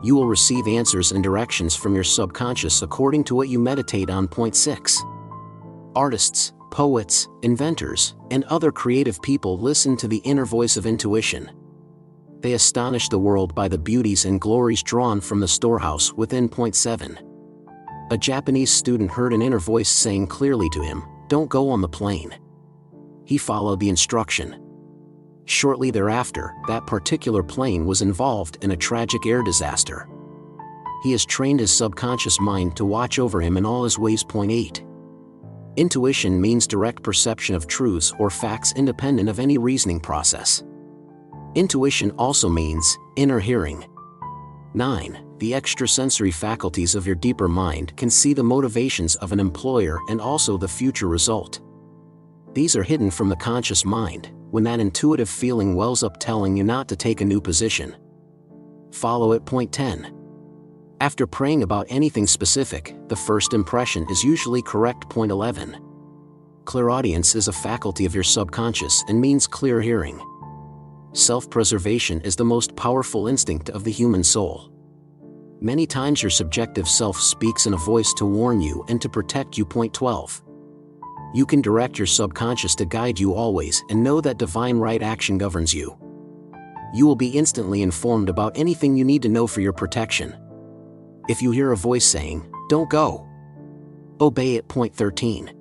You will receive answers and directions from your subconscious according to what you meditate on. Point 6. Artists, poets, inventors, and other creative people listen to the inner voice of intuition. They astonish the world by the beauties and glories drawn from the storehouse within. Point 7. A Japanese student heard an inner voice saying clearly to him, "Don't go on the plane." He followed the instruction. Shortly thereafter, that particular plane was involved in a tragic air disaster. He has trained his subconscious mind to watch over him in all his ways. Point 8. Intuition means direct perception of truths or facts independent of any reasoning process. Intuition also means inner hearing. 9. The extrasensory faculties of your deeper mind can see the motivations of an employer and also the future result. These are hidden from the conscious mind, when that intuitive feeling wells up telling you not to take a new position. Follow it. Point 10. After praying about anything specific, the first impression is usually correct. Point 11. Clairaudience is a faculty of your subconscious and means clear hearing. Self-preservation is the most powerful instinct of the human soul. Many times your subjective self speaks in a voice to warn you and to protect you. Point 12. You can direct your subconscious to guide you always and know that divine right action governs you. You will be instantly informed about anything you need to know for your protection. If you hear a voice saying, "Don't go," obey it. Point 13.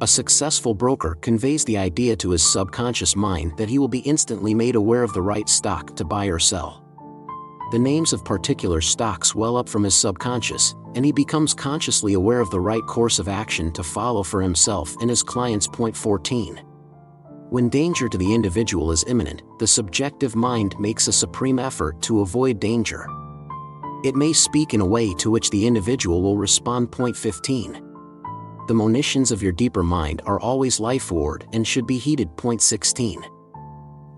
A successful broker conveys the idea to his subconscious mind that he will be instantly made aware of the right stock to buy or sell. the names of particular stocks well up from his subconscious, and he becomes consciously aware of the right course of action to follow for himself and his clients. Point 14. When danger to the individual is imminent, the subjective mind makes a supreme effort to avoid danger. It may speak in a way to which the individual will respond. Point 15. The monitions of your deeper mind are always life-ward and should be heeded. Point 16.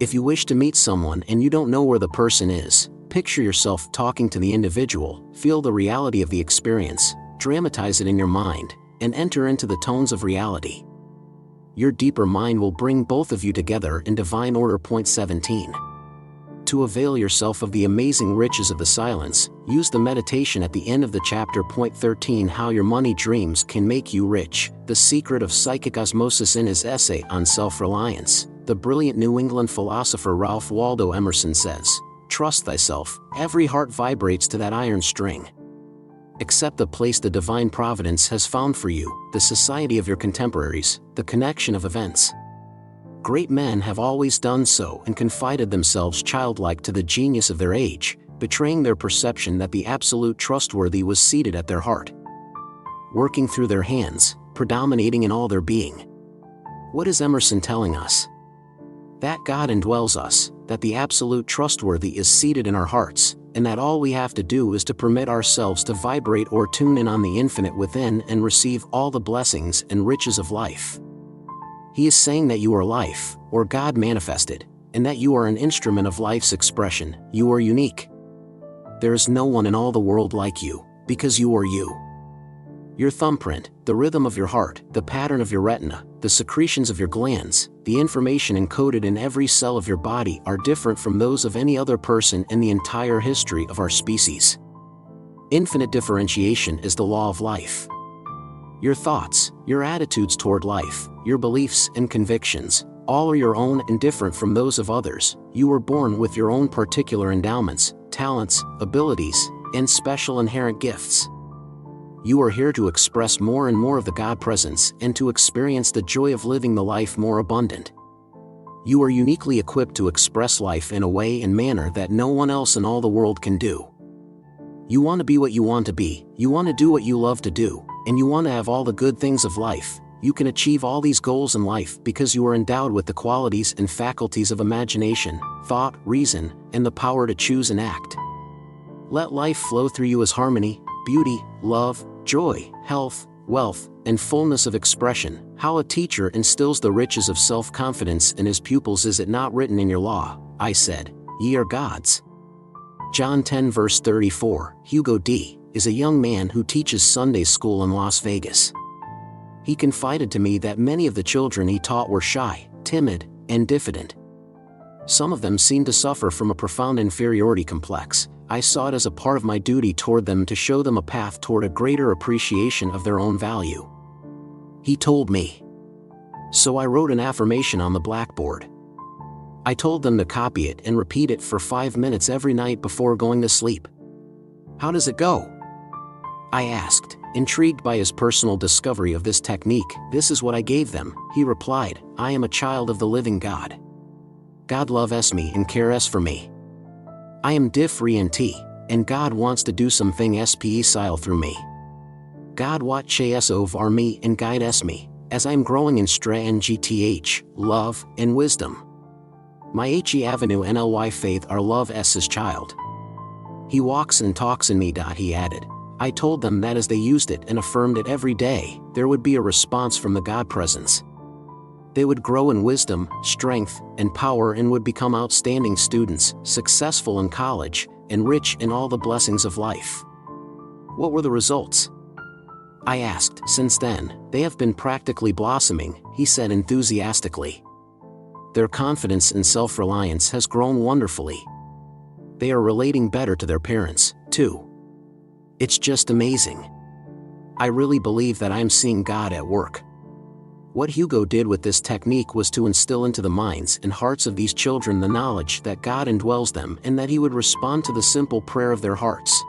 If you wish to meet someone and you don't know where the person is, picture yourself talking to the individual, feel the reality of the experience, dramatize it in your mind, and enter into the tones of reality. Your deeper mind will bring both of you together in divine order. Point 17. To avail yourself of the amazing riches of the silence, use the meditation at the end of the chapter. Point 13. How your money dreams can make you rich. The secret of psychic osmosis. In his essay on self-reliance, the brilliant New England philosopher Ralph Waldo Emerson says, "Trust thyself, every heart vibrates to that iron string. Accept the place the divine providence has found for you, the society of your contemporaries, the connection of events." Great men have always done so and confided themselves childlike to the genius of their age, betraying their perception that the absolute trustworthy was seated at their heart, working through their hands, predominating in all their being. What is Emerson telling us? That God indwells us, that the absolute trustworthy is seated in our hearts, and that all we have to do is to permit ourselves to vibrate or tune in on the infinite within and receive all the blessings and riches of life. He is saying that you are life, or God manifested, and that you are an instrument of life's expression. You are unique. There is no one in all the world like you, because you are you. Your thumbprint, the rhythm of your heart, the pattern of your retina, the secretions of your glands, the information encoded in every cell of your body are different from those of any other person in the entire history of our species. Infinite differentiation is the law of life. Your thoughts, your attitudes toward life, your beliefs and convictions, all are your own and different from those of others. You were born with your own particular endowments, talents, abilities, and special inherent gifts. You are here to express more and more of the God presence and to experience the joy of living the life more abundant. You are uniquely equipped to express life in a way and manner that no one else in all the world can do. You want to be what you want to be, you want to do what you love to do, and you want to have all the good things of life. You can achieve all these goals in life because you are endowed with the qualities and faculties of imagination, thought, reason, and the power to choose and act. Let life flow through you as harmony, beauty, love, joy, health, wealth, and fullness of expression. How a teacher instills the riches of self-confidence in his pupils. Is it not written in your law, I said, ye are gods? John 10 verse 34. Hugo D. is a young man who teaches Sunday school in Las Vegas. He confided to me that many of the children he taught were shy, timid, and diffident. Some of them seemed to suffer from a profound inferiority complex. I saw it as a part of my duty toward them to show them a path toward a greater appreciation of their own value. He told me. So I wrote an affirmation on the blackboard. I told them to copy it and repeat it for 5 minutes every night before going to sleep. How does it go? I asked, intrigued by his personal discovery of this technique. This is what I gave them, he replied. I am a child of the living God. God loves me and cares for me. I am different, and God wants to do something special through me. God watches over me and guides me, as I am growing in strength, love, and wisdom. My He Avenue NLY faith are love His child. He walks and talks in me. He added. I told them that as they used it and affirmed it every day, there would be a response from the God presence. They would grow in wisdom, strength, and power and would become outstanding students, successful in college, and rich in all the blessings of life. What were the results? I asked. Since then, they have been practically blossoming, he said enthusiastically. Their confidence and self-reliance has grown wonderfully. They are relating better to their parents, too. It's just amazing. I really believe that I am seeing God at work. What Hugo did with this technique was to instill into the minds and hearts of these children the knowledge that God indwells them and that He would respond to the simple prayer of their hearts.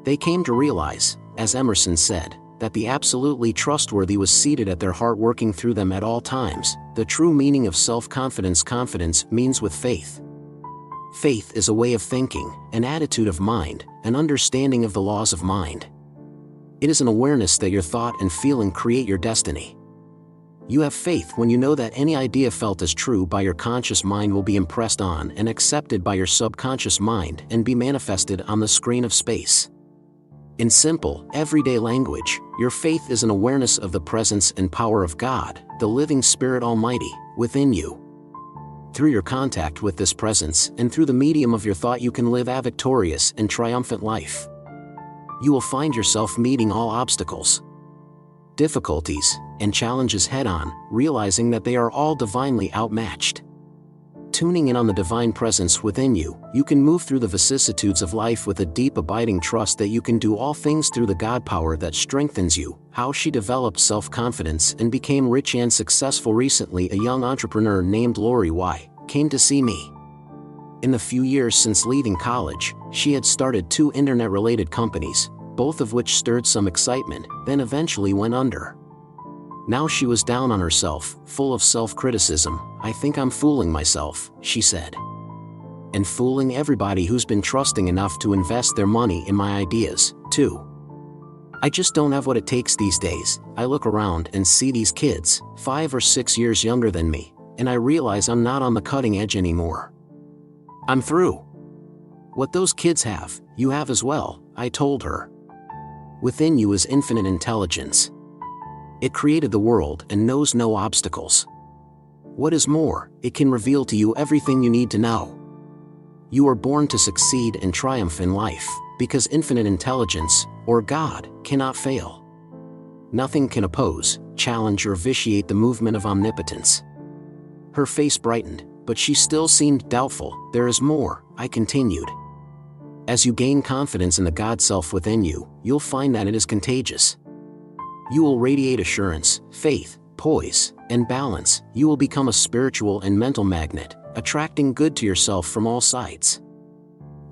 They came to realize, as Emerson said, that the absolutely trustworthy was seated at their heart working through them at all times. The true meaning of self-confidence. Confidence means with faith. Faith is a way of thinking, an attitude of mind, an understanding of the laws of mind. It is an awareness that your thought and feeling create your destiny. You have faith when you know that any idea felt as true by your conscious mind will be impressed on and accepted by your subconscious mind and be manifested on the screen of space. In simple, everyday language, your faith is an awareness of the presence and power of God, the living Spirit Almighty, within you. Through your contact with this presence and through the medium of your thought, you can live a victorious and triumphant life. You will find yourself meeting all obstacles, difficulties, and challenges head-on, realizing that they are all divinely outmatched. Tuning in on the divine presence within you, you can move through the vicissitudes of life with a deep abiding trust that you can do all things through the God power that strengthens you. How she developed self-confidence and became rich and successful. Recently, a young entrepreneur named Lori Y. came to see me. In the few years since leaving college, she had started 2 internet-related companies, both of which stirred some excitement, then eventually went under. Now she was down on herself, full of self-criticism. "I think I'm fooling myself," she said. "And fooling everybody who's been trusting enough to invest their money in my ideas, too. I just don't have what it takes these days. I look around and see these kids, 5 or 6 years younger than me, and I realize I'm not on the cutting edge anymore. I'm through. What those kids have, you have as well," I told her. Within you is infinite intelligence. It created the world and knows no obstacles. What is more, it can reveal to you everything you need to know. You are born to succeed and triumph in life, because infinite intelligence, or God, cannot fail. Nothing can oppose, challenge or vitiate the movement of omnipotence. Her face brightened, but she still seemed doubtful. "There is more," I continued. "As you gain confidence in the God self within you, you'll find that it is contagious. You will radiate assurance, faith, poise, and balance. You will become a spiritual and mental magnet, attracting good to yourself from all sides.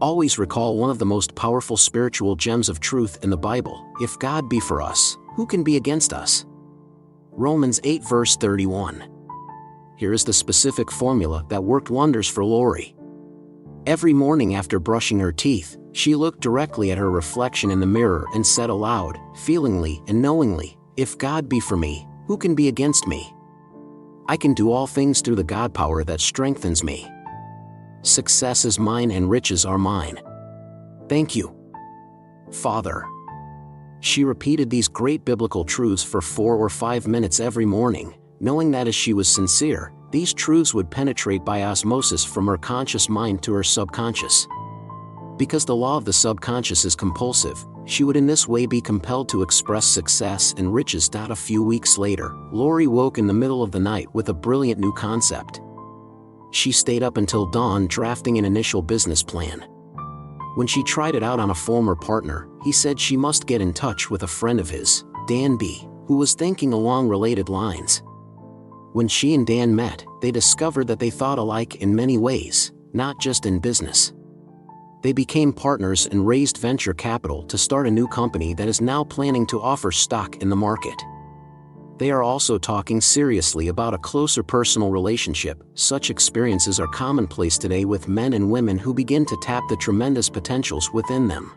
Always recall one of the most powerful spiritual gems of truth in the Bible: if God be for us, who can be against us? Romans 8 verse 31. Here is the specific formula that worked wonders for Lori. Every morning after brushing her teeth, she looked directly at her reflection in the mirror and said aloud, feelingly and knowingly, "If God be for me, who can be against me? I can do all things through the God power that strengthens me. Success is mine and riches are mine. Thank you, Father." She repeated these great biblical truths for 4 or 5 minutes every morning, knowing that as she was sincere, these truths would penetrate by osmosis from her conscious mind to her subconscious. Because the law of the subconscious is compulsive, she would in this way be compelled to express success and riches. A few weeks later, Lori woke in the middle of the night with a brilliant new concept. She stayed up until dawn drafting an initial business plan. When she tried it out on a former partner, he said she must get in touch with a friend of his, Dan B., who was thinking along related lines. When she and Dan met, they discovered that they thought alike in many ways, not just in business. They became partners and raised venture capital to start a new company that is now planning to offer stock in the market. They are also talking seriously about a closer personal relationship. Such experiences are commonplace today with men and women who begin to tap the tremendous potentials within them.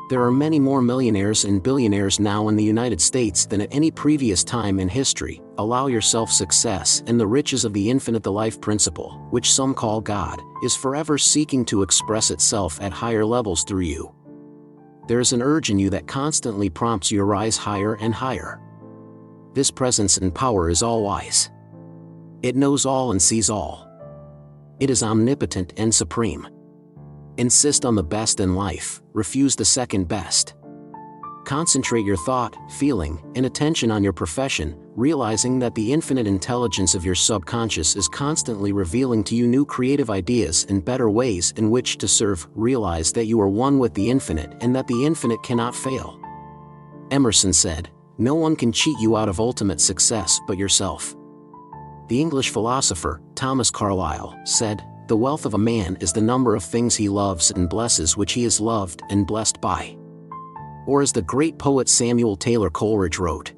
There are many more millionaires and billionaires now in the United States than at any previous time in history. Allow yourself success, and the riches of the infinite. The life principle, which some call God, is forever seeking to express itself at higher levels through you. There is an urge in you that constantly prompts you to rise higher and higher. This presence and power is all-wise. It knows all and sees all. It is omnipotent and supreme. Insist on the best in life, refuse the second best. Concentrate your thought, feeling, and attention on your profession, realizing that the infinite intelligence of your subconscious is constantly revealing to you new creative ideas and better ways in which to serve. Realize that you are one with the infinite and that the infinite cannot fail. Emerson said, "No one can cheat you out of ultimate success but yourself." The English philosopher, Thomas Carlyle, said, "The wealth of a man is the number of things he loves and blesses which he is loved and blessed by." Or as the great poet Samuel Taylor Coleridge wrote,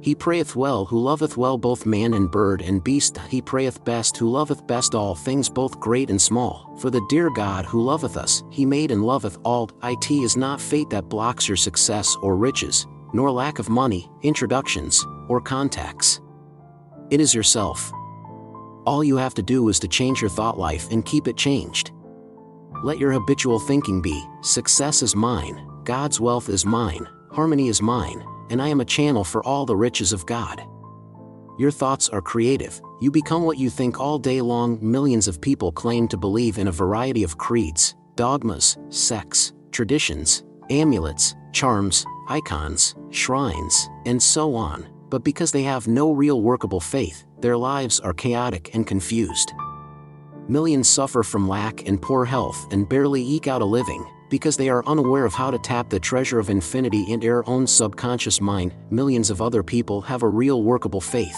He prayeth well who loveth well both man and bird and beast. He prayeth best who loveth best all things both great and small. For the dear God who loveth us, he made and loveth all. It is not fate that blocks your success or riches, nor lack of money, introductions, or contacts. It is yourself. All you have to do is to change your thought life and keep it changed. Let your habitual thinking be, success is mine, God's wealth is mine, harmony is mine, and I am a channel for all the riches of God. Your thoughts are creative. You become what you think all day long. Millions of people claim to believe in a variety of creeds, dogmas, sects, traditions, amulets, charms, icons, shrines, and so on, but because they have no real workable faith, their lives are chaotic and confused. Millions suffer from lack and poor health and barely eke out a living, because they are unaware of how to tap the treasure of infinity in their own subconscious mind. Millions of other people have a real workable faith.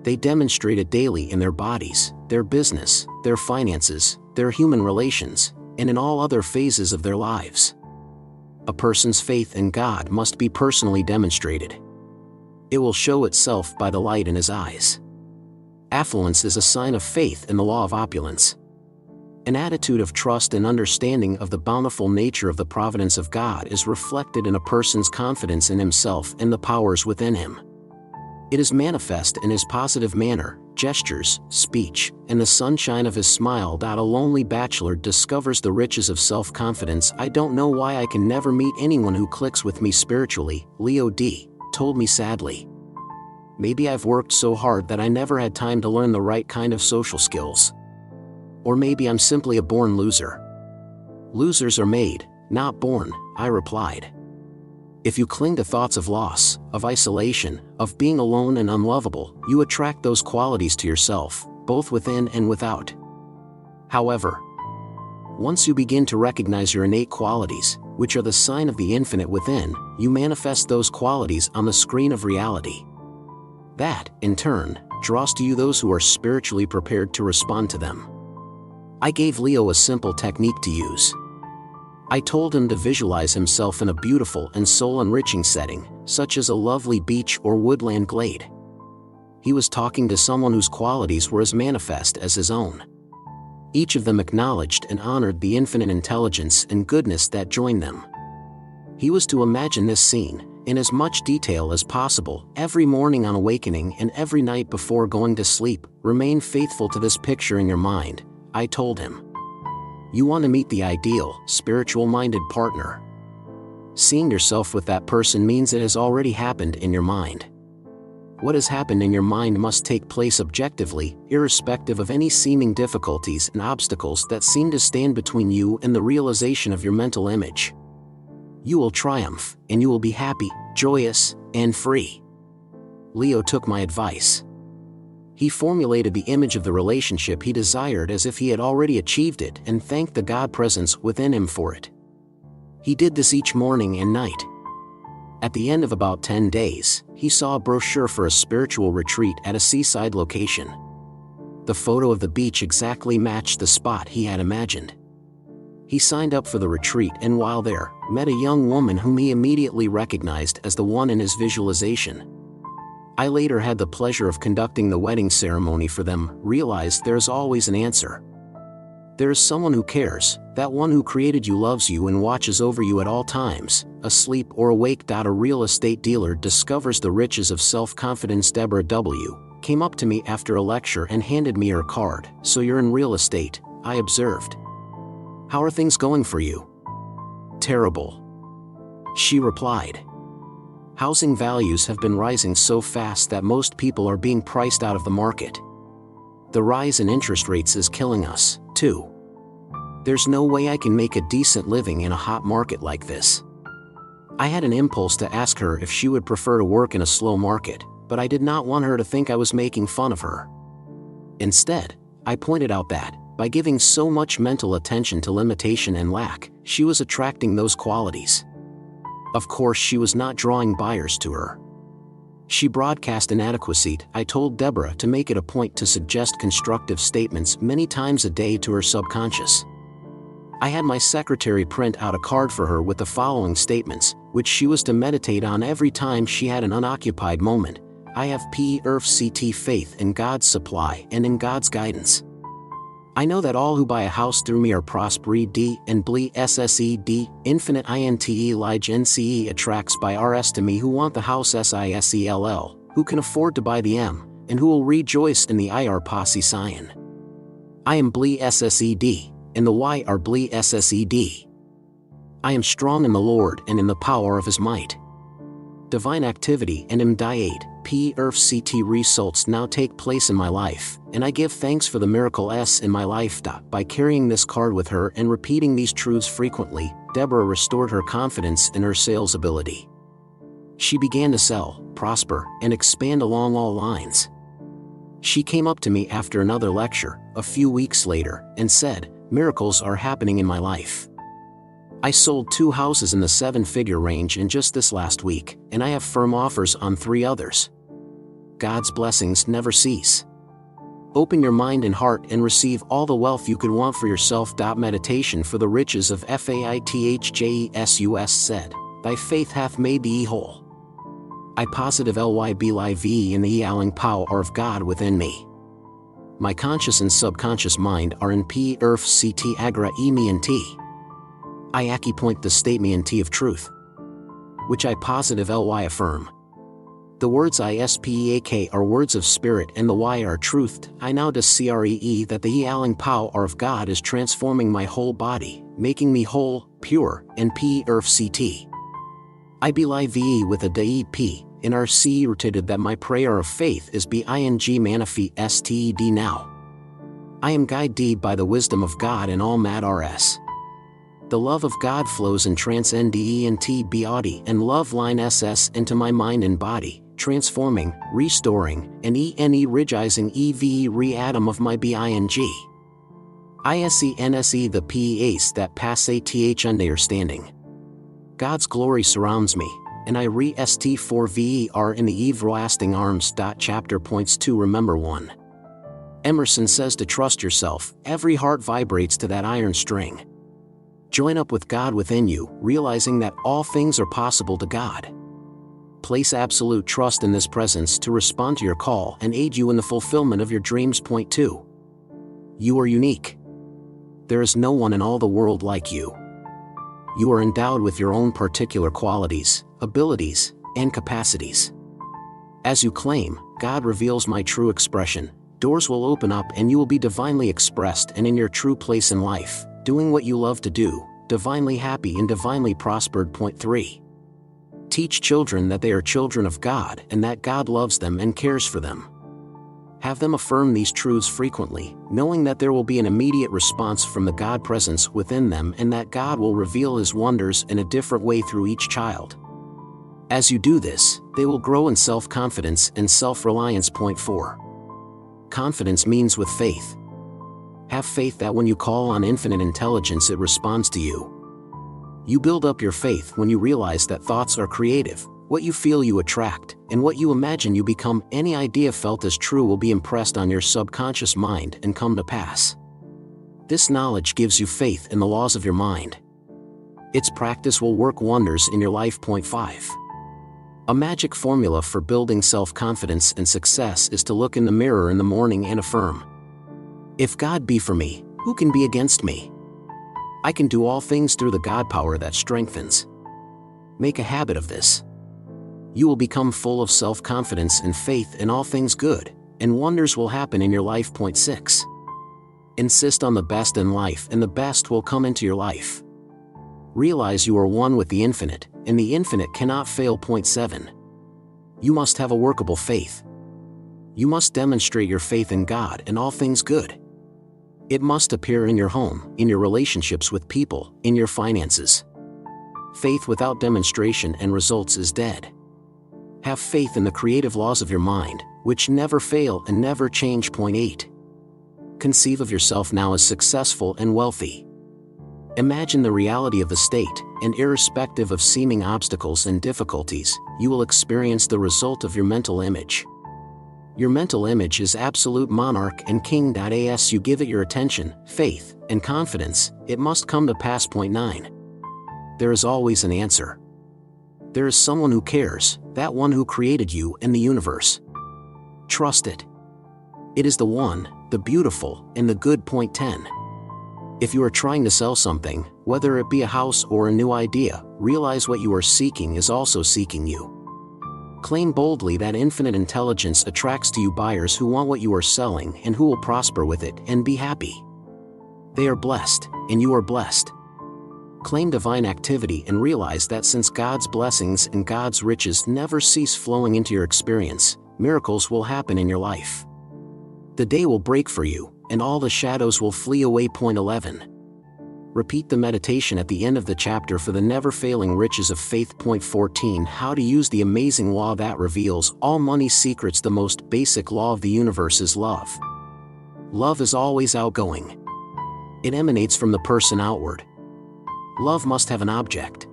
They demonstrate it daily in their bodies, their business, their finances, their human relations, and in all other phases of their lives. A person's faith in God must be personally demonstrated. It will show itself by the light in his eyes. Affluence is a sign of faith in the law of opulence. An attitude of trust and understanding of the bountiful nature of the providence of God is reflected in a person's confidence in himself and the powers within him. It is manifest in his positive manner, gestures, speech, and the sunshine of his smile. A lonely bachelor discovers the riches of self-confidence. I don't know why I can never meet anyone who clicks with me spiritually, Leo D. told me sadly. Maybe I've worked so hard that I never had time to learn the right kind of social skills. Or maybe I'm simply a born loser. Losers are made, not born, I replied. If you cling to thoughts of loss, of isolation, of being alone and unlovable, you attract those qualities to yourself, both within and without. However, once you begin to recognize your innate qualities, which are the sign of the infinite within, you manifest those qualities on the screen of reality. That, in turn, draws to you those who are spiritually prepared to respond to them. I gave Leo a simple technique to use. I told him to visualize himself in a beautiful and soul-enriching setting, such as a lovely beach or woodland glade. He was talking to someone whose qualities were as manifest as his own. Each of them acknowledged and honored the infinite intelligence and goodness that joined them. He was to imagine this scene, in as much detail as possible, every morning on awakening and every night before going to sleep. Remain faithful to this picture in your mind, I told him. You want to meet the ideal, spiritual-minded partner. Seeing yourself with that person means it has already happened in your mind. What has happened in your mind must take place objectively, irrespective of any seeming difficulties and obstacles that seem to stand between you and the realization of your mental image. You will triumph, and you will be happy, joyous, and free. Leo took my advice. He formulated the image of the relationship he desired as if he had already achieved it and thanked the God presence within him for it. He did this each morning and night. At the end of about 10 days, he saw a brochure for a spiritual retreat at a seaside location. The photo of the beach exactly matched the spot he had imagined. He signed up for the retreat and while there, met a young woman whom he immediately recognized as the one in his visualization. I later had the pleasure of conducting the wedding ceremony for them, realized there's always an answer. There is someone who cares, that one who created you loves you and watches over you at all times, asleep or awake. A real estate dealer discovers the riches of self-confidence. Deborah W. came up to me after a lecture and handed me her card. So you're in real estate, I observed. How are things going for you? Terrible, she replied. Housing values have been rising so fast that most people are being priced out of the market. The rise in interest rates is killing us, too. There's no way I can make a decent living in a hot market like this. I had an impulse to ask her if she would prefer to work in a slow market, but I did not want her to think I was making fun of her. Instead, I pointed out that, by giving so much mental attention to limitation and lack, she was attracting those qualities. Of course, she was not drawing buyers to her. She broadcast inadequacy. I told Deborah to make it a point to suggest constructive statements many times a day to her subconscious. I had my secretary print out a card for her with the following statements: which she was to meditate on every time she had an unoccupied moment. I have PERFCT faith in God's supply and in God's guidance. I know that all who buy a house through me are prospered and BLE SSED, infinite INTE Lige NCE attracts by RS to me who want the house SISELL, who can afford to buy the M, and who will rejoice in the IR Posse Sion. I am BLE SSED, and the Y are BLE SSED. I am strong in the Lord and in the power of His might. Divine activity and MDIATE, PERFCT results now take place in my life, and I give thanks for the miracle S in my life. By carrying this card with her and repeating these truths frequently, Deborah restored her confidence in her sales ability. She began to sell, prosper, and expand along all lines. She came up to me after another lecture, a few weeks later, and said, "Miracles are happening in my life. I sold 2 houses in the 7-figure range in just this last week, and I have firm offers on 3 others. God's blessings never cease. Open your mind and heart and receive all the wealth you could want for yourself." Meditation for the riches of FAITHJESUS said, "Thy faith hath made thee whole. I positive LYBLIVE in the healing power of God within me. My conscious and subconscious mind are in PERFCT Agra EMENT. I acupoint the statement of truth, which I positive ly affirm. The words ISPEAK are words of spirit and the Y are truth. I now discree that the healing power of God is transforming my whole body, making me whole, pure, and PERFCT. I believe with a DEP, in RC rooted that my prayer of faith is BING manifested now. I am guided by the wisdom of God in all mad RS. The love of God flows and transcend DENT body and love line SS into my mind and body, transforming, restoring, and energizing EVE re-atom of my BING. ISENSE the PACE that pass ATH understanding. God's glory surrounds me, and I re-ST4VER in the everlasting arms. Chapter points to remember 1. Emerson says to trust yourself, every heart vibrates to that iron string. Join up with God within you, realizing that all things are possible to God. Place absolute trust in this presence to respond to your call and aid you in the fulfillment of your dreams. Point 2. You are unique. There is no one in all the world like you. You are endowed with your own particular qualities, abilities, and capacities. As you claim, God reveals my true expression, doors will open up and you will be divinely expressed and in your true place in life, doing what you love to do, divinely happy and divinely prospered. Point 3. Teach children that they are children of God and that God loves them and cares for them. Have them affirm these truths frequently, knowing that there will be an immediate response from the God presence within them and that God will reveal His wonders in a different way through each child. As you do this, they will grow in self-confidence and self-reliance. Point 4. Confidence means with faith. Have faith that when you call on infinite intelligence it responds to you. You build up your faith when you realize that thoughts are creative, what you feel you attract, and what you imagine you become. Any idea felt as true will be impressed on your subconscious mind and come to pass. This knowledge gives you faith in the laws of your mind. Its practice will work wonders in your life. Point 5. A magic formula for building self-confidence and success is to look in the mirror in the morning and affirm, if God be for me, who can be against me? I can do all things through the God power that strengthens. Make a habit of this. You will become full of self-confidence and faith in all things good, and wonders will happen in your life. Point 6. Insist on the best in life and the best will come into your life. Realize you are one with the infinite, and the infinite cannot fail. Point 7. You must have a workable faith. You must demonstrate your faith in God and all things good. It must appear in your home, in your relationships with people, in your finances. Faith without demonstration and results is dead. Have faith in the creative laws of your mind, which never fail and never change. Point 8. Conceive of yourself now as successful and wealthy. Imagine the reality of the state, and irrespective of seeming obstacles and difficulties, you will experience the result of your mental image. Your mental image is absolute monarch and king. As you give it your attention, faith, and confidence, it must come to pass. Point 9. There is always an answer. There is someone who cares, that one who created you and the universe. Trust it. It is the one, the beautiful, and the good. Point 10. If you are trying to sell something, whether it be a house or a new idea, realize what you are seeking is also seeking you. Claim boldly that infinite intelligence attracts to you buyers who want what you are selling and who will prosper with it and be happy. They are blessed, and you are blessed. Claim divine activity and realize that since God's blessings and God's riches never cease flowing into your experience, miracles will happen in your life. The day will break for you, and all the shadows will flee away. Point 11. Repeat the meditation at the end of the chapter for the never-failing riches of faith. Point 14. How to use the amazing law that reveals all money's secrets. The most basic law of the universe is love. Love is always outgoing. It emanates from the person outward. Love must have an object.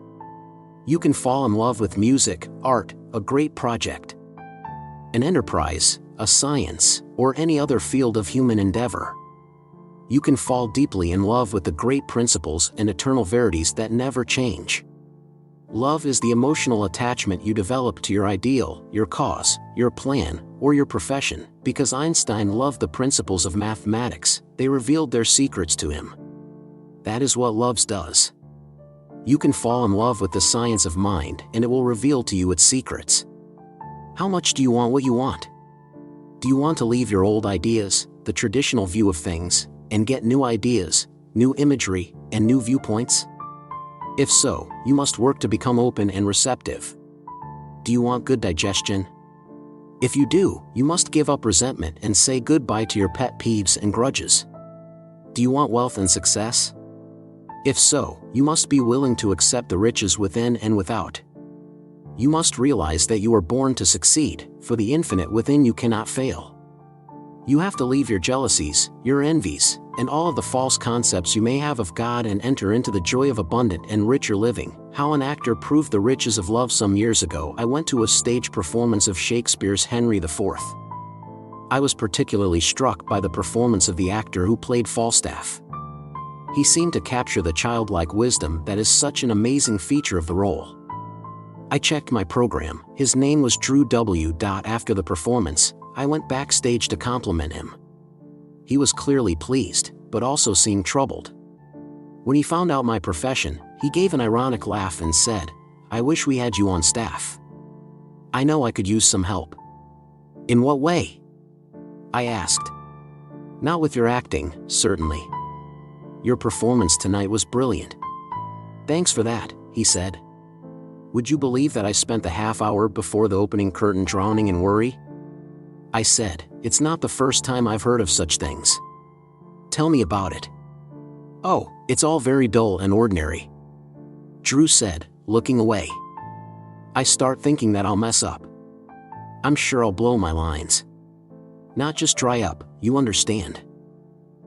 You can fall in love with music, art, a great project, an enterprise, a science, or any other field of human endeavor. You can fall deeply in love with the great principles and eternal verities that never change. Love is the emotional attachment you develop to your ideal, your cause, your plan, or your profession. Because Einstein loved the principles of mathematics, they revealed their secrets to him. That is what love does. You can fall in love with the science of mind and it will reveal to you its secrets. How much do you want what you want? Do you want to leave your old ideas, the traditional view of things, and get new ideas, new imagery, and new viewpoints? If so, you must work to become open and receptive. Do you want good digestion? If you do, you must give up resentment and say goodbye to your pet peeves and grudges. Do you want wealth and success? If so, you must be willing to accept the riches within and without. You must realize that you are born to succeed, for the infinite within you cannot fail. You have to leave your jealousies, your envies, and all of the false concepts you may have of God and enter into the joy of abundant and richer living. How an actor proved the riches of love. Some years ago I went to a stage performance of Shakespeare's Henry IV. I was particularly struck by the performance of the actor who played Falstaff. He seemed to capture the childlike wisdom that is such an amazing feature of the role. I checked my program. His name was Drew W. After the performance, I went backstage to compliment him. He was clearly pleased, but also seemed troubled. When he found out my profession, he gave an ironic laugh and said, "I wish we had you on staff. I know I could use some help." "In what way?" I asked. "Not with your acting, certainly. Your performance tonight was brilliant." "Thanks for that," he said. "Would you believe that I spent the half hour before the opening curtain drowning in worry?" I said, "It's not the first time I've heard of such things. Tell me about it." "Oh, it's all very dull and ordinary," Drew said, looking away. "I start thinking that I'll mess up. I'm sure I'll blow my lines. Not just dry up, you understand.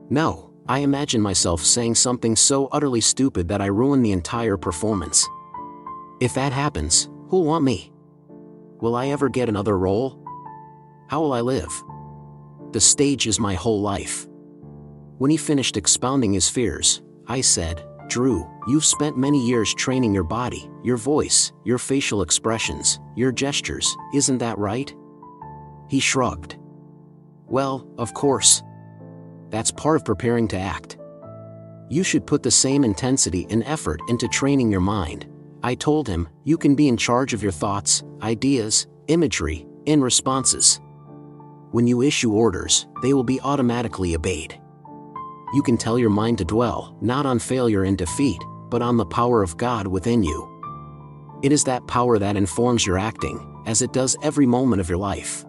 No, I imagine myself saying something so utterly stupid that I ruin the entire performance. If that happens, who'll want me? Will I ever get another role? How will I live? The stage is my whole life." When he finished expounding his fears, I said, "Drew, you've spent many years training your body, your voice, your facial expressions, your gestures, isn't that right?" He shrugged. "Well, of course. That's part of preparing to act. You should put the same intensity and effort into training your mind." I told him, "You can be in charge of your thoughts, ideas, imagery, and responses. When you issue orders, they will be automatically obeyed. You can tell your mind to dwell, not on failure and defeat, but on the power of God within you. It is that power that informs your acting, as it does every moment of your life."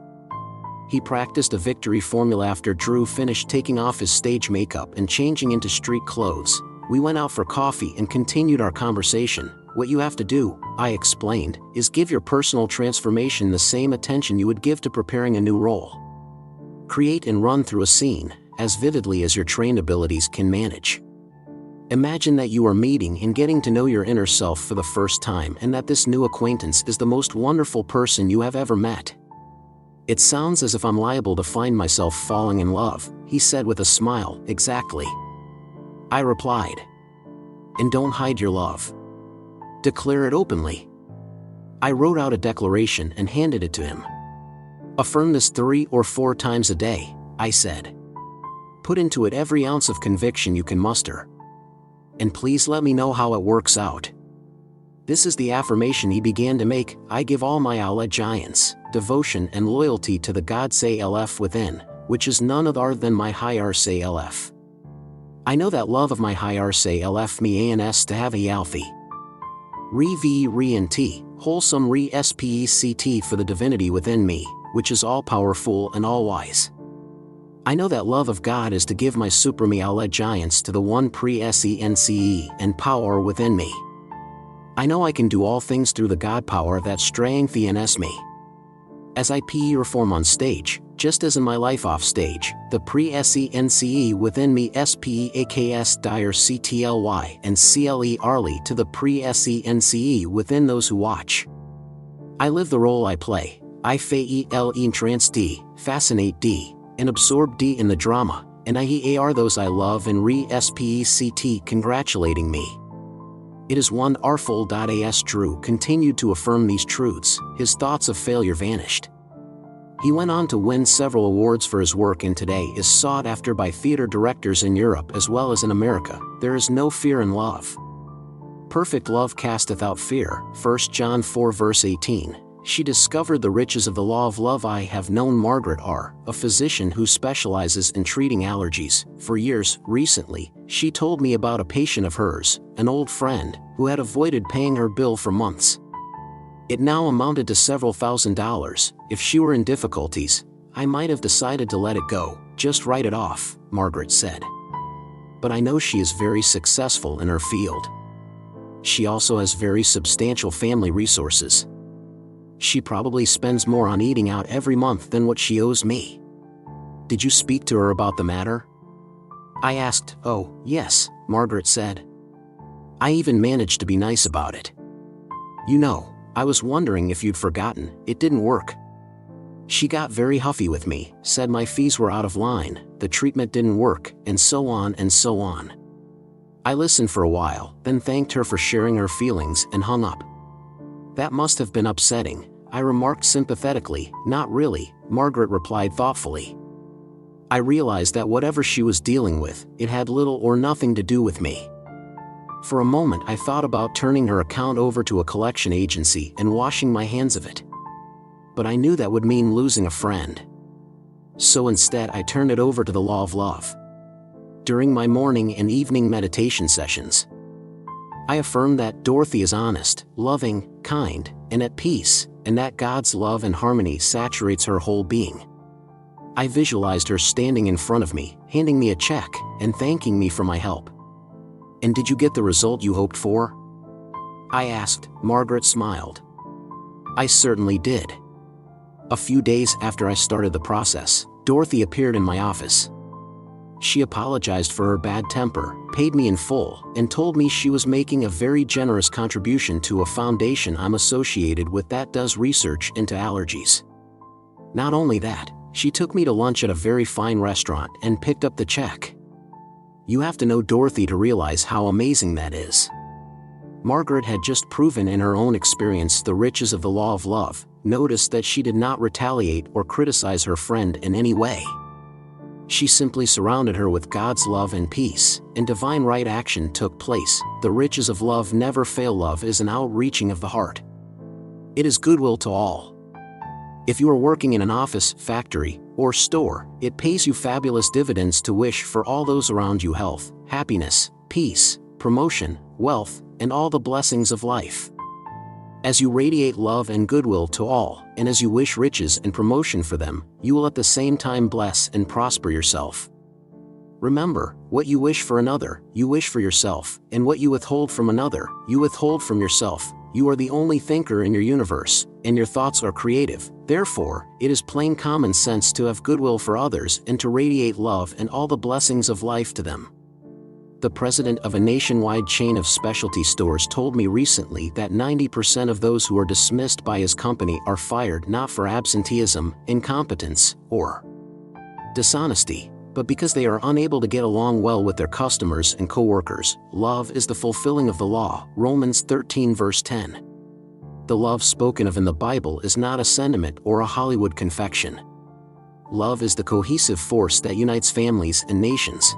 He practiced a victory formula after Drew finished taking off his stage makeup and changing into street clothes. We went out for coffee and continued our conversation. "What you have to do," I explained, "is give your personal transformation the same attention you would give to preparing a new role. Create and run through a scene, as vividly as your trained abilities can manage. Imagine that you are meeting and getting to know your inner self for the first time and that this new acquaintance is the most wonderful person you have ever met." "It sounds as if I'm liable to find myself falling in love," he said with a smile. "Exactly," I replied. "And don't hide your love. Declare it openly." I wrote out a declaration and handed it to him. Affirm this 3 or 4 times a day, I said. Put into it every ounce of conviction you can muster. And please let me know how it works out. This is the affirmation he began to make: I give all my allegiance, devotion and loyalty to the God Self within, which is none other than my higher self. I know that love of my higher self me ans to have a alphi. Re v re and t, wholesome re spect for the divinity within me, which is all powerful and all wise. I know that love of God is to give my supreme allegiance to the one presence and power within me. I know I can do all things through the God power that strengthens me. As I perform on stage, just as in my life off stage, the presence within me spaks dire ctly and clerly to the presence within those who watch. I live the role I play. I fail entrance d, fascinate d, and absorb d in the drama, and I are those I love and respect congratulating me. It is one Artful.as Drew continued to affirm these truths, his thoughts of failure vanished. He went on to win several awards for his work and today is sought after by theater directors in Europe as well as in America. There is no fear in love. Perfect love casteth out fear, 1 John 4 verse 18. She discovered the riches of the law of love. I have known Margaret R., a physician who specializes in treating allergies, for years. Recently, she told me about a patient of hers, an old friend, who had avoided paying her bill for months. It now amounted to several $1,000s. If she were in difficulties, I might have decided to let it go, just write it off, Margaret said. But I know she is very successful in her field. She also has very substantial family resources. She probably spends more on eating out every month than what she owes me. Did you speak to her about the matter? I asked. Oh, yes, Margaret said. I even managed to be nice about it. You know, I was wondering if you'd forgotten. It didn't work. She got very huffy with me, said my fees were out of line, the treatment didn't work, and so on and so on. I listened for a while, then thanked her for sharing her feelings and hung up. That must have been upsetting, I remarked sympathetically. Not really, Margaret replied thoughtfully. I realized that whatever she was dealing with, it had little or nothing to do with me. For a moment I thought about turning her account over to a collection agency and washing my hands of it. But I knew that would mean losing a friend. So instead I turned it over to the law of love. During my morning and evening meditation sessions, I affirm that Dorothy is honest, loving, kind, and at peace, and that God's love and harmony saturates her whole being. I visualized her standing in front of me, handing me a check, and thanking me for my help. And did you get the result you hoped for? I asked. Margaret smiled. I certainly did. A few days after I started the process, Dorothy appeared in my office. She apologized for her bad temper, paid me in full, and told me she was making a very generous contribution to a foundation I'm associated with that does research into allergies. Not only that, she took me to lunch at a very fine restaurant and picked up the check. You have to know Dorothy to realize how amazing that is. Margaret had just proven in her own experience the riches of the law of love. Notice that she did not retaliate or criticize her friend in any way. She simply surrounded her with God's love and peace, and divine right action took place. The riches of love never fail. Love is an outreaching of the heart. It is goodwill to all. If you are working in an office, factory, or store, it pays you fabulous dividends to wish for all those around you health, happiness, peace, promotion, wealth, and all the blessings of life. As you radiate love and goodwill to all, and as you wish riches and promotion for them, you will at the same time bless and prosper yourself. Remember, what you wish for another, you wish for yourself, and what you withhold from another, you withhold from yourself. You are the only thinker in your universe, and your thoughts are creative. Therefore, it is plain common sense to have goodwill for others and to radiate love and all the blessings of life to them. The president of a nationwide chain of specialty stores told me recently that 90% of those who are dismissed by his company are fired not for absenteeism, incompetence, or dishonesty, but because they are unable to get along well with their customers and co-workers. Love is the fulfilling of the law, Romans 13 verse 10. The love spoken of in the Bible is not a sentiment or a Hollywood confection. Love is the cohesive force that unites families and nations.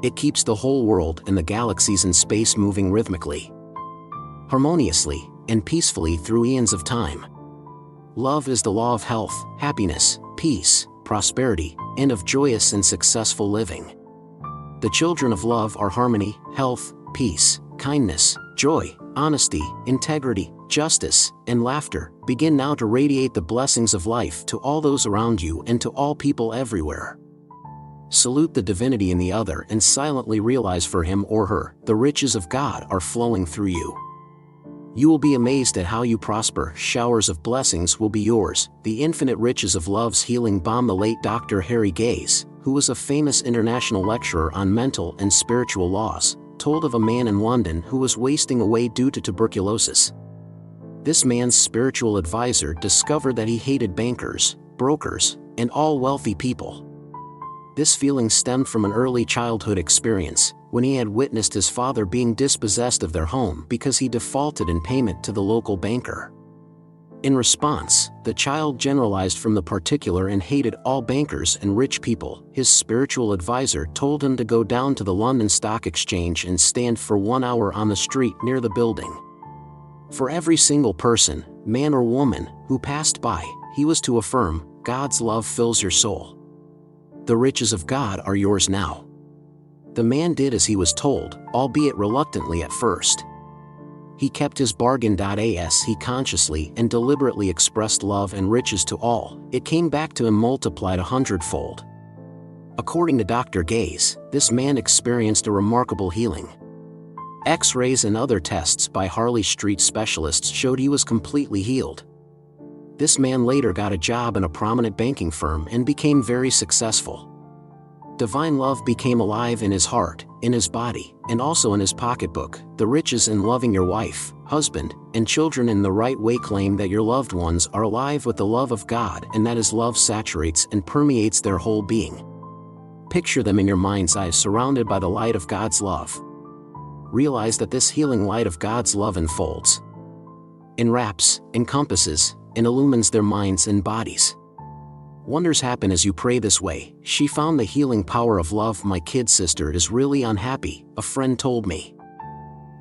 It keeps the whole world and the galaxies in space moving rhythmically, harmoniously, and peacefully through eons of time. Love is the law of health, happiness, peace, prosperity, and of joyous and successful living. The children of love are harmony, health, peace, kindness, joy, honesty, integrity, justice, and laughter. Begin now to radiate the blessings of life to all those around you and to all people everywhere. Salute the divinity in the other and silently realize for him or her, the riches of God are flowing through you. You will be amazed at how you prosper. Showers of blessings will be yours. The infinite riches of love's healing balm. The late Dr. Harry Gaze, who was a famous international lecturer on mental and spiritual laws, told of a man in London who was wasting away due to tuberculosis. This man's spiritual advisor discovered that he hated bankers, brokers, and all wealthy people. This feeling stemmed from an early childhood experience, when he had witnessed his father being dispossessed of their home because he defaulted in payment to the local banker. In response, the child generalized from the particular and hated all bankers and rich people. His spiritual advisor told him to go down to the London Stock Exchange and stand for 1 hour on the street near the building. For every single person, man or woman, who passed by, he was to affirm, "God's love fills your soul. The riches of God are yours now." The man did as he was told, albeit reluctantly at first. He kept his bargain. As he consciously and deliberately expressed love and riches to all, it came back to him multiplied 100-fold. According to Dr. Gaze, this man experienced a remarkable healing. X-rays and other tests by Harley Street specialists showed he was completely healed. This man later got a job in a prominent banking firm and became very successful. Divine love became alive in his heart, in his body, and also in his pocketbook. The riches in loving your wife, husband, and children in the right way. Claim that your loved ones are alive with the love of God and that his love saturates and permeates their whole being. Picture them in your mind's eye surrounded by the light of God's love. Realize that this healing light of God's love enfolds, enwraps, encompasses, and illumines their minds and bodies. Wonders happen as you pray this way. She found the healing power of love. My kid sister is really unhappy, a friend told me.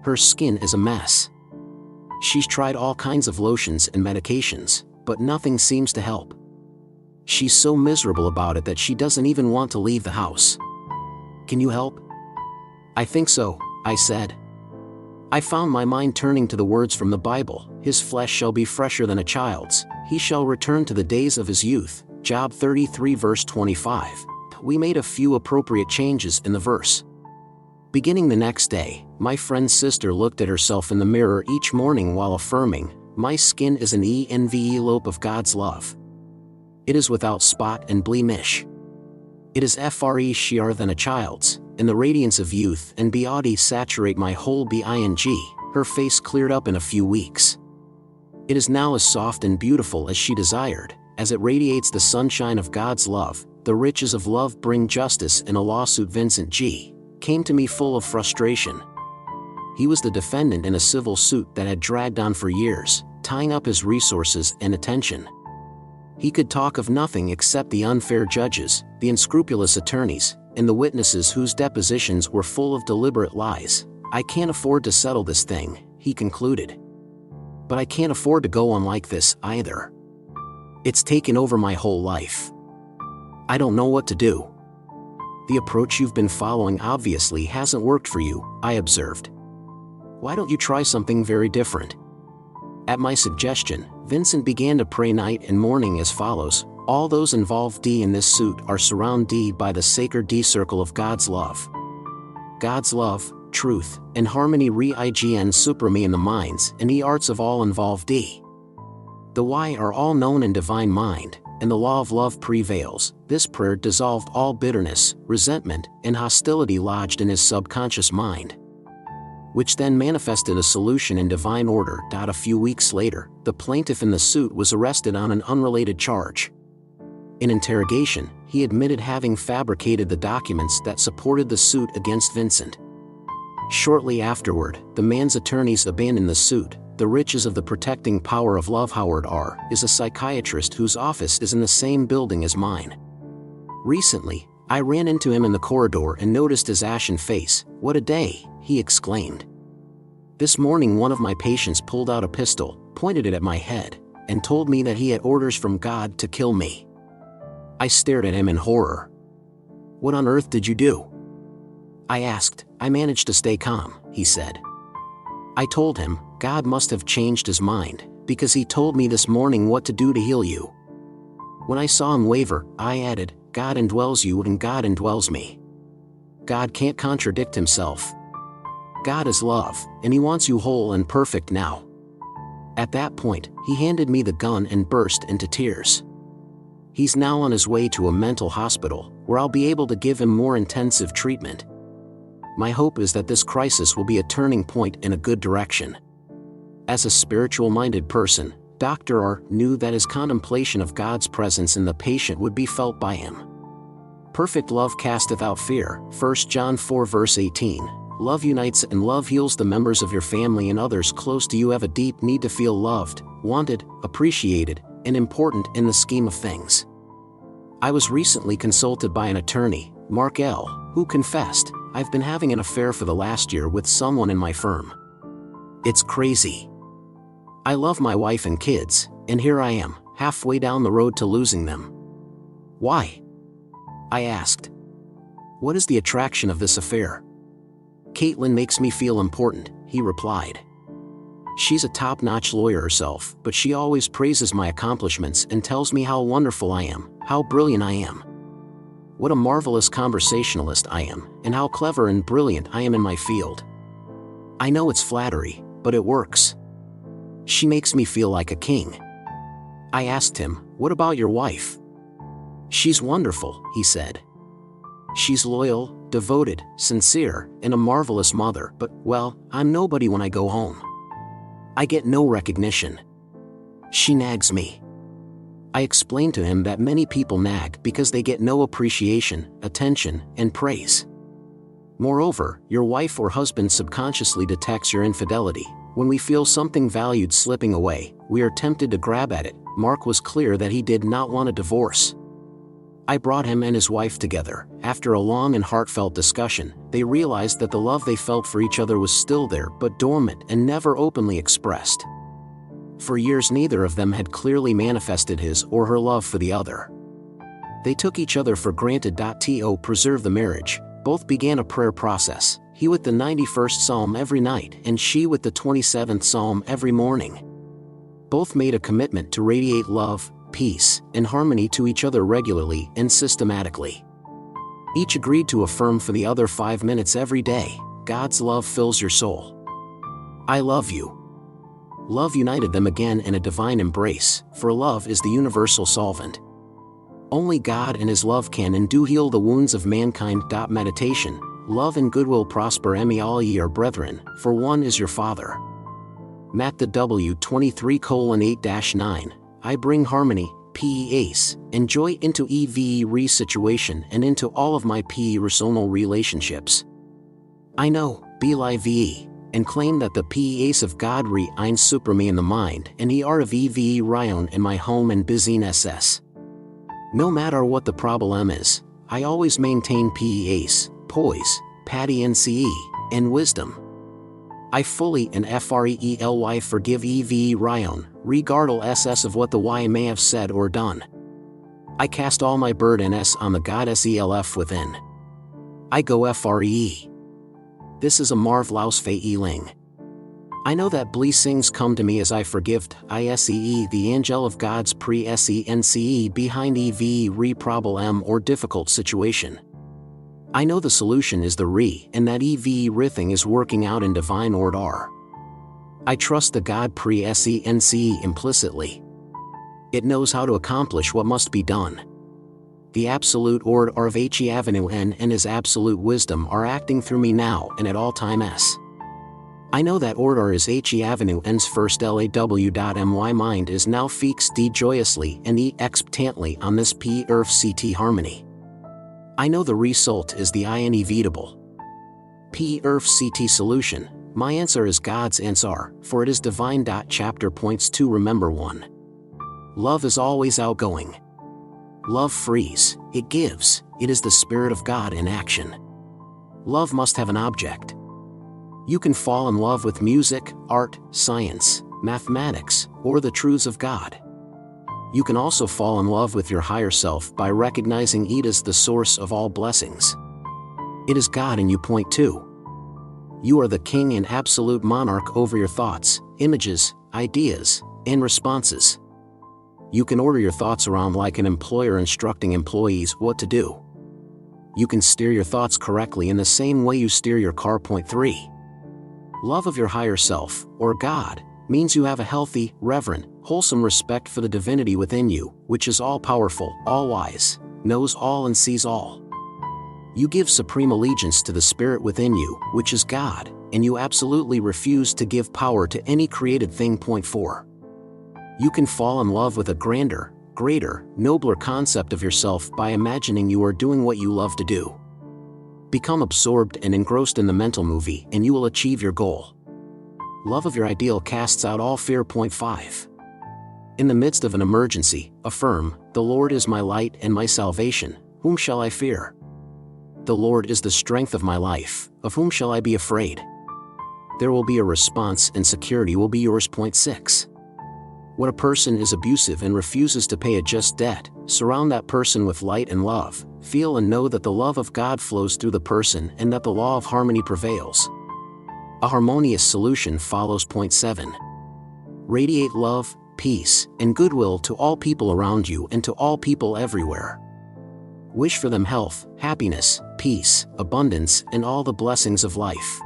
Her skin is a mess. She's tried all kinds of lotions and medications, but nothing seems to help. She's so miserable about it that she doesn't even want to leave the house. Can you help? I think so, I said. I found my mind turning to the words from the Bible. His flesh shall be fresher than a child's. He shall return to the days of his youth. Job 33 verse 25. We made a few appropriate changes in the verse. Beginning the next day, my friend's sister looked at herself in the mirror each morning while affirming, "My skin is an envelope of God's love. It is without spot and blemish. It is fresher than a child's, and the radiance of youth and beauty saturate my whole being." Her face cleared up in a few weeks. It is now as soft and beautiful as she desired, as it radiates the sunshine of God's love. The riches of love bring justice. In a lawsuit, Vincent G. came to me full of frustration. He was the defendant in a civil suit that had dragged on for years, tying up his resources and attention. He could talk of nothing except the unfair judges, the unscrupulous attorneys, and the witnesses whose depositions were full of deliberate lies. "I can't afford to settle this thing," he concluded. "But I can't afford to go on like this either. It's taken over my whole life. I don't know what to do." "The approach you've been following obviously hasn't worked for you," I observed. "Why don't you try something very different?" At my suggestion, Vincent began to pray night and morning as follows: "All those involved in this suit are surrounded by the sacred circle of God's love. God's love, truth, and harmony reign supreme in the minds and the hearts of all involved. The why are all known in divine mind, and the law of love prevails." This prayer dissolved all bitterness, resentment, and hostility lodged in his subconscious mind, which then manifested a solution in divine order. A few weeks later, the plaintiff in the suit was arrested on an unrelated charge. In interrogation, he admitted having fabricated the documents that supported the suit against Vincent. Shortly afterward, the man's attorneys abandoned the suit, the riches of the protecting power of love. Howard R. is a psychiatrist whose office is in the same building as mine. Recently, I ran into him in the corridor and noticed his ashen face. "What a day," he exclaimed. "This morning one of my patients pulled out a pistol, pointed it at my head, and told me that he had orders from God to kill me." I stared at him in horror. "What on earth did you do?" I asked. "I managed to stay calm," he said. I told him, "God must have changed his mind, because he told me this morning what to do to heal you." When I saw him waver, I added, "God indwells you and God indwells me. God can't contradict himself. God is love, and he wants you whole and perfect now." At that point, he handed me the gun and burst into tears. He's now on his way to a mental hospital, where I'll be able to give him more intensive treatment. My hope is that this crisis will be a turning point in a good direction. As a spiritual-minded person, Dr. R knew that his contemplation of God's presence in the patient would be felt by him. Perfect love casteth out fear, 1 John 4 verse 18. Love unites and love heals. The members of your family and others close to you have a deep need to feel loved, wanted, appreciated, and important in the scheme of things. I was recently consulted by an attorney, Mark L., who confessed, "I've been having an affair for the last year with someone in my firm. It's crazy. I love my wife and kids, and here I am, halfway down the road to losing them. Why?" I asked. "What is the attraction of this affair?" "Caitlin makes me feel important," he replied. "She's a top-notch lawyer herself, but she always praises my accomplishments and tells me how wonderful I am, how brilliant I am. What a marvelous conversationalist I am, and how clever and brilliant I am in my field. I know it's flattery, but it works. She makes me feel like a king." I asked him, "What about your wife?" "She's wonderful," he said. "She's loyal, devoted, sincere, and a marvelous mother, but, well, I'm nobody when I go home. I get no recognition. She nags me." I explained to him that many people nag because they get no appreciation, attention, and praise. Moreover, your wife or husband subconsciously detects your infidelity. When we feel something valued slipping away, we are tempted to grab at it. Mark was clear that he did not want a divorce. I brought him and his wife together. After a long and heartfelt discussion, they realized that the love they felt for each other was still there but dormant and never openly expressed. For years neither of them had clearly manifested his or her love for the other. They took each other for granted. To preserve the marriage, both began a prayer process, he with the 91st Psalm every night and she with the 27th Psalm every morning. Both made a commitment to radiate love, peace, and harmony to each other regularly and systematically. Each agreed to affirm for the other 5 minutes every day, "God's love fills your soul. I love you." Love united them again in a divine embrace, for love is the universal solvent. Only God and his love can and do heal the wounds of mankind. Meditation, love and goodwill prosper me all ye are brethren, for one is your Father. Matt the W 23:8-9, I bring harmony, peace, and joy into every situation and into all of my personal relationships. I know, believe, and claim that the peace of God reigns supreme in the mind and ryon in my home and business. No matter what the problem is, I always maintain peace, poise, patience, and wisdom. I fully and freely forgive ryon, regardless of what the Y may have said or done. I cast all my burdens on the God self within. I go free. This is a marvelous feeling. I know that blessings come to me as I forgive the angel of God's presence behind every problem or difficult situation. I know the solution is the and that everything is working out in divine order. I trust the God presence implicitly. It knows how to accomplish what must be done. The absolute order of N and his absolute wisdom are acting through me now and at all times. I know that order is N's first law. My mind is now fixed joyously and expectantly on this perfect harmony. I know the result is the inevitable perfect solution. My answer is God's answer, for it is divine. Chapter points to remember 1. Love is always outgoing. Love frees, it gives, it is the Spirit of God in action. Love must have an object. You can fall in love with music, art, science, mathematics, or the truths of God. You can also fall in love with your higher self by recognizing it as the source of all blessings. It is God in you. Point 2. You are the king and absolute monarch over your thoughts, images, ideas, and responses. You can order your thoughts around like an employer instructing employees what to do. You can steer your thoughts correctly in the same way you steer your car. Point 3. Love of your higher self, or God, means you have a healthy, reverent, wholesome respect for the divinity within you, which is all-powerful, all-wise, knows all and sees all. You give supreme allegiance to the Spirit within you, which is God, and you absolutely refuse to give power to any created thing. Point 4. You can fall in love with a grander, greater, nobler concept of yourself by imagining you are doing what you love to do. Become absorbed and engrossed in the mental movie, and you will achieve your goal. Love of your ideal casts out all fear. Point 5. In the midst of an emergency, affirm, "The Lord is my light and my salvation, whom shall I fear? The Lord is the strength of my life, of whom shall I be afraid?" There will be a response and security will be yours. Point 6. When a person is abusive and refuses to pay a just debt, surround that person with light and love. Feel and know that the love of God flows through the person and that the law of harmony prevails. A harmonious solution follows. Point 7. Radiate love, peace, and goodwill to all people around you and to all people everywhere. Wish for them health, happiness, peace, abundance, and all the blessings of life.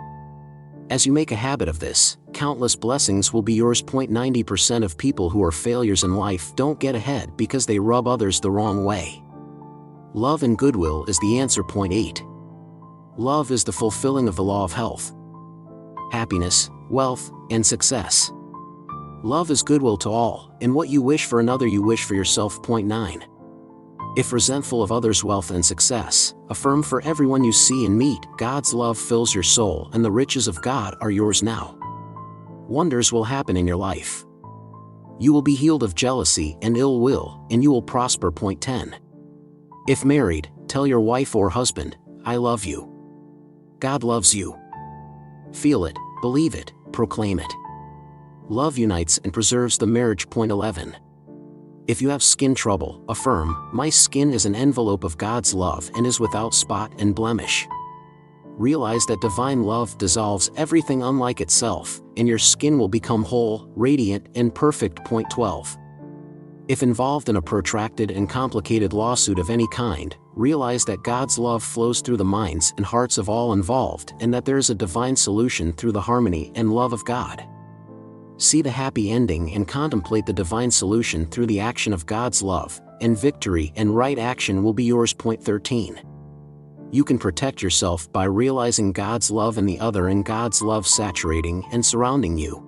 As you make a habit of this, countless blessings will be yours. 90% of people who are failures in life don't get ahead because they rub others the wrong way. Love and goodwill is the answer. Point 8. Love is the fulfilling of the law of health, happiness, wealth, and success. Love is goodwill to all, and what you wish for another you wish for yourself. Point 9. If resentful of others' wealth and success, affirm for everyone you see and meet, God's love fills your soul and the riches of God are yours now. Wonders will happen in your life. You will be healed of jealousy and ill will, and you will prosper. Point 10. If married, tell your wife or husband, "I love you." God loves you. Feel it, believe it, proclaim it. Love unites and preserves the marriage. Point 11. If you have skin trouble, affirm, "My skin is an envelope of God's love and is without spot and blemish." Realize that divine love dissolves everything unlike itself, and your skin will become whole, radiant, and perfect. Point 12. If involved in a protracted and complicated lawsuit of any kind, realize that God's love flows through the minds and hearts of all involved and that there is a divine solution through the harmony and love of God. See the happy ending and contemplate the divine solution through the action of God's love, and victory and right action will be yours. Point 13. You can protect yourself by realizing God's love in the other and God's love saturating and surrounding you.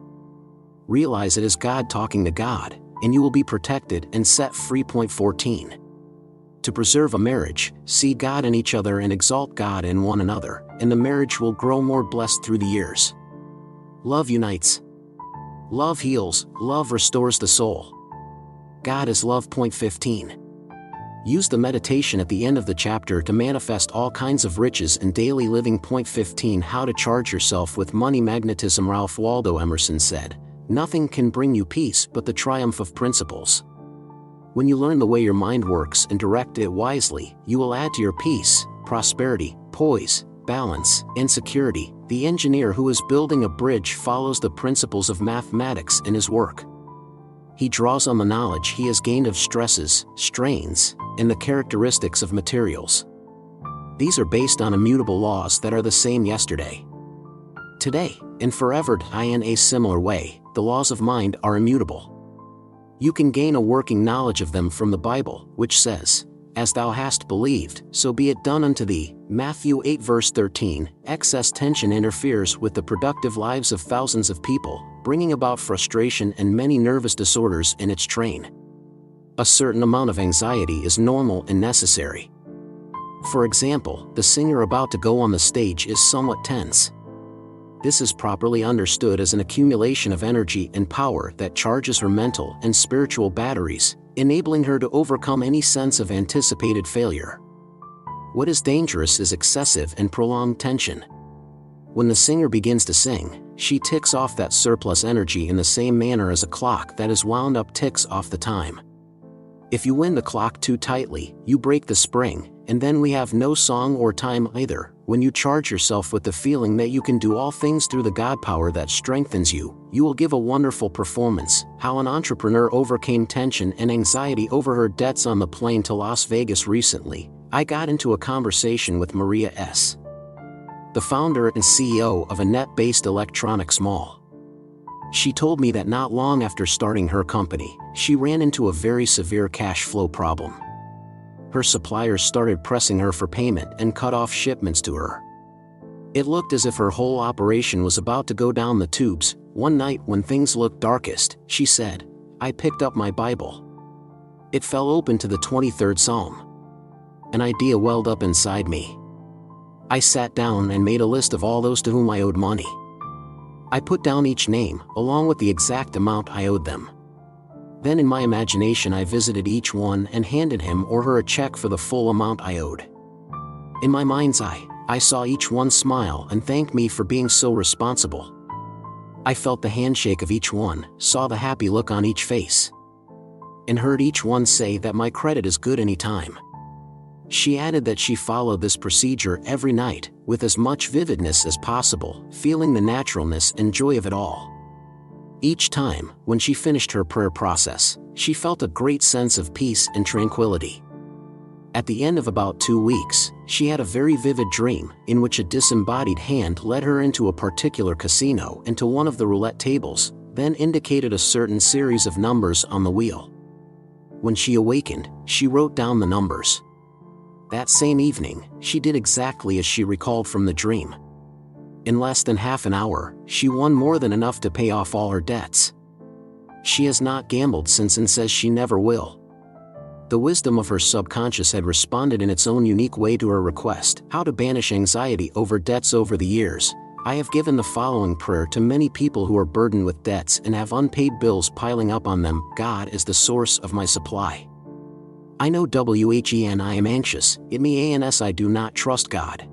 Realize it is God talking to God, and you will be protected and set free. Point 14. To preserve a marriage, see God in each other and exalt God in one another, and the marriage will grow more blessed through the years. Love unites. Love heals, love restores the soul. God is love. Point 15. Use the meditation at the end of the chapter to manifest all kinds of riches and daily living. Point 15. How to charge yourself with money magnetism. Ralph Waldo Emerson said, "Nothing can bring you peace but the triumph of principles." When you learn the way your mind works and direct it wisely, you will add to your peace, prosperity, poise, balance, and security. The engineer who is building a bridge follows the principles of mathematics in his work. He draws on the knowledge he has gained of stresses, strains, and the characteristics of materials. These are based on immutable laws that are the same yesterday, today, and forever. In a similar way, the laws of mind are immutable. You can gain a working knowledge of them from the Bible, which says, "As thou hast believed, so be it done unto thee." Matthew 8 verse 13. Excess tension interferes with the productive lives of thousands of people, bringing about frustration and many nervous disorders in its train. A certain amount of anxiety is normal and necessary. For example, the singer about to go on the stage is somewhat tense. This is properly understood as an accumulation of energy and power that charges her mental and spiritual batteries, enabling her to overcome any sense of anticipated failure. What is dangerous is excessive and prolonged tension. When the singer begins to sing, she ticks off that surplus energy in the same manner as a clock that is wound up ticks off the time. If you wind the clock too tightly, you break the spring, and then we have no song or time either. When you charge yourself with the feeling that you can do all things through the God power that strengthens you, you will give a wonderful performance. How an entrepreneur overcame tension and anxiety over her debts on the plane to Las Vegas recently. I got into a conversation with Maria S., the founder and CEO of a net-based electronics mall. She told me that not long after starting her company, she ran into a very severe cash flow problem. Her suppliers started pressing her for payment and cut off shipments to her. It looked as if her whole operation was about to go down the tubes. One night when things looked darkest, she said, "I picked up my Bible. It fell open to the 23rd Psalm. An idea welled up inside me. I sat down and made a list of all those to whom I owed money. I put down each name, along with the exact amount I owed them. Then in my imagination I visited each one and handed him or her a check for the full amount I owed. In my mind's eye, I saw each one smile and thank me for being so responsible. I felt the handshake of each one, saw the happy look on each face, and heard each one say that my credit is good anytime." She added that she followed this procedure every night, with as much vividness as possible, feeling the naturalness and joy of it all. Each time, when she finished her prayer process, she felt a great sense of peace and tranquility. At the end of about 2 weeks, she had a very vivid dream, in which a disembodied hand led her into a particular casino and to one of the roulette tables, then indicated a certain series of numbers on the wheel. When she awakened, she wrote down the numbers. That same evening, she did exactly as she recalled from the dream. In less than half an hour, she won more than enough to pay off all her debts. She has not gambled since and says she never will. The wisdom of her subconscious had responded in its own unique way to her request. How to banish anxiety over debts. Over the years, I have given the following prayer to many people who are burdened with debts and have unpaid bills piling up on them. God is the source of my supply. I know when I am anxious, it me ans I do not trust God.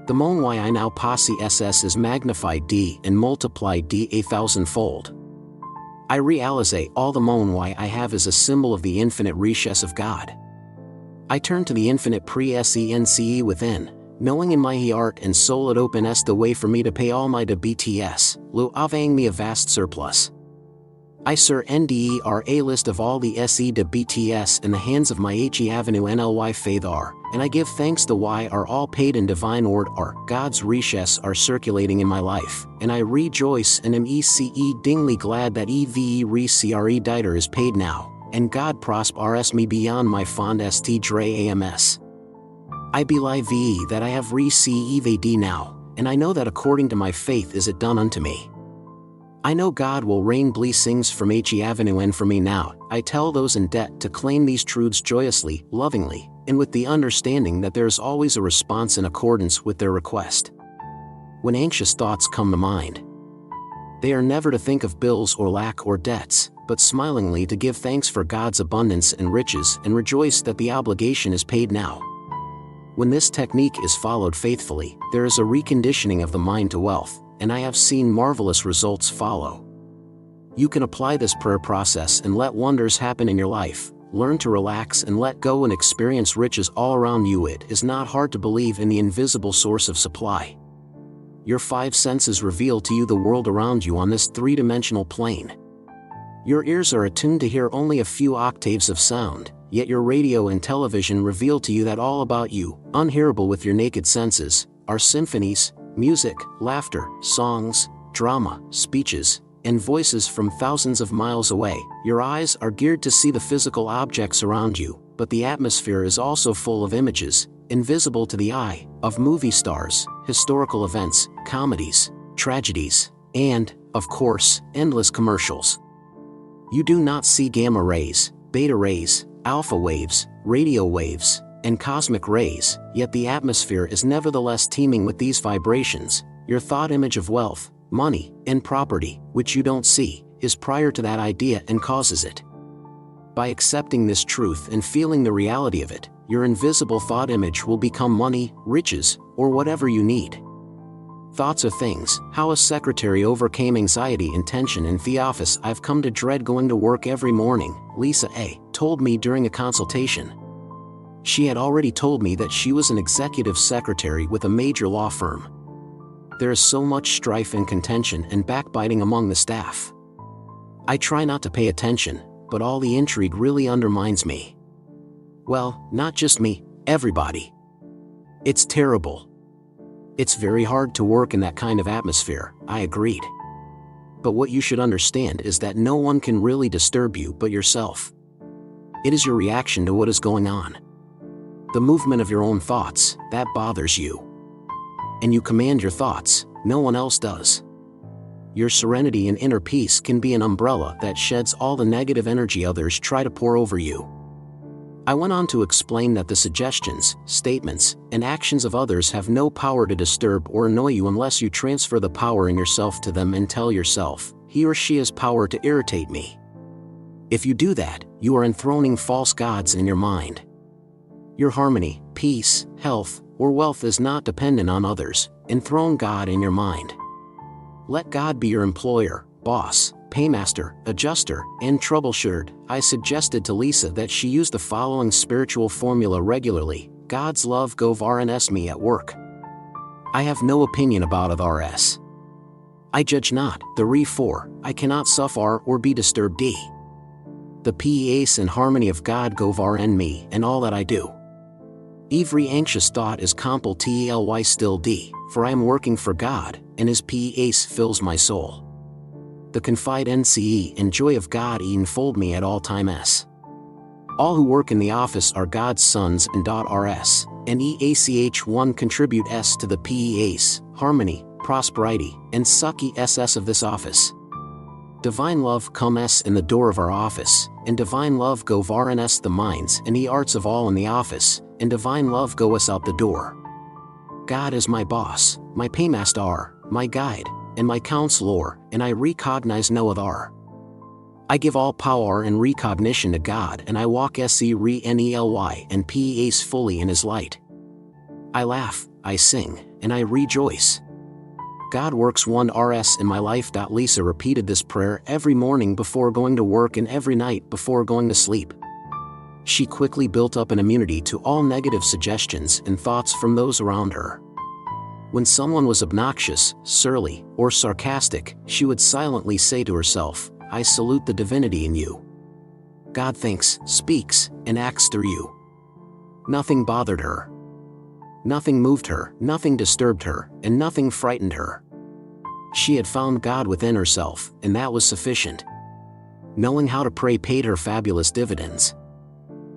The mon why I now posse ss is magnified d and multiplied d 1,000-fold. I realize all the mon why I have is a symbol of the infinite richesse of God. I turn to the infinite presence within, knowing in my heart and soul it opens the way for me to pay all my debts, lo avang me a vast surplus. I sur ndera list of all the se de BTS in the hands of my he avenue nly faith are, and I give thanks the y are all paid in divine ord are, God's richesse are circulating in my life, and I rejoice and am exceedingly glad that eve re-cre diter is paid now, and God prospers me beyond my fond st dre ams. I believe that I have received now, and I know that according to my faith is it done unto me. I know God will rain blessings from he avenue and for me now. I tell those in debt to claim these truths joyously, lovingly, and with the understanding that there is always a response in accordance with their request. When anxious thoughts come to mind, they are never to think of bills or lack or debts, but smilingly to give thanks for God's abundance and riches and rejoice that the obligation is paid now. When this technique is followed faithfully, there is a reconditioning of the mind to wealth, and I have seen marvelous results follow. You can apply this prayer process and let wonders happen in your life. Learn to relax and let go and experience riches all around you. It is not hard to believe in the invisible source of supply. Your 5 senses reveal to you the world around you on this 3-dimensional plane. Your ears are attuned to hear only a few octaves of sound, yet your radio and television reveal to you that all about you, unhearable with your naked senses, are symphonies, music, laughter, songs, drama, speeches, and voices from thousands of miles away. Your eyes are geared to see the physical objects around you, but the atmosphere is also full of images, invisible to the eye, of movie stars, historical events, comedies, tragedies, and, of course, endless commercials. You do not see gamma rays, beta rays, alpha waves, radio waves, and cosmic rays, yet the atmosphere is nevertheless teeming with these vibrations, Your thought image of wealth, money, and property, which you don't see, is prior to that idea and causes it. By accepting this truth and feeling the reality of it, your invisible thought image will become money, riches, or whatever you need. Thoughts are things. How a secretary overcame anxiety and tension in the office. I've come to dread going to work every morning, Lisa A. told me during a consultation. She had already told me that she was an executive secretary with a major law firm. There is so much strife and contention and backbiting among the staff. I try not to pay attention, but all the intrigue really undermines me. Well, not just me, everybody. It's terrible. It's very hard to work in that kind of atmosphere, I agreed. But what you should understand is that no one can really disturb you but yourself. It is your reaction to what is going on. The movement of your own thoughts, that bothers you. And you command your thoughts, no one else does. Your serenity and inner peace can be an umbrella that sheds all the negative energy others try to pour over you. I went on to explain that the suggestions, statements, and actions of others have no power to disturb or annoy you unless you transfer the power in yourself to them and tell yourself, he or she has power to irritate me. If you do that, you are enthroning false gods in your mind. Your harmony, peace, health, or wealth is not dependent on others. Enthrone God in your mind. Let God be your employer, boss, paymaster, adjuster, and troubleshooter. I suggested to Lisa that she use the following spiritual formula regularly. God's love gov RNS me at work. I have no opinion about others. I judge not, the re for, I cannot suffer or be disturbed d. The peace and harmony of God gov RN me and all that I do. Every anxious thought is compel tly still d, for I am working for God, and his peace fills my soul. The confide nce and joy of God enfold me at all times. All who work in the office are God's sons and daughters, and EACH1 contribute S to the peace, harmony, prosperity, and sucky SS of this office. Divine love come S in the door of our office, and divine love go varns the minds and the arts of all in the office, and divine love go us out the door. God is my boss, my paymaster, my guide, and my counselor, and I recognize no other. I give all power and recognition to God, and I walk SE-RE-NELY and peace fully in his light. I laugh, I sing, and I rejoice. God works one RS in my life. Lisa repeated this prayer every morning before going to work and every night before going to sleep. She quickly built up an immunity to all negative suggestions and thoughts from those around her. When someone was obnoxious, surly, or sarcastic, she would silently say to herself, I salute the divinity in you. God thinks, speaks, and acts through you. Nothing bothered her. Nothing moved her, nothing disturbed her, and nothing frightened her. She had found God within herself, and that was sufficient. Knowing how to pray paid her fabulous dividends.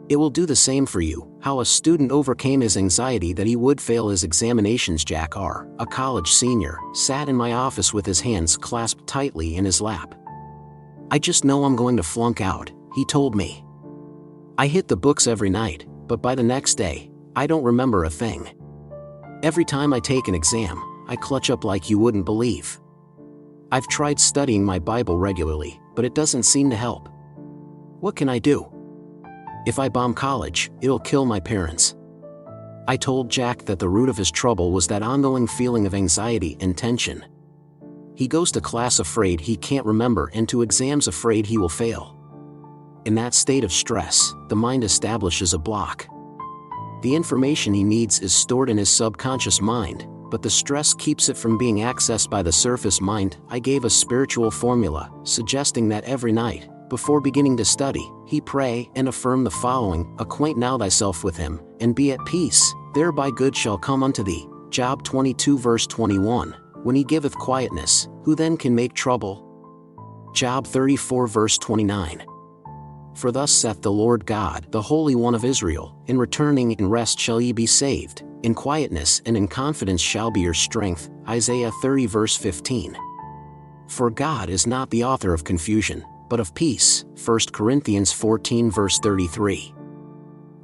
It will do the same for you. How a student overcame his anxiety that he would fail his examinations. Jack R., a college senior, sat in my office with his hands clasped tightly in his lap. I just know I'm going to flunk out, he told me. I hit the books every night, but by the next day, I don't remember a thing. Every time I take an exam, I clutch up like you wouldn't believe. I've tried studying my Bible regularly, but it doesn't seem to help. What can I do? If I bomb college, it'll kill my parents. I told Jack that the root of his trouble was that ongoing feeling of anxiety and tension. He goes to class afraid he can't remember and to exams afraid he will fail. In that state of stress, the mind establishes a block. The information he needs is stored in his subconscious mind, but the stress keeps it from being accessed by the surface mind. I gave a spiritual formula, suggesting that every night, before beginning to study, he pray and affirm the following: acquaint now thyself with him, and be at peace, thereby good shall come unto thee. Job 22 verse 21, when he giveth quietness, who then can make trouble? Job 34 verse 29. For thus saith the Lord God, the Holy One of Israel, in returning in rest shall ye be saved, in quietness and in confidence shall be your strength. Isaiah 30 verse 15. For God is not the author of confusion, but of peace. 1 Corinthians 14 verse 33.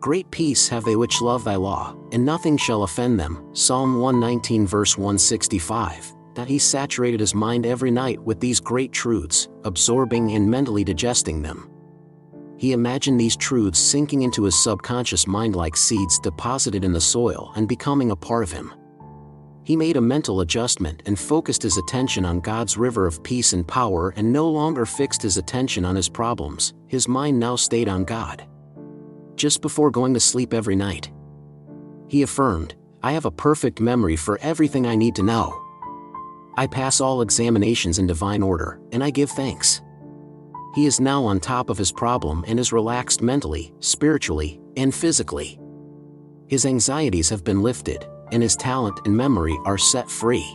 Great peace have they which love thy law, and nothing shall offend them. Psalm 119 verse 165. That he saturated his mind every night with these great truths, absorbing and mentally digesting them. He imagined these truths sinking into his subconscious mind like seeds deposited in the soil and becoming a part of him. He made a mental adjustment and focused his attention on God's river of peace and power and no longer fixed his attention on his problems. His mind now stayed on God. Just before going to sleep every night, he affirmed, "I have a perfect memory for everything I need to know. I pass all examinations in divine order, and I give thanks." He is now on top of his problem and is relaxed mentally, spiritually, and physically. His anxieties have been lifted, and his talent and memory are set free.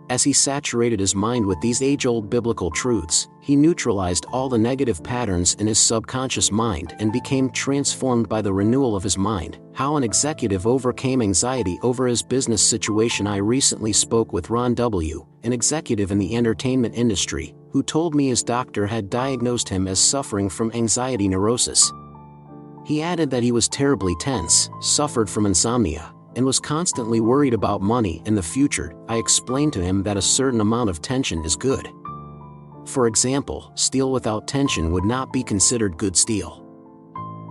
As he saturated his mind with these age-old biblical truths, he neutralized all the negative patterns in his subconscious mind and became transformed by the renewal of his mind. How an executive overcame anxiety over his business situation. I recently spoke with Ron W., an executive in the entertainment industry, who told me his doctor had diagnosed him as suffering from anxiety neurosis. He added that he was terribly tense, suffered from insomnia, and was constantly worried about money and the future. I explained to him that a certain amount of tension is good. For example, steel without tension would not be considered good steel.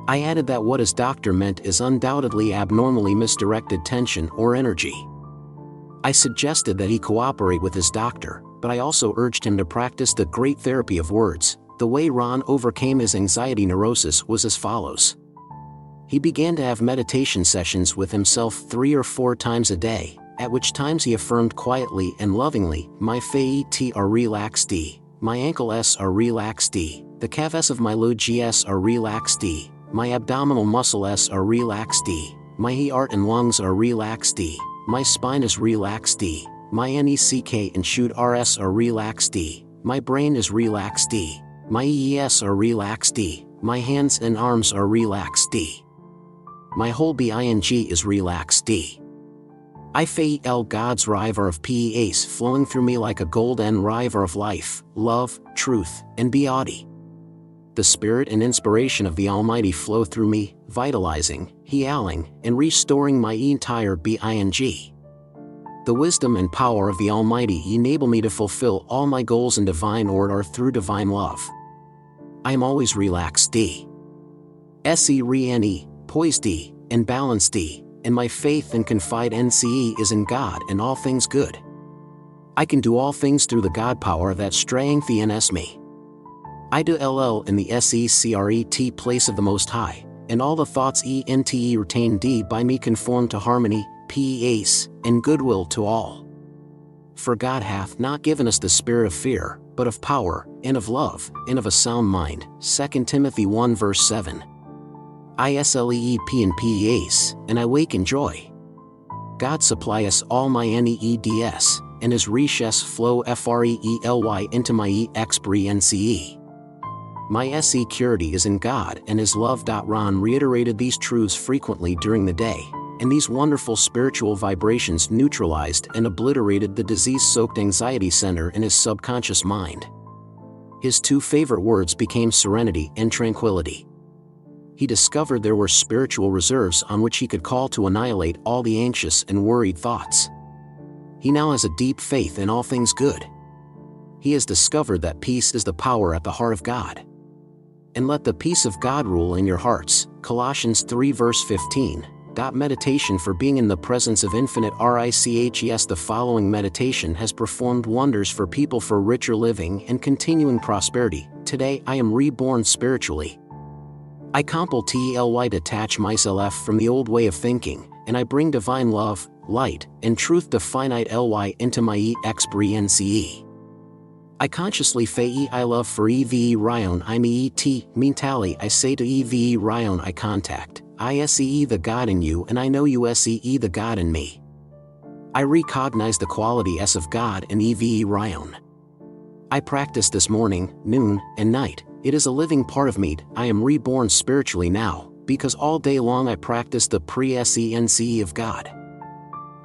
I added that what his doctor meant is undoubtedly abnormally misdirected tension or energy. I suggested that he cooperate with his doctor, but I also urged him to practice the great therapy of words. The way Ron overcame his anxiety neurosis was as follows. He began to have meditation sessions with himself 3 or 4 times a day, at which times he affirmed quietly and lovingly, "My feet are relaxed, my ankles are relaxed, the calves of my legs are relaxed, my abdominal muscles are relaxed, my heart and lungs are relaxed, my spine is relaxed, my neck and shoulders are relaxed, my brain is relaxed, my ears are relaxed, my hands and arms are relaxed, my whole being is relaxed. I feel God's river of peace flowing through me like a golden river of life, love, truth, and beauty. The spirit and inspiration of the Almighty flow through me, vitalizing, healing, and restoring my entire being. The wisdom and power of the Almighty enable me to fulfill all my goals in divine order through divine love. I am always relaxed, serene, poised, and balanced, and my faith and confidence is in God and all things good. I can do all things through the God power that strengthens me. I do ll in the secret place of the Most High, and all the thoughts ente retained by me conform to harmony, peace, and goodwill to all. For God hath not given us the spirit of fear, but of power, and of love, and of a sound mind. 2 Timothy 1 verse 7. I sleep in peace, and I wake in joy. God supply us all my needs, and his riches flow frely into my experience. My security is in God and his love. Ron reiterated these truths frequently during the day, and these wonderful spiritual vibrations neutralized and obliterated the disease-soaked anxiety center in his subconscious mind. His 2 favorite words became serenity and tranquility. He discovered there were spiritual reserves on which he could call to annihilate all the anxious and worried thoughts. He now has a deep faith in all things good. He has discovered that peace is the power at the heart of God. And let the peace of God rule in your hearts. Colossians 3 verse 15. Meditation for being in the presence of infinite riches. The following meditation has performed wonders for people for richer living and continuing prosperity. Today I am reborn spiritually. I completely detach myself from the old way of thinking, and I bring divine love, light, and truth definitely into my experience. I consciously I love for Eve Ryan I me mentally I say to Eve Ryan I contact, I see the God in you and I know you see the God in me. I recognize the quality of God in Eve Ryan. I practice this morning, noon, and night. It is a living part of me. I am reborn spiritually now, because all day long I practice the presence of God.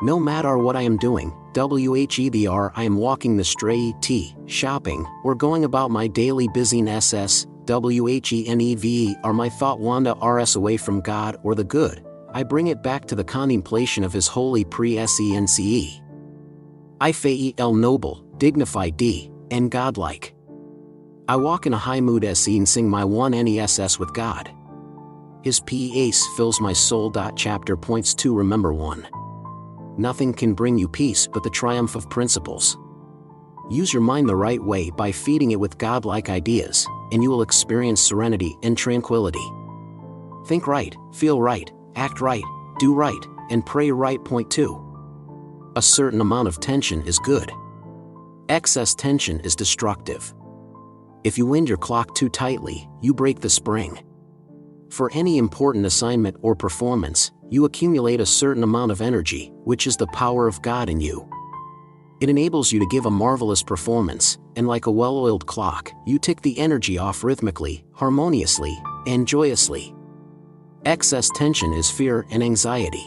No matter what I am doing, whether I am walking the street, shopping, or going about my daily business, WHENEVE are my thought wander rs away from God or the good, I bring it back to the contemplation of His holy presence. I fael noble, dignified and godlike. I walk in a high mood and sing my one NESS with God. His peace fills my soul. Chapter points to remember 1. Nothing can bring you peace but the triumph of principles. Use your mind the right way by feeding it with godlike ideas, and you will experience serenity and tranquility. Think right, feel right, act right, do right, and pray right. Point 2. A certain amount of tension is good. Excess tension is destructive. If you wind your clock too tightly, you break the spring. For any important assignment or performance, you accumulate a certain amount of energy, which is the power of God in you. It enables you to give a marvelous performance, and like a well-oiled clock, you tick the energy off rhythmically, harmoniously, and joyously. Excess tension is fear and anxiety.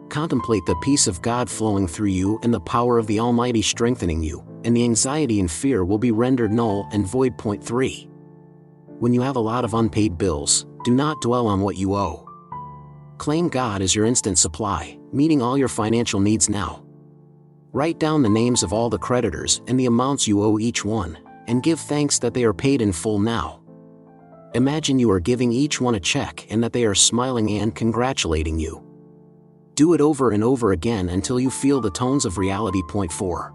Contemplate the peace of God flowing through you and the power of the Almighty strengthening you, and the anxiety and fear will be rendered null and void. Point 3. When you have a lot of unpaid bills, do not dwell on what you owe. Claim God as your instant supply, meeting all your financial needs now. Write down the names of all the creditors and the amounts you owe each one, and give thanks that they are paid in full now. Imagine you are giving each one a check and that they are smiling and congratulating you. Do it over and over again until you feel the tones of reality. Point 4.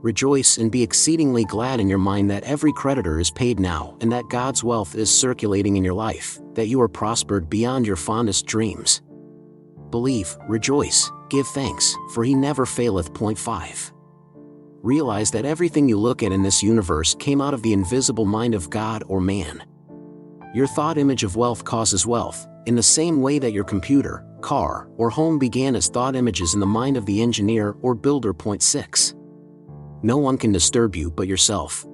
Rejoice and be exceedingly glad in your mind that every creditor is paid now and that God's wealth is circulating in your life, that you are prospered beyond your fondest dreams. Believe, rejoice, give thanks, for He never faileth. Point 5. Realize that everything you look at in this universe came out of the invisible mind of God or man. Your thought image of wealth causes wealth, in the same way that your computer, car, or home began as thought images in the mind of the engineer or builder. Point 6. No one can disturb you but yourself.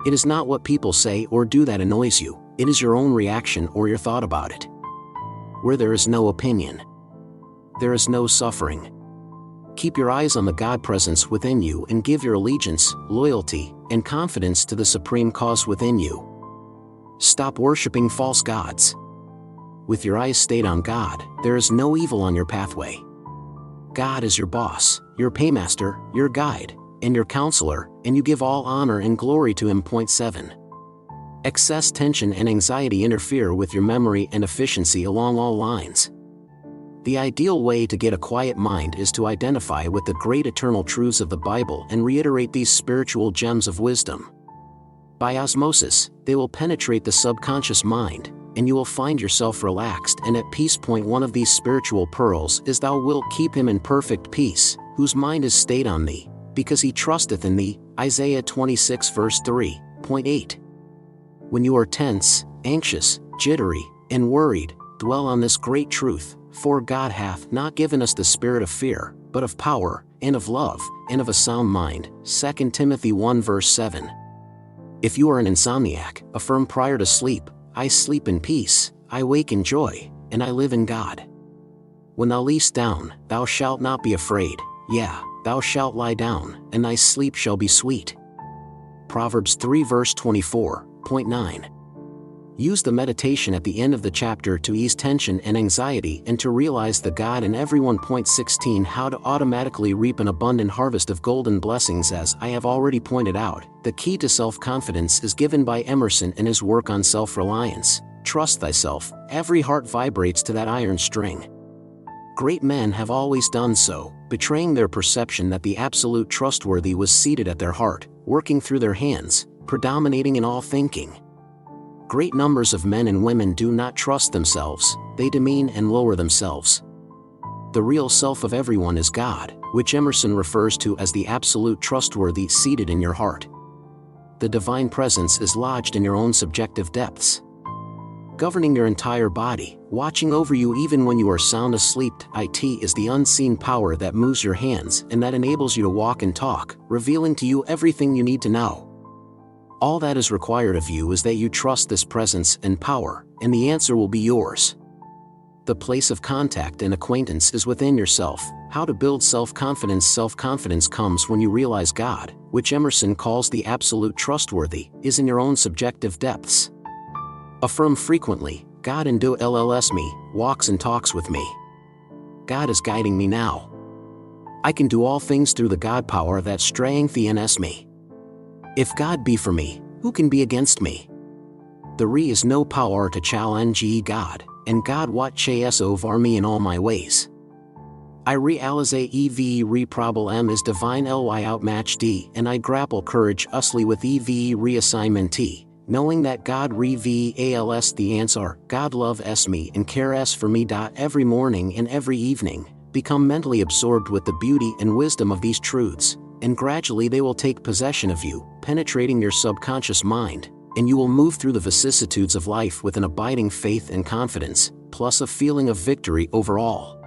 It is not what people say or do that annoys you, it is your own reaction or your thought about it. Where there is no opinion, there is no suffering. Keep your eyes on the God presence within you and give your allegiance, loyalty, and confidence to the supreme cause within you. Stop worshiping false gods. With your eyes stayed on God, there is no evil on your pathway. God is your boss, your paymaster, your guide, and your counselor, and you give all honor and glory to Him. Point 7. Excess tension and anxiety interfere with your memory and efficiency along all lines. The ideal way to get a quiet mind is to identify with the great eternal truths of the Bible and reiterate these spiritual gems of wisdom. By osmosis, they will penetrate the subconscious mind, and you will find yourself relaxed and at peace. Point 1 of these spiritual pearls is thou wilt keep him in perfect peace, whose mind is stayed on thee, because he trusteth in thee. Isaiah 26 verse 3. Point 8. When you are tense, anxious, jittery, and worried, dwell on this great truth, for God hath not given us the spirit of fear, but of power, and of love, and of a sound mind. 2 Timothy 1 verse 7. If you are an insomniac, affirm prior to sleep, I sleep in peace, I wake in joy, and I live in God. When thou liest down, thou shalt not be afraid, yea, thou shalt lie down, and thy sleep shall be sweet. Proverbs 3 verse 24. Point 9. Use the meditation at the end of the chapter to ease tension and anxiety and to realize the God in everyone. Point 16. How to automatically reap an abundant harvest of golden blessings. As I have already pointed out, the key to self-confidence is given by Emerson in his work on self-reliance. Trust thyself, every heart vibrates to that iron string. Great men have always done so, betraying their perception that the absolute trustworthy was seated at their heart, working through their hands, predominating in all thinking. Great numbers of men and women do not trust themselves, they demean and lower themselves. The real self of everyone is God, which Emerson refers to as the absolute trustworthy seated in your heart. The divine presence is lodged in your own subjective depths, governing your entire body, watching over you even when you are sound asleep. It is the unseen power that moves your hands and that enables you to walk and talk, revealing to you everything you need to know. All that is required of you is that you trust this presence and power, and the answer will be yours. The place of contact and acquaintance is within yourself, How to build self-confidence. Self-confidence comes when you realize God, which Emerson calls the absolute trustworthy, is in your own subjective depths. Affirm frequently, God indwells me, walks and talks with me. God is guiding me now. I can do all things through the God power that strengthens me. If God be for me, who can be against me? There is no power to challenge God, and God watches over me in all my ways. I realize EV reprobable M is divine ly outmatch D, and I grapple courage usly with EV reassignment T, knowing that God reveals the answer. God loves me and cares for me. Every morning and every evening, become mentally absorbed with the beauty and wisdom of these truths, and gradually they will take possession of you, penetrating your subconscious mind, and you will move through the vicissitudes of life with an abiding faith and confidence, plus a feeling of victory over all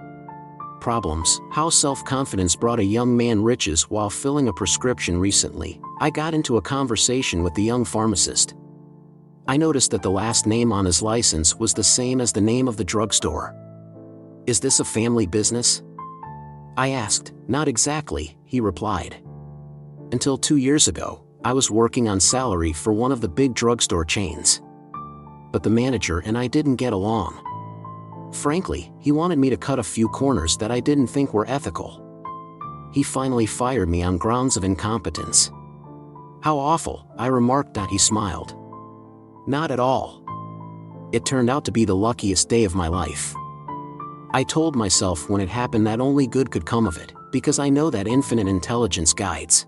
problems. How self-confidence brought a young man riches. While filling a prescription recently, I got into a conversation with the young pharmacist. I noticed that the last name on his license was the same as the name of the drugstore. Is this a family business? I asked. Not exactly, he replied. Until 2 years ago, I was working on salary for one of the big drugstore chains. But the manager and I didn't get along. Frankly, he wanted me to cut a few corners that I didn't think were ethical. He finally fired me on grounds of incompetence. How awful, I remarked. He smiled. Not at all. It turned out to be the luckiest day of my life. I told myself when it happened that only good could come of it, because I know that infinite intelligence guides,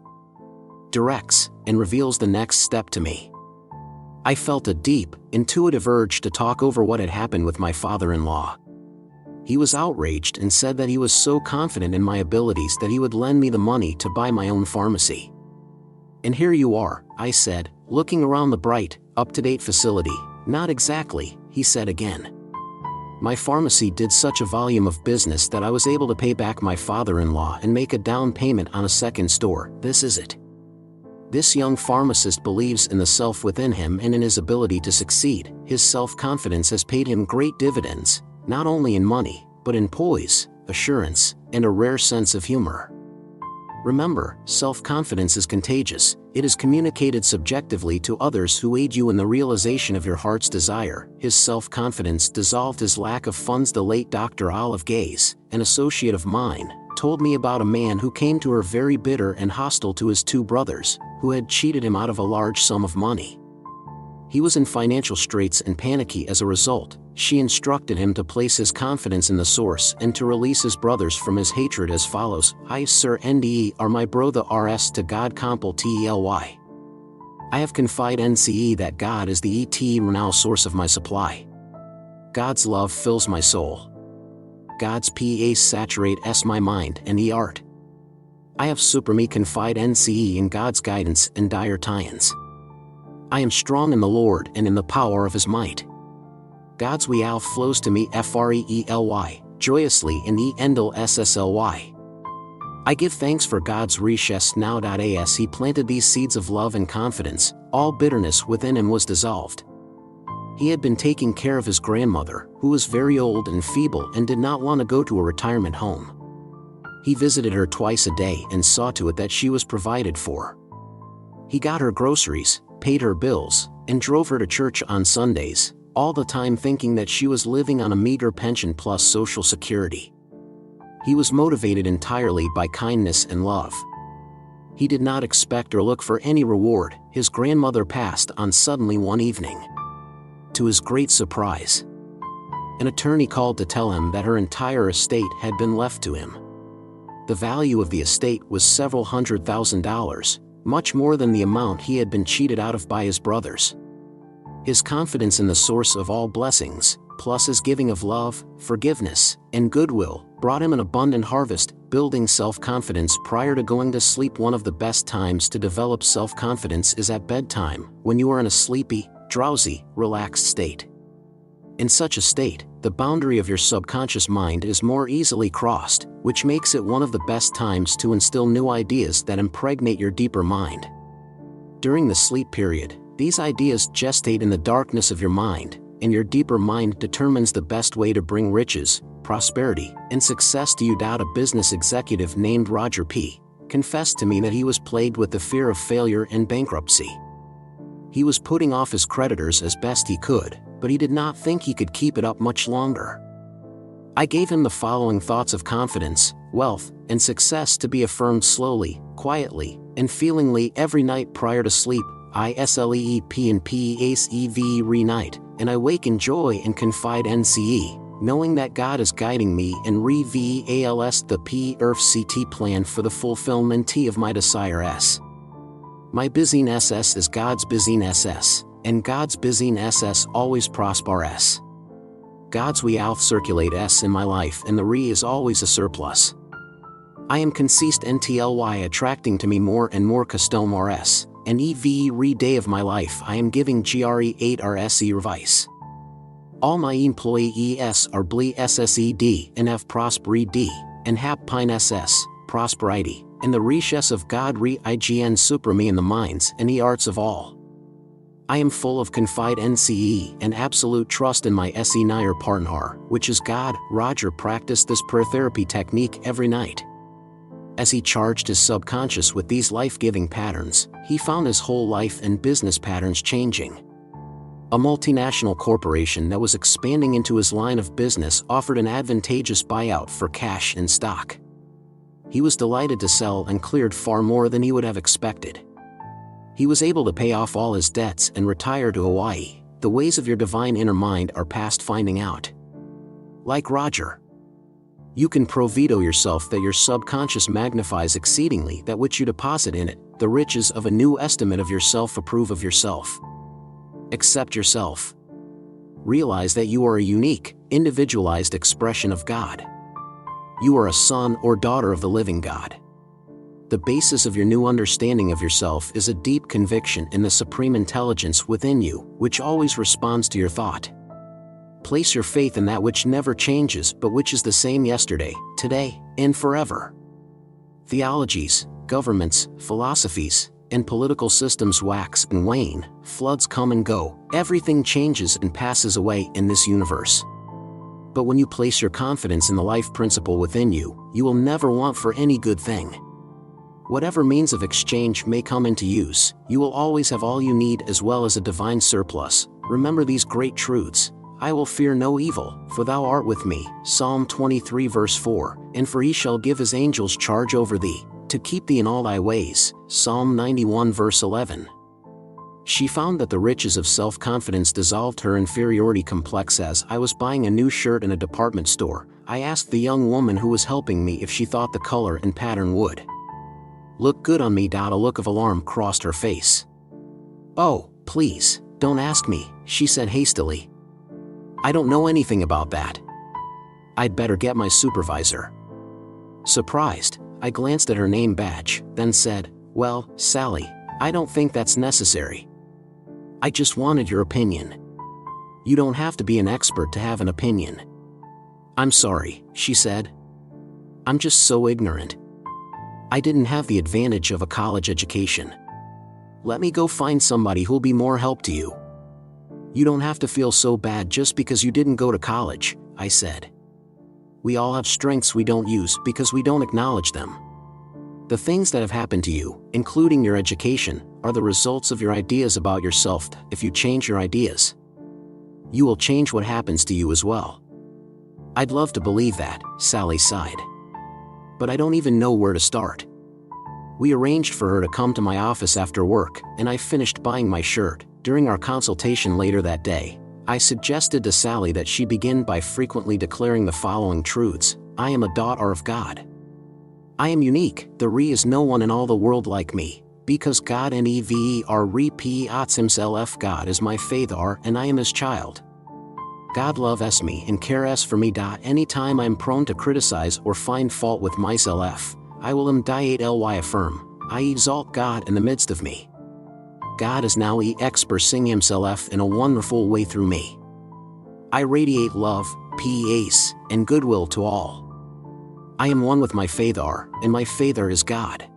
directs, and reveals the next step to me. I felt a deep, intuitive urge to talk over what had happened with my father-in-law. He was outraged and said that he was so confident in my abilities that he would lend me the money to buy my own pharmacy. And here you are, I said, looking around the bright, up-to-date facility. Not exactly, he said again. My pharmacy did such a volume of business that I was able to pay back my father-in-law and make a down payment on a second store. This is it. This young pharmacist believes in the self within him and in his ability to succeed. His self-confidence has paid him great dividends, not only in money, but in poise, assurance, and a rare sense of humor. Remember, self-confidence is contagious. It is communicated subjectively to others who aid you in the realization of your heart's desire. His self-confidence dissolved his lack of funds. The late Dr. Olive Gaze, an associate of mine, told me about a man who came to her very bitter and hostile to his two brothers, who had cheated him out of a large sum of money. He was in financial straits and panicky as a result. She instructed him to place his confidence in the source and to release his brothers from his hatred as follows. I, sir, NDE are my bro the RS to God compel TELY. I have confide NCE that God is the eternal source of my supply. God's love fills my soul. God's PA saturate my mind and art. I have supreme confide NCE in God's guidance in dire times. I am strong in the Lord and in the power of his might. God's wealth flows to me frely, joyously in the endel ssly. I give thanks for God's riches now. As he planted these seeds of love and confidence, all bitterness within him was dissolved. He had been taking care of his grandmother, who was very old and feeble and did not want to go to a retirement home. He visited her twice a day and saw to it that she was provided for. He got her groceries, paid her bills, and drove her to church on Sundays, all the time thinking that she was living on a meager pension plus Social Security. He was motivated entirely by kindness and love. He did not expect or look for any reward. His grandmother passed on suddenly one evening. To his great surprise, an attorney called to tell him that her entire estate had been left to him. The value of the estate was several $100,000, much more than the amount he had been cheated out of by his brothers. His confidence in the source of all blessings, plus his giving of love, forgiveness, and goodwill, brought him an abundant harvest. Building self-confidence prior to going to sleep. One of the best times to develop self-confidence is at bedtime, when you are in a sleepy, drowsy, relaxed state. In such a state, the boundary of your subconscious mind is more easily crossed, which makes it one of the best times to instill new ideas that impregnate your deeper mind. During the sleep period, these ideas gestate in the darkness of your mind, and your deeper mind determines the best way to bring riches, prosperity, and success to you. A business executive named Roger P. confessed to me that he was plagued with the fear of failure and bankruptcy. He was putting off his creditors as best he could, but he did not think he could keep it up much longer. I gave him the following thoughts of confidence, wealth, and success to be affirmed slowly, quietly, and feelingly every night prior to sleep. I sleep and peace every night, and I wake in joy and confide nce, knowing that God is guiding me and reveals the perfect plan for the fulfillment of my desires. My business is God's business, and God's business always prospers. God's wealth circulates in my life, and the is always a surplus. I am consistently attracting to me more and more customers, and every day of my life I am giving great advice. All my employees are blessed and have prosperity, and happiness, prosperity, and the riches of God reign supreme in the minds and the arts of all. I am full of confidence and absolute trust in my senior partner, which is God. Roger practiced this prayer therapy technique every night. As he charged his subconscious with these life-giving patterns, he found his whole life and business patterns changing. A multinational corporation that was expanding into his line of business offered an advantageous buyout for cash and stock. He was delighted to sell and cleared far more than he would have expected. He was able to pay off all his debts and retire to Hawaii. The ways of your divine inner mind are past finding out. Like Roger, you can provedo yourself that your subconscious magnifies exceedingly that which you deposit in it, the riches of a new estimate of yourself. Approve of yourself. Accept yourself. Realize that you are a unique, individualized expression of God. You are a son or daughter of the living God. The basis of your new understanding of yourself is a deep conviction in the supreme intelligence within you, which always responds to your thought. Place your faith in that which never changes but which is the same yesterday, today, and forever. Theologies, governments, philosophies, and political systems wax and wane, floods come and go, everything changes and passes away in this universe. But when you place your confidence in the life principle within you, you will never want for any good thing. Whatever means of exchange may come into use, you will always have all you need as well as a divine surplus. Remember these great truths. I will fear no evil, for thou art with me. Psalm 23 verse 4, and for he shall give his angels charge over thee, to keep thee in all thy ways. Psalm 91 verse 11. She found that the riches of self-confidence dissolved her inferiority complex. As I was buying a new shirt in a department store, I asked the young woman who was helping me if she thought the color and pattern would look good on me. A look of alarm crossed her face. Oh, please, don't ask me, she said hastily. I don't know anything about that. I'd better get my supervisor. Surprised, I glanced at her name badge, then said, well, Sally, I don't think that's necessary. I just wanted your opinion. You don't have to be an expert to have an opinion. I'm sorry, she said. I'm just so ignorant. I didn't have the advantage of a college education. Let me go find somebody who'll be more help to you. You don't have to feel so bad just because you didn't go to college, I said. We all have strengths we don't use because we don't acknowledge them. The things that have happened to you, including your education, are the results of your ideas about yourself. If you change your ideas, you will change what happens to you as well. I'd love to believe that, Sally sighed. But I don't even know where to start. We arranged for her to come to my office after work, and I finished buying my shirt. During our consultation later that day, I suggested to Sally that she begin by frequently declaring the following truths. I am a daughter of God. I am unique. There is no one in all the world like me, because God never repeats himself. God is my father and I am his child. God loves me and cares for me. Anytime I'm prone to criticize or find fault with myself, I will immediately affirm, I exalt God in the midst of me. God is now expressing himself in a wonderful way through me. I radiate love, peace, and goodwill to all. I am one with my Father, and my Father is God.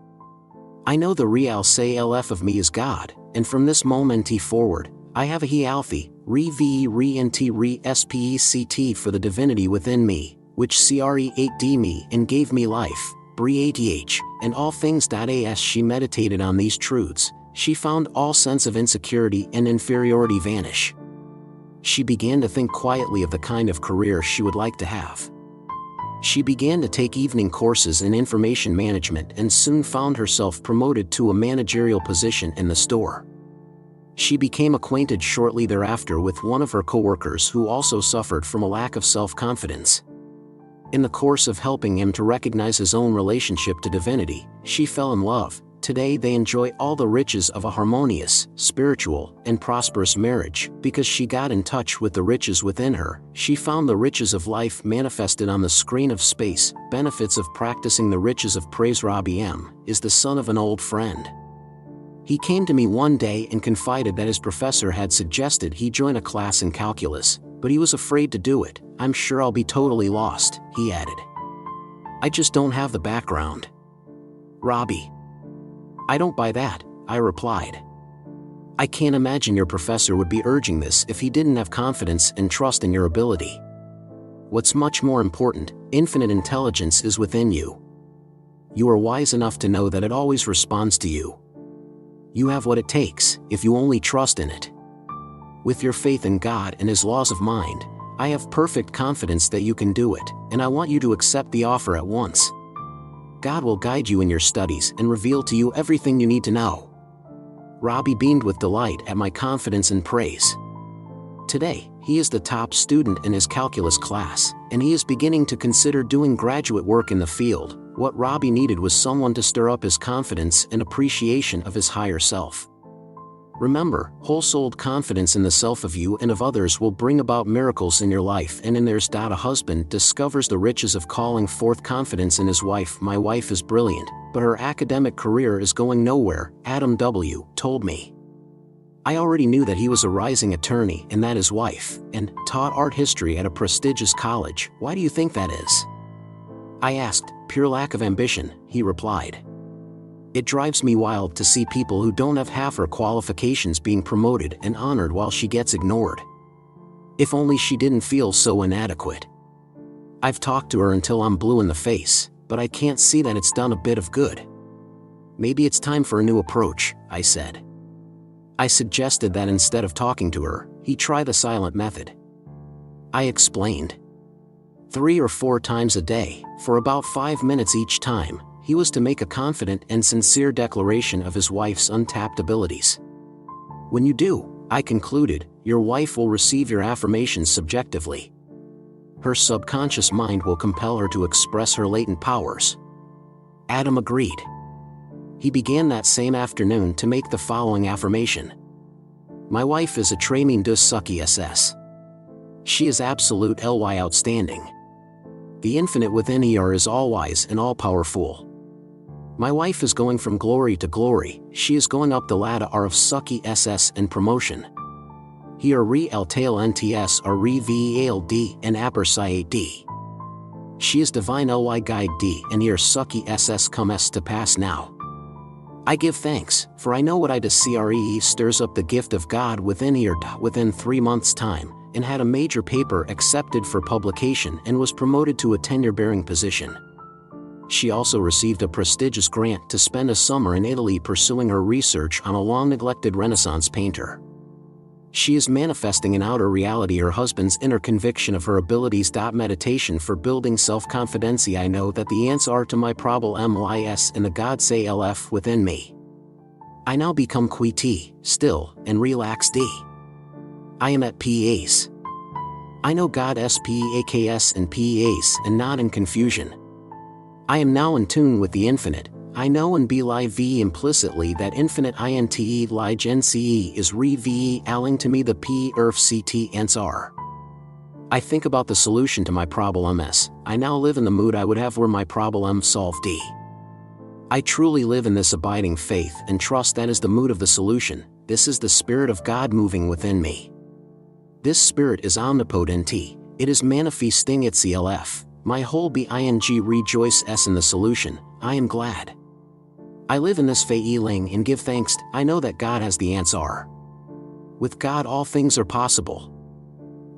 I know the real self of me is God, and from this moment forward, I have a healthy, Re ve re nt re spect for the divinity within me, which cre8d me and gave me life, bre-ath, and all things. As she meditated on these truths, she found all sense of insecurity and inferiority vanish. She began to think quietly of the kind of career she would like to have. She began to take evening courses in information management and soon found herself promoted to a managerial position in the store. She became acquainted shortly thereafter with one of her coworkers who also suffered from a lack of self-confidence. In the course of helping him to recognize his own relationship to divinity, she fell in love. Today they enjoy all the riches of a harmonious, spiritual, and prosperous marriage. Because she got in touch with the riches within her, she found the riches of life manifested on the screen of space. Benefits of practicing the riches of praise. Robbie M. is the son of an old friend. He came to me one day and confided that his professor had suggested he join a class in calculus, but he was afraid to do it. "I'm sure I'll be totally lost," he added. "I just don't have the background." "Robbie, I don't buy that," I replied. "I can't imagine your professor would be urging this if he didn't have confidence and trust in your ability. What's much more important, infinite intelligence is within you. You are wise enough to know that it always responds to you. You have what it takes, if you only trust in it. With your faith in God and His laws of mind, I have perfect confidence that you can do it, and I want you to accept the offer at once. God will guide you in your studies and reveal to you everything you need to know." Robbie beamed with delight at my confidence and praise. Today, he is the top student in his calculus class, and he is beginning to consider doing graduate work in the field. What Robbie needed was someone to stir up his confidence and appreciation of his higher self. Remember, whole-souled confidence in the self of you and of others will bring about miracles in your life and in theirs. A husband discovers the riches of calling forth confidence in his wife. "My wife is brilliant, but her academic career is going nowhere," Adam W. told me. I already knew that he was a rising attorney and that his wife, and taught art history at a prestigious college. "Why do you think that is?" I asked. "Pure lack of ambition," he replied. "It drives me wild to see people who don't have half her qualifications being promoted and honored while she gets ignored. If only she didn't feel so inadequate. I've talked to her until I'm blue in the face, but I can't see that it's done a bit of good." "Maybe it's time for a new approach," I said. I suggested that instead of talking to her, he try the silent method. I explained. 3 or 4 times a day, for about 5 minutes each time, he was to make a confident and sincere declaration of his wife's untapped abilities. "When you do," I concluded, "your wife will receive your affirmations subjectively. Her subconscious mind will compel her to express her latent powers." Adam agreed. He began that same afternoon to make the following affirmation. "My wife is a Training Dus Sucky SS. She is absolute ly outstanding. The infinite within her is all-wise and all-powerful. My wife is going from glory to glory. She is going up the ladder of Sucky SS and promotion. Here re el tail nts are re vald and apper d. She is divine ly guide d and here Sucky SS come s to pass now. I give thanks, for I know what I do." CRE stirs up the gift of God within her. Within 3 months' time, and had a major paper accepted for publication and was promoted to a tenure-bearing position. She also received a prestigious grant to spend a summer in Italy pursuing her research on a long-neglected Renaissance painter. She is manifesting in outer reality her husband's inner conviction of her abilities. Meditation for building self-confidence. I know that the answer to my problem lies in the God say LF within me. I now become quiet, still, and relaxed. I am at peace. I know God spaks and peace and not in confusion. I am now in tune with the infinite. I know and believe implicitly that infinite inte lige nce is re ve alling to me the p erf ct answer. I think about the solution to my problem s. I now live in the mood I would have were my problem solved. I truly live in this abiding faith and trust that is the mood of the solution. This is the Spirit of God moving within me. This Spirit is omnipotent. It is manifesting itself. My whole being rejoices in the solution. I am glad. I live in this feeling and give thanks. I know that God has the answer. With God all things are possible.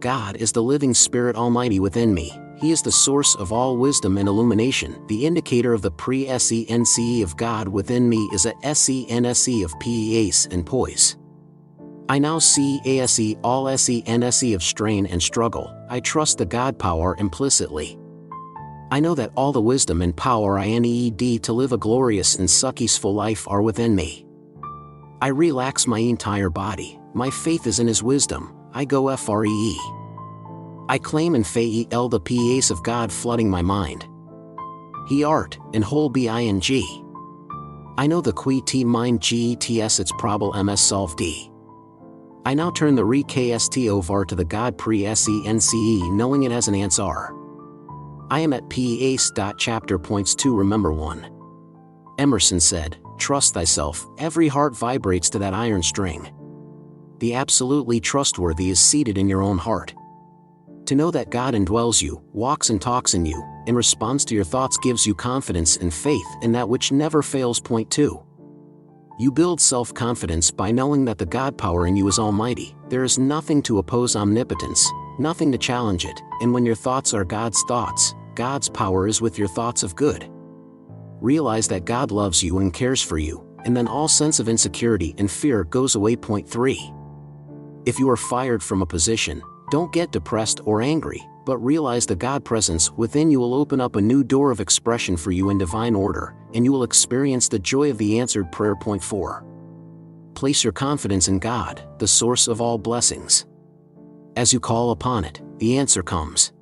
God is the living Spirit Almighty within me. He is the source of all wisdom and illumination. The indicator of the pre-SENCE of God within me is a SENSE of peace and poise. I now see ASE all SENSE of strain and struggle. I trust the God power implicitly. I know that all the wisdom and power I need to live a glorious and successful life are within me. I relax my entire body. My faith is in His wisdom. I go free. I claim and fail the peace of God flooding my mind. He art, and whole bing. I know the qui t mind gets its proble ms solved. I now turn the re-kst over to the God pre-SENCE, knowing it as an answer. I am at peace. Chapter points 2 Remember 1. Emerson said, "Trust thyself, every heart vibrates to that iron string." The absolutely trustworthy is seated in your own heart. To know that God indwells you, walks and talks in you, and responds to your thoughts gives you confidence and faith in that which never fails. Point 2. You build self-confidence by knowing that the God power in you is almighty. There is nothing to oppose omnipotence, nothing to challenge it, and when your thoughts are God's thoughts, God's power is with your thoughts of good. Realize that God loves you and cares for you, and then all sense of insecurity and fear goes away. Point 3. If you are fired from a position, don't get depressed or angry, but realize the God presence within you will open up a new door of expression for you in divine order, and you will experience the joy of the answered prayer. Point 4. Place your confidence in God, the source of all blessings. As you call upon it, the answer comes.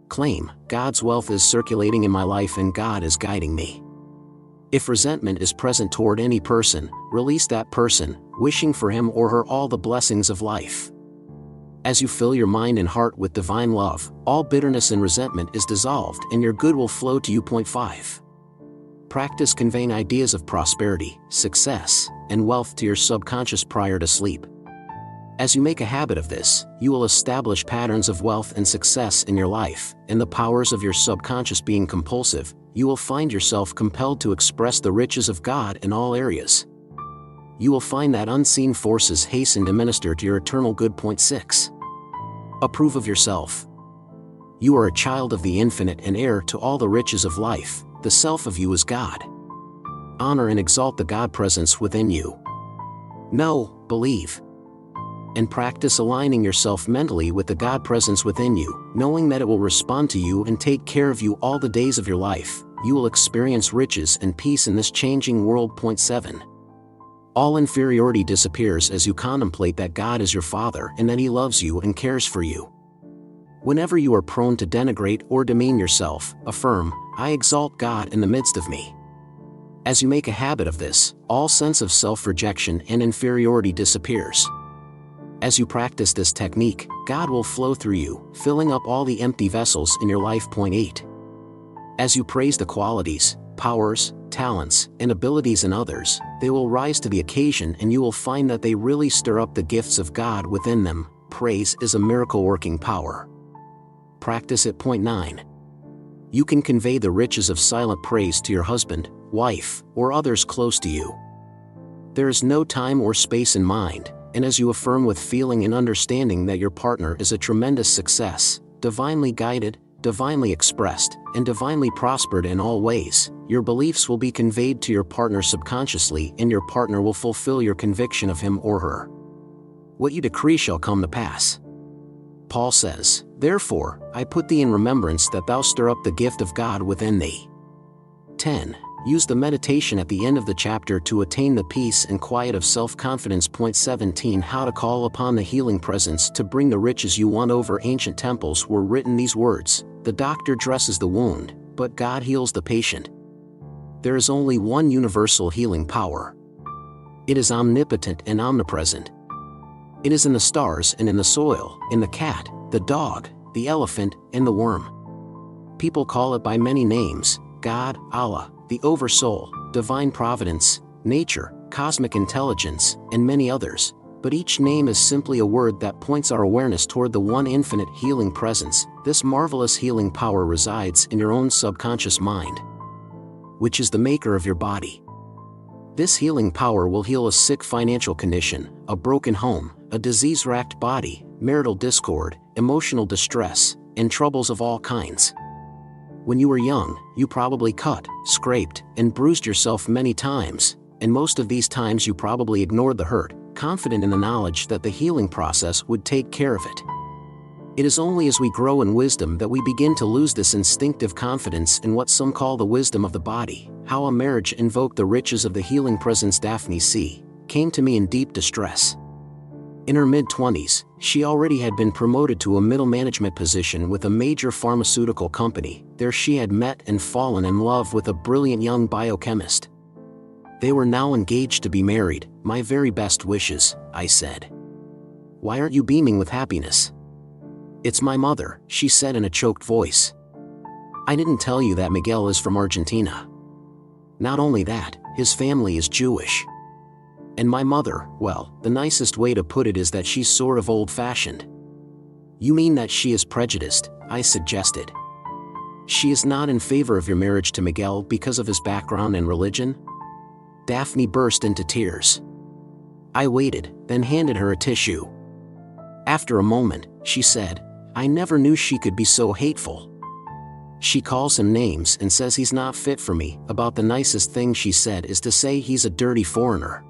Claim, God's wealth is circulating in my life and God is guiding me. If resentment is present toward any person, release that person, wishing for him or her all the blessings of life. As you fill your mind and heart with divine love, all bitterness and resentment is dissolved and your good will flow to you. Point 5. Practice conveying ideas of prosperity, success, and wealth to your subconscious prior to sleep. As you make a habit of this, you will establish patterns of wealth and success in your life, and the powers of your subconscious being compulsive, you will find yourself compelled to express the riches of God in all areas. You will find that unseen forces hasten to minister to your eternal good. Point 6. Approve of yourself. You are a child of the infinite and heir to all the riches of life. The self of you is God. Honor and exalt the God presence within you. Know, believe, and practice aligning yourself mentally with the God presence within you, knowing that it will respond to you and take care of you all the days of your life. You will experience riches and peace in this changing world. Point 7. All inferiority disappears as you contemplate that God is your Father and that He loves you and cares for you. Whenever you are prone to denigrate or demean yourself, affirm, "I exalt God in the midst of me." As you make a habit of this, all sense of self-rejection and inferiority disappears. As you practice this technique, God will flow through you, filling up all the empty vessels in your life. Point 8. As you praise the qualities, powers, talents, and abilities in others, they will rise to the occasion and you will find that they really stir up the gifts of God within them. Praise is a miracle-working power. Practice it. Point 9. You can convey the riches of silent praise to your husband, wife, or others close to you. There is no time or space in mind, and as you affirm with feeling and understanding that your partner is a tremendous success, divinely guided, divinely expressed, and divinely prospered in all ways, your beliefs will be conveyed to your partner subconsciously and your partner will fulfill your conviction of him or her. What you decree shall come to pass. Paul says, "Therefore, I put thee in remembrance that thou stir up the gift of God within thee." 10. Use the meditation at the end of the chapter to attain the peace and quiet of self-confidence. Point 17. How to call upon the healing presence to bring the riches you want. Over ancient temples were written these words, "The doctor dresses the wound, but God heals the patient." There is only one universal healing power. It is omnipotent and omnipresent. It is in the stars and in the soil, in the cat, the dog, the elephant, and the worm. People call it by many names: God, Allah, the Oversoul, Divine Providence, Nature, Cosmic Intelligence, and many others, but each name is simply a word that points our awareness toward the one infinite healing presence. This marvelous healing power resides in your own subconscious mind, which is the maker of your body. This healing power will heal a sick financial condition, a broken home, a disease-racked body, marital discord, emotional distress, and troubles of all kinds. When you were young, you probably cut, scraped, and bruised yourself many times, and most of these times you probably ignored the hurt, confident in the knowledge that the healing process would take care of it. It is only as we grow in wisdom that we begin to lose this instinctive confidence in what some call the wisdom of the body. How a marriage invoked the riches of the healing presence. Daphne C. came to me in deep distress. In her mid-20s, she already had been promoted to a middle management position with a major pharmaceutical company. There she had met and fallen in love with a brilliant young biochemist. They were now engaged to be married. My very best wishes, I said. Why aren't you beaming with happiness? It's my mother, she said in a choked voice. I didn't tell you that Miguel is from Argentina. Not only that, his family is Jewish. And my mother, well, the nicest way to put it is that she's sort of old-fashioned. You mean that she is prejudiced, I suggested. She is not in favor of your marriage to Miguel because of his background and religion? Daphne burst into tears. I waited, then handed her a tissue. After a moment, she said, I never knew she could be so hateful. She calls him names and says he's not fit for me. About the nicest thing she said is to say he's a dirty foreigner.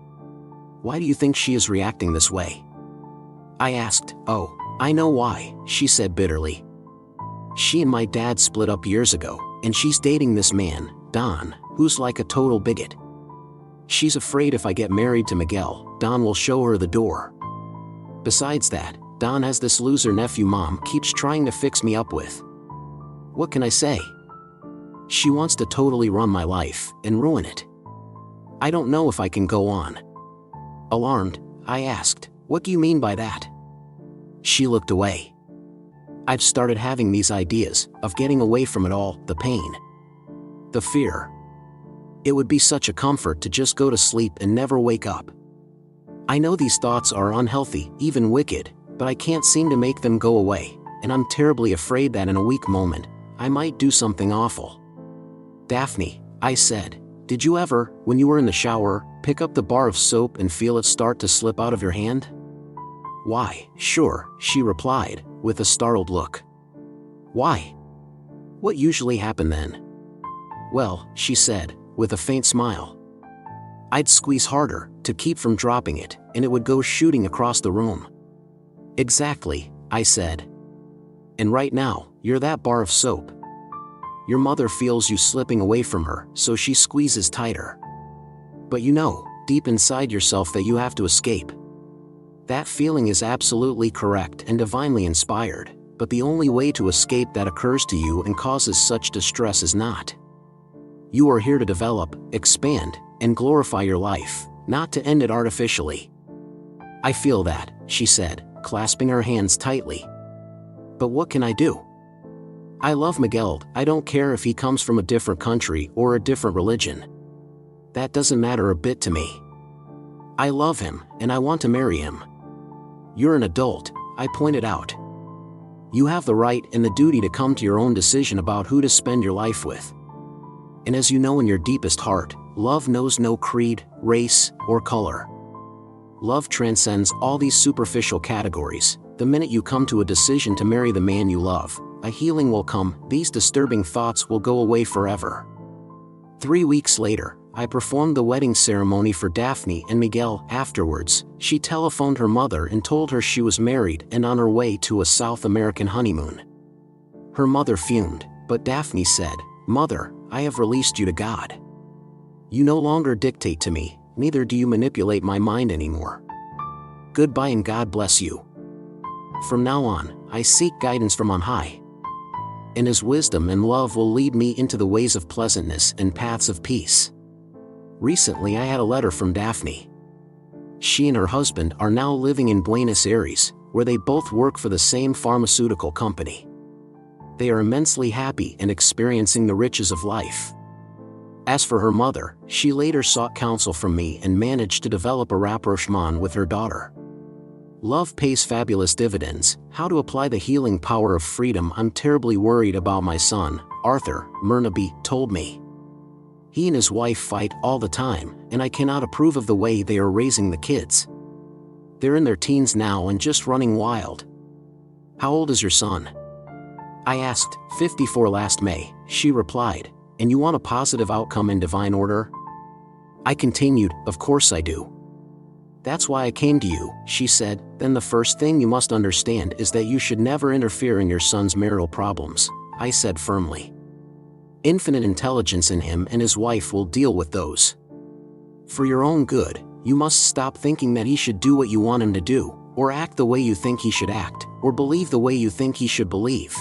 Why do you think she is reacting this way? I asked. Oh, I know why, she said bitterly. She and my dad split up years ago, and she's dating this man, Don, who's like a total bigot. She's afraid if I get married to Miguel, Don will show her the door. Besides that, Don has this loser nephew Mom keeps trying to fix me up with. What can I say? She wants to totally run my life and ruin it. I don't know if I can go on. Alarmed, I asked, what do you mean by that? She looked away. I've started having these ideas of getting away from it all, the pain, the fear. It would be such a comfort to just go to sleep and never wake up. I know these thoughts are unhealthy, even wicked, but I can't seem to make them go away, and I'm terribly afraid that in a weak moment, I might do something awful. Daphne, I said, did you ever, when you were in the shower, pick up the bar of soap and feel it start to slip out of your hand? Why, sure, she replied, with a startled look. Why? What usually happened then? Well, she said, with a faint smile. I'd squeeze harder, to keep from dropping it, and it would go shooting across the room. Exactly, I said. And right now, you're that bar of soap. Your mother feels you slipping away from her, so she squeezes tighter. But you know, deep inside yourself that you have to escape. That feeling is absolutely correct and divinely inspired, but the only way to escape that occurs to you and causes such distress is not. You are here to develop, expand, and glorify your life, not to end it artificially. I feel that, she said, clasping her hands tightly. But what can I do? I love Miguel. I don't care if he comes from a different country or a different religion. That doesn't matter a bit to me. I love him, and I want to marry him. You're an adult, I pointed out. You have the right and the duty to come to your own decision about who to spend your life with. And as you know in your deepest heart, love knows no creed, race, or color. Love transcends all these superficial categories. The minute you come to a decision to marry the man you love, a healing will come. These disturbing thoughts will go away forever. 3 weeks later, I performed the wedding ceremony for Daphne and Miguel. Afterwards, she telephoned her mother and told her she was married and on her way to a South American honeymoon. Her mother fumed, but Daphne said, "Mother, I have released you to God. You no longer dictate to me, neither do you manipulate my mind anymore. Goodbye and God bless you. From now on, I seek guidance from on high. And His wisdom and love will lead me into the ways of pleasantness and paths of peace." Recently I had a letter from Daphne. She and her husband are now living in Buenos Aires, where they both work for the same pharmaceutical company. They are immensely happy and experiencing the riches of life. As for her mother, she later sought counsel from me and managed to develop a rapprochement with her daughter. Love pays fabulous dividends. How to apply the healing power of freedom? I'm terribly worried about my son, Arthur, Myrnaby told me. He and his wife fight all the time, and I cannot approve of the way they are raising the kids. They're in their teens now and just running wild. How old is your son? I asked. 54 last May, she replied. And you want a positive outcome in divine order? I continued, of course I do. That's why I came to you, she said. Then the first thing you must understand is that you should never interfere in your son's marital problems, I said firmly. Infinite intelligence in him and his wife will deal with those. For your own good, you must stop thinking that he should do what you want him to do, or act the way you think he should act, or believe the way you think he should believe.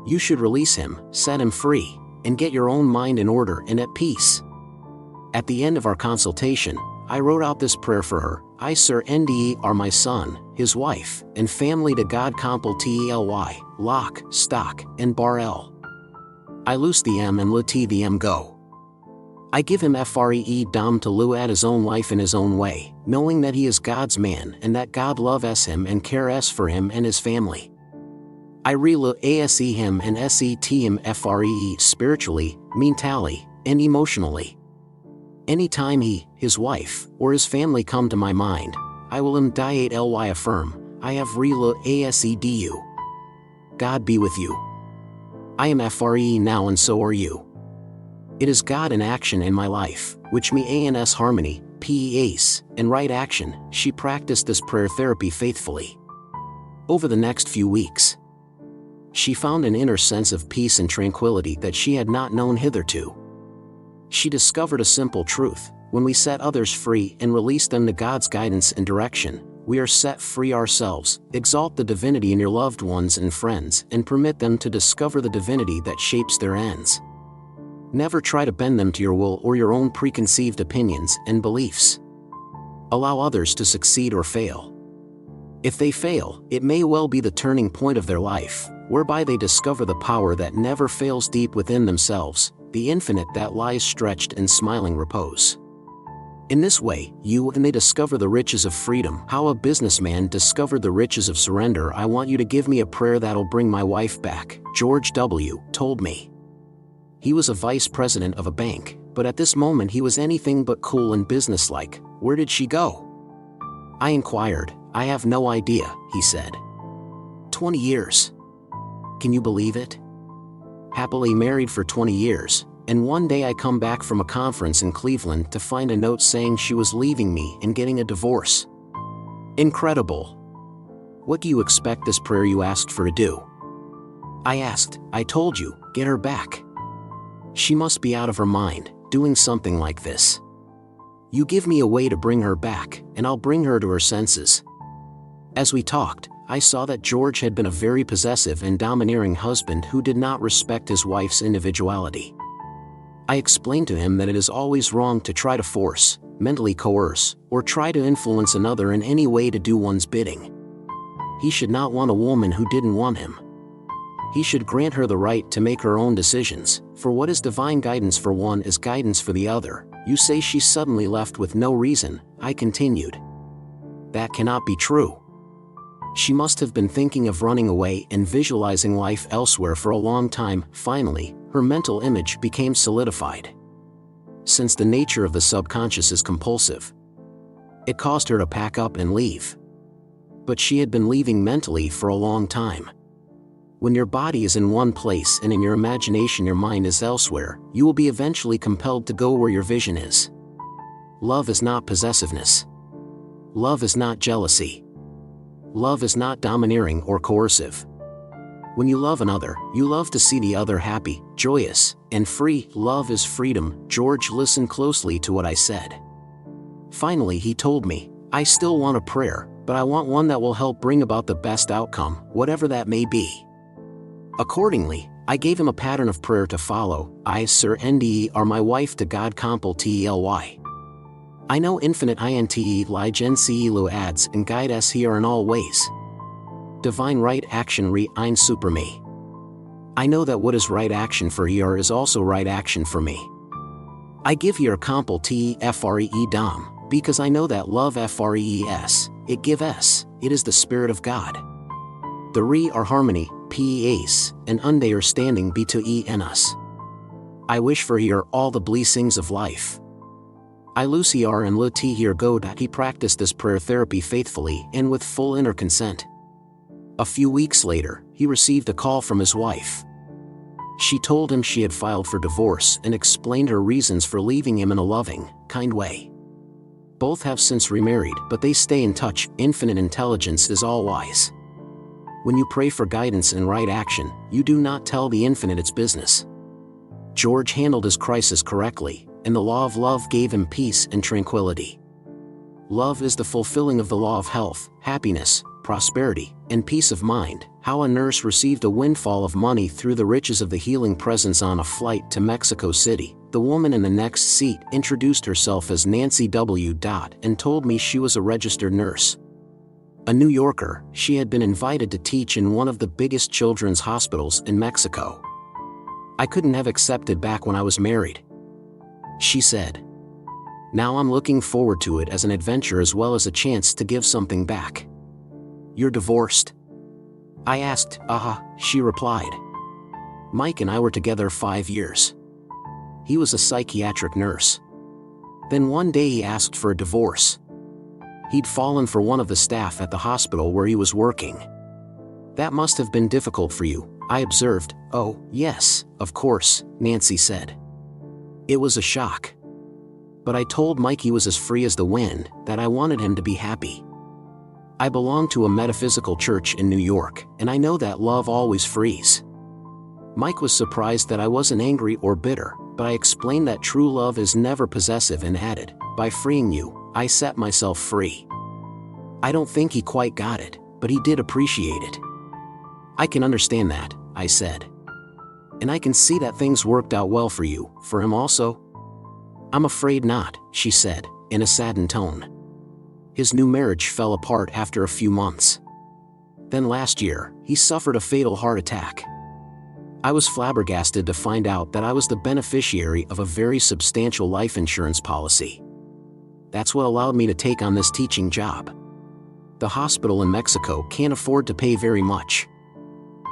You should release him, set him free, and get your own mind in order and at peace. At the end of our consultation, I wrote out this prayer for her. I Sir NDE are my son, his wife, and family to God Compel Tely, lock, stock, and bar L. I loose the M and let the M go. I give him free dom to live at his own life in his own way, knowing that he is God's man and that God loves him and cares for him and his family. I ase him and set him free spiritually, mentally, and emotionally. Anytime he, his wife, or his family come to my mind, I will diate ly affirm, I have asedu. God be with you. I am free now and so are you. It is God in action in my life, which me ans harmony, peace, and right action. She practiced this prayer therapy faithfully. Over the next few weeks, she found an inner sense of peace and tranquility that she had not known hitherto. She discovered a simple truth: when we set others free and release them to God's guidance and direction, we are set free ourselves. Exalt the divinity in your loved ones and friends and permit them to discover the divinity that shapes their ends. Never try to bend them to your will or your own preconceived opinions and beliefs. Allow others to succeed or fail. If they fail, it may well be the turning point of their life, whereby they discover the power that never fails deep within themselves, the infinite that lies stretched in smiling repose. In this way, you and they discover the riches of freedom. How a businessman discovered the riches of surrender. I want you to give me a prayer that'll bring my wife back, George W. told me. He was a vice president of a bank, but at this moment he was anything but cool and businesslike. Where did she go? I inquired. I have no idea, he said. 20 years. Can you believe it? Happily married for 20 years, and one day I come back from a conference in Cleveland to find a note saying she was leaving me and getting a divorce. Incredible. What do you expect this prayer you asked for to do? I asked. I told you, get her back. She must be out of her mind, doing something like this. You give me a way to bring her back, and I'll bring her to her senses. As we talked, I saw that George had been a very possessive and domineering husband who did not respect his wife's individuality. I explained to him that it is always wrong to try to force, mentally coerce, or try to influence another in any way to do one's bidding. He should not want a woman who didn't want him. He should grant her the right to make her own decisions, for what is divine guidance for one is guidance for the other. You say she's suddenly left with no reason, I continued. That cannot be true. She must have been thinking of running away and visualizing life elsewhere for a long time. Finally, her mental image became solidified. Since the nature of the subconscious is compulsive, it caused her to pack up and leave. But she had been leaving mentally for a long time. When your body is in one place and in your imagination your mind is elsewhere, you will be eventually compelled to go where your vision is. Love is not possessiveness. Love is not jealousy. Love is not domineering or coercive. When you love another, you love to see the other happy, joyous, and free. Love is freedom. George listened closely to what I said. Finally he told me, I still want a prayer, but I want one that will help bring about the best outcome, whatever that may be. Accordingly, I gave him a pattern of prayer to follow. I Sir NDE are my wife to God Compel Tely. I know infinite inte lie gen lu ads and guide us here in all ways. Divine right action re ein super me. I know that what is right action for here is also right action for me. I give here Compel free dom, because I know that love frees, it give s, it is the Spirit of God. The re are harmony, peace, and understanding be to in us. I wish for here all the blessings of life. I Luciar and Le Tihier Goda. He practiced this prayer therapy faithfully and with full inner consent. A few weeks later, he received a call from his wife. She told him she had filed for divorce and explained her reasons for leaving him in a loving, kind way. Both have since remarried, but they stay in touch. Infinite intelligence is all-wise. When you pray for guidance and right action, you do not tell the infinite its business. George handled his crisis correctly, and the law of love gave him peace and tranquility. Love is the fulfilling of the law of health, happiness, prosperity, and peace of mind. How a nurse received a windfall of money through the riches of the healing presence on a flight to Mexico City. The woman in the next seat introduced herself as Nancy W. and told me she was a registered nurse. A New Yorker, she had been invited to teach in one of the biggest children's hospitals in Mexico. I couldn't have accepted back when I was married. She said. Now I'm looking forward to it as an adventure as well as a chance to give something back. You're divorced? I asked. She replied. Mike and I were together 5 years. He was a psychiatric nurse. Then one day he asked for a divorce. He'd fallen for one of the staff at the hospital where he was working. That must have been difficult for you, I observed. Oh, yes, of course, Nancy said. It was a shock. But I told Mike he was as free as the wind, that I wanted him to be happy. I belong to a metaphysical church in New York, and I know that love always frees. Mike was surprised that I wasn't angry or bitter, but I explained that true love is never possessive and added, by freeing you, I set myself free. I don't think he quite got it, but he did appreciate it. I can understand that, I said. And I can see that things worked out well for you, for him also? I'm afraid not, she said, in a saddened tone. His new marriage fell apart after a few months. Then last year, he suffered a fatal heart attack. I was flabbergasted to find out that I was the beneficiary of a very substantial life insurance policy. That's what allowed me to take on this teaching job. The hospital in Mexico can't afford to pay very much.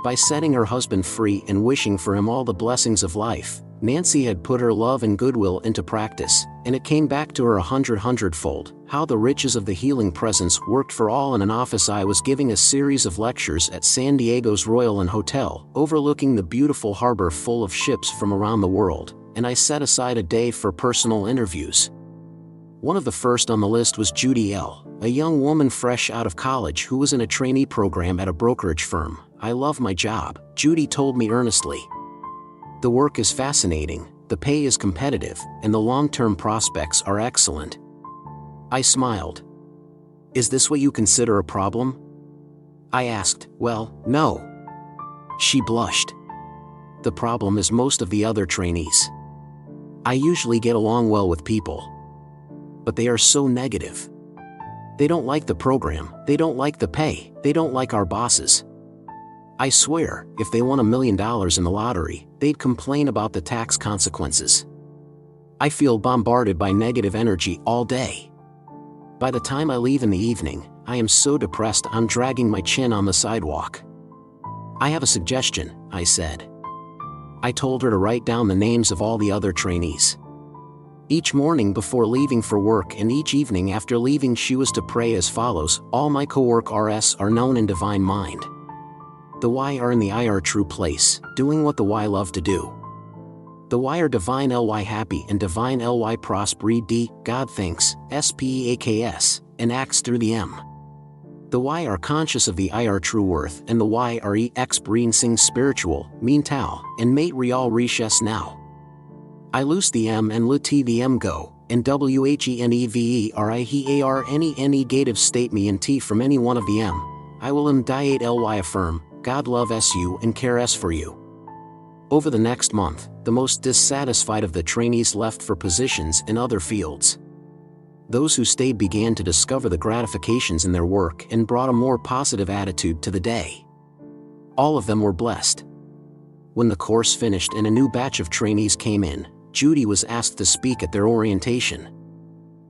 By setting her husband free and wishing for him all the blessings of life, Nancy had put her love and goodwill into practice, and it came back to her 100-fold. How the riches of the healing presence worked for all. In an office I was giving a series of lectures at San Diego's Royal Inn Hotel, overlooking the beautiful harbor full of ships from around the world, and I set aside a day for personal interviews. One of the first on the list was Judy L., a young woman fresh out of college who was in a trainee program at a brokerage firm. I love my job, Judy told me earnestly. The work is fascinating, the pay is competitive, and the long-term prospects are excellent. I smiled. Is this what you consider a problem? I asked. Well, no. She blushed. The problem is most of the other trainees. I usually get along well with people. But they are so negative. They don't like the program, they don't like the pay, they don't like our bosses. I swear, if they won $1 million in the lottery, they'd complain about the tax consequences. I feel bombarded by negative energy all day. By the time I leave in the evening, I am so depressed I'm dragging my chin on the sidewalk. I have a suggestion, I said. I told her to write down the names of all the other trainees. Each morning before leaving for work and each evening after leaving she was to pray as follows: all my co-workers are known in divine mind. The Y are in the I are true place, doing what the Y love to do. The Y are divine LY happy and divine LY prosper D, God thinks, SPEAKS, and acts through the M. The Y are conscious of the I are true worth and the Y are experiencing spiritual, mean Tao, and mate real richesse now. I loose the M and let the M go, and WHENEVERIHEAR any negative state me and T from any one of the M. I will diate LY affirm, God love SU and care S for you. Over the next month, the most dissatisfied of the trainees left for positions in other fields. Those who stayed began to discover the gratifications in their work and brought a more positive attitude to the day. All of them were blessed. When the course finished and a new batch of trainees came in, Judy was asked to speak at their orientation.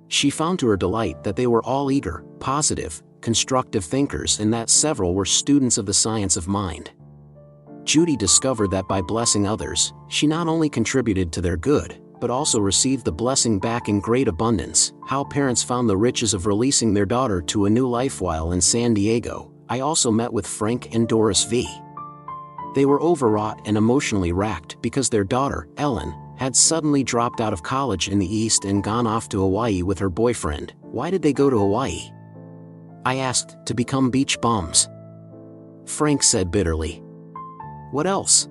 She found to her delight that they were all eager, positive, constructive thinkers and that several were students of the science of mind. Judy discovered that by blessing others, she not only contributed to their good, but also received the blessing back in great abundance. How parents found the riches of releasing their daughter to a new life. While in San Diego, I also met with Frank and Doris V. They were overwrought and emotionally racked because their daughter, Ellen, had suddenly dropped out of college in the East and gone off to Hawaii with her boyfriend. Why did they go to Hawaii? I asked. To become beach bums. Frank said bitterly. What else?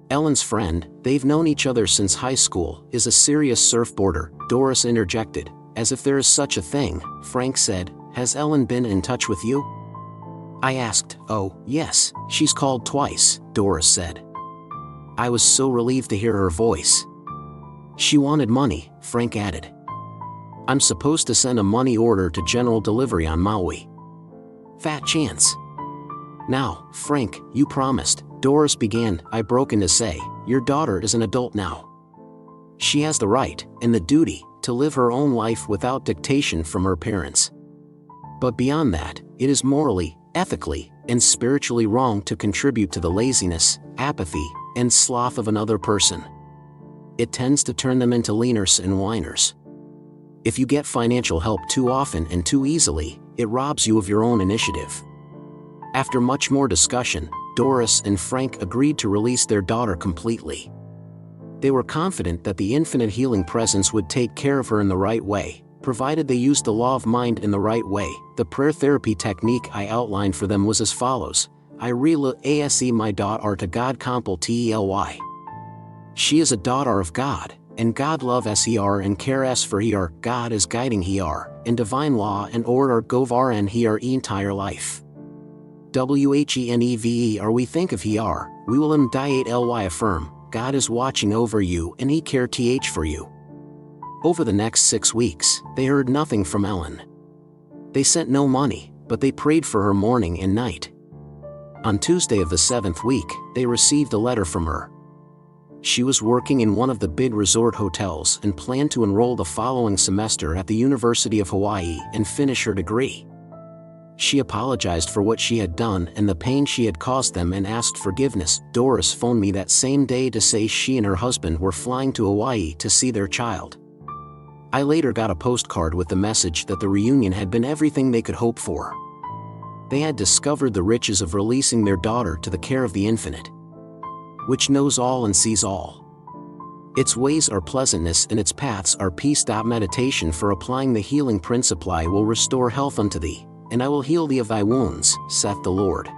Ellen's friend, they've known each other since high school, is a serious surfboarder, Doris interjected. As if there is such a thing, Frank said. Has Ellen been in touch with you? I asked. Oh, yes, she's called twice, Doris said. I was so relieved to hear her voice. She wanted money, Frank added. I'm supposed to send a money order to General Delivery on Maui. Fat chance. Now, Frank, you promised, Doris began. I broke in to say, your daughter is an adult now. She has the right, and the duty, to live her own life without dictation from her parents. But beyond that, it is morally, ethically, and spiritually wrong to contribute to the laziness, apathy, and sloth of another person. It tends to turn them into leaners and whiners. If you get financial help too often and too easily, it robs you of your own initiative. After much more discussion, Doris and Frank agreed to release their daughter completely. They were confident that the infinite healing presence would take care of her in the right way, provided they used the law of mind in the right way. The prayer therapy technique I outlined for them was as follows. I release my daughter to God completely. She is a daughter of God, and God love her and care for her. God is guiding her, and divine law and order govern her entire life. Wheneve we think of her, we will ly affirm, God is watching over you and he care for you. Over the next 6 weeks, they heard nothing from Ellen. They sent no money, but they prayed for her morning and night. On Tuesday of the 7th week, they received a letter from her. She was working in one of the big resort hotels and planned to enroll the following semester at the University of Hawaii and finish her degree. She apologized for what she had done and the pain she had caused them and asked forgiveness. Doris phoned me that same day to say she and her husband were flying to Hawaii to see their child. I later got a postcard with the message that the reunion had been everything they could hope for. They had discovered the riches of releasing their daughter to the care of the infinite, which knows all and sees all. Its ways are pleasantness and its paths are peace. Meditation for applying the healing principle. I will restore health unto thee, and I will heal thee of thy wounds, saith the Lord.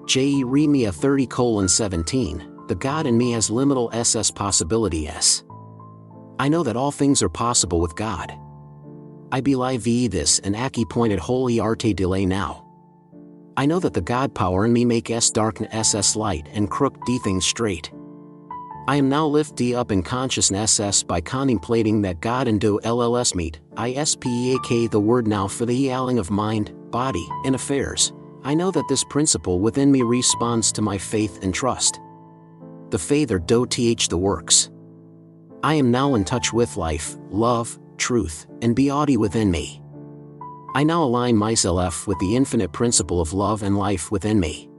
Jeremiah 30:17. The God in me has limitless possibilities. I know that all things are possible with God. I believe this and aki pointed holy arte delay now. I know that the God power in me make darkness light and crook things straight. I am now lift up in consciousness by contemplating that God and do lls meet, ispeak the word now for the healing of mind, body, and affairs. I know that this principle within me responds to my faith and trust. The Father do the works. I am now in touch with life, love, truth, and beauty within me. I now align myself with the infinite principle of love and life within me.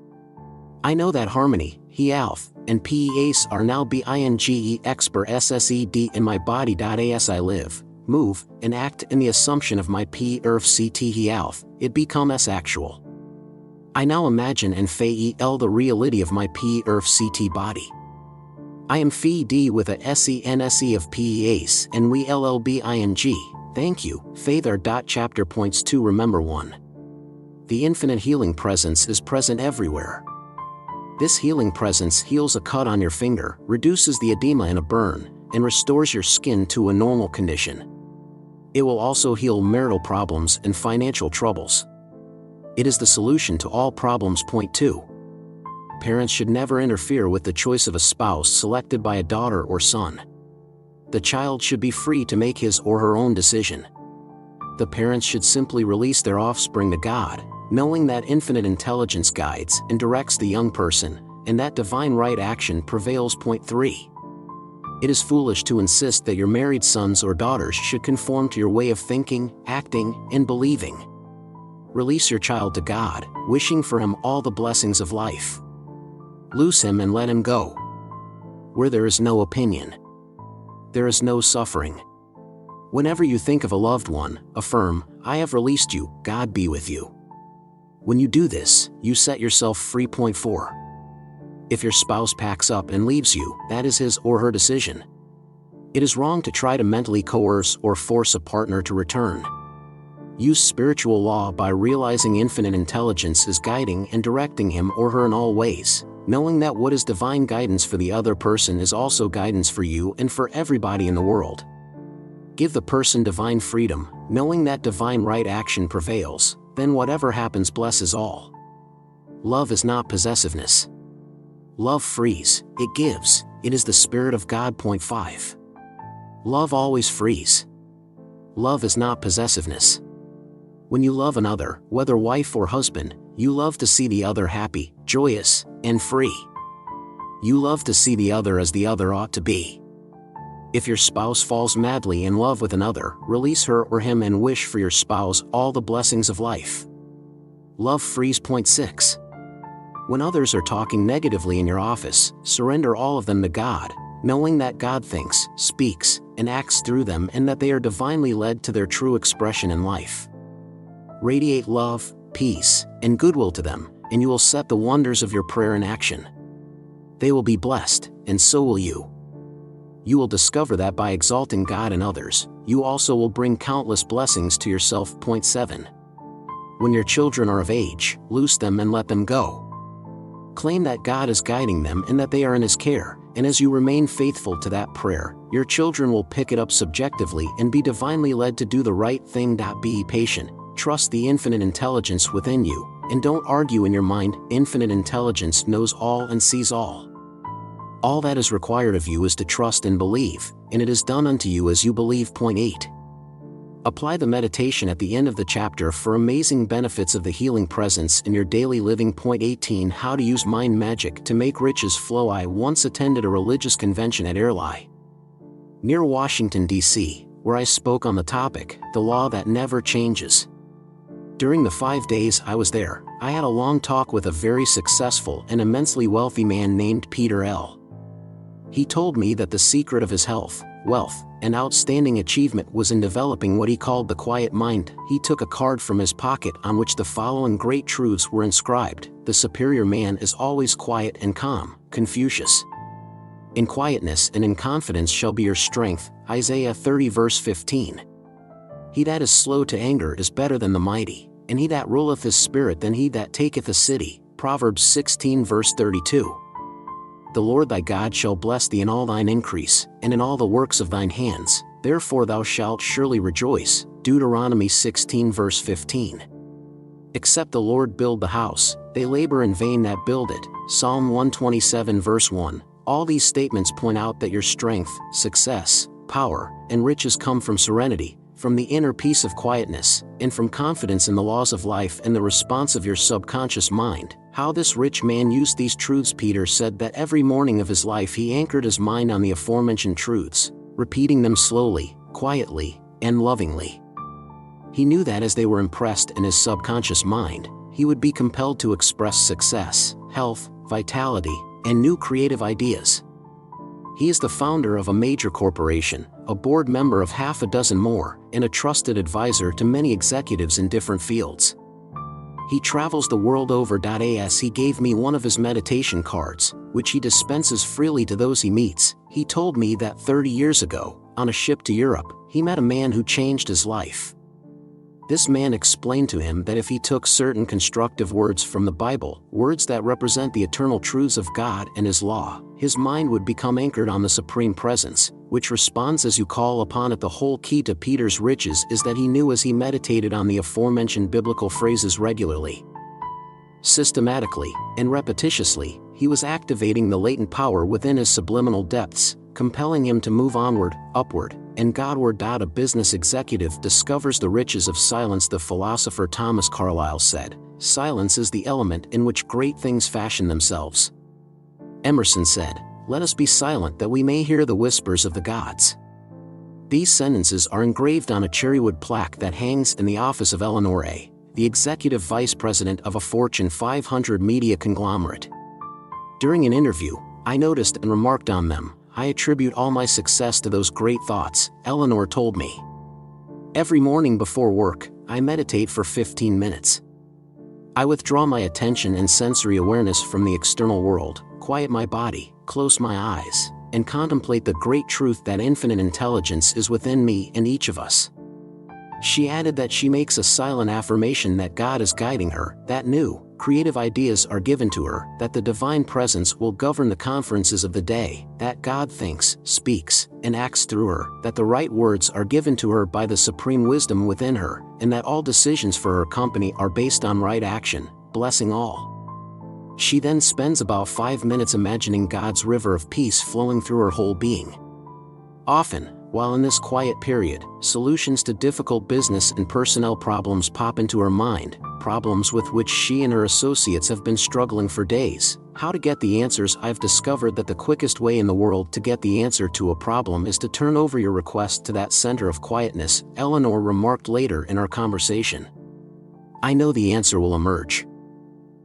I know that harmony, health, and peace are now being expressed in my body. As I live, move, and act in the assumption of my health, it becomes actual. I now imagine and feel the reality of my body. I am fed with a sense of peace and we llbing. Thank you, Father. Chapter points 2. Remember 1. The infinite healing presence is present everywhere. This healing presence heals a cut on your finger, reduces the edema in a burn, and restores your skin to a normal condition. It will also heal marital problems and financial troubles. It is the solution to all problems. Point 2. Parents should never interfere with the choice of a spouse selected by a daughter or son. The child should be free to make his or her own decision. The parents should simply release their offspring to God, knowing that infinite intelligence guides and directs the young person, and that divine right action prevails. Point 3. It is foolish to insist that your married sons or daughters should conform to your way of thinking, acting, and believing. Release your child to God, wishing for him all the blessings of life. Loose him and let him go. Where there is no opinion, There is no suffering. Whenever you think of a loved one, affirm, "I have released you, God be with you." When you do this, you set yourself free. 4. If your spouse packs up and leaves you, that is his or her decision. It is wrong to try to mentally coerce or force a partner to return. Use spiritual law by realizing infinite intelligence is guiding and directing him or her in all ways, knowing that what is divine guidance for the other person is also guidance for you and for everybody in the world. Give the person divine freedom, knowing that divine right action prevails, then whatever happens blesses all. Love is not possessiveness. Love frees, it gives, it is the Spirit of God. 5. Love always frees. Love is not possessiveness. When you love another, whether wife or husband, you love to see the other happy, joyous, and free. You love to see the other as the other ought to be. If your spouse falls madly in love with another, release her or him and wish for your spouse all the blessings of life. Love frees. 6. When others are talking negatively in your office, surrender all of them to God, knowing that God thinks, speaks, and acts through them and that they are divinely led to their true expression in life. Radiate love, peace, and goodwill to them, and you will set the wonders of your prayer in action. They will be blessed, and so will you. You will discover that by exalting God and others, you also will bring countless blessings to yourself. 7. When your children are of age, loose them and let them go. Claim that God is guiding them and that they are in His care, and as you remain faithful to that prayer, your children will pick it up subjectively and be divinely led to do the right thing. Be patient, trust the infinite intelligence within you, and don't argue in your mind. Infinite intelligence knows all and sees all. All that is required of you is to trust and believe, and it is done unto you as you believe. 8. Apply the meditation at the end of the chapter for amazing benefits of the healing presence in your daily living. 18. How to use mind magic to make riches flow. I once attended a religious convention at Airlie, near Washington, D.C., where I spoke on the topic, The Law That Never Changes. During the 5 days I was there, I had a long talk with a very successful and immensely wealthy man named Peter L. He told me that the secret of his health, wealth, and outstanding achievement was in developing what he called the quiet mind. He took a card from his pocket on which the following great truths were inscribed: the superior man is always quiet and calm, Confucius. In quietness and in confidence shall be your strength, Isaiah 30 verse 15. He that is slow to anger is better than the mighty, and he that ruleth his spirit than he that taketh a city, Proverbs 16 verse 32. The Lord thy God shall bless thee in all thine increase, and in all the works of thine hands, therefore thou shalt surely rejoice, Deuteronomy 16 verse 15. Except the Lord build the house, they labor in vain that build it, Psalm 127 verse 1. All these statements point out that your strength, success, power, and riches come from serenity, from the inner peace of quietness, and from confidence in the laws of life and the response of your subconscious mind. How this rich man used these truths. Peter said that every morning of his life he anchored his mind on the aforementioned truths, repeating them slowly, quietly, and lovingly. He knew that as they were impressed in his subconscious mind, he would be compelled to express success, health, vitality, and new creative ideas. He is the founder of a major corporation, a board member of half a dozen more, and a trusted advisor to many executives in different fields. He travels the world over. As he gave me one of his meditation cards, which he dispenses freely to those he meets. He told me that 30 years ago, on a ship to Europe, he met a man who changed his life. This man explained to him that if he took certain constructive words from the Bible, words that represent the eternal truths of God and His law, his mind would become anchored on the Supreme Presence, which responds as you call upon it. The whole key to Peter's riches is that he knew as he meditated on the aforementioned biblical phrases regularly, systematically, and repetitiously, he was activating the latent power within his subliminal depths, compelling him to move onward, upward, and Godward. A business executive discovers the riches of silence. The philosopher Thomas Carlyle said, "Silence is the element in which great things fashion themselves." Emerson said, "Let us be silent that we may hear the whispers of the gods." These sentences are engraved on a cherrywood plaque that hangs in the office of Eleanor A., the executive vice president of a Fortune 500 media conglomerate. During an interview, I noticed and remarked on them, I attribute all my success to those great thoughts, Eleanor told me. Every morning before work, I meditate for 15 minutes. I withdraw my attention and sensory awareness from the external world, quiet my body, close my eyes, and contemplate the great truth that infinite intelligence is within me and each of us. She added that she makes a silent affirmation that God is guiding her, that new, creative ideas are given to her, that the divine presence will govern the conferences of the day, that God thinks, speaks, and acts through her, that the right words are given to her by the supreme wisdom within her, and that all decisions for her company are based on right action, blessing all. She then spends about 5 minutes imagining God's river of peace flowing through her whole being. Often, while in this quiet period, solutions to difficult business and personnel problems pop into her mind, problems with which she and her associates have been struggling for days. How to get the answers? I've discovered that the quickest way in the world to get the answer to a problem is to turn over your request to that center of quietness, Eleanor remarked later in our conversation. I know the answer will emerge.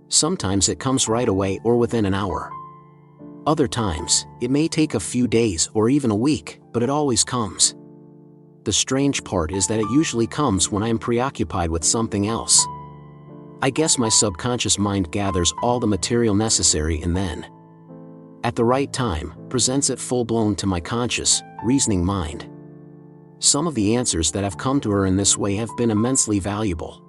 Sometimes it comes right away or within an hour. Other times, it may take a few days or even a week, but it always comes. The strange part is that it usually comes when I am preoccupied with something else. I guess my subconscious mind gathers all the material necessary and then, at the right time, presents it full-blown to my conscious, reasoning mind. Some of the answers that have come to her in this way have been immensely valuable.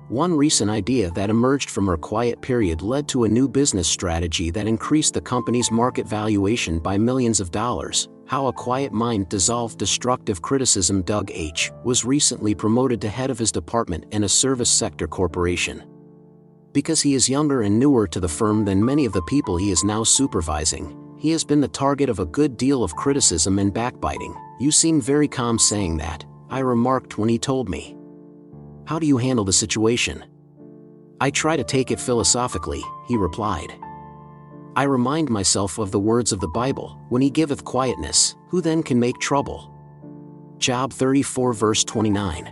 One recent idea that emerged from her quiet period led to a new business strategy that increased the company's market valuation by millions of dollars. How a quiet mind dissolved destructive criticism. Doug H. was recently promoted to head of his department in a service sector corporation. Because he is younger and newer to the firm than many of the people he is now supervising, he has been the target of a good deal of criticism and backbiting. You seem very calm saying that, I remarked when he told me. How do you handle the situation? I try to take it philosophically, he replied. I remind myself of the words of the Bible, when he giveth quietness, who then can make trouble? Job 34 verse 29.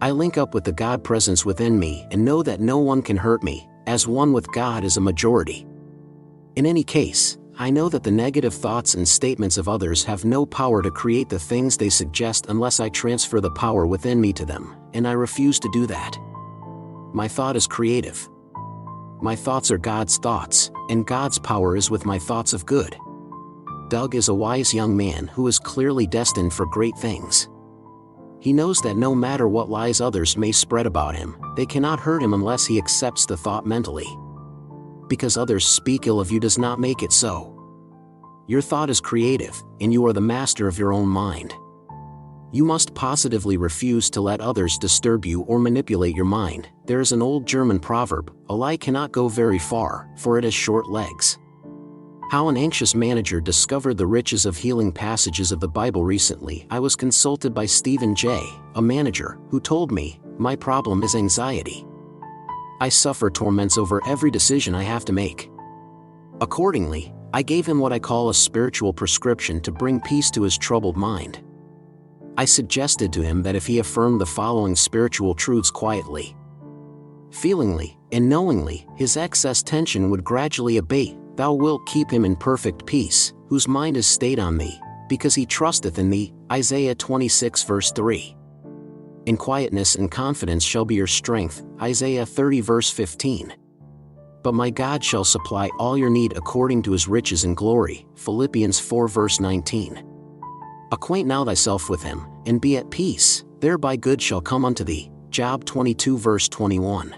I link up with the God presence within me and know that no one can hurt me, as one with God is a majority. In any case, I know that the negative thoughts and statements of others have no power to create the things they suggest unless I transfer the power within me to them, and I refuse to do that. My thought is creative. My thoughts are God's thoughts, and God's power is with my thoughts of good. Doug is a wise young man who is clearly destined for great things. He knows that no matter what lies others may spread about him, they cannot hurt him unless he accepts the thought mentally. Because others speak ill of you does not make it so. Your thought is creative, and you are the master of your own mind. You must positively refuse to let others disturb you or manipulate your mind. There is an old German proverb, a lie cannot go very far, for it has short legs. How an anxious manager discovered the riches of healing passages of the Bible. Recently, I was consulted by Stephen J., a manager, who told me, my problem is anxiety. I suffer torments over every decision I have to make. Accordingly, I gave him what I call a spiritual prescription to bring peace to his troubled mind. I suggested to him that if he affirmed the following spiritual truths quietly, feelingly, and knowingly, his excess tension would gradually abate. Thou wilt keep him in perfect peace, whose mind is stayed on thee, because he trusteth in thee. Isaiah 26 verse 3. In quietness and confidence shall be your strength. Isaiah 30 verse 15. But my God shall supply all your need according to his riches and glory. Philippians 4 verse 19. Acquaint now thyself with him, and be at peace, thereby good shall come unto thee. Job 22 verse 21.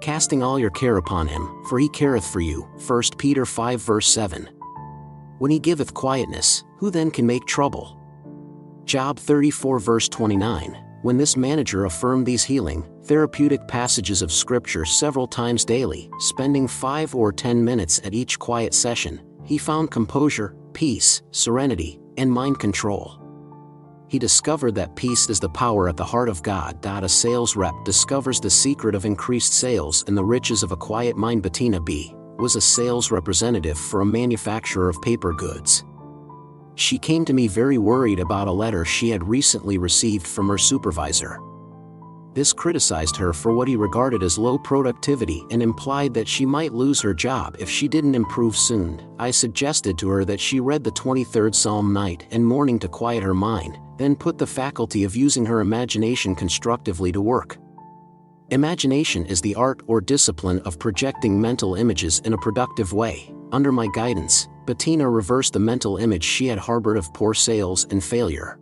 Casting all your care upon him, for he careth for you. 1 Peter 5 verse 7. When he giveth quietness, who then can make trouble? Job 34 verse 29. When this manager affirmed these healing, therapeutic passages of scripture several times daily, spending 5 or 10 minutes at each quiet session, he found composure, peace, serenity, and mind control. He discovered that peace is the power at the heart of God. A sales rep discovers the secret of increased sales and the riches of a quiet mind. Bettina B. was a sales representative for a manufacturer of paper goods. She came to me very worried about a letter she had recently received from her supervisor. This criticized her for what he regarded as low productivity and implied that she might lose her job if she didn't improve soon. I suggested to her that she read the 23rd Psalm night and morning to quiet her mind, then put the faculty of using her imagination constructively to work. Imagination is the art or discipline of projecting mental images in a productive way. Under my guidance, Bettina reversed the mental image she had harbored of poor sales and failure.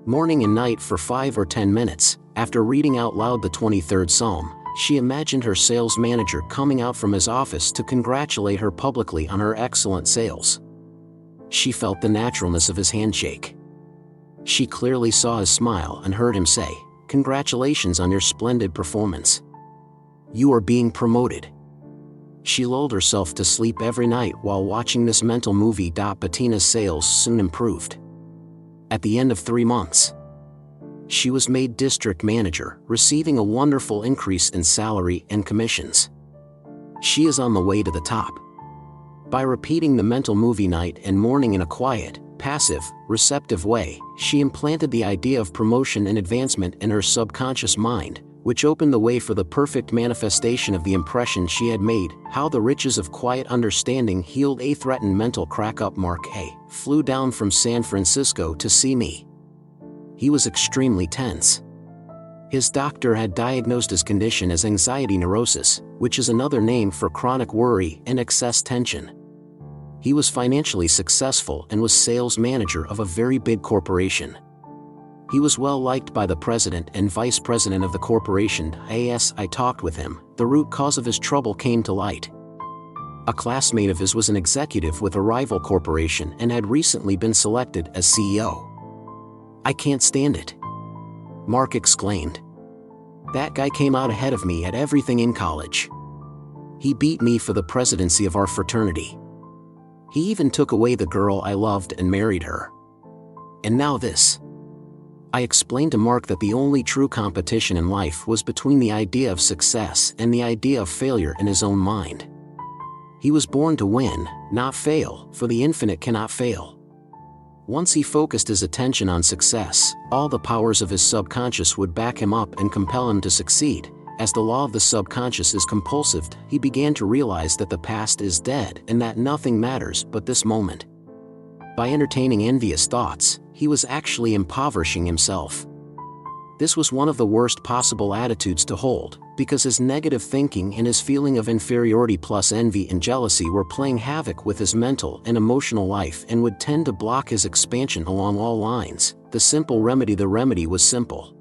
Morning and night for 5 or 10 minutes, after reading out loud the 23rd Psalm, she imagined her sales manager coming out from his office to congratulate her publicly on her excellent sales. She felt the naturalness of his handshake. She clearly saw his smile and heard him say, "Congratulations on your splendid performance. You are being promoted." She lulled herself to sleep every night while watching this mental movie. Bettina's sales soon improved. At the end of 3 months, she was made district manager, receiving a wonderful increase in salary and commissions. She is on the way to the top. By repeating the mental movie night and morning in a quiet, passive, receptive way, she implanted the idea of promotion and advancement in her subconscious mind, which opened the way for the perfect manifestation of the impression she had made. How the riches of quiet understanding healed a threatened mental crack-up. Mark A. flew down from San Francisco to see me. He was extremely tense. His doctor had diagnosed his condition as anxiety neurosis, which is another name for chronic worry and excess tension. He was financially successful and was sales manager of a very big corporation. He was well liked by the president and vice president of the corporation. As I talked with him, the root cause of his trouble came to light. A classmate of his was an executive with a rival corporation and had recently been selected as CEO. "I can't stand it," Mark exclaimed. "That guy came out ahead of me at everything in college. He beat me for the presidency of our fraternity. He even took away the girl I loved and married her. And now this." I explained to Mark that the only true competition in life was between the idea of success and the idea of failure in his own mind. He was born to win, not fail, for the infinite cannot fail. Once he focused his attention on success, all the powers of his subconscious would back him up and compel him to succeed. As the law of the subconscious is compulsive, he began to realize that the past is dead and that nothing matters but this moment. By entertaining envious thoughts, he was actually impoverishing himself. This was one of the worst possible attitudes to hold, because his negative thinking and his feeling of inferiority plus envy and jealousy were playing havoc with his mental and emotional life and would tend to block his expansion along all lines. The remedy was simple.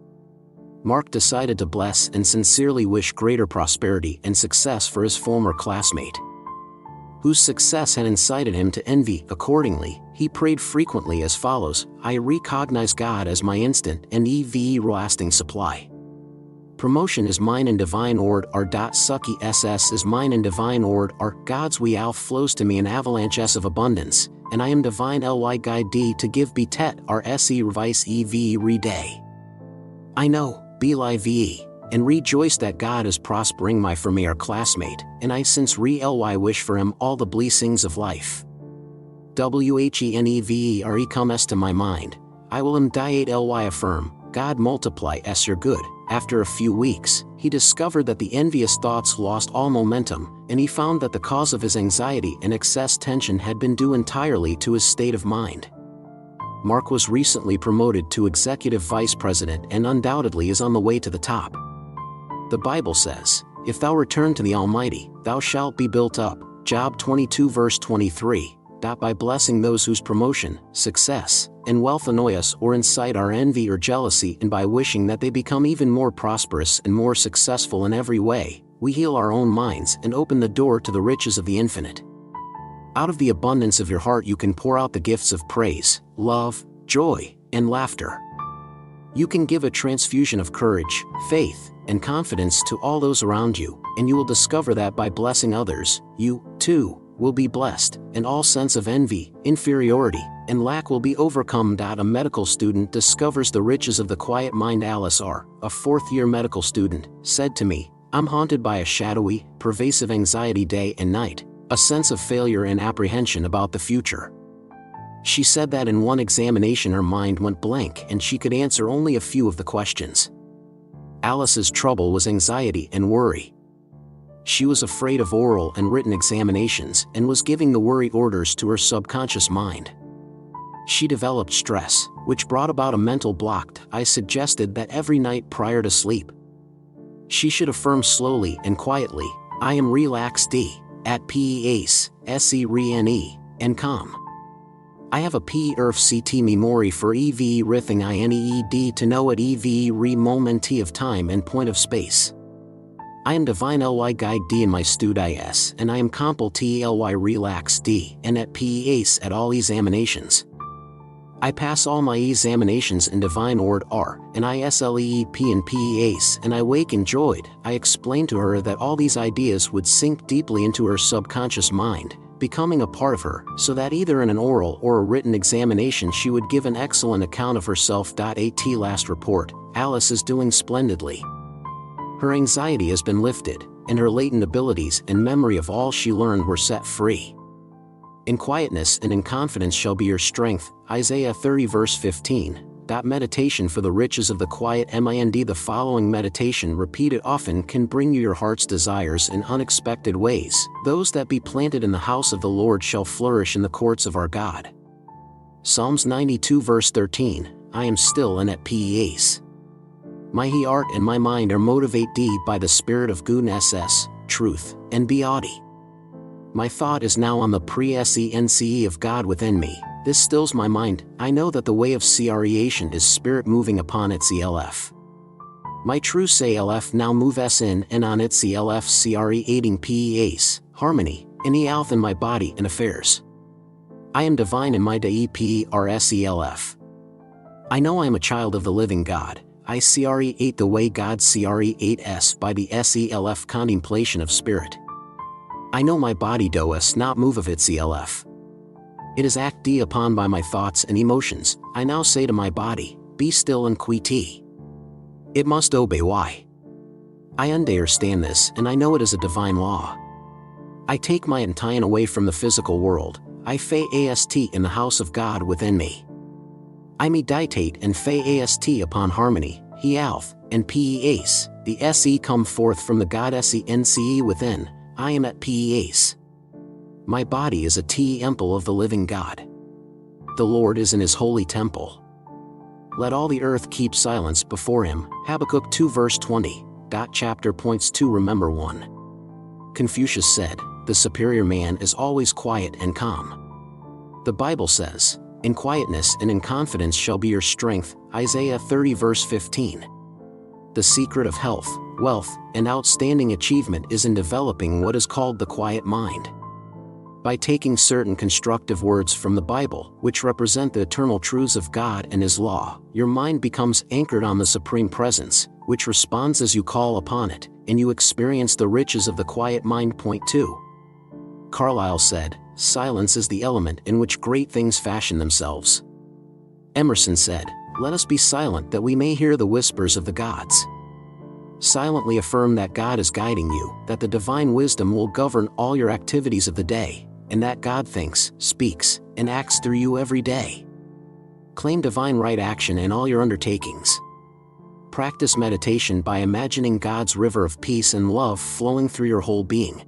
Mark decided to bless and sincerely wish greater prosperity and success for his former classmate, whose success had incited him to envy. Accordingly, he prayed frequently as follows: "I recognize God as my instant and everlasting supply. Promotion is mine in divine ord r. Sucky ss is mine in divine ord r. God's wealth flows to me in avalanches of abundance, and I am divine ly guide d to give betet r se vice ev re day. I know, be live, and rejoice that God is prospering my former classmate, and I since ly wish for him all the blessings of life. Whenevere comes to my mind, I will diate ly affirm, God multiply s your good." After a few weeks, he discovered that the envious thoughts lost all momentum, and he found that the cause of his anxiety and excess tension had been due entirely to his state of mind. Mark was recently promoted to executive vice president and undoubtedly is on the way to the top. The Bible says, "If thou return to the Almighty, thou shalt be built up." Job 22 verse 23. By blessing those whose promotion, success, and wealth annoy us or incite our envy or jealousy, and by wishing that they become even more prosperous and more successful in every way, we heal our own minds and open the door to the riches of the infinite. Out of the abundance of your heart you can pour out the gifts of praise, love, joy, and laughter. You can give a transfusion of courage, faith, and confidence to all those around you, and you will discover that by blessing others, you, too, will be blessed, and all sense of envy, inferiority, and lack will be overcome. A medical student discovers the riches of the quiet mind. Alice R., a fourth-year medical student, said to me, "I'm haunted by a shadowy, pervasive anxiety day and night, a sense of failure and apprehension about the future." She said that in one examination her mind went blank and she could answer only a few of the questions. Alice's trouble was anxiety and worry. She was afraid of oral and written examinations and was giving the worry orders to her subconscious mind. She developed stress, which brought about a mental block. I suggested that every night prior to sleep, she should affirm slowly and quietly, I am relaxed at peace, serene, and calm. I have a perfect memory for everything I need to know at every moment of time and point of space. I am divine ly guide in my studies and I am completely relaxed and at peace at all examinations. I pass all my examinations in divine order, and I sleep in peace and I wake enjoyed. I explained to her that all these ideas would sink deeply into her subconscious mind, becoming a part of her, so that either in an oral or a written examination she would give an excellent account of herself. At last report, Alice is doing splendidly. Her anxiety has been lifted, and her latent abilities and memory of all she learned were set free. In quietness and in confidence shall be your strength, Isaiah 30 verse 15. Meditation for the riches of the quiet mind. The following meditation repeated often can bring you your heart's desires in unexpected ways. Those that be planted in the house of the Lord shall flourish in the courts of our God. Psalms 92 verse 13. I am still and at peace. My heart and my mind are motivated by the spirit of goodness, truth, and beauty. My thought is now on the presence of God within me. This stills my mind. I know that the way of creation is spirit moving upon itself. My true self now moves in and on itself, creating peace, harmony, in the health in my body and affairs. I am divine in my self. I know I am a child of the living God. I create the way God creates by the self contemplation of spirit. I know my body does not move of itself. It is acted upon by my thoughts and emotions. I now say to my body, be still and quiet. It must obey. Why? I understand this and I know it is a divine law. I take my attention away from the physical world. I fast in the house of God within me. I meditate and fast upon harmony, health, and peace. The se come forth from the God sence within. I am at peace. My body is a temple of the living God. The Lord is in his holy temple. Let all the earth keep silence before him. Habakkuk 2 verse 20. Chapter points to remember 1. Confucius said, the superior man is always quiet and calm. The Bible says, in quietness and in confidence shall be your strength. Isaiah 30 verse 15. The secret of health, wealth, and outstanding achievement is in developing what is called the quiet mind. By taking certain constructive words from the Bible, which represent the eternal truths of God and his law, your mind becomes anchored on the supreme presence, which responds as you call upon it, and you experience the riches of the quiet mind. Point 2. Carlyle said, silence is the element in which great things fashion themselves. Emerson said, let us be silent that we may hear the whispers of the gods. Silently affirm that God is guiding you, that the divine wisdom will govern all your activities of the day, and that God thinks, speaks, and acts through you every day. Claim divine right action in all your undertakings. Practice meditation by imagining God's river of peace and love flowing through your whole being.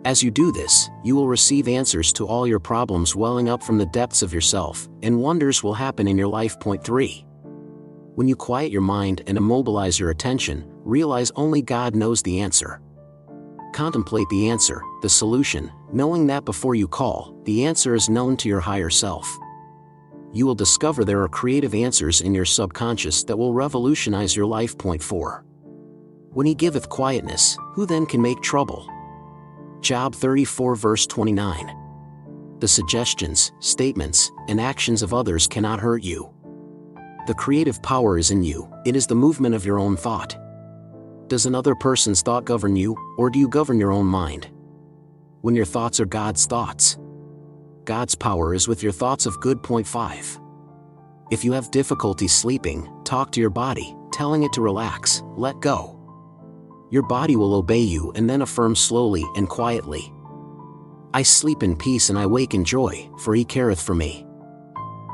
As you do this, you will receive answers to all your problems welling up from the depths of yourself, and wonders will happen in your life. Point 3. When you quiet your mind and immobilize your attention, realize only God knows the answer. Contemplate the answer, the solution, knowing that before you call, the answer is known to your higher self. You will discover there are creative answers in your subconscious that will revolutionize your life. Point 4. When he giveth quietness, who then can make trouble? Job 34 verse 29. The suggestions, statements, and actions of others cannot hurt you. The creative power is in you, it is the movement of your own thought. Does another person's thought govern you, or do you govern your own mind? When your thoughts are God's thoughts, God's power is with your thoughts of good. Point 5. If you have difficulty sleeping, talk to your body, telling it to relax, let go. Your body will obey you and then affirm slowly and quietly, I sleep in peace and I wake in joy, for he careth for me.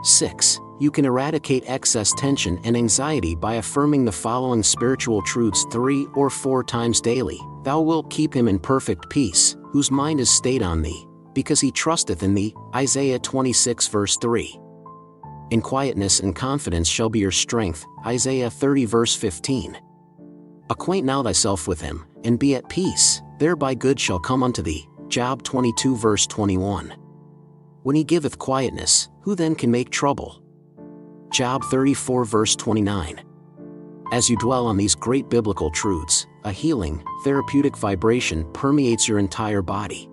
6. You can eradicate excess tension and anxiety by affirming the following spiritual truths 3 or 4 times daily. Thou wilt keep him in perfect peace, whose mind is stayed on thee, because he trusteth in thee. Isaiah 26 verse 3. In quietness and confidence shall be your strength. Isaiah 30 verse 15. Acquaint now thyself with him, and be at peace, thereby good shall come unto thee. Job 22 verse 21. When he giveth quietness, who then can make trouble? Job 34 verse 29. As you dwell on these great biblical truths, a healing, therapeutic vibration permeates your entire body.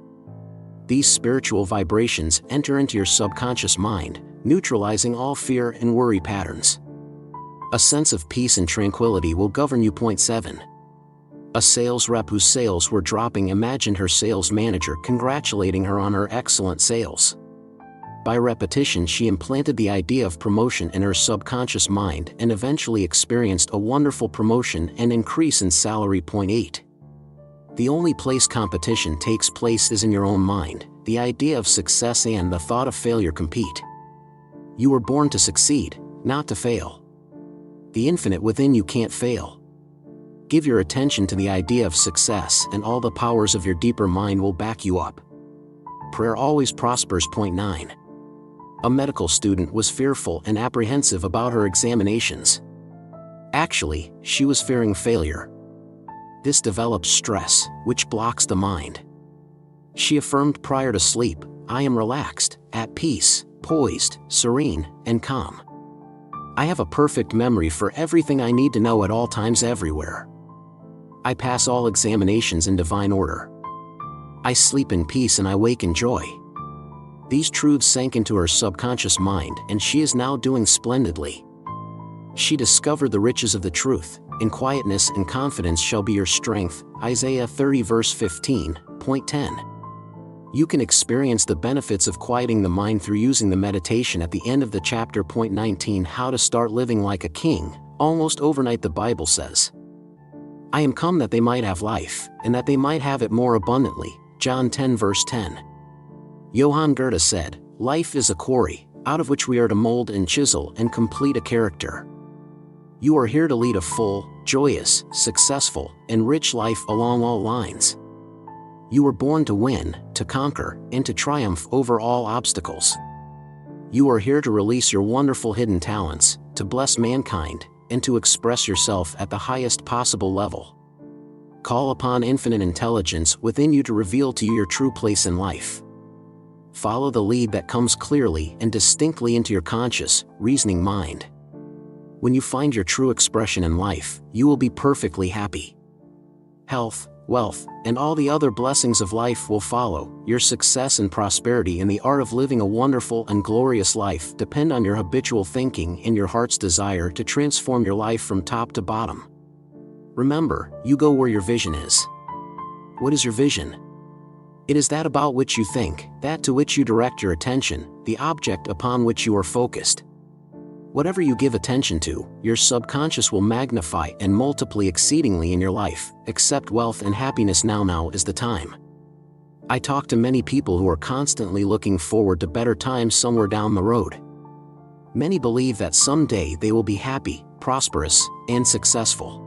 These spiritual vibrations enter into your subconscious mind, neutralizing all fear and worry patterns. A sense of peace and tranquility will govern you. Point 7. A sales rep whose sales were dropping imagined her sales manager congratulating her on her excellent sales. By repetition, she implanted the idea of promotion in her subconscious mind and eventually experienced a wonderful promotion and increase in salary. Point 8. The only place competition takes place is in your own mind. The idea of success and the thought of failure compete. You were born to succeed, not to fail. The infinite within you can't fail. Give your attention to the idea of success and all the powers of your deeper mind will back you up. Prayer always prospers. Point 9. A medical student was fearful and apprehensive about her examinations. Actually, she was fearing failure. This develops stress, which blocks the mind. She affirmed prior to sleep, I am relaxed, at peace, poised, serene, and calm. I have a perfect memory for everything I need to know at all times everywhere. I pass all examinations in divine order. I sleep in peace and I wake in joy. These truths sank into her subconscious mind and she is now doing splendidly. She discovered the riches of the truth. In quietness and confidence shall be your strength. Isaiah 30 verse 15. Point 10. You can experience the benefits of quieting the mind through using the meditation at the end of the chapter. Point 19. How to start living like a king. Almost overnight the Bible says, I am come that they might have life, and that they might have it more abundantly. John 10 verse 10. Johann Goethe said, life is a quarry, out of which we are to mold and chisel and complete a character. You are here to lead a full, joyous, successful, and rich life along all lines. You were born to win, to conquer, and to triumph over all obstacles. You are here to release your wonderful hidden talents, to bless mankind, and to express yourself at the highest possible level. Call upon infinite intelligence within you to reveal to you your true place in life. Follow the lead that comes clearly and distinctly into your conscious, reasoning mind. When you find your true expression in life, you will be perfectly happy. Health, wealth, and all the other blessings of life will follow. Your success and prosperity and the art of living a wonderful and glorious life depend on your habitual thinking and your heart's desire to transform your life from top to bottom. Remember, you go where your vision is. What is your vision? It is that about which you think, that to which you direct your attention, the object upon which you are focused. Whatever you give attention to, your subconscious will magnify and multiply exceedingly in your life. Accept wealth and happiness now. Now is the time. I talk to many people who are constantly looking forward to better times somewhere down the road. Many believe that someday they will be happy, prosperous, and successful.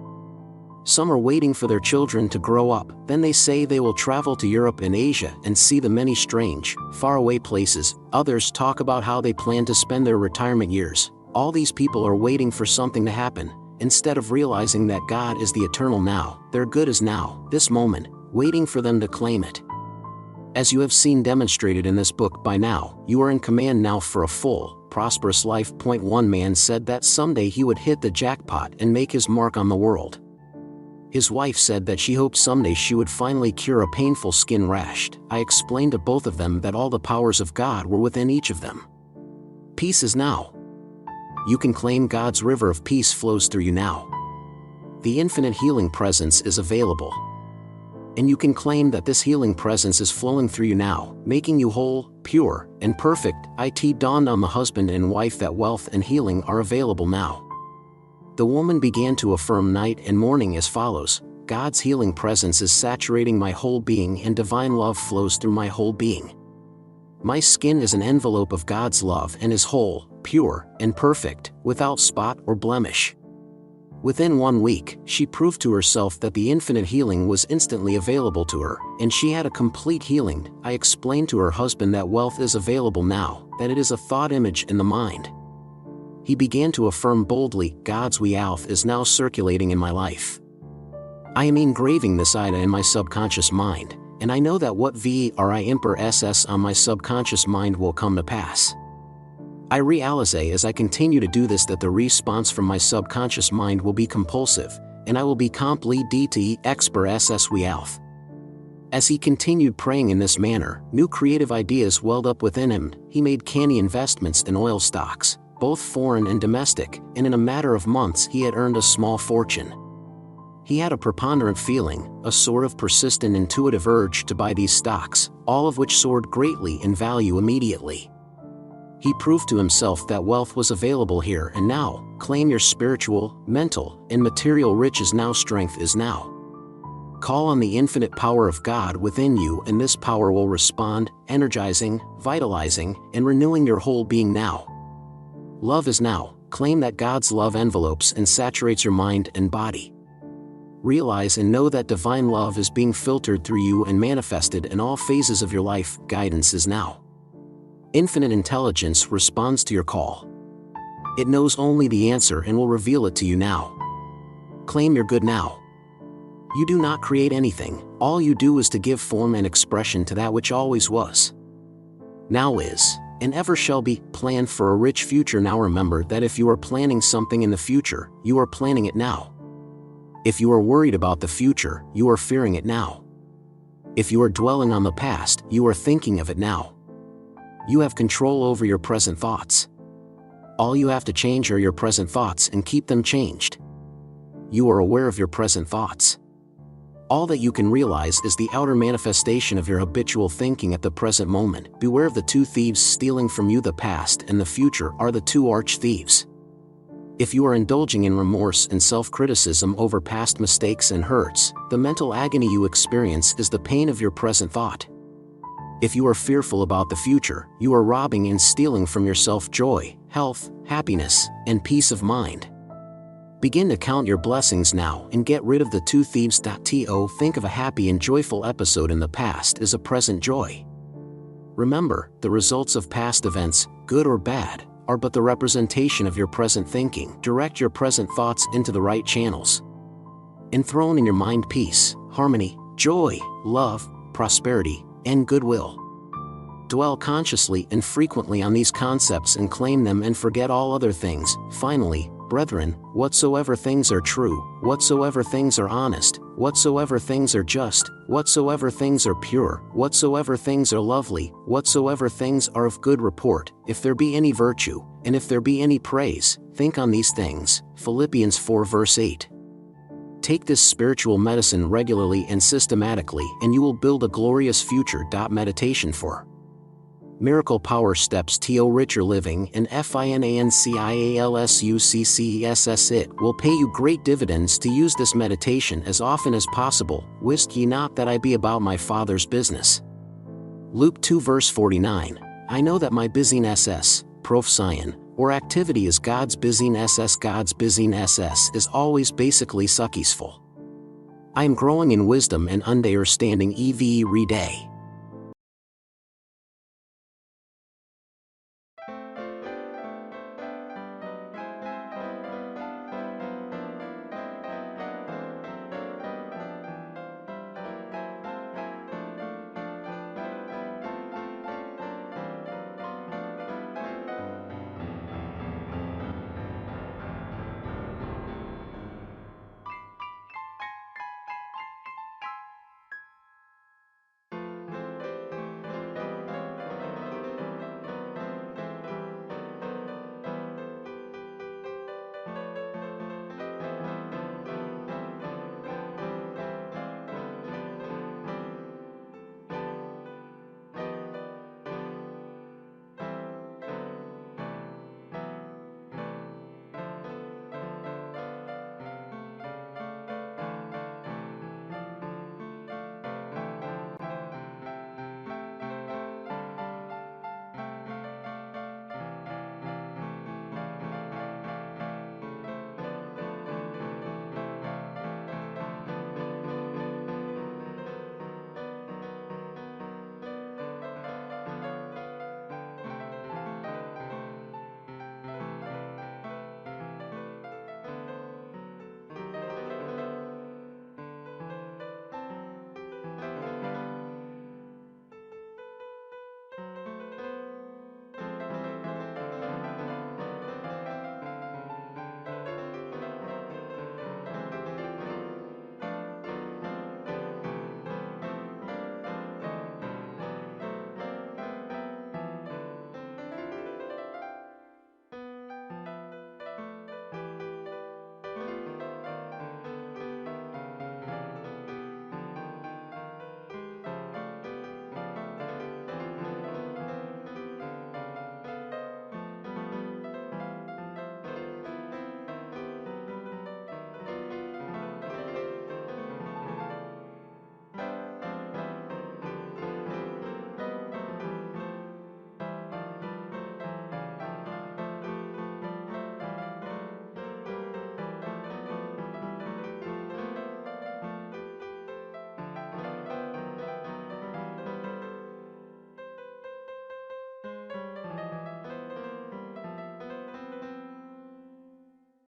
Some are waiting for their children to grow up, then they say they will travel to Europe and Asia and see the many strange, faraway places. Others talk about how they plan to spend their retirement years. All these people are waiting for something to happen, instead of realizing that God is the eternal now. Their good is now, this moment, waiting for them to claim it. As you have seen demonstrated in this book by now, you are in command now for a full, prosperous life. One man said that someday he would hit the jackpot and make his mark on the world. His wife said that she hoped someday she would finally cure a painful skin rash. I explained to both of them that all the powers of God were within each of them. Peace is now. You can claim God's river of peace flows through you now. The infinite healing presence is available. And you can claim that this healing presence is flowing through you now, making you whole, pure, and perfect. It dawned on the husband and wife that wealth and healing are available now. The woman began to affirm night and morning as follows: God's healing presence is saturating my whole being and divine love flows through my whole being. My skin is an envelope of God's love and is whole, pure, and perfect, without spot or blemish. Within 1 week, she proved to herself that the infinite healing was instantly available to her, and she had a complete healing. I explained to her husband that wealth is available now, that it is a thought image in the mind. He began to affirm boldly, God's wealth is now circulating in my life. I am engraving this idea in my subconscious mind, and I know that what I impress on my subconscious mind will come to pass. I realize as I continue to do this that the response from my subconscious mind will be compulsive, and I will be complete express wealth. As he continued praying in this manner, new creative ideas welled up within him. He made canny investments in oil stocks, both foreign and domestic, and in a matter of months he had earned a small fortune. He had a preponderant feeling, a sort of persistent intuitive urge to buy these stocks, all of which soared greatly in value immediately. He proved to himself that wealth was available here and now. Claim your spiritual, mental, and material riches now. Strength is now. Call on the infinite power of God within you, and this power will respond, energizing, vitalizing, and renewing your whole being now. Love is now. Claim that God's love envelopes and saturates your mind and body. Realize and know that divine love is being filtered through you and manifested in all phases of your life. Guidance is now. Infinite intelligence responds to your call. It knows only the answer and will reveal it to you now. Claim your good now. You do not create anything, all you do is to give form and expression to that which always was. Now is, and ever shall be, plan for a rich future now. Remember that if you are planning something in the future, you are planning it now. If you are worried about the future, you are fearing it now. If you are dwelling on the past, you are thinking of it now. You have control over your present thoughts. All you have to change are your present thoughts and keep them changed. You are aware of your present thoughts. All that you can realize is the outer manifestation of your habitual thinking at the present moment. Beware of the two thieves stealing from you. The past and the future are the two arch thieves. If you are indulging in remorse and self-criticism over past mistakes and hurts, the mental agony you experience is the pain of your present thought. If you are fearful about the future, you are robbing and stealing from yourself joy, health, happiness, and peace of mind. Begin to count your blessings now and get rid of the two thieves. Think of a happy and joyful episode in the past as a present joy. Remember, the results of past events, good or bad, are but the representation of your present thinking. Direct your present thoughts into the right channels. Enthrone in your mind peace, harmony, joy, love, prosperity, and goodwill. Dwell consciously and frequently on these concepts and claim them and forget all other things. Finally, brethren, whatsoever things are true, whatsoever things are honest, whatsoever things are just, whatsoever things are pure, whatsoever things are lovely, whatsoever things are of good report, if there be any virtue, and if there be any praise, think on these things. Philippians 4 verse 8. Take this spiritual medicine regularly and systematically, and you will build a glorious future. Meditation for Miracle Power Steps to Richer Living and financialsuccess. It will pay you great dividends to use this meditation as often as possible. Wist ye not that I be about my Father's business? Luke 2 verse 49. I know that my busyness, prophesying, or activity is God's busyness. God's busyness is always basically successful. I am growing in wisdom and understanding every day.